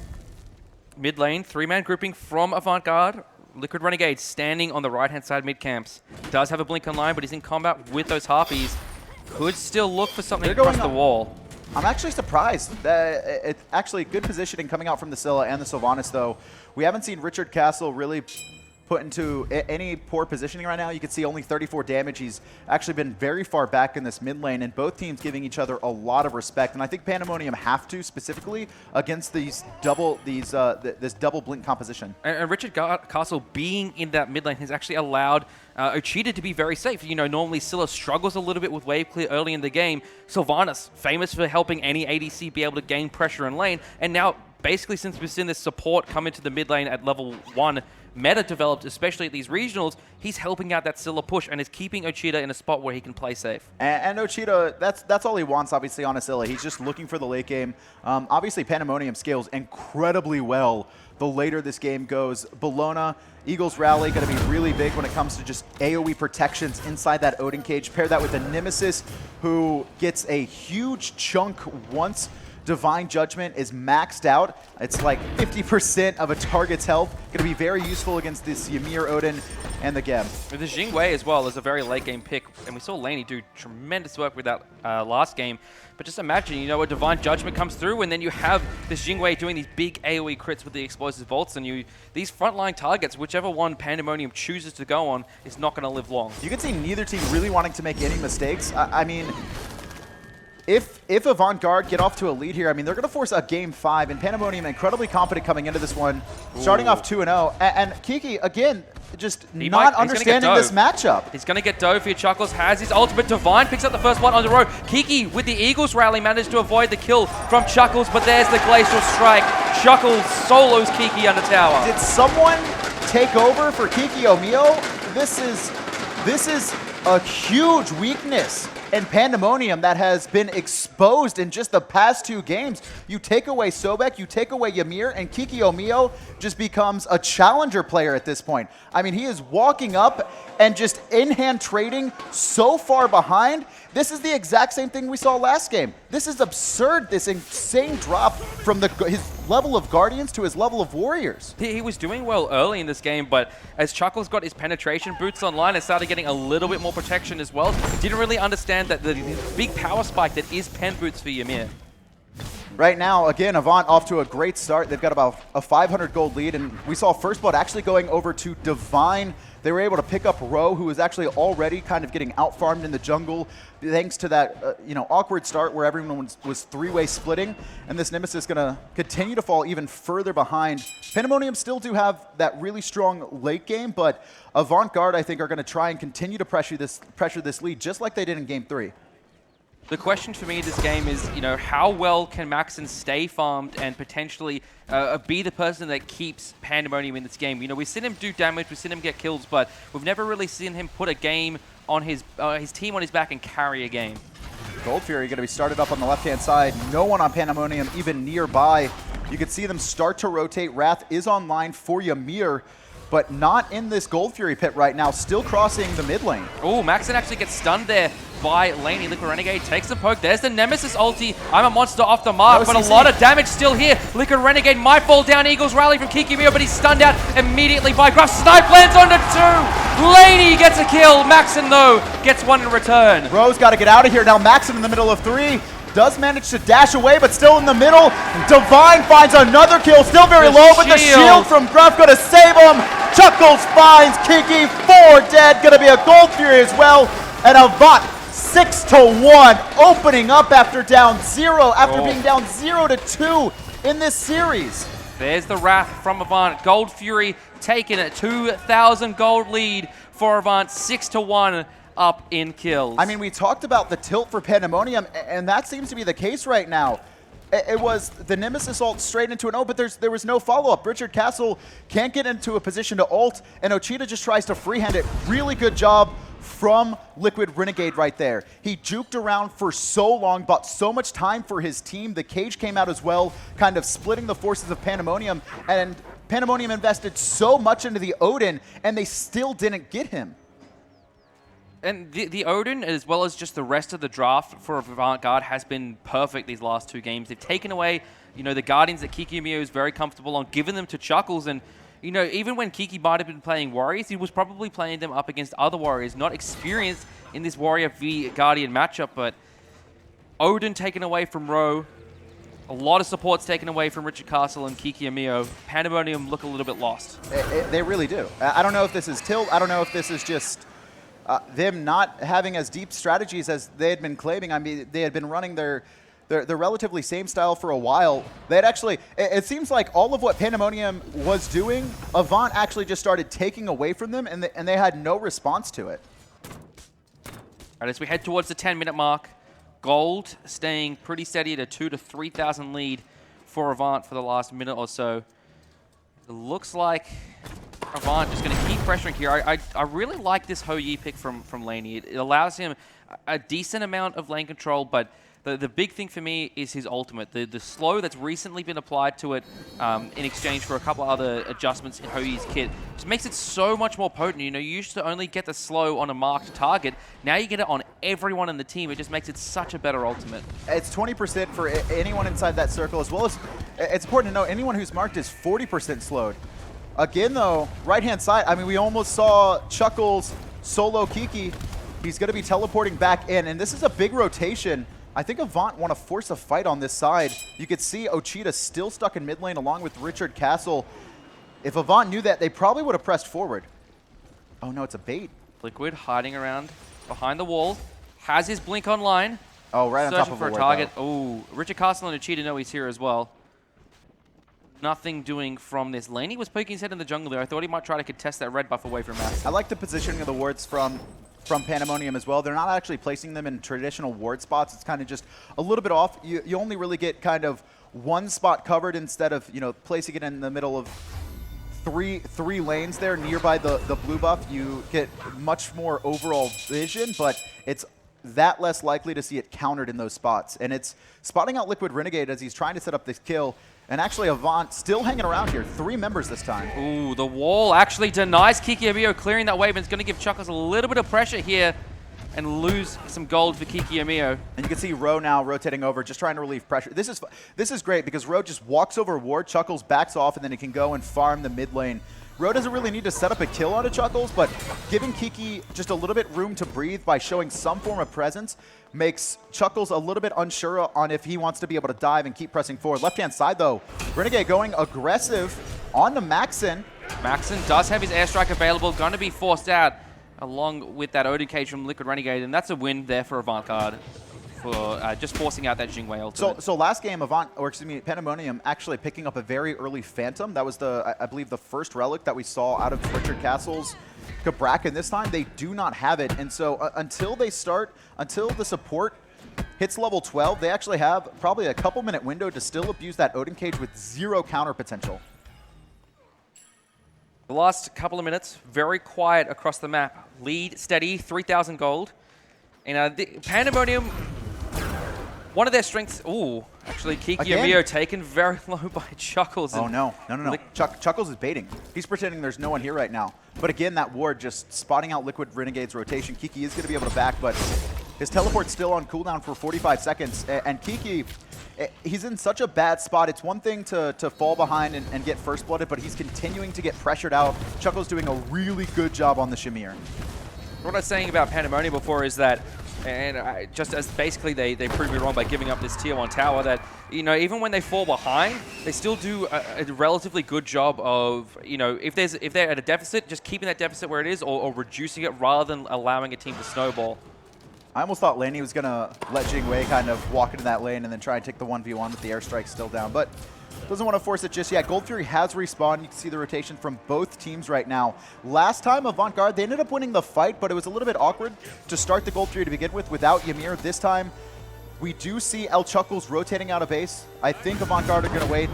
Mid lane, 3-man grouping from Avant-Garde. Liquid Renegade standing on the right-hand side mid-camps. Does have a blink online, but he's in combat with those Harpies. Could still look for something across the wall. I'm actually surprised. It's actually good positioning coming out from the Scylla and the Sylvanas, though. We haven't seen Richard Castle really put into any poor positioning right now. You can see only 34 damage. He's actually been very far back in this mid lane, and both teams giving each other a lot of respect. And I think Pandemonium have to, specifically against this double blink composition. And Richard Castle being in that mid lane has actually allowed Oceania to be very safe. You know, normally Scylla struggles a little bit with wave clear early in the game. Sylvanas, famous for helping any ADC be able to gain pressure in lane, and now basically since we've seen this support come into the mid lane at level 1, meta developed, especially at these regionals, he's helping out that Scylla push and is keeping Oceania in a spot where he can play safe. And Oceania, that's all he wants, obviously, on a Scylla. He's just looking for the late game. Obviously, Pandemonium scales incredibly well the later this game goes. Bellona, Eagles Rally, going to be really big when it comes to just AoE protections inside that Odin Cage. Pair that with a Nemesis, who gets a huge chunk once Divine Judgment is maxed out. It's like 50% of a target's health. Going to be very useful against this Ymir, Odin, and the Gem. The Jingwei as well is a very late game pick, and we saw Laney do tremendous work with that last game. But just imagine, you know, a Divine Judgment comes through, and then you have this Jingwei doing these big AoE crits with the explosive bolts, and these frontline targets, whichever one Pandemonium chooses to go on, is not going to live long. You can see neither team really wanting to make any mistakes. I mean, if Avant-Garde get off to a lead here, I mean, they're going to force a Game 5, and Pandemonium incredibly confident coming into this one, starting off 2-0. And Kiki, again, just not understanding this matchup. He's going to get dove here. Chuckles has his ultimate. Divine picks up the first one on the row. Kiki, with the Eagles rally, managed to avoid the kill from Chuckles, but there's the Glacial Strike. Chuckles solos Kiki under tower. Did someone take over for Kiki Omio? This is a huge weakness in Pandemonium that has been exposed in just the past 2 games. You take away Sobek, you take away Ymir, and Kiki Omio just becomes a challenger player at this point. I mean, he is walking up and just in-hand trading so far behind. This is the exact same thing we saw last game. This is absurd, this insane drop from his level of Guardians to his level of Warriors. He was doing well early in this game, but as Chuckles got his penetration boots online and started getting a little bit more protection as well, he didn't really understand that the big power spike that is pen boots for Ymir. Right now, again, Avant off to a great start. They've got about a 500 gold lead, and we saw First Blood actually going over to Divine. They were able to pick up Ro, who was actually already kind of getting out-farmed in the jungle, thanks to that awkward start where everyone was three-way splitting, and this Nemesis is going to continue to fall even further behind. Pandemonium still do have that really strong late game, but Avant-Garde, I think, are going to try and continue to pressure this lead, just like they did in Game 3. The question for me in this game is, how well can Maxon stay farmed and potentially be the person that keeps Pandemonium in this game? We've seen him do damage, we've seen him get kills, but we've never really seen him put a game on his team on his back and carry a game. Gold Fury going to be started up on the left-hand side. No one on Pandemonium even nearby. You can see them start to rotate. Wrath is online for Ymir, but not in this Gold Fury pit right now, still crossing the mid lane. Oh, Maxon actually gets stunned there by Laney. Liquid Renegade takes the poke. There's the Nemesis ulti. I'm a monster off the mark, but a lot of damage still here. Liquid Renegade might fall down. Eagles rally from Kikimio, but he's stunned out immediately by Gruff. Snipe lands onto 2. Laney gets a kill. Maxon, though, gets one in return. Ro's got to get out of here. Now Maxon in the middle of 3. Does manage to dash away, but still in the middle. Divine finds another kill, still very low, but the shield from Gruff going to save him. Chuckles finds Kiki, 4 dead, going to be a Gold Fury as well. And Avant 6-1, opening up after down 0, after being down 0-2 in this series. There's the Wrath from Avant. Gold Fury taking a 2,000 gold lead for Avant, 6-1. Up in kills. I mean, we talked about the tilt for Pandemonium, and that seems to be the case right now. It was the Nemesis ult straight into an ult, but there was no follow-up. Richard Castle can't get into a position to ult, and Ochita just tries to freehand it. Really good job from Liquid Renegade right there. He juked around for so long, bought so much time for his team. The cage came out as well, kind of splitting the forces of Pandemonium, and Pandemonium invested so much into the Odin, and they still didn't get him. And the Odin, as well as just the rest of the draft for Avant-Garde, has been perfect these last 2 games. They've taken away, the Guardians that Kiki Omio is very comfortable on, given them to Chuckles. And, even when Kiki might have been playing Warriors, he was probably playing them up against other Warriors, not experienced in this Warrior v Guardian matchup. But Odin taken away from Ro. A lot of support's taken away from Richard Castle and Kiki Omio. Pandemonium look a little bit lost. They really do. I don't know if this is tilt. I don't know if this is just them not having as deep strategies as they had been claiming. I mean, they had been running their relatively same style for a while. They had actually, it seems like all of what Pandemonium was doing, Avant actually just started taking away from them, and they had no response to it. All right, as we head towards the 10-minute mark, Gold staying pretty steady at a 2,000 to 3,000 lead for Avant for the last minute or so. It looks like Avant just going to keep pressuring here. I really like this Ho Yi pick from Laney. It allows him a decent amount of lane control, but The big thing for me is his ultimate. The slow that's recently been applied to it in exchange for a couple other adjustments in Hoyi's kit just makes it so much more potent. You know, you used to only get the slow on a marked target. Now you get it on everyone in the team. It just makes it such a better ultimate. It's 20% for anyone inside that circle, as well as it's important to know anyone who's marked is 40% slowed. Again, though, right-hand side, I mean, we almost saw Chuckles solo Kiki. He's going to be teleporting back in, and this is a big rotation. I think Avant want to force a fight on this side. You could see Ochita still stuck in mid lane along with Richard Castle. If Avant knew that, they probably would have pressed forward. Oh no, it's a bait. Liquid hiding around behind the wall. Has his blink online. Oh, right on top of for a target. Oh, Richard Castle and Ochita know he's here as well. Nothing doing from this lane. He was poking his head in the jungle there. I thought he might try to contest that red buff away from Max. I like the positioning of the wards from Pandemonium as well. They're not actually placing them in traditional ward spots. It's kind of just a little bit off. You only really get kind of one spot covered instead of, you know, placing it in the middle of three lanes there nearby the blue buff. You get much more overall vision, but it's that less likely to see it countered in those spots. And it's spotting out Liquid Renegade as he's trying to set up this kill. And actually, Avant still hanging around here. 3 members this time. Ooh, the wall actually denies Kikiyomio clearing that wave, and it's going to give Chuckles a little bit of pressure here and lose some gold for Kikiyomio. And you can see Ro now rotating over, just trying to relieve pressure. This is great because Ro just walks over ward, Chuckles backs off, and then he can go and farm the mid lane. Ro doesn't really need to set up a kill on a Chuckles, but giving Kiki just a little bit room to breathe by showing some form of presence makes Chuckles a little bit unsure on if he wants to be able to dive and keep pressing forward. Left-hand side, though, Renegade going aggressive on to Maxon. Maxon does have his airstrike available, going to be forced out along with that Odin Cage from Liquid Renegade, and that's a win there for Avantgarde for just forcing out that Jingwei ultimate. So last game, Pandemonium actually picking up a very early Phantom. That was I believe the first relic that we saw out of Richard Castle's Kabrak, and this time they do not have it. And so until the support hits level 12, they actually have probably a couple-minute window to still abuse that Odin Cage with 0 counter potential. The last couple of minutes, very quiet across the map. Lead steady, 3,000 gold. And Pandemonium, one of their strengths, actually Kikiyomio taken very low by Chuckles. Oh no. Chuckles is baiting. He's pretending there's no one here right now. But again, that ward just spotting out Liquid Renegade's rotation. Kiki is going to be able to back, but his teleport's still on cooldown for 45 seconds. And Kiki, he's in such a bad spot. It's one thing to fall behind and get first blooded, but he's continuing to get pressured out. Chuckles doing a really good job on the Shamir. What I was saying about Pandemonium before is that, and just as basically they proved me wrong by giving up this tier 1 tower, that, you know, even when they fall behind, they still do a relatively good job of, you know, if they're at a deficit, just keeping that deficit where it is or reducing it rather than allowing a team to snowball. I almost thought Laney was going to let Jingwei kind of walk into that lane and then try and take the 1v1 with the airstrike still down, but doesn't want to force it just yet. Gold Fury has respawned. You can see the rotation from both teams right now. Last time, Avantgarde, they ended up winning the fight, but it was a little bit awkward to start the Gold Fury to begin with without Ymir. This time, we do see El Chuckles rotating out of base. I think Avantgarde are going to wait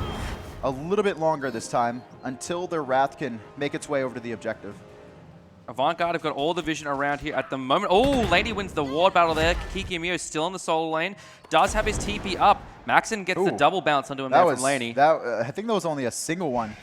a little bit longer this time until their Wrath can make its way over to the objective. Avantgarde have got all the vision around here at the moment. Oh, Laney wins the ward battle there. Kikiyomio still in the solo lane. Does have his TP up. Maxon gets the double bounce onto him there from Laney. I think that was only a single one.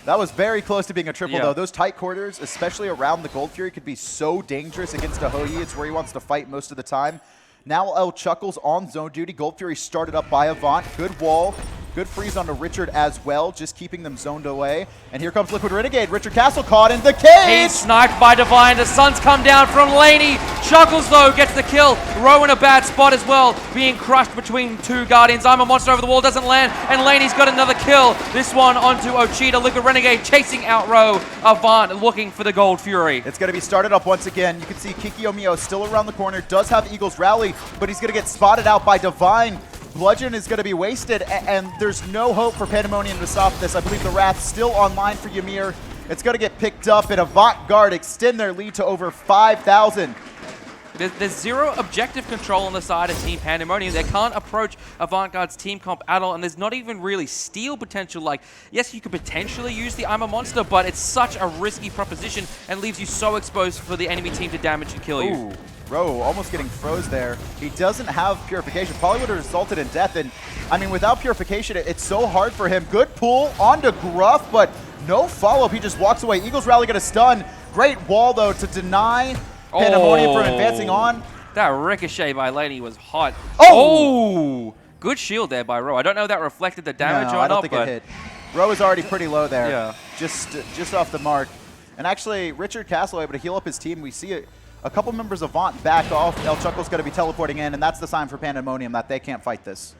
That was very close to being a triple, though. Those tight quarters, especially around the Gold Fury, could be so dangerous against a Hou Yi. It's where he wants to fight most of the time. Now El Chuckles on zone duty. Gold Fury started up by Avant. Good wall. Good freeze onto Richard as well, just keeping them zoned away. And here comes Liquid Renegade. Richard Castle caught in the cage! He's sniped by Divine. The sun's come down from Laney. Chuckles, though, gets the kill. Ro in a bad spot as well, being crushed between 2 Guardians. I'm a Monster over the wall, doesn't land, and Laney's got another kill. This one onto Ochita. Liquid Renegade chasing out Ro. Avant looking for the Gold Fury. It's going to be started up once again. You can see Kikiyomio still around the corner, does have Eagle's Rally, but he's going to get spotted out by Divine. Bludgeon is going to be wasted, and there's no hope for Pandemonium to stop this. I believe the Wrath still online for Ymir. It's going to get picked up, and Avantgarde extend their lead to over 5,000. There's 0 objective control on the side of Team Pandemonium. They can't approach Avantgarde's team comp at all, and there's not even really steal potential. Like, yes, you could potentially use the I'm a Monster, but it's such a risky proposition and leaves you so exposed for the enemy team to damage and kill you. Ro almost getting froze there. He doesn't have Purification. Probably would have resulted in death. And I mean, without Purification, it's so hard for him. Good pull onto Gruff, but no follow-up. He just walks away. Eagles Rally gonna stun. Great wall, though, to deny Pandemonium from advancing on. That ricochet by Laney was hot. Oh! Good shield there by Ro. I don't know if that reflected the damage or not. I don't think it hit. Ro is already pretty low there. Yeah. Just off the mark. And actually, Richard Castle able to heal up his team. We see a couple members of Vaunt back off. El Chuckle's going to be teleporting in, and that's the sign for Pandemonium that they can't fight this.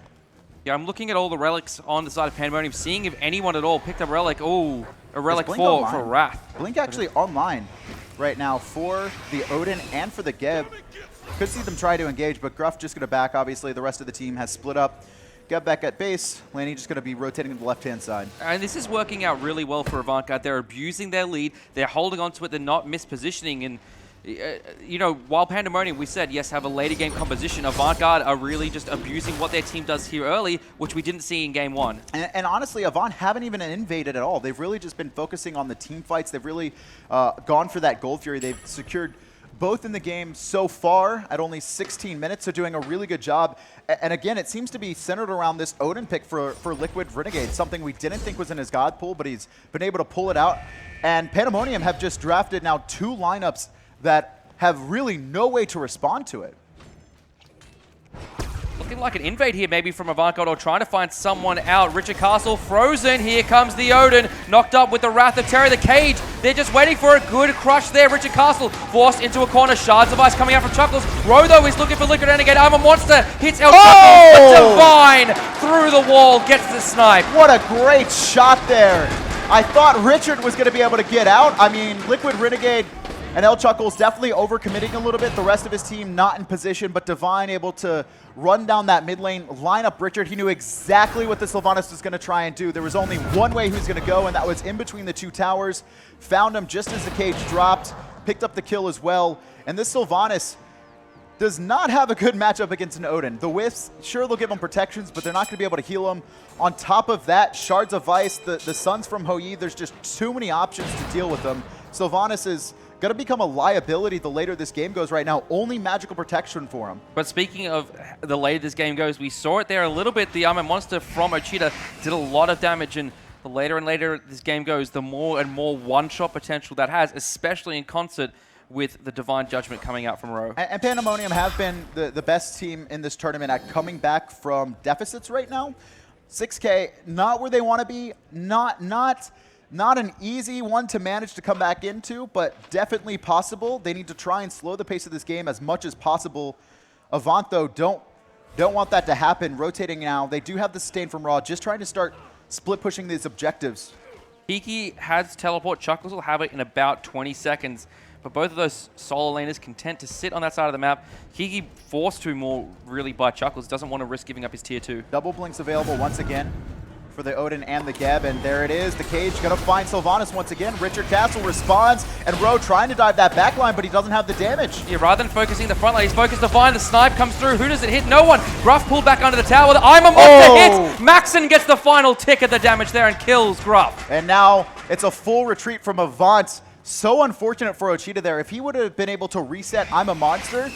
Yeah, I'm looking at all the relics on the side of Pandemonium, seeing if anyone at all picked up relic. Oh, a relic for Wrath. Blink actually online right now for the Odin and for the Geb. Could see them try to engage, but Gruff just going to back. Obviously, the rest of the team has split up. Geb back at base. Laney just going to be rotating to the left-hand side. And this is working out really well for Avantgarde. They're abusing their lead. They're holding on to it. They're not mispositioning. And, you know, while Pandemonium, we said, yes, have a later game composition, Avantgarde are really just abusing what their team does here early, which we didn't see in game one. And honestly, Avant haven't even invaded at all. They've really just been focusing on the team fights. They've really gone for that Gold Fury. They've secured both in the game so far at only 16 minutes, so doing a really good job. And again, it seems to be centered around this Odin pick for Liquid Renegade, something we didn't think was in his God pool, but he's been able to pull it out. And Pandemonium have just drafted now 2 lineups that have really no way to respond to it. Looking like an invade here maybe from Avantgarde or trying to find someone out. Richard Castle frozen. Here comes the Odin. Knocked up with the Wrath of Terror. The cage. They're just waiting for a good crush there. Richard Castle forced into a corner. Shards of Ice coming out from Chuckles. Ro though is looking for Liquid Renegade. I'm a Monster. Hits El Chuckles. Divine through the wall. Gets the snipe. What a great shot there. I thought Richard was going to be able to get out. I mean, Liquid Renegade and El Chuckles definitely overcommitting a little bit. The rest of his team not in position, but Divine able to run down that mid lane, line up Richard. He knew exactly what the Sylvanas was going to try and do. There was only one way he was going to go, and that was in between the 2 towers. Found him just as the cage dropped, picked up the kill as well. And this Sylvanas does not have a good matchup against an Odin. The Wisps, sure, they'll give him protections, but they're not going to be able to heal him. On top of that, Shards of Ice, the Suns from Hoi, there's just too many options to deal with them. Sylvanas is going to become a liability the later this game goes. Right now, only magical protection for him. But speaking of the later this game goes, we saw it there a little bit. The Armored Monster from Ochita did a lot of damage, and the later and later this game goes, the more and more one-shot potential that has, especially in concert with the Divine Judgment coming out from Ro. And Pandemonium have been the best team in this tournament at coming back from deficits right now. 6K, not where they want to be, not an easy one to manage to come back into, but definitely possible. They need to try and slow the pace of this game as much as possible. Avant, though, don't want that to happen. Rotating now. They do have the sustain from Raw, just trying to start split pushing these objectives. Kiki has teleport. Chuckles will have it in about 20 seconds. But both of those solo laners content to sit on that side of the map. Kiki forced to more really by Chuckles. Doesn't want to risk giving up his tier 2. Double blinks available once again for the Odin and the Geb, and there it is. The cage gonna find Sylvanas once again. Richard Castle responds, and Ro trying to dive that back line, but he doesn't have the damage. Yeah, rather than focusing the front line, he's focused Divine. The snipe comes through. Who does it hit? No one. Gruff pulled back under the tower. I'm a Monster hits. Maxon gets the final tick of the damage there and kills Gruff. And now it's a full retreat from Avant. So unfortunate for Ochita there. If he would have been able to reset I'm a Monster,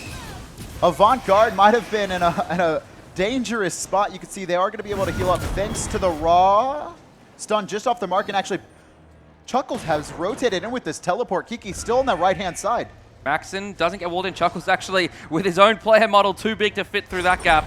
Avantgarde might have been in a dangerous spot. You can see they are going to be able to heal up thanks to the Raw. Stun just off the mark, and actually Chuckles has rotated in with this teleport. Kiki's still on the right-hand side. Maxon doesn't get walled in. Chuckles actually, with his own player model, too big to fit through that gap.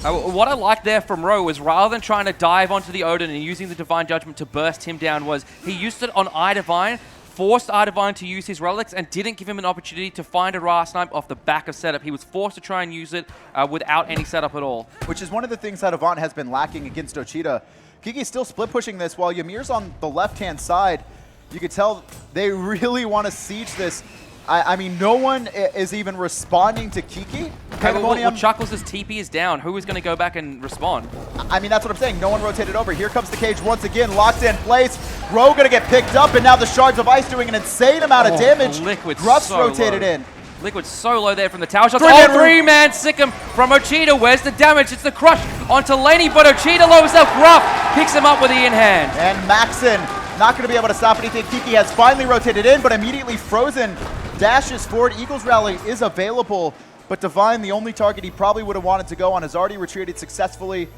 What I liked there from Ro was rather than trying to dive onto the Odin and using the Divine Judgment to burst him down, was he used it on iDivine, forced iDivine to use his relics, and didn't give him an opportunity to find a Ra snipe off the back of setup. He was forced to try and use it without any setup at all. Which is one of the things that Avant has been lacking against Ochita. Kiki's still split pushing this while Ymir's on the left-hand side. You could tell they really want to siege this. I mean, no one is even responding to Kiki. Well, Chuckles' TP is down. Who is going to go back and respond? I mean, that's what I'm saying. No one rotated over. Here comes the cage once again. Locked in place. Ro going to get picked up, and now the Shards of Ice doing an insane amount of damage. Gruff's so rotated low. in. Liquid so low there from the tower shots. Three-man Sikkim from Ochita. Where's the damage? It's the crush onto Laney, but Ochita lowers up. Gruff picks him up with the in-hand. And Maxon not going to be able to stop anything. Kiki has finally rotated in, but immediately frozen dashes forward. Eagles Rally is available, but Divine, the only target he probably would have wanted to go on, has already retreated successfully.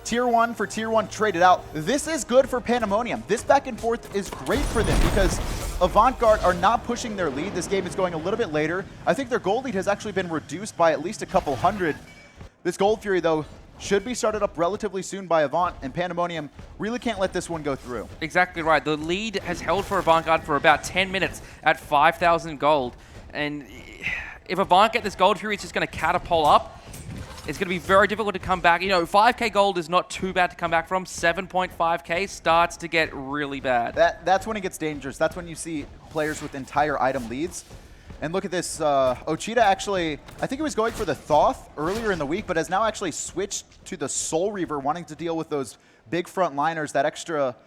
Tier 1 for Tier 1 traded out. This is good for Pandemonium. This back and forth is great for them because Avant-Garde are not pushing their lead. This game is going a little bit later. I think their gold lead has actually been reduced by at least a couple hundred. This Gold Fury, though, should be started up relatively soon by Avant, and Pandemonium really can't let this one go through. Exactly right. The lead has held for Avant-Garde for about 10 minutes at 5,000 gold. And if Avant get this Gold Fury, it's just going to catapult up. It's going to be very difficult to come back. You know, 5k gold is not too bad to come back from. 7.5k starts to get really bad. That's when it gets dangerous. That's when you see players with entire item leads. And look at this. Ochita actually, I think he was going for the Thoth earlier in the week, but has now actually switched to the Soul Reaver, wanting to deal with those big front liners. That extra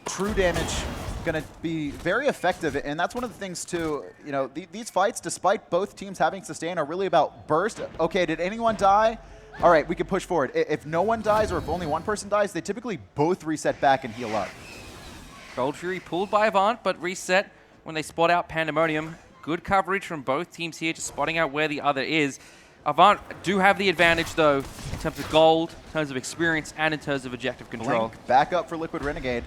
true damage going to be very effective. And that's one of the things, too. You know, these fights, despite both teams having sustain, are really about burst. Okay, did anyone die? All right, we can push forward. If no one dies or if only one person dies, they typically both reset back and heal up. Gold Fury pulled by Avant, but reset when they spot out Pandemonium. Good coverage from both teams here, just spotting out where the other is. Avant do have the advantage, though, in terms of gold, in terms of experience, and in terms of objective control. Blink back up for Liquid Renegade.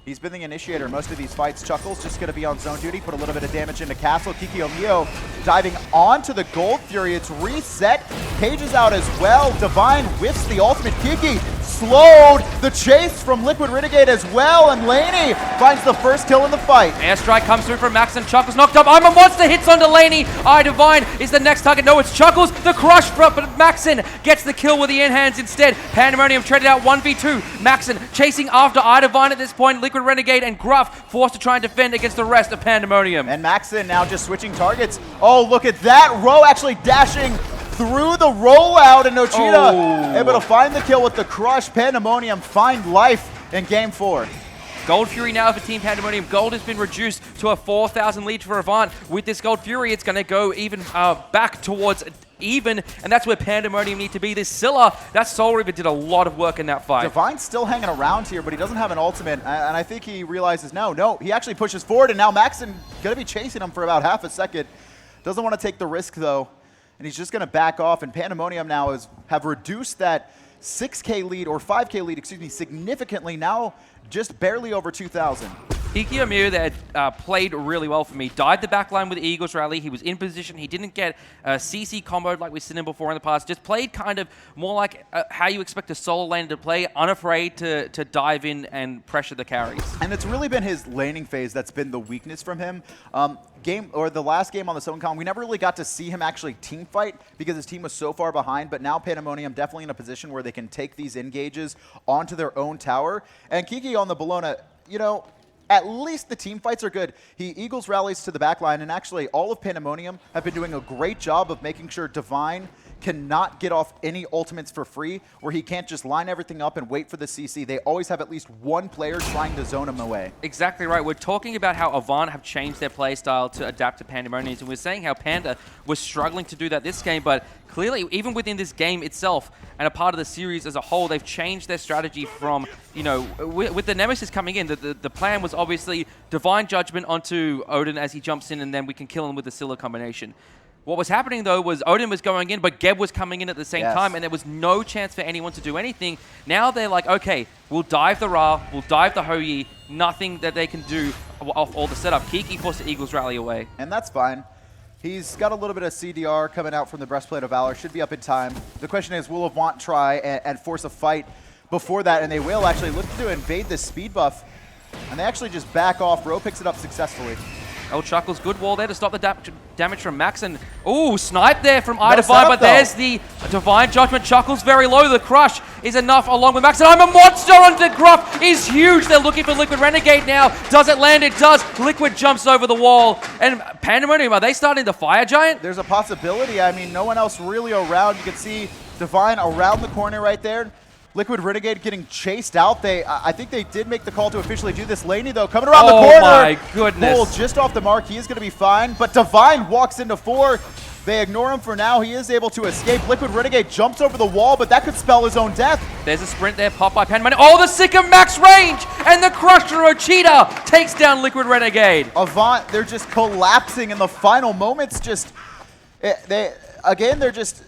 He's been the initiator most of these fights. Chuckles just going to be on zone duty, put a little bit of damage into Castle. Kiki Omio diving onto the Gold Fury. It's reset. Cage is out as well. Divine whiffs the ultimate. Kiki slowed the chase from Liquid Renegade as well, and Laney finds the first kill in the fight. Airstrike comes through from Max, and Chuckles knocked up. I'm a Monster hits onto Laney. Divine is the next target. No, it's Chuckles. The crush, but Maxon gets the kill with the in-hands instead. Pandemonium traded out 1v2. Maxon chasing after Divine at this point. Liquid Renegade and Gruff forced to try and defend against the rest of Pandemonium. And Maxon now just switching targets. Oh, look at that. Rowe actually dashing through the rollout, and Ochita able to find the kill with the crush. Pandemonium find life in game 4. Gold Fury now for Team Pandemonium. Gold has been reduced to a 4,000 lead for Avant. With this Gold Fury, it's going to go even back towards even, and that's where Pandemonium need to be. This Scylla, that Soul Reaver did a lot of work in that fight. Divine's still hanging around here, but he doesn't have an ultimate, and I think he realizes, no, he actually pushes forward, and now Maxon going to be chasing him for about half a second. Doesn't want to take the risk, though, and he's just going to back off, and Pandemonium now have reduced that 6k lead, or 5k lead, excuse me, significantly, now just barely over 2,000. Kiki Omiu that played really well for me. Died the backline with the Eagles Rally. He was in position. He didn't get CC comboed like we've seen him before in the past. Just played kind of more like how you expect a solo laner to play, unafraid to dive in and pressure the carries. And it's really been his laning phase that's been the weakness from him. The last game on the SoCon, we never really got to see him actually team fight because his team was so far behind, but now Pandemonium definitely in a position where they can take these engages onto their own tower. And Kiki on the Bologna, you know, at least the team fights are good. He Eagles rallies to the back line, and actually all of Pandemonium have been doing a great job of making sure Divine cannot get off any ultimates for free, where he can't just line everything up and wait for the CC. They always have at least one player trying to zone him away. Exactly right. We're talking about how Avant have changed their playstyle to adapt to Pandemonium, and we're saying how Panda was struggling to do that this game, but clearly, even within this game itself and a part of the series as a whole, they've changed their strategy from, you know, with the Nemesis coming in, the plan was obviously Divine Judgment onto Odin as he jumps in, and then we can kill him with the Scylla combination. What was happening, though, was Odin was going in, but Geb was coming in at the same time, and there was no chance for anyone to do anything. Now they're like, okay, we'll dive the Ra, we'll dive the Hou-Yi, nothing that they can do off all the setup. Kiki forced the Eagles rally away. And that's fine. He's got a little bit of CDR coming out from the Breastplate of Valor. Should be up in time. The question is, will Avant try and force a fight before that? And they will actually look to invade this speed buff. And they actually just back off. Rowe picks it up successfully. El Chuckles, good wall there to stop the damage from Max. And, ooh, snipe there from Divine, but there's the Divine Judgment. Chuckles very low. The crush is enough along with Max. And I'm a monster onto Gruff is huge. They're looking for Liquid Renegade now. Does it land? It does. Liquid jumps over the wall. And Pandemonium, are they starting the Fire Giant? There's a possibility. I mean, no one else really around. You can see Divine around the corner right there. Liquid Renegade getting chased out. I think they did make the call to officially do this. Laney, though, coming around the corner. Oh, my goodness. Bull just off the mark. He is going to be fine. But Divine walks into 4. They ignore him for now. He is able to escape. Liquid Renegade jumps over the wall, but that could spell his own death. There's a sprint there, pop by Pandemonium. Oh, the sick of max range! And the Crusher Ocheetah takes down Liquid Renegade. Avant, they're just collapsing in the final moments. They're just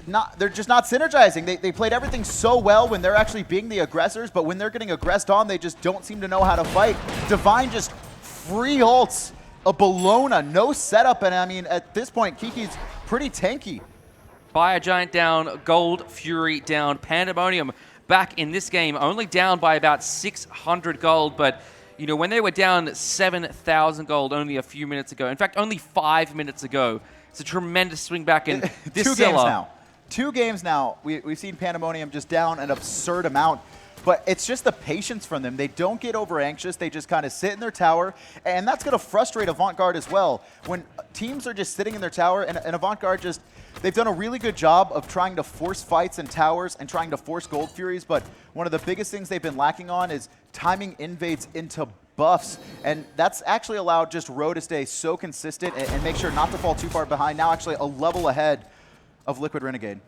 not synergizing. They played everything so well when they're actually being the aggressors, but when they're getting aggressed on, they just don't seem to know how to fight. Divine just free ults a Bologna, no setup, and I mean, at this point, Kiki's pretty tanky. Fire Giant down, Gold Fury down, Pandemonium back in this game, only down by about 600 gold, but you know, when they were down 7,000 gold only a few minutes ago, in fact, only 5 minutes ago, it's a tremendous swing back in this Two games now, we've seen Pandemonium just down an absurd amount. But it's just the patience from them. They don't get over anxious. They just kind of sit in their tower. And that's going to frustrate Avant-Garde as well. When teams are just sitting in their tower, and Avant-Garde just, they've done a really good job of trying to force fights in towers and trying to force Gold Furies. But one of the biggest things they've been lacking on is timing invades into buffs. And that's actually allowed just Ro to stay so consistent and make sure not to fall too far behind. Now actually a level ahead of Liquid Renegade.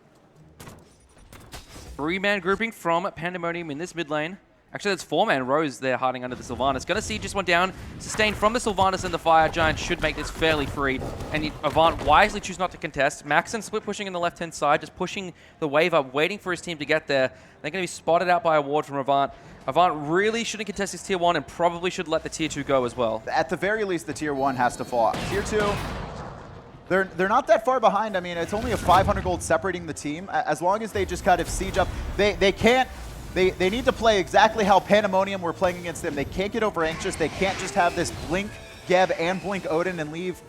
3-man grouping from Pandemonium in this mid lane. Actually, that's 4-man Rose there hiding under the Sylvanas. Going to see just one down. Sustained from the Sylvanas, and the Fire Giant should make this fairly free. And Avant wisely choose not to contest. Maxon split pushing in the left-hand side, just pushing the wave up, waiting for his team to get there. They're going to be spotted out by a ward from Avant. Avant really shouldn't contest his tier 1 and probably should let the tier 2 go as well. At the very least, the tier 1 has to fall. Tier 2... They're not that far behind. I mean, it's only a 500 gold separating the team. As long as they just kind of siege up, they need to play exactly how Pandemonium were playing against them. They can't get over anxious. They can't just have this Blink Geb and Blink Odin and leave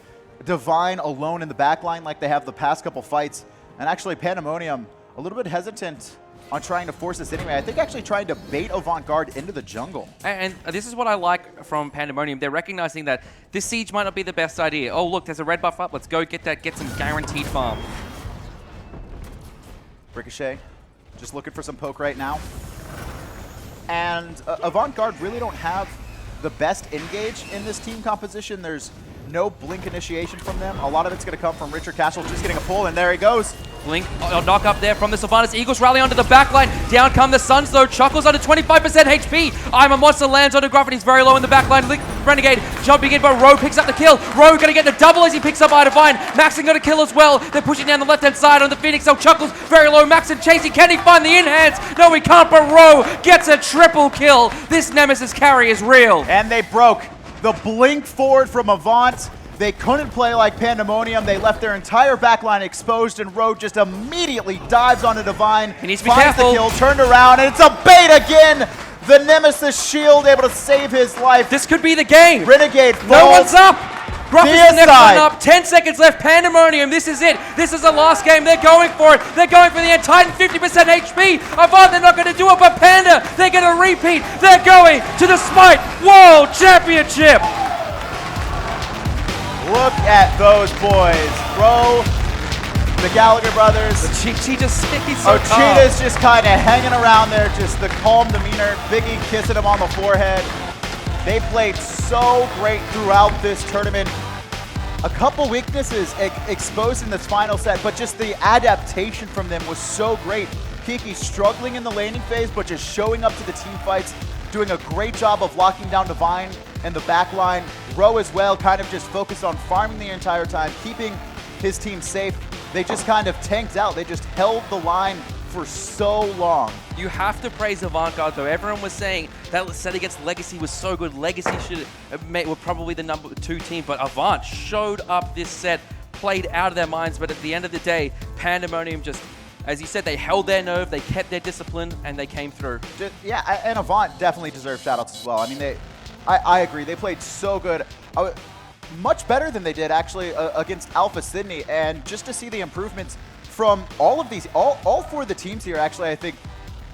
Divine alone in the back line like they have the past couple fights. And actually, Pandemonium a little bit hesitant on trying to force this anyway. I think actually trying to bait Avant-Garde into the jungle. And this is what I like from Pandemonium. They're recognizing that this siege might not be the best idea. Oh, look, there's a red buff up. Let's go get that, get some guaranteed farm. Ricochet, just looking for some poke right now. And Avant-Garde really don't have the best engage in this team composition. There's no Blink initiation from them. A lot of it's going to come from Richard Castle just getting a pull, and there he goes. Blink, knock up there from the Sylvanas. Eagles rally onto the backline. Down come the Suns, though. Chuckles under 25% HP. I'm a Monster lands onto Gruff, and he's very low in the backline. Renegade jumping in, but Ro picks up the kill. Ro going to get the double as he picks up Divine. Maxon got a kill as well. They're pushing down the left-hand side on the Phoenix. So Chuckles very low. Maxon chasing. Can he find the in-hands? No, he can't, but Ro gets a triple kill. This Nemesis carry is real. And they broke the blink forward from Avant. They couldn't play like Pandemonium. They left their entire backline exposed, and Road just immediately dives onto Divine. He needs to be careful. The kill, turned around, and it's a bait again. The Nemesis shield able to save his life. This could be the game. Renegade falls. No one's up. Gruff is the next one up. 10 seconds left. Pandemonium, this is it. This is the last game. They're going for it. They're going for the Titan 50% HP. Avant, they're not going to do it, but Panda, they're going to repeat. They're going to the SMITE World Championship. Look at those boys. Bro, the Gallagher brothers. Ocheetah's just kind of hanging around there, just the calm demeanor. Biggie kissing him on the forehead. They played so great throughout this tournament. A couple weaknesses exposed in this final set, but just the adaptation from them was so great. Kiki struggling in the laning phase, but just showing up to the team fights, doing a great job of locking down Divine and the back line. Ro as well, kind of just focused on farming the entire time, keeping his team safe. They just kind of tanked out. They just held the line for so long. You have to praise Avant-Garde, though. Everyone was saying that set against Legacy was so good. Legacy were probably the number 2 team, but Avant showed up this set, played out of their minds, but at the end of the day, Pandemonium just, as you said, they held their nerve, they kept their discipline, and they came through. Yeah, and Avant definitely deserves shoutouts as well. I mean, I agree. They played so good. Much better than they did, actually, against Alpha Sydney. And just to see the improvements from all of these, all 4 of the teams here, actually, I think,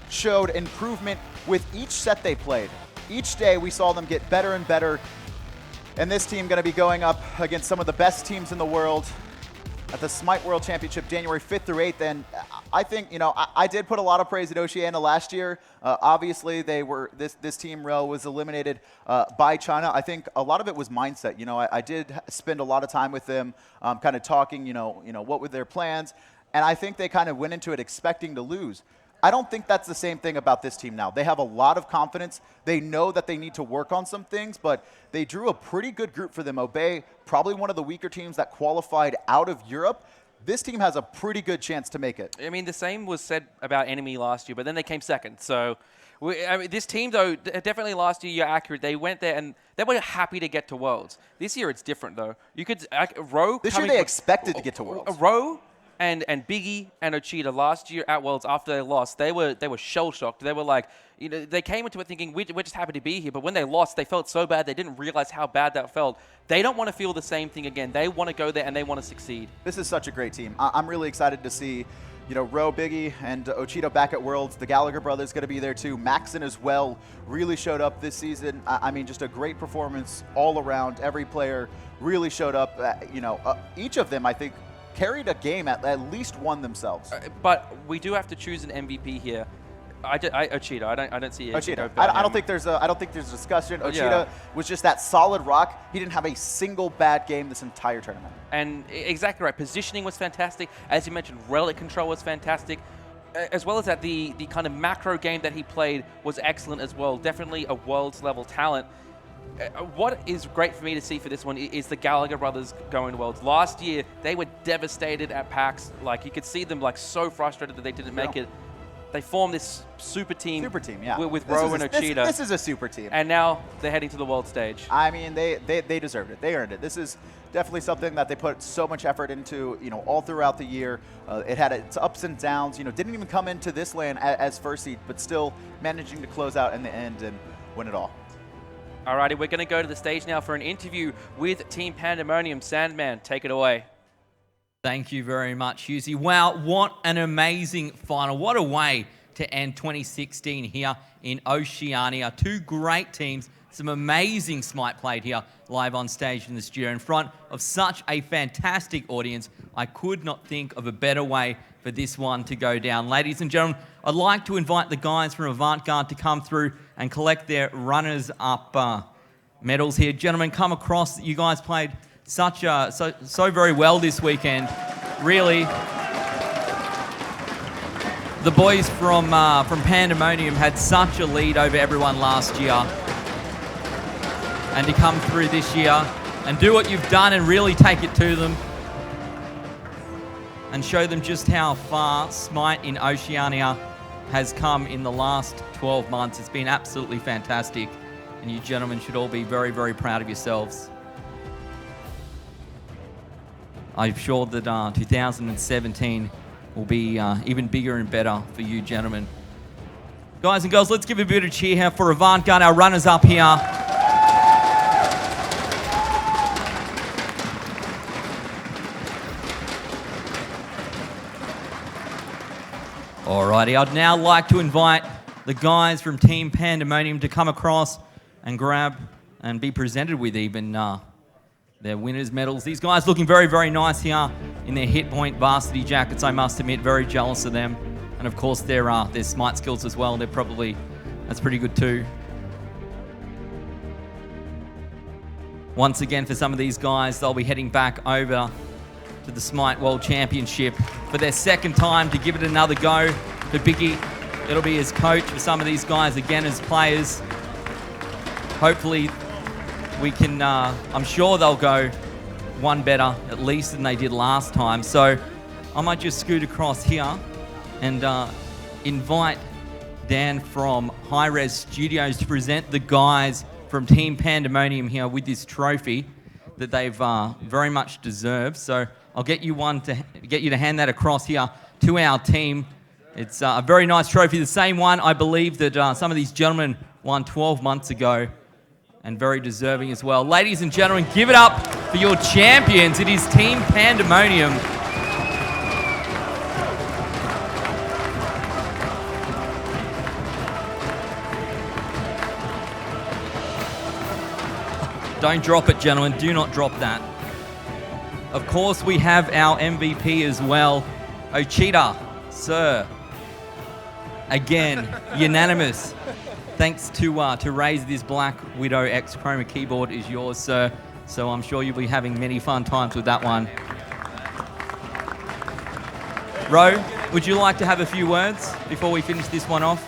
showed improvement with each set they played. Each day, we saw them get better and better. And this team going to be going up against some of the best teams in the world. at the SMITE World Championship January 5th through 8th. And I think, you know, I did put a lot of praise at Oceania last year. Obviously, they were this team Ro was eliminated by China. I think a lot of it was mindset. You know, I did spend a lot of time with them, kind of talking. You know, what were their plans, and I think they kind of went into it expecting to lose. I don't think that's the same thing about this team now. They have a lot of confidence. They know that they need to work on some things, but they drew a pretty good group for them. Obey, probably one of the weaker teams that qualified out of Europe. This team has a pretty good chance to make it. I mean, the same was said about Enemy last year, but then they came second. So I mean, this team, though, definitely last year, you're accurate. They went there and they were happy to get to Worlds. This year, it's different, though. You could Ro. This year, they expected to get to Worlds. Ro and Biggie and Ochita last year at Worlds after they lost, they were shell shocked. They were like, you know, they came into it thinking we're just happy to be here. But when they lost, they felt so bad they didn't realize how bad that felt. They don't want to feel the same thing again. They want to go there and they want to succeed. This is such a great team. I'm really excited to see, you know, Ro, Biggie, and Ochita back at Worlds. The Gallagher brothers going to be there too. Maxon as well really showed up this season. I mean, just a great performance all around. Every player really showed up. You know, each of them, I think, carried a game at least one themselves. But we do have to choose an MVP here. Ochita. I don't see it. Ochita. I don't think there's a discussion. Ochita was just that solid rock. He didn't have a single bad game this entire tournament. And exactly right. Positioning was fantastic. As you mentioned, relic control was fantastic. As well as that, the kind of macro game that he played was excellent as well. Definitely a Worlds level talent. What is great for me to see for this one is the Gallagher brothers going to Worlds. Last year, they were devastated at PAX. Like, you could see them like so frustrated that they didn't make it. They formed this super team yeah. with Ro and Ochita. This is a super team. And now they're heading to the world stage. I mean, they deserved it. They earned it. This is definitely something that they put so much effort into, you know, all throughout the year. It had its ups and downs. You know, didn't even come into this LAN as first seed, but still managing to close out in the end and win it all. Alrighty, we're going to go to the stage now for an interview with Team Pandemonium. Sandman, take it away. Thank you very much, Husey. Wow, what an amazing final. What a way to end 2016 here in Oceania. Two great teams, some amazing SMITE played here live on stage in the studio in front of such a fantastic audience. I could not think of a better way for this one to go down. Ladies and gentlemen, I'd like to invite the guys from Avantgarde to come through and collect their runners-up medals here. Gentlemen, come across. You guys played so very well this weekend. Really, the boys from Pandemonium had such a lead over everyone last year, and to come through this year and do what you've done and really take it to them and show them just how far SMITE in Oceania has come in the last 12 months. It's been absolutely fantastic, and you gentlemen should all be very, very proud of yourselves. I'm sure that 2017 will be even bigger and better for you gentlemen. Guys and girls, let's give a bit of cheer here for Avantgarde, our runners-up here. Alrighty, I'd now like to invite the guys from Team Pandemonium to come across and grab and be presented with even their winners' medals. These guys looking very, very nice here in their Hit Point varsity jackets, I must admit. Very jealous of them. And of course, their SMITE skills as well. That's pretty good too. Once again, for some of these guys, they'll be heading back over to the SMITE World Championship for their second time to give it another go. For Biggie, it'll be his coach. For some of these guys, again, as players. Hopefully, we can, I'm sure they'll go one better, at least, than they did last time. So I might just scoot across here and invite Dan from Hi-Rez Studios to present the guys from Team Pandemonium here with this trophy that they've very much deserved. So I'll get you to hand that across here to our team. It's a very nice trophy, the same one I believe that some of these gentlemen won 12 months ago, and very deserving as well. Ladies and gentlemen, give it up for your champions. It is Team Pandemonium. Don't drop it, gentlemen. Do not drop that. Of course, we have our MVP as well, Ochita, sir. Again, unanimous. Thanks to Raise, this Black Widow X Chroma keyboard is yours, sir. So I'm sure you'll be having many fun times with that one. Ro, would you like to have a few words before we finish this one off?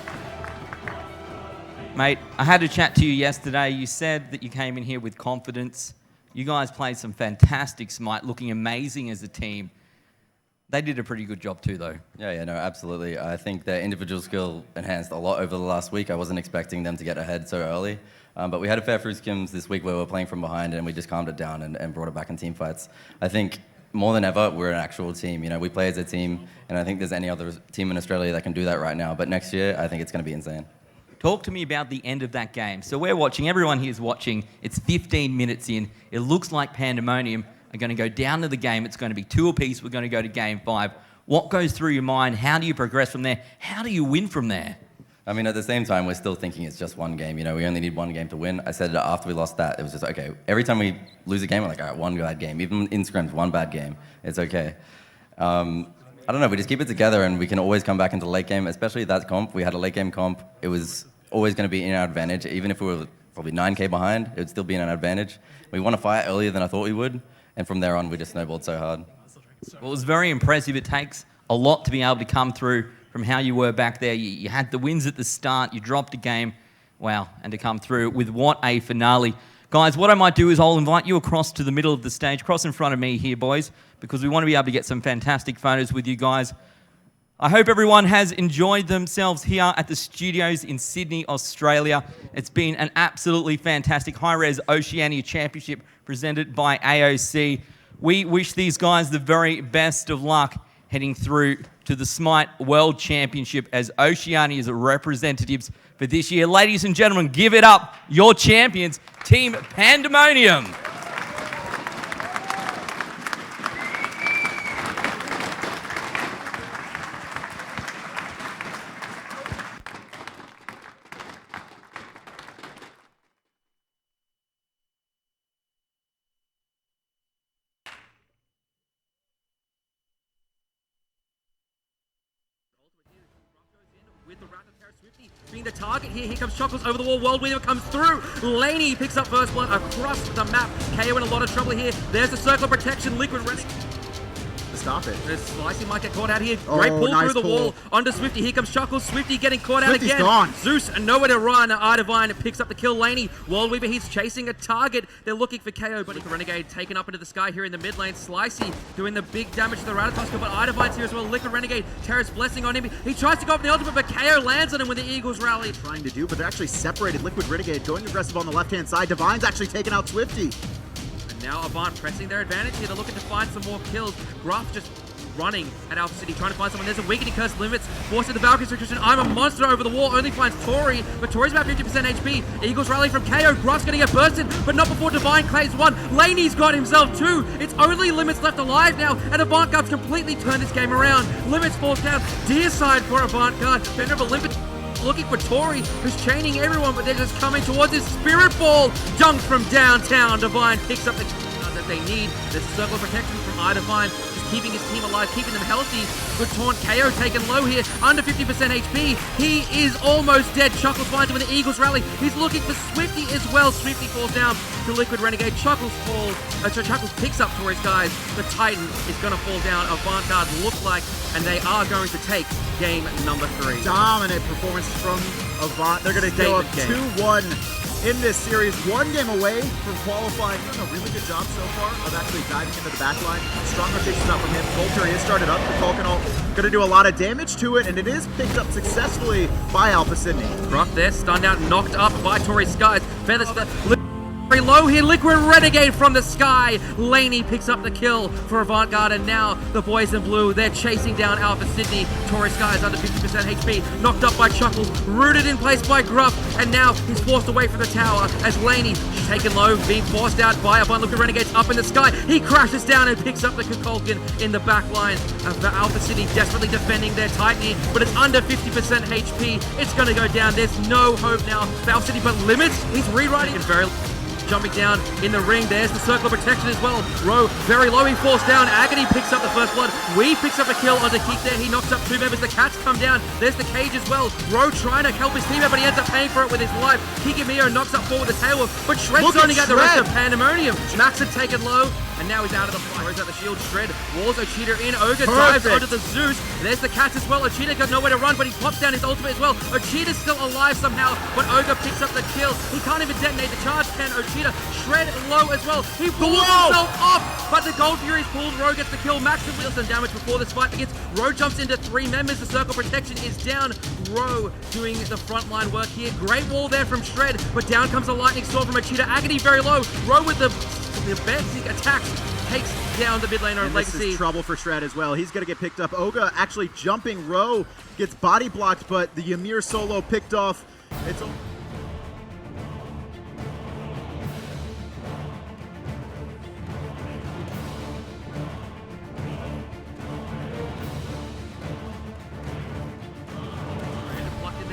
Mate, I had a chat to you yesterday. You said that you came in here with confidence. You guys played some fantastic Smite, looking amazing as a team. They did a pretty good job too, though. Yeah, no, absolutely. I think their individual skill enhanced a lot over the last week. I wasn't expecting them to get ahead so early. But we had a fair few scrims this week where we were playing from behind and we just calmed it down and brought it back in team fights. I think more than ever, we're an actual team. You know, we play as a team, and I think there's any other team in Australia that can do that right now. But next year, I think it's going to be insane. Talk to me about the end of that game. So we're watching, everyone here is watching. It's 15 minutes in. It looks like Pandemonium are going to go down to the game. It's going to be 2 apiece. We're going to go to game 5. What goes through your mind? How do you progress from there? How do you win from there? I mean, at the same time, we're still thinking it's just one game. You know, we only need one game to win. I said that after we lost that, it was just, okay, every time we lose a game, we're like, all right, one bad game. Even in scrims, one bad game. It's okay. I don't know, we just keep it together and we can always come back into late game, especially that comp. We had a late game comp. It was always going to be in our advantage. Even if we were probably 9K behind, it would still be in our advantage. We won a fight earlier than I thought we would. And from there on, we just snowballed so hard. Well, it was very impressive. It takes a lot to be able to come through from how you were back there. You had the wins at the start. You dropped a game. Wow. And to come through with what a finale. Guys, what I might do is I'll invite you across to the middle of the stage, across in front of me here, boys, because we want to be able to get some fantastic photos with you guys. I hope everyone has enjoyed themselves here at the studios in Sydney, Australia. It's been an absolutely fantastic Hi-Rez Oceania Championship presented by AOC. We wish these guys the very best of luck heading through to the SMITE World Championship as Oceania's representatives for this year. Ladies and gentlemen, give it up, your champions, Team Pandemonium. Being the target here. Here comes Chuckles over the wall. World Weaver comes through. Laney picks up first blood across the map. KO in a lot of trouble here. There's the circle of protection. Liquid running. Stop it. Slicey might get caught out here. Great pull nice through the wall. Onto Swifty. Here comes Chuckles. Swifty getting caught out again. Gone. Zeus and nowhere to run. Idivine picks up the kill. Laney. World Weaver, he's chasing a target. They're looking for KO, but the Renegade taken up into the sky here in the mid lane. Slicey doing the big damage to the Ratatoskal, but Idivine's here as well. Liquid Renegade. Terrace blessing on him. He tries to go up the ultimate, but KO lands on him when the Eagles rally. Trying to do, but they're actually separated. Liquid Renegade going aggressive on the left-hand side. Divine's actually taking out Swifty. And now Avant pressing their advantage here. They're looking to find some more kills. Gruff just running at Alpha City, trying to find someone. There's a weakening curse limits, forcing the Valkyrie restriction. I'm a monster over the wall, only finds Tori, but Tori's about 50% HP. Eagles rally from KO, Gruff's gonna get bursted, but not before Divine claims one. Laney's got himself two. It's only Limits left alive now, and Avantgarde's completely turned this game around. Limits falls down, deicide for Avantgarde. Venerable Limpet looking for Tori, who's chaining everyone, but they're just coming towards his Spirit Ball. Dunked from downtown, Divine picks up the that they need. There's a circle of protection from Idivine, just keeping his team alive, keeping them healthy. Good taunt. KO taken low here, under 50% HP. He is almost dead. Chuckles finds him in the Eagles rally. He's looking for Swifty as well. Swifty falls down to Liquid Renegade. Chuckles falls. Chuckles picks up Tori's guys. The Titan is going to fall down. Avantgarde look like, and they are going to take game number 3. Dominant performance from Avant. They're going to go up 2-1 in this series, 1 game away from qualifying. Doing a really good job so far of actually diving into the back line. Strong rotations up from him. Vulture is started up. The Falconol going to do a lot of damage to it, and it is picked up successfully by Alpha Sydney. Gruff there, stunned out, knocked up by Tori Skies. Feathers very low here. Liquid Renegade from the sky. Laney picks up the kill for Avantgarde, and now the boys in blue, they're chasing down Alpha Sydney. Tori Skies under 50% HP, knocked up by Chuckles, rooted in place by Gruff, and now he's forced away from the tower as Laney, taken low, being forced out by Avant. Liquid Renegade's up in the sky. He crashes down and picks up the Kukulkan in the back line. Alpha City desperately defending their Titan, but it's under 50% HP. It's going to go down. There's no hope now for Alpha City, but Limits, he's rewriting it very jumping down in the ring. There's the circle of protection as well. Rowe very low, he falls down. Agony picks up the first blood. Weave picks up a kill onto Keek there. He knocks up 2 members. The cats come down. There's the cage as well. Rowe trying to help his teammate, but he ends up paying for it with his life. Kikimiro knocks up 4 with the tail whip, but Shred's zoning out the rest of Pandemonium. Max had taken low, and now he's out of the fight. Throws out the shield. Shred walls Ochita in. Ogre dives onto the Zeus. There's the cats as well. Ochita got nowhere to run, but he pops down his ultimate as well. Ochita's still alive somehow, but Ogre picks up the kill. He can't even detonate the charge, can Ochita. Shred low as well. He pulls himself off, but the Gold Fury's pulled. Rowe gets the kill. Max deals some damage before this fight begins. Rowe jumps into 3 members. The circle protection is down. Rowe doing the frontline work here. Great wall there from Shred, but down comes a lightning storm from Ochita. Agony very low. Rowe with the basic attacks takes down the mid laner of Legacy. This is trouble for Shred as well. He's going to get picked up. Oga actually jumping. Rowe gets body blocked, but the Ymir solo picked off. It's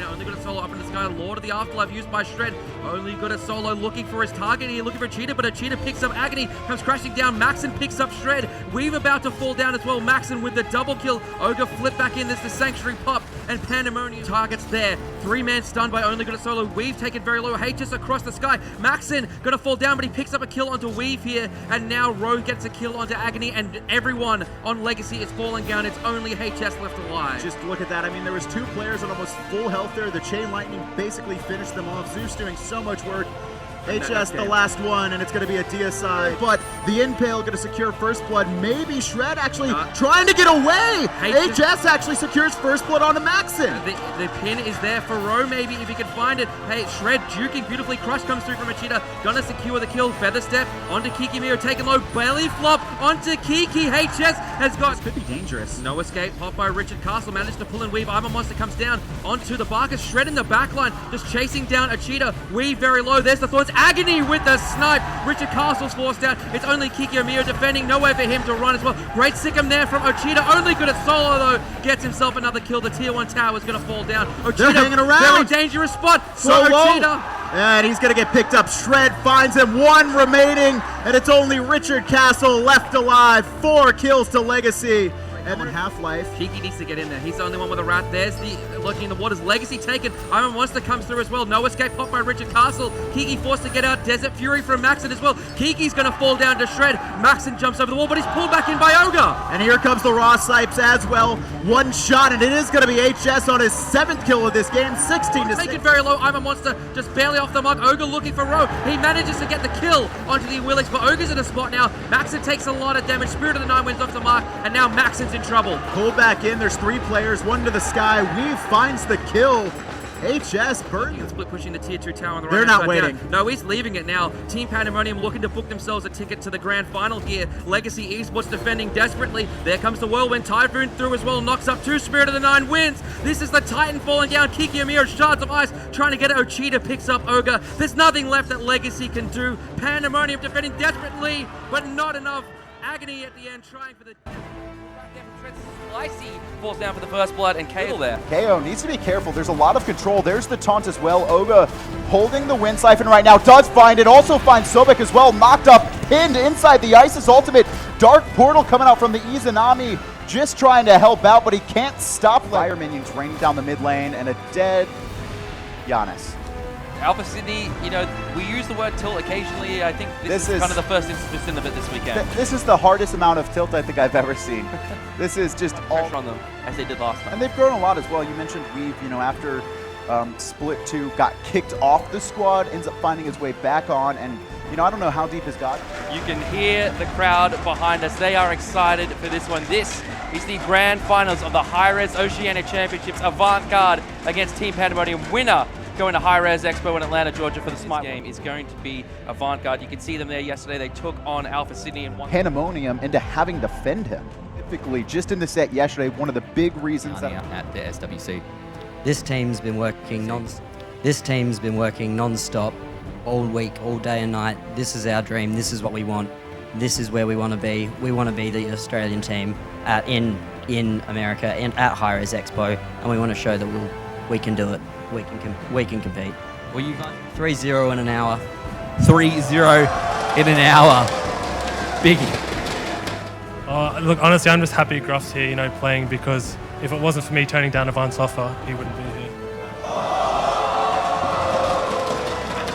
only got a solo up in the sky. Lord of the Afterlife used by Shred. Only got a solo looking for his target here, looking for Cheetah, but Cheetah picks up Agony, comes crashing down. Maxon picks up Shred. Weave about to fall down as well. Maxon with the double kill. Ogre flip back in. There's the Sanctuary pop, and Pandemonium targets there. 3-man stunned by Only got a solo. Weave taken very low. HS across the sky. Maxon gonna fall down, but he picks up a kill onto Weave here, and now Rowe gets a kill onto Agony, and everyone on Legacy is falling down. It's only HS left alive. just look at that. I mean, there was 2 players on almost full health there. The Chain Lightning basically finished them off. Zeus doing so much work. HS the last one, and it's going to be a deicide. But the Impale going to secure first blood. Maybe Shred actually trying to get away. HS actually secures first blood onto Maxon. The pin is there for Rowe, maybe, if he can find it. Hey, Shred juking beautifully. Crush comes through from Ochita. Gonna secure the kill. Feather step onto Kikimiro, taken low. Belly flop onto Kiki. HS has got... This could be dangerous. No escape. Pop by Richard Castle. Managed to pull and weave. Armor Monster comes down onto the Barker. Shred in the backline. Just chasing down Ochita. Weave very low. There's the Thorns. Agony with the snipe. Richard Castle's forced out. It's only Kikimiro defending. Nowhere for him to run as well. Great Sikkim there from Ochita. Only good at solo though. Gets himself another kill. The tier 1 tower is going to fall down. They're Ochita, hanging around. very dangerous spot for Solo. Ochita. And he's going to get picked up. Shred finds him. 1 remaining. And it's only Richard Castle left alive. 4 kills to Legacy. And then Half-Life. Kiki needs to get in there. He's the only one with a rat. There's the looking in the waters. Legacy taken. Iron Monster comes through as well. No escape. Pop by Richard Castle. Kiki forced to get out. Desert Fury from Maxon as well. Kiki's going to fall down to Shred. Maxon jumps over the wall, but he's pulled back in by Ogre. And here comes the Raw Sipes as well. 1 shot, and it is going to be HS on his 7th kill of this game. 16 to 6. Taken very low. Iron Monster just barely off the mark. Ogre looking for Rowe. He manages to get the kill onto the Willix, but Ogre's in a spot now. Maxon takes a lot of damage. Spirit of the Night wins off the mark, and now Maxon's in trouble. Pull back in. There's 3 players. 1 to the sky. Weave finds the kill. HS burning. Split pushing the tier 2 tower on the right. They're not waiting. No, he's leaving it now. Team Pandemonium looking to book themselves a ticket to the grand final here. Legacy Esports defending desperately. There comes the Whirlwind. Typhoon through as well. Knocks up 2. Spirit of the 9 wins. This is the Titan falling down. Kikimiro, Shards of Ice, trying to get it. Ochita picks up Ogre. There's nothing left that Legacy can do. Pandemonium defending desperately, but not enough. Agony at the end, trying for the... Slicey falls down for the first blood, and KO there. KO needs to be careful. There's a lot of control. There's the taunt as well. Oga holding the Wind Siphon right now. Does find it. Also finds Sobek as well. Knocked up, pinned inside the Isis ultimate. Dark Portal coming out from the Izanami. Just trying to help out, but he can't stop. Fire minions raining down the mid lane, and a dead Giannis. Alpha Sydney, you know, we use the word tilt occasionally. I think this is kind of the first instance of it this weekend. This is the hardest amount of tilt I think I've ever seen. This is just all pressure on them, as they did last time. And they've grown a lot as well. You mentioned Weave, you know, after Split 2 got kicked off the squad, ends up finding his way back on, and you know, I don't know how deep his got. You can hear the crowd behind us. They are excited for this one. This is the grand finals of the Hi-Rez Oceania Championships. Avant-Garde against Team Pandemonium. Winner going to Hi-Rez Expo in Atlanta, Georgia for the SMITE game is going to be Avant-Garde. You can see them there yesterday. They took on Alpha Sydney and won. Pandemonium into having to fend him. Typically, just in the set yesterday, one of the big reasons that at the SWC. This team's been working non-stop all week, all day and night. This is our dream. This is what we want. This is where we want to be. We want to be the Australian team in America and at Hi-Rez Expo, and we want to show that we can do it. We can compete. Well, you guys 3-0 in an hour. 3-0 in an hour. Biggie. Look, honestly, I'm just happy Gruff's here, you know, playing, because if it wasn't for me turning down Avant's offer, he wouldn't be here.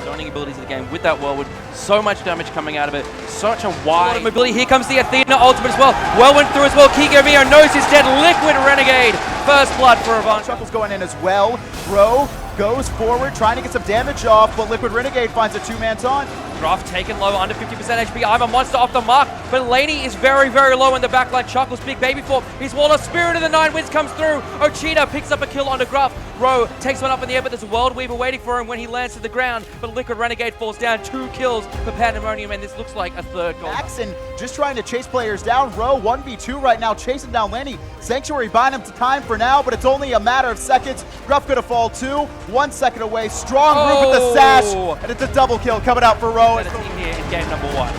Zoning abilities of the game with that whirlwind, so much damage coming out of it, such a wide mobility. Here comes the Athena ultimate as well. Well went through as well. Kikomio knows he's dead. Liquid Renegade. First blood for Avant. Chuckles going in as well. Bro goes forward, trying to get some damage off, but Liquid Renegade finds a two-man taunt. Gruff taken low, under 50% HP. I'm a monster off the mark, but Laney is very, very low in the backline. Chuckles, big baby form. He's walled a Spirit of the Nine Winds comes through. Ochita picks up a kill onto Gruff. Rowe takes one up in the air, but there's a World Weaver waiting for him when he lands to the ground. But Liquid Renegade falls down. 2 kills for Pandemonium, and this looks like a third goal. Maxon just trying to chase players down. Rowe 1v2 right now, chasing down Lenny. Sanctuary buying him to time for now, but it's only a matter of seconds. Gruff gonna fall too. 1 second away. Strong group with the sash, and it's a double kill coming out for Rowe. Here in game number 1.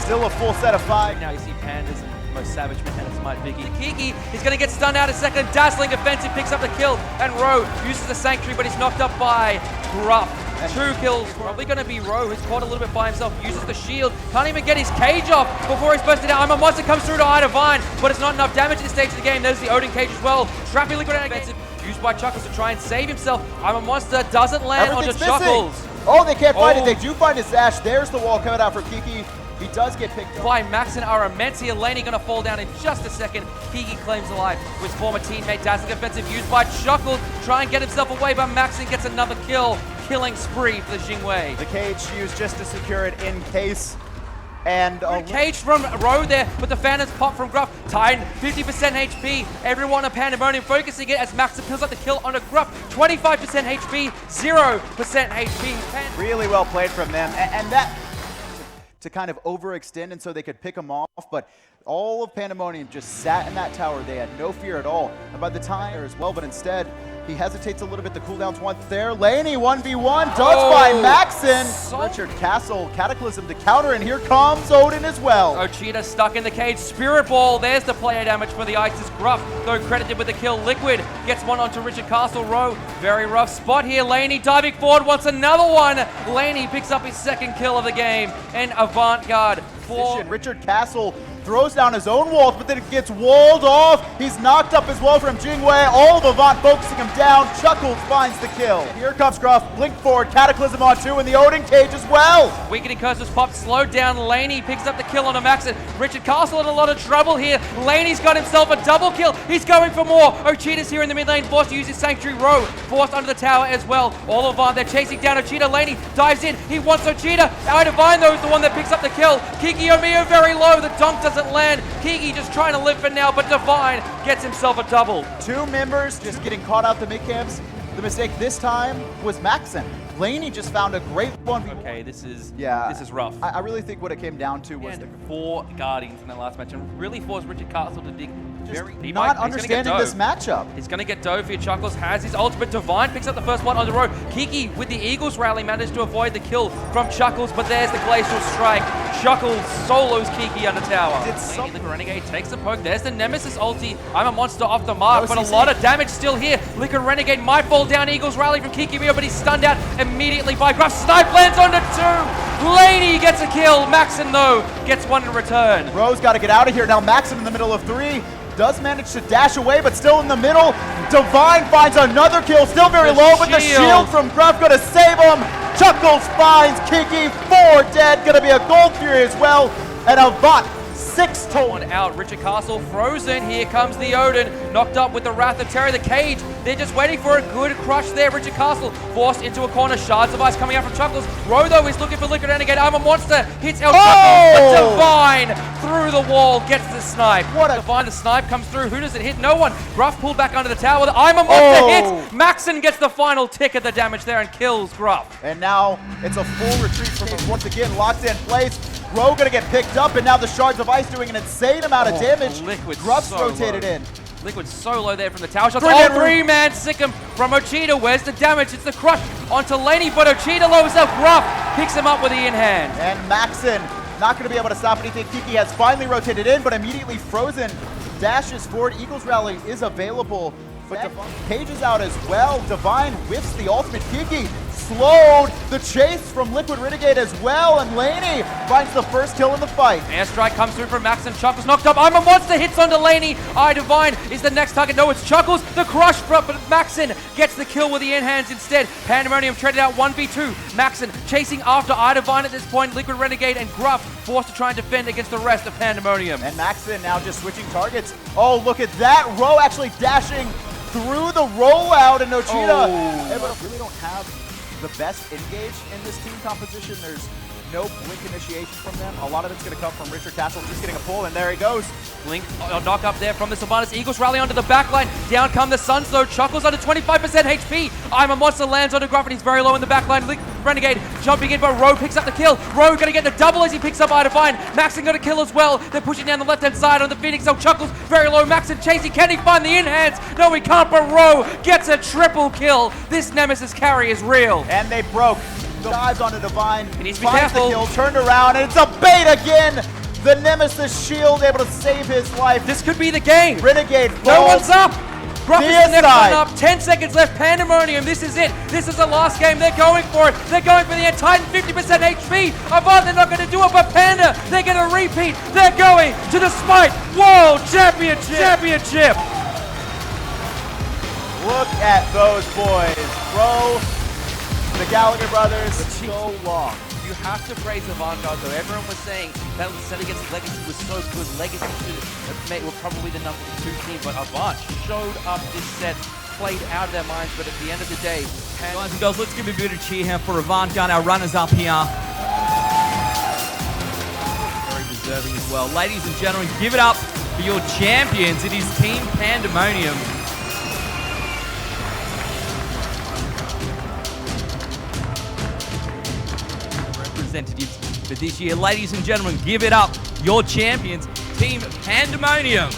Still a full set of 5. Now you see Pandas and most savage man of SMITE Biggie. Kiki is going to get stunned out a second. Dazzling offensive picks up the kill, and Rowe uses the Sanctuary, but he's knocked up by Gruff. 2 kills. Probably going to be Rowe, who's caught a little bit by himself. Uses the shield. Can't even get his cage off before he's busted out. I'm a monster comes through to Ida Vine, but it's not enough damage at this stage of the game. There's the Odin cage as well. Trapping Liquid offensive. Used by Chuckles to try and save himself. I'm a monster doesn't land onto Chuckles. Oh, they can't find it. They do find his Ash. There's the wall coming out for Kiki. He does get picked up. Climax and are immense here. Laney going to fall down in just a second. Kiki claims the life with former teammate Dazzling offensive used by Chuckles. Try and get himself away, but Maxon gets another kill. Killing spree for the Jingwei. The cage used just to secure it in case. And cage from Rowe there, but the Phantoms pop from Gruff. Titan, 50% HP. Everyone on Pandemonium focusing it as Max pulls up the kill onto Gruff. 25% HP, 0% HP. Really well played from them. And that to kind of overextend, and so they could pick him off, but all of Pandemonium just sat in that tower. They had no fear at all. And by the time as well, but instead, he hesitates a little bit. The cooldown's once there. Laney 1v1 does find Maxon. Richard Castle, Cataclysm to counter, and here comes Odin as well. Ochita stuck in the cage. Spirit Ball, there's the player damage for the Isis. Gruff, though credited with the kill. Liquid gets one onto Richard Castle. Rowe, very rough spot here. Laney diving forward, wants another one. Laney picks up his second kill of the game, and Avant-Garde for Richard Castle throws down his own walls, but then it gets walled off. He's knocked up as well from Jingwei. All of Avant focusing him down. Chuckles finds the kill. Here comes Gruff. Blink forward. Cataclysm on 2 in the Odin cage as well. Weakening Curses popped. Slowed down. Laney picks up the kill on a Maxon. Richard Castle in a lot of trouble here. Laney's got himself a double kill. He's going for more. Ochita's here in the mid lane. Forced to use his Sanctuary. Rowe forced under the tower as well. All of Avant, they're chasing down Ochita. Laney dives in. He wants Ochita. Ida Vine, though, is the one that picks up the kill. Kiki Omiya very low. The dunk doesn't land. Kiki just trying to live for now, but Divine gets himself a double. 2 members just getting caught out the mid camps. The mistake this time was Maxon. Laney just found a great one. Okay, this is rough. I really think what it came down to was the 4 Guardians in that last match, and really forced Richard Castle to dig very deep. Not understanding this matchup. He's going to get dove here. Chuckles has his ultimate. Divine picks up the first one on the road. Kiki with the Eagles rally managed to avoid the kill from Chuckles, but there's the Glacial Strike. Chuckles solos Kiki under tower. The Renegade takes the poke. There's the Nemesis ulti. I'm a monster off the mark, but a lot of damage still here. Liquid Renegade might fall down. Eagles rally from Kiki Mio, but he's stunned out immediately by Gruff. Snipe lands onto 2. Laney gets a kill. Maxon, though, gets one in return. Rowe's got to get out of here. Now Maxon in the middle of 3. Does manage to dash away, but still in the middle. Divine finds another kill. Still very low, but the shield from Gruff going to save him. Chuckles finds Kiki. 4 dead. Going to be a Gold Fury as well. And Avant 6 total. One out. Richard Castle frozen. Here comes the Odin. Knocked up with the Wrath of Terror. The cage. They're just waiting for a good crush there. Richard Castle forced into a corner. Shards of Ice coming out from Chuckles. Rowe, though, is looking for Liquid Renegade. I'm a monster. Hits El Chuckles. But Divine through the wall gets the snipe. Divine, the snipe comes through. Who does it hit? No one. Gruff pulled back under the tower. I'm a monster hits. Maxon gets the final tick of the damage there and kills Gruff. And now it's a full retreat from him. Once again, locked in place. Rowe gonna get picked up, and now the Shards of Ice doing an insane amount of damage. Gruff's rotated in. Liquid solo there from the tower shots. 3-man Sikkim from Ochita. Where's the damage? It's the crush onto Laney, but Ochita lowers up. Gruff picks him up with the in-hand. And Maxon not going to be able to stop anything. Kiki has finally rotated in, but immediately frozen. Dashes forward. Eagles Rally is available, but Cage is out as well. Divine whiffs the ultimate. Kiki slowed. The chase from Liquid Renegade as well, and Laney finds the first kill in the fight. Airstrike comes through from Max, and Chuckles knocked up. I'm a Monster hits onto Laney. Divine is the next target. No, it's Chuckles. The crush from Maxon gets the kill with the in-hands instead. Pandemonium traded out 1v2. Maxon chasing after Divine at this point. Liquid Renegade and Gruff forced to try and defend against the rest of Pandemonium. And Maxon now just switching targets. Oh, look at that. Row actually dashing through the rollout, and Nochita really don't have the best engage in this team composition. There's no blink initiation from them. A lot of it's going to come from Richard Castle just getting a pull, and there he goes. Blink knock up there from the Sylvanas. Eagles rally onto the backline. Down come the Suns though. Chuckles under 25% HP. I'm a Monster lands onto Gruff, and he's very low in the backline. Renegade jumping in, but Rowe picks up the kill. Rowe going to get the double as he picks up Divine. Maxon got a kill as well. They're pushing down the left-hand side on the Phoenix. So Chuckles very low. Maxon chasing. Can he find the in-hands? No, he can't, but Rowe gets a triple kill. This Nemesis carry is real. And they broke. Dives onto Divine. He needs to be careful. The kill, turned around, and it's a bait again. The Nemesis shield able to save his life. This could be the game. Renegade falls. No one's up. Gruff is the next one up. 10 seconds left. Pandemonium. This is it. This is the last game. They're going for it. They're going for the end. Titan 50% HP. Avant, they're not going to do it, but Panda, they're going to repeat. They're going to the SMITE World Championship. Look at those boys, bro. The Gallagher brothers, so long. You have to praise Avant-Garde though. Everyone was saying that the set against Legacy was so good. Legacy were probably the number 2 team, but Avant showed up this set, played out of their minds, but at the end of the day... Guys and girls, let's give a bit of cheer here for Avant-Garde, our runners-up here. Very deserving as well. Ladies and gentlemen, give it up for your champions. It is Team Pandemonium. Representatives for this year. Ladies and gentlemen, give it up, your champions, Team Pandemonium.